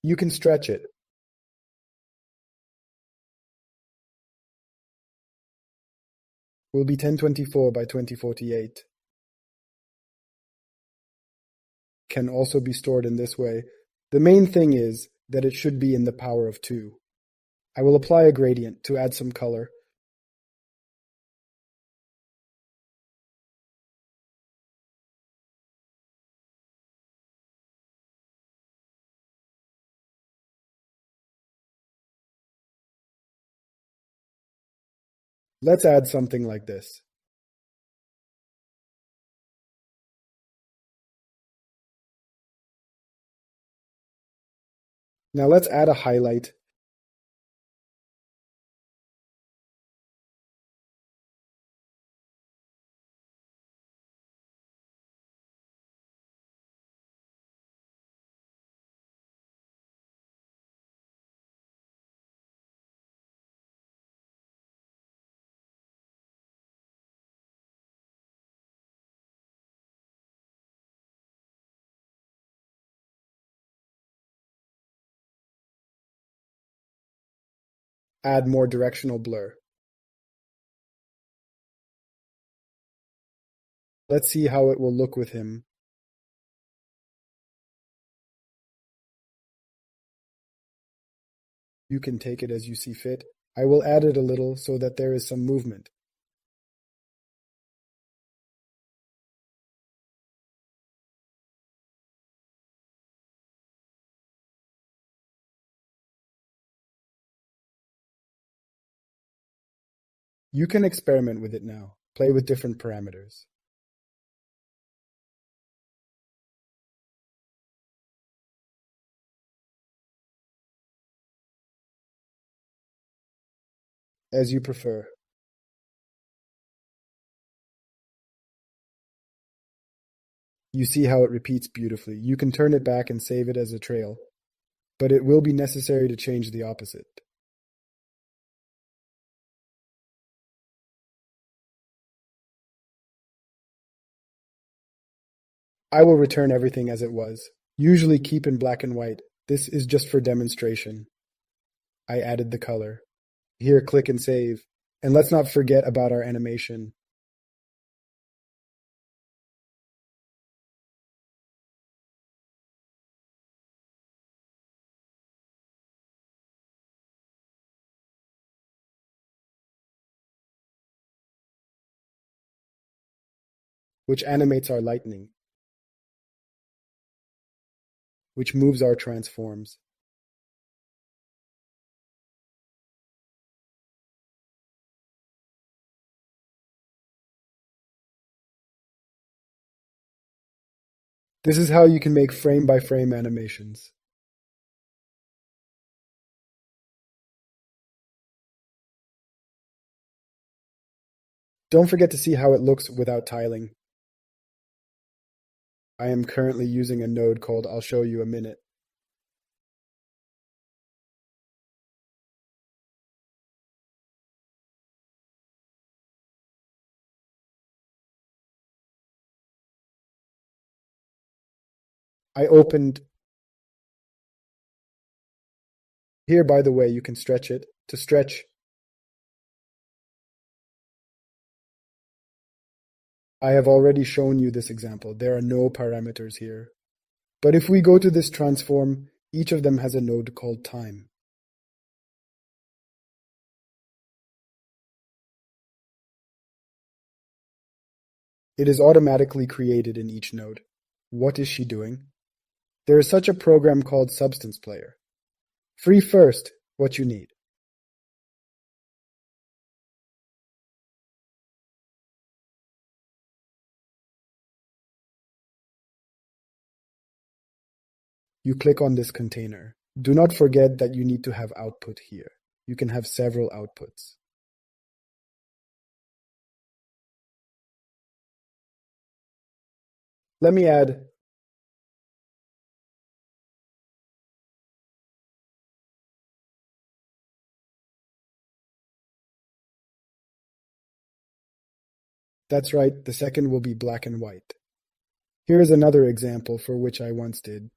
You can stretch it. Will be 1024 by 2048. Can also be stored in this way. The main thing is that it should be in the power of 2. I will apply a gradient to add some color. Let's add something like this. Now let's add a highlight. Add more directional blur. Let's see how it will look with him. You can take it as you see fit. I will add it a little so that there is some movement. You can experiment with it now. Play with different parameters. As you prefer. You see how it repeats beautifully. You can turn it back and save it as a trail, but it will be necessary to change the opposite. I will return everything as it was. Usually keep in black and white. This is just for demonstration. I added the color. Here, click and save. And let's not forget about our animation. Which animates our lightning, which moves our transforms. This is how you can make frame-by-frame animations. Don't forget to see how it looks without tiling. I am currently using a node called I'll show you a minute. I opened. Here, by the way, you can stretch it. To stretch, I have already shown you this example. There are no parameters here. But if we go to this transform, each of them has a node called time. It is automatically created in each node. What is she doing? There is such a program called Substance Player. Free first, what you need. You click on this container. Do not forget that you need to have output here. You can have several outputs. Let me add. That's right, the second will be black and white. Here is another example for which I once did.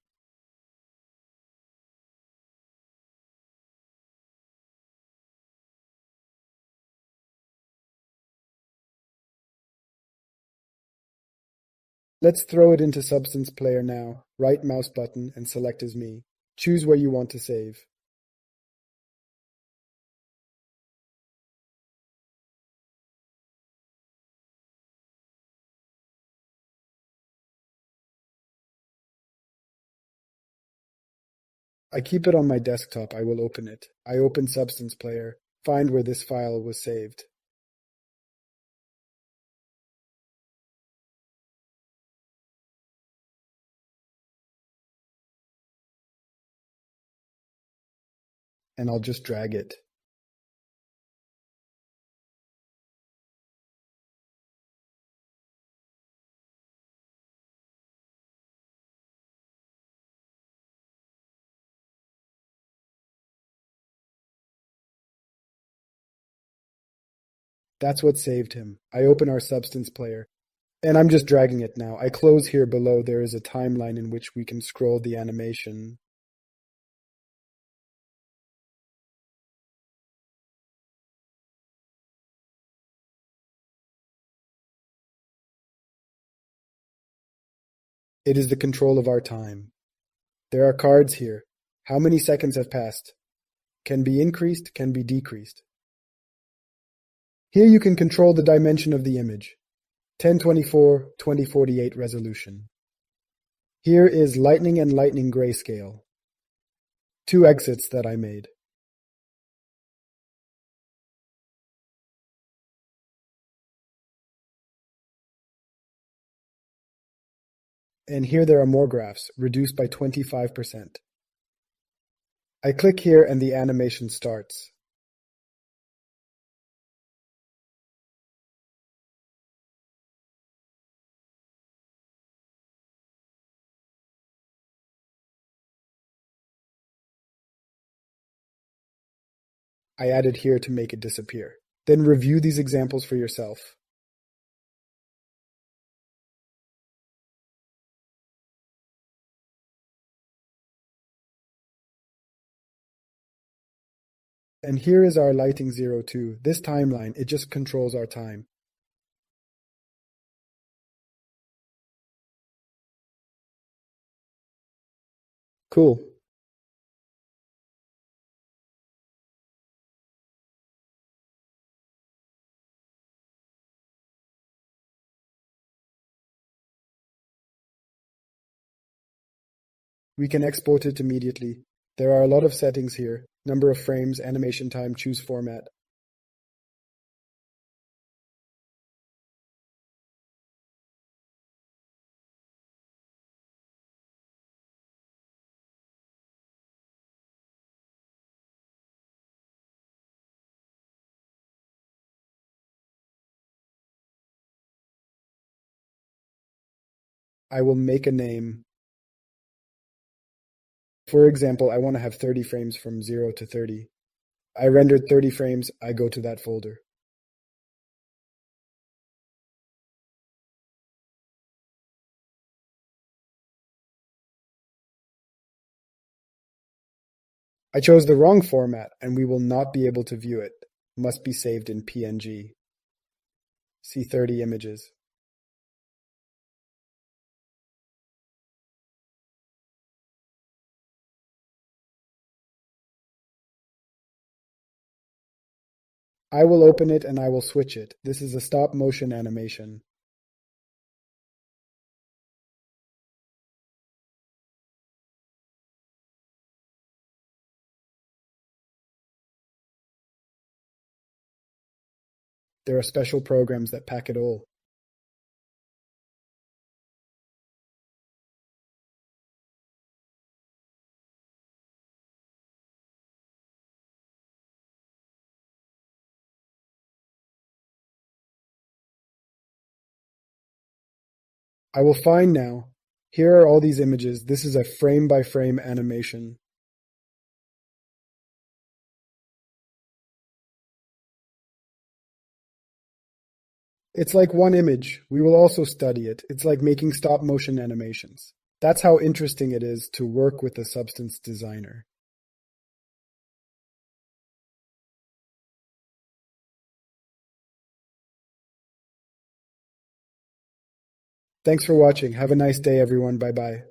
Let's throw it into Substance Player now. Right mouse button and select as me. Choose where you want to save. I keep it on my desktop. I will open it. I open Substance Player, find where this file was saved. And I'll just drag it. That's what saved him. I open our Substance Player, and I'm just dragging it now. I close here below. There is a timeline in which we can scroll the animation. It is the control of our time. There are cards here. How many seconds have passed? Can be increased, can be decreased. Here you can control the dimension of the image. 1024, 2048 resolution. Here is lightning and lightning grayscale. 2 exits that I made. And here there are more graphs, reduced by 25%. I click here and the animation starts. I added here to make it disappear. Then review these examples for yourself. And here is our lighting 02. This timeline, it just controls our time. Cool. We can export it immediately. There are a lot of settings here. Number of frames, animation time, choose format. I will make a name. For example, I want to have 30 frames from 0 to 30. I rendered 30 frames, I go to that folder. I chose the wrong format and we will not be able to view it. Must be saved in PNG. See 30 images. I will open it and I will switch it. This is a stop motion animation. There are special programs that pack it all. I will find now. Here are all these images. This is a frame-by-frame animation. It's like one image. We will also study it. It's like making stop-motion animations. That's how interesting it is to work with a substance designer. Thanks for watching. Have a nice day, everyone. Bye-bye.